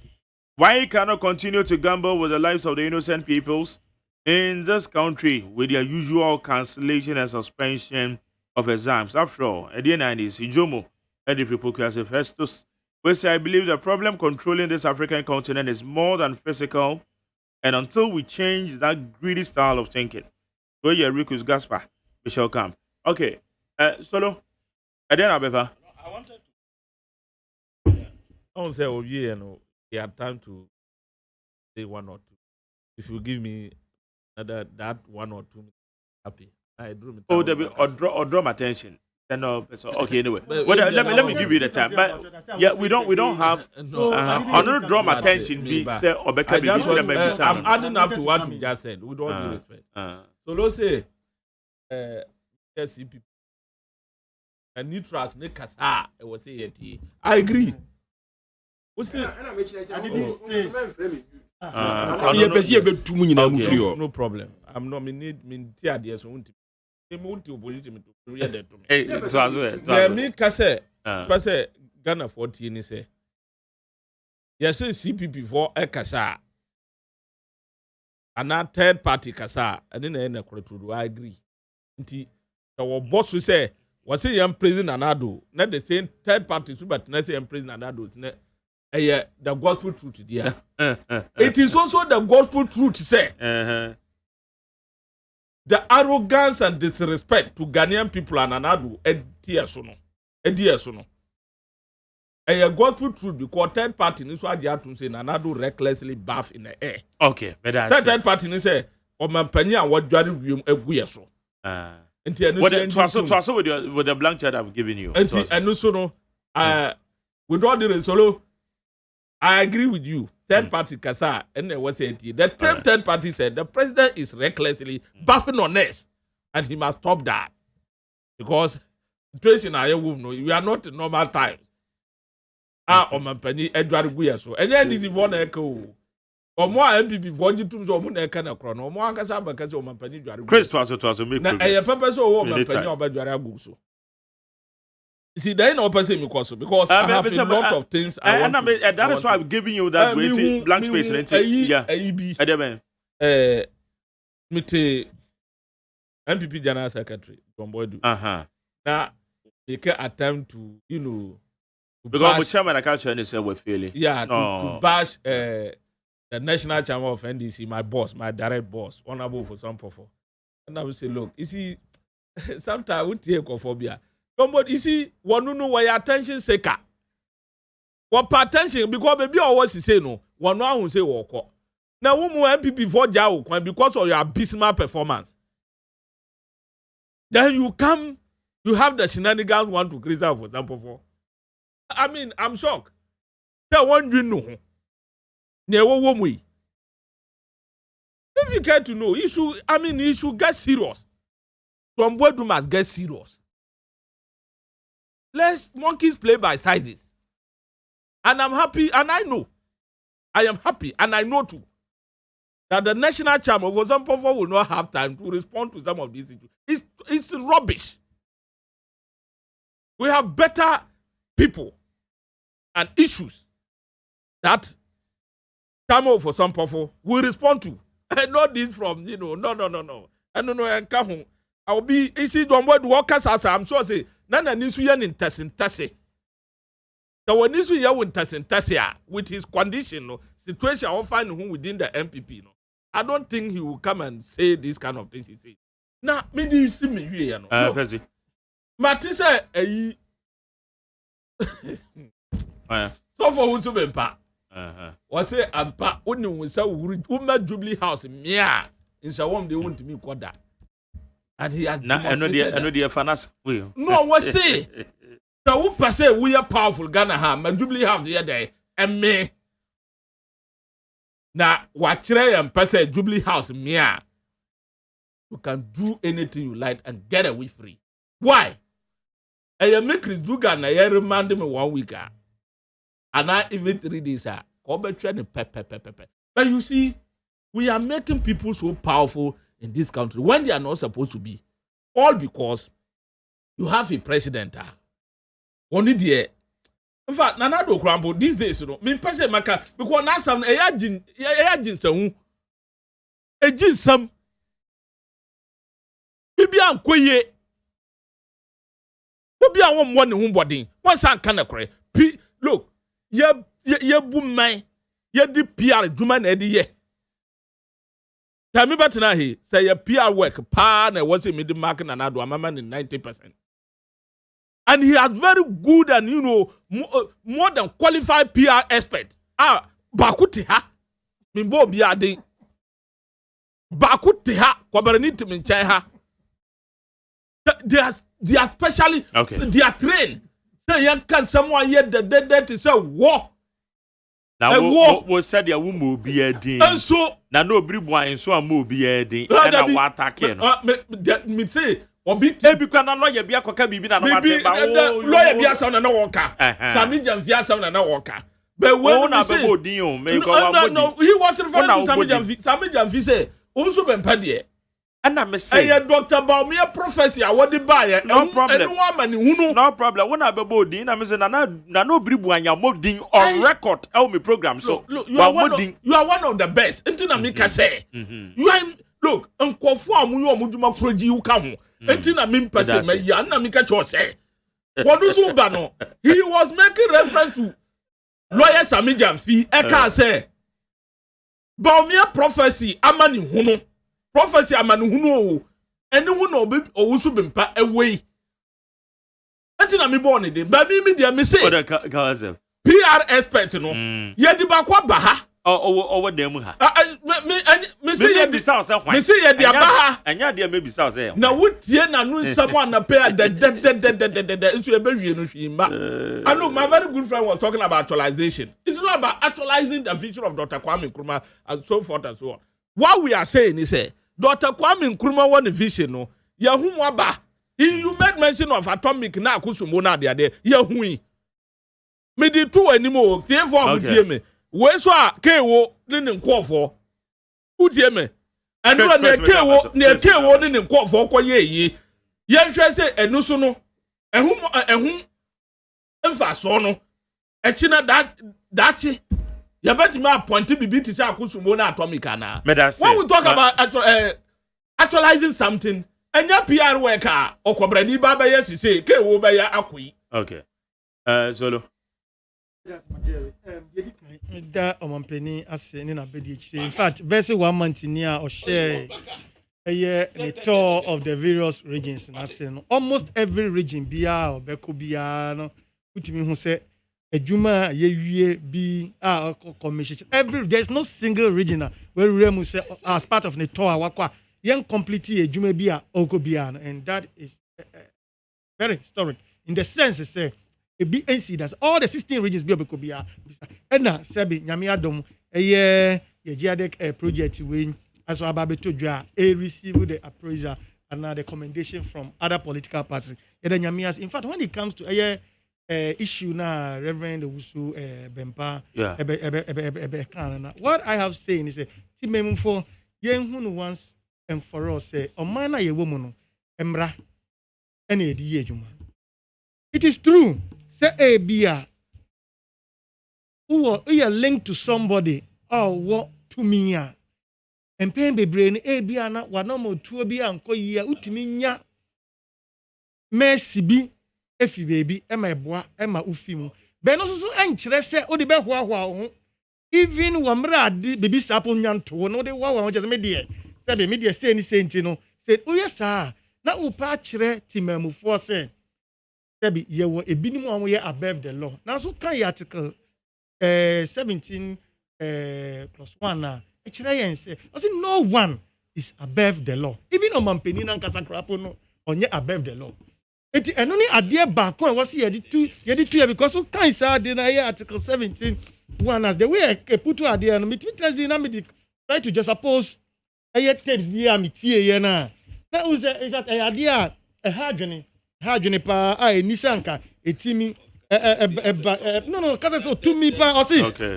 Why he cannot continue to gamble with the lives of the innocent peoples in this country with their usual cancellation and suspension of exams? After all, at the end is Ijomo and the Hypocrisy Festus, we say I believe the problem controlling this African continent is more than physical, and until we change that greedy style of thinking, go here, Rikus Gaspar, we shall come. Okay, Solo, at the end of I wanted to. I won't say, oh, yeah, no, he had time to say one or two. If you give me that 1 or 2 minutes, happy. I drew me. Oh, or draw my attention. Okay, anyway. Well, let me give you the time. But yeah, we don't have. Honor draw my attention. Be say Obeka be. I'm adding up to what you just said. We don't respect. So let's say, SCP. And neutrals make us I was say I agree. What's it? No problem. I'm not mean tear the so won't opposition to read that to me. Me kase Ghana 14 ni say. Yes, CPP for a kasa. And now third party kasa and then I agree. Our boss will say was say young president Anado, not the same third party, but not say president Anado. The gospel truth there. It is also the gospel truth say the arrogance and disrespect to Ghanaian people and Anadu Ediesono. A gospel truth because third party is what you have to say Anadu recklessly bath in the air. Okay, but that's third party is say or my penny and what Jari Eguyeso. With the blank chat I've given you. And also no with all the solo. I agree with you. Third party Kasa and then was it? The third party said the president is recklessly buffing on us, and he must stop that because situation I will know we are not in normal times. On my penny Edward Guyaso, and then this is one echo. Or more MPP for you to so moon can a chrono, or more Kasa because of my penny. Chris was to make a purpose of my penny or Badjaraguso. See, they ain't opposite me because I have a lot of things. That is why I'm giving you that waiting blank space. Yeah, MPP General Secretary from Boydu. Now, they can attempt to, because the chairman of the culture and say we're feeling. Yeah, to bash the national chairman of NDC, my boss, my direct boss, honorable for some for. And I will say, look, you see, sometimes we take phobia. Somebody, you see, one know why attention seeker. What attention because maybe always say no. One know who say walk. Now, we more MPP for Jao because of your abysmal performance. Then you have the shenanigans want to create for example for. I mean, I'm shocked. Tell one you know. Never one way. If you care to know, you should get serious. From where do must get serious. Let's monkeys play by sizes. And I'm happy, and I know. I am happy, and I know too. That the national chairman, for example, will not have time to respond to some of these issues. it's rubbish. We have better people and issues that come out for some powerful we respond to. And not this from, no. I don't know, and come home. I'll be easy to avoid workers as I'm sure say, Nana Nisuyan in Tassin. So when Nisuya in Tassin with his condition, situation, I'll find him within the MPP. I don't think he will come and say this kind of things he say. Now, maybe you see me here. Fezi. Matisa, so for who to be pa. Was say and pa only we say Uma Jubilee House mea in Shawam they want me quad that. And he has I know the fanas. No, was say so who per se we are powerful Ghana ha Jubilee House the other day and me. Now watch and per se Jubilee House mea. You can do anything you like and get away free. Why? I make Rizuga na I remind me 1 week. And I even 3 days. But you see, we are making people so powerful in this country when they are not supposed to be. All because you have a president. Only there. In fact, Nanado Crambo these days, me person maka because now some a some Bibi an kweye. Obi a won money hu body. One san kan akure. Look, ye boom man. Ye di PR dwuma na edi ye. Tell me better now he say your PR work pa na was me the market and ado amama in 90%. And he has very good and more than qualified PR expert. Bakuti ha. Mimbo bi ade. Bakuti ha kwabarani to minchai ha. They are specially they are trained. So you can someone yet the to say war. Now what said your woman be a day. And so now no bribe so a movie a day. And I want attack me say obi because na lawyer be akoka bibi na no lawyer be sound na worker. Sami James be sound na worker. But when na be bodin no he was referring to Sami James say also ben pade. And I'm saying, Dr. Baumia prophecy, I want to buy it. No problem. No problem. When I be bodin, I'm saying, no bribu and you're modding on record. Help me program. So you are one of the best. Until Mika say, you are look. Uncle for mu you muduma proji you come. Until me person me ya na Mika cho say. What do you know? He was making reference to lawyer Sami Jamfi. Eka say, Baumia prophecy amani hunu. Prophecy amanu hunu anyone obi owusu bimpa away. Antina me born dey ba me dia me say PR expert no ye di ba kwa ba ha over dem ha me say ye be south say me say ye dia ba ha anya dia me be south say na wotie na no someone na pay the nso ye be wie no hwima. I know my very good friend was talking about actualization. It's not about actualizing the vision of Dr. Kwame Nkrumah and so forth and so on. What we are saying is Dr. Kwame Nkrumah one vision no yahu waba. You made mention of atomic na kusumo na de ade yahu. Me di two anymore therefore tie me. We so a KO ne nkofo. Utie me. Anu na KO ne nkofo koye yi. Ye hwe se enu so no. Ehu emfa so no. Echi na dachi you bet me appoint bibi to say akusumo na atomic ana. When we talk about actualizing something, and your PR worker or Kobrani Baba yes say ke wo ba ya akui. Okay. Solo. Yes, omompeni ase ni na bedi chire. In fact, verse 1 month near or share a tour of the various regions na say no. Almost every region bia or beko bia no utimi hu say Ejuma ye be commission. There's no single region where we say as part of the tour wakwa yen complete Ejuma bia okobiano, and that is very historic in the sense say a BNC that's all the 16 regions be okobia. And na sebi nyame adom ye geodec project we as ababeto dwa receive the appraisal and now the commendation from other political parties. In fact, when it comes to issue na Reverend Owusu Bempa what I have saying is timem for yen hunu once and for all say o man na ye woman emra ena edi ye adwuma. It is true say a bia who are linked to somebody or what to me ya empen bebre no e bia na wa no mo tuo bia anko yi a utimi nya mercy bi efi baby ema eboa ema ufi mu be no so enkyere se odi be hoahoa ho even wamra ade baby sapo nyanto no de wa ho just me de se be me de se ni senti no said oh yes sir na upa kyere timamufo se se be ye wo ebinim a ye above the law na so kan article 17 plus 1 na kyere yen se I say no one is above the law even omampeni na nkasa krapo no onye above the law. Eti eno ni ade ba kon was yedi tu because so kan sa de na article 17 one as the way I put to ade no me try na me try to just suppose text bi am tie ye na was that ade a hardwene pa a enisanka etimi no cause so to me pa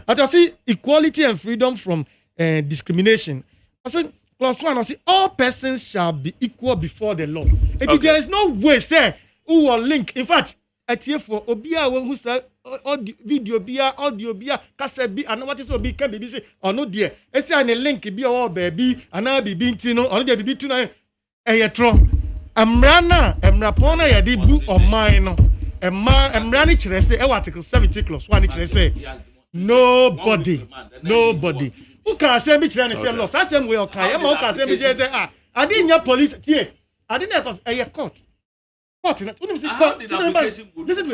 I see equality and freedom from discrimination. I say plus 1 I see all persons shall be equal before the law. There is no way say who will link. In fact, at here for Obia who say video bia audio bia cassette bi and what is obi can be say or no dear. It's a link be all baby and now be bintino or the be to na eyetro. Emrapona ya di bu or mine. Emrani chere say article 70 clause 1 chere say nobody. Who can say me chere say law? Same way okay. Who can say me say I didn't hear police here. I didn't cause a court. Court. Listen,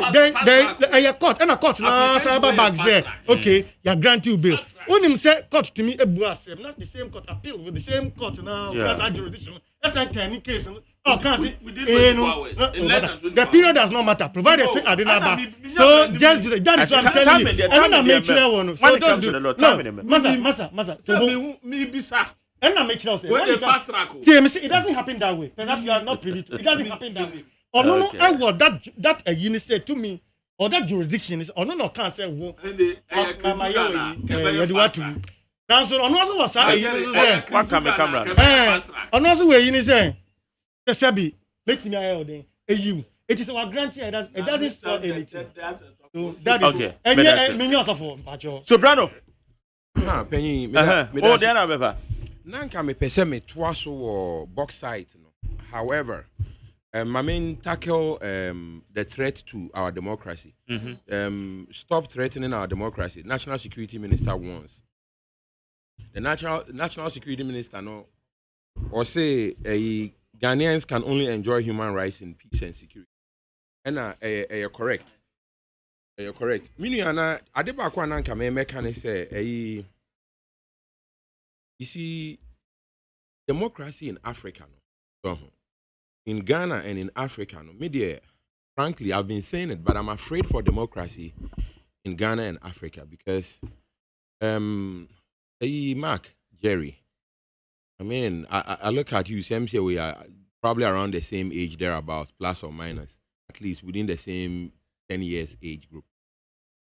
a court and a court now cyber bags there. Okay, you grant you bail. Unim say court to me a brass. Not the same court appeal with the same court now. Class jurisdiction. That's a tiny case. Oh, can see? The period does not matter. Provided say I didn't have. So just that is what I'm telling you. I don't make sure one. So don't do. No, Masa. So me be sir. And I make sure say. It doesn't happen that way. Perhaps you are not privy to. It doesn't happen that way. Or no, I want that a unit said to me, or that jurisdiction is, or no, can't say, now, so on also was what camera? On also where you say, the Sabi, let me you. It is our grantee, it doesn't stop anything. So that is okay. Soprano. Penny, oh, then I ever. Nanka me pese me twaso or box site. However, my main tackle the threat to our democracy. Stop threatening our democracy. National Security Minister wants. The National Security Minister no or say Ghanaians can only enjoy human rights in peace and security. And you're correct. You're correct. Miniana adeba kwa nanka me mechanic say you see democracy in Africa no. In Ghana and in Africa, no media, frankly, I've been saying it, but I'm afraid for democracy in Ghana and Africa because, Mark, Jerry, I mean, I look at you, same say we are probably around the same age thereabouts, plus or minus, at least within the same 10 years age group.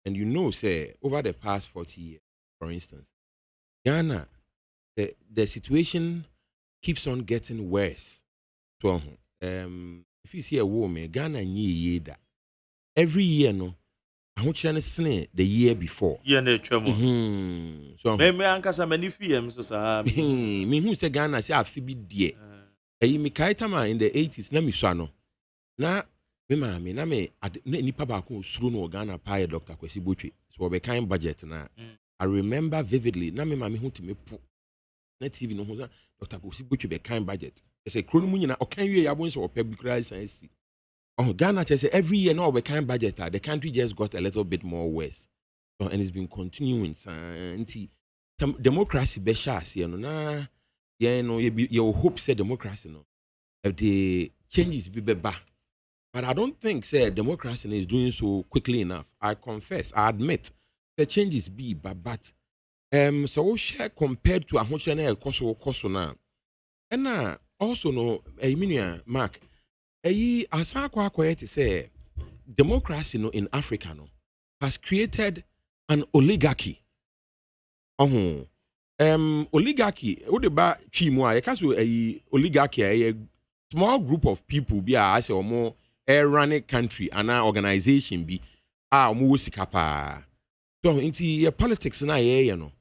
And you know, say, over the past 40 years, for instance, Ghana, the situation keeps on getting worse. So, if you see a woman, Ghana ye that every year no, I want you to say the year before. Yeah, no trouble. So, me anka sa many film so sa. Me who say Ghana say afibi die. Me kaitama in the 80s na mi swano. Na me mama na me nipa ba ko suru no Ghana pa Dr. Kwesi Botwe. So we kind budget na. I remember vividly na me mama hu ti me po. Na TV no ho Dr. Kwesi Botwe be kind budget. Say kronu mu nyina okan wie yabon so public science. Oh, Ghana say every year now we kind budget the country just got a little bit more worse. So, and it's been continuing democracy be shas you know na you hope say democracy no if the changes be ba. But I don't think say democracy is doing so quickly enough. I confess, I admit the changes be but so share compared to ahochene koso na. And also no Mark asakwa to say democracy no in Africa no has created an oligarchy. Oligarchy wo de ba twi mu a ye ka so oligarchy small group of people be I say or more running country and an organization be more sika pa. So into your politics na you know.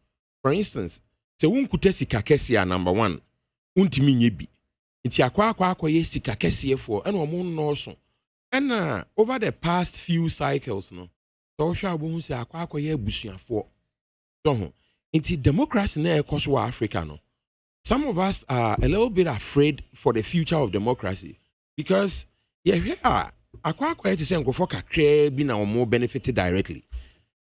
For instance, se wonkuta sika kesi number 1 untimi nye bi. Nti akwa ye sika kesi for and omo no so. And over the past few cycles no. So hwa bo hu se akwa ye busuafo. So nti democracy na ekoso Africa no. Some of us are a little bit afraid for the future of democracy because akwa ye to say nkofo kakra bi na omo benefited directly.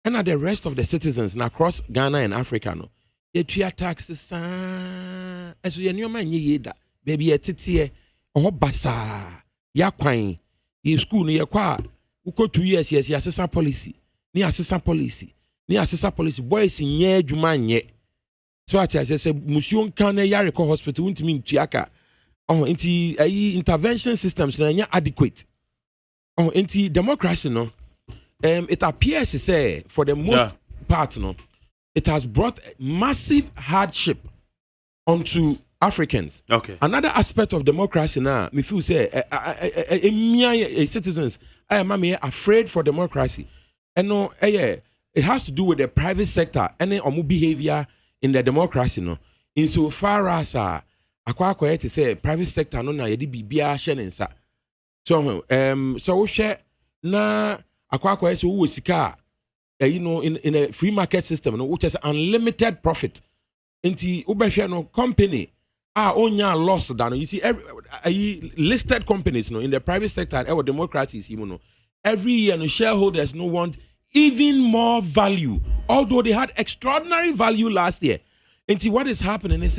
And the rest of the citizens across Ghana and Africa no. Ye tua taxes as we new man ye da baby ye tete oh basa ya kwan ye school no ye kwa uko 2 years yes assistant policy ni assistant policy boys nye adwuma nye so ati say musuon kan na yare ko hospital untimi ntuaka inti intervention systems na nya adequate inti democracy no it appears to say for the most part no it has brought massive hardship onto Africans. Okay. Another aspect of democracy now, me feel say citizens I am afraid for democracy. And no, it has to do with the private sector and then behavior in the democracy no. Insofar as akwa to say private sector no na yedi bibia shenensa. So we share na akwa so we sika you know, in a free market system, which has unlimited profit. Into no company onya loss than you see every listed companies in the private sector and our democracies, every year no shareholders no want even more value, although they had extraordinary value last year. Into what is happening is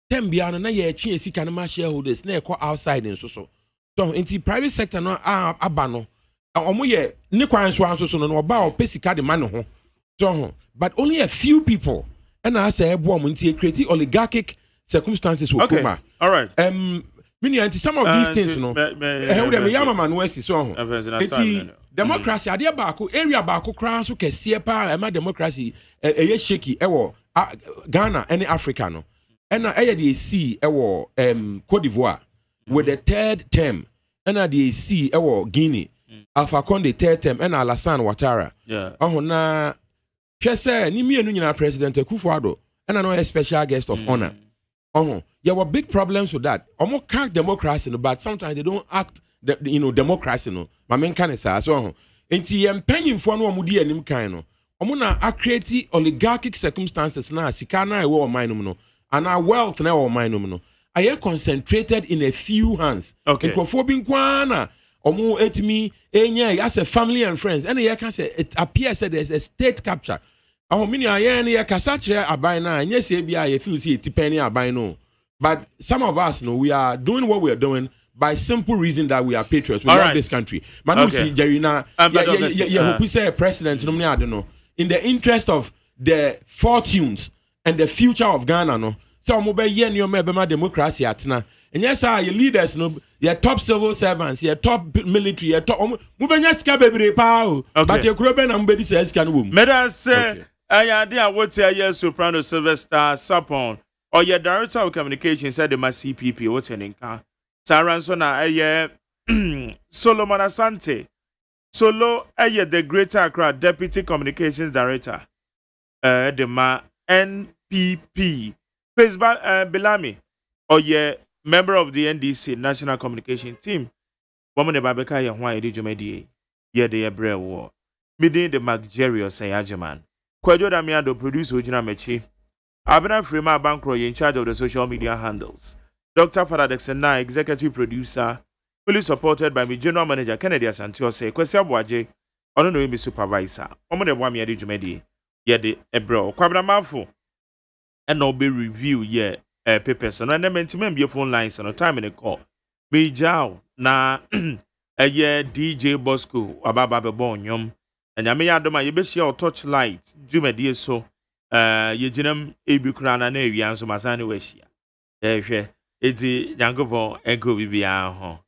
tembiano na ye chi esi kanama shareholders na call outside and so into private sector no abano. Omoye ni kwan so no oba o pesika de man ho so but only a few people and I say ebo mo ntie create oligarchic circumstances will come. All right. Many anti some of these things no we yama man wesi so ho enti democracy ade baako area baako kran so kese pa ema democracy eye shaky ewo Ghana and Africa no and eye dey see ewo Cote d'Ivoire with the third term and dey see ewo Guinea Alpha Conde third term and Alassane Ouattara. Yeah. Na chese ni mienu nyina President Akufo-Addo and no special guest of honor. There were big problems with that. Omo can't democracy no, but sometimes they don't act democracy no. Ma men kan say so. Enti empanyin fo no omudi anim kan no. Omo na create oligarchic circumstances na sika na e wo man no and our wealth na e man no. Are concentrated in a few hands. Okay. Nkofo bi nkwana omo etimi enya as a family and friends and you can say it appears that there's a state capture. Mini ayen ya kasa kire aban na anya se bia ye feel say tipeni aban no. But some of us know we are doing what we are doing by simple reason that we are patriots. We love this country. Manu si Jerina hope say president no me I don't know. In the interest of the fortunes and the future of Ghana no. So mo be ye nyo me be ma democracy atena. And yes, your leaders, your top civil servants, your top military, your top. But your crop and baby says can womb. Madam say, I idea what your soprano Sylvester Sapon or your director of communications said the CPP. What's your name? Saransona, Solomon Asante. Solo, the Greater Accra Deputy Communications Director. The NPP. Facebook, Belami. Or member of the NDC National Communication Team. Woman Babeka ya hwa edi jomedi ye de yebre wo. Midin the Magjerio say AGYEMAN. Kwadwo da miado producer Ojina Mechi. Abena Frema Bankro in charge of the social media handles. Dr. Father Dexena, executive producer, fully supported by my general manager Kennedy Asantio say Kwesi Abuaje, ono no mi supervisor. Woman de wami edi jomedi ye de ebro. Kwabna mafo. And no be review ye papers and then maintain your phone lines and time in the call. Be Jow na a year DJ Bosco Ababa Bonyum and Yamia Doma Yebeshia touch light, Jume dear so Yejinum Ebukrana Navian so Masani Weshia. It's the Yangovo Ego Vivia ho.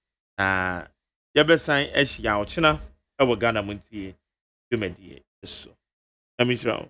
Yabesign Eshia China, our Ghana Montier, Jume dear so. Let me show.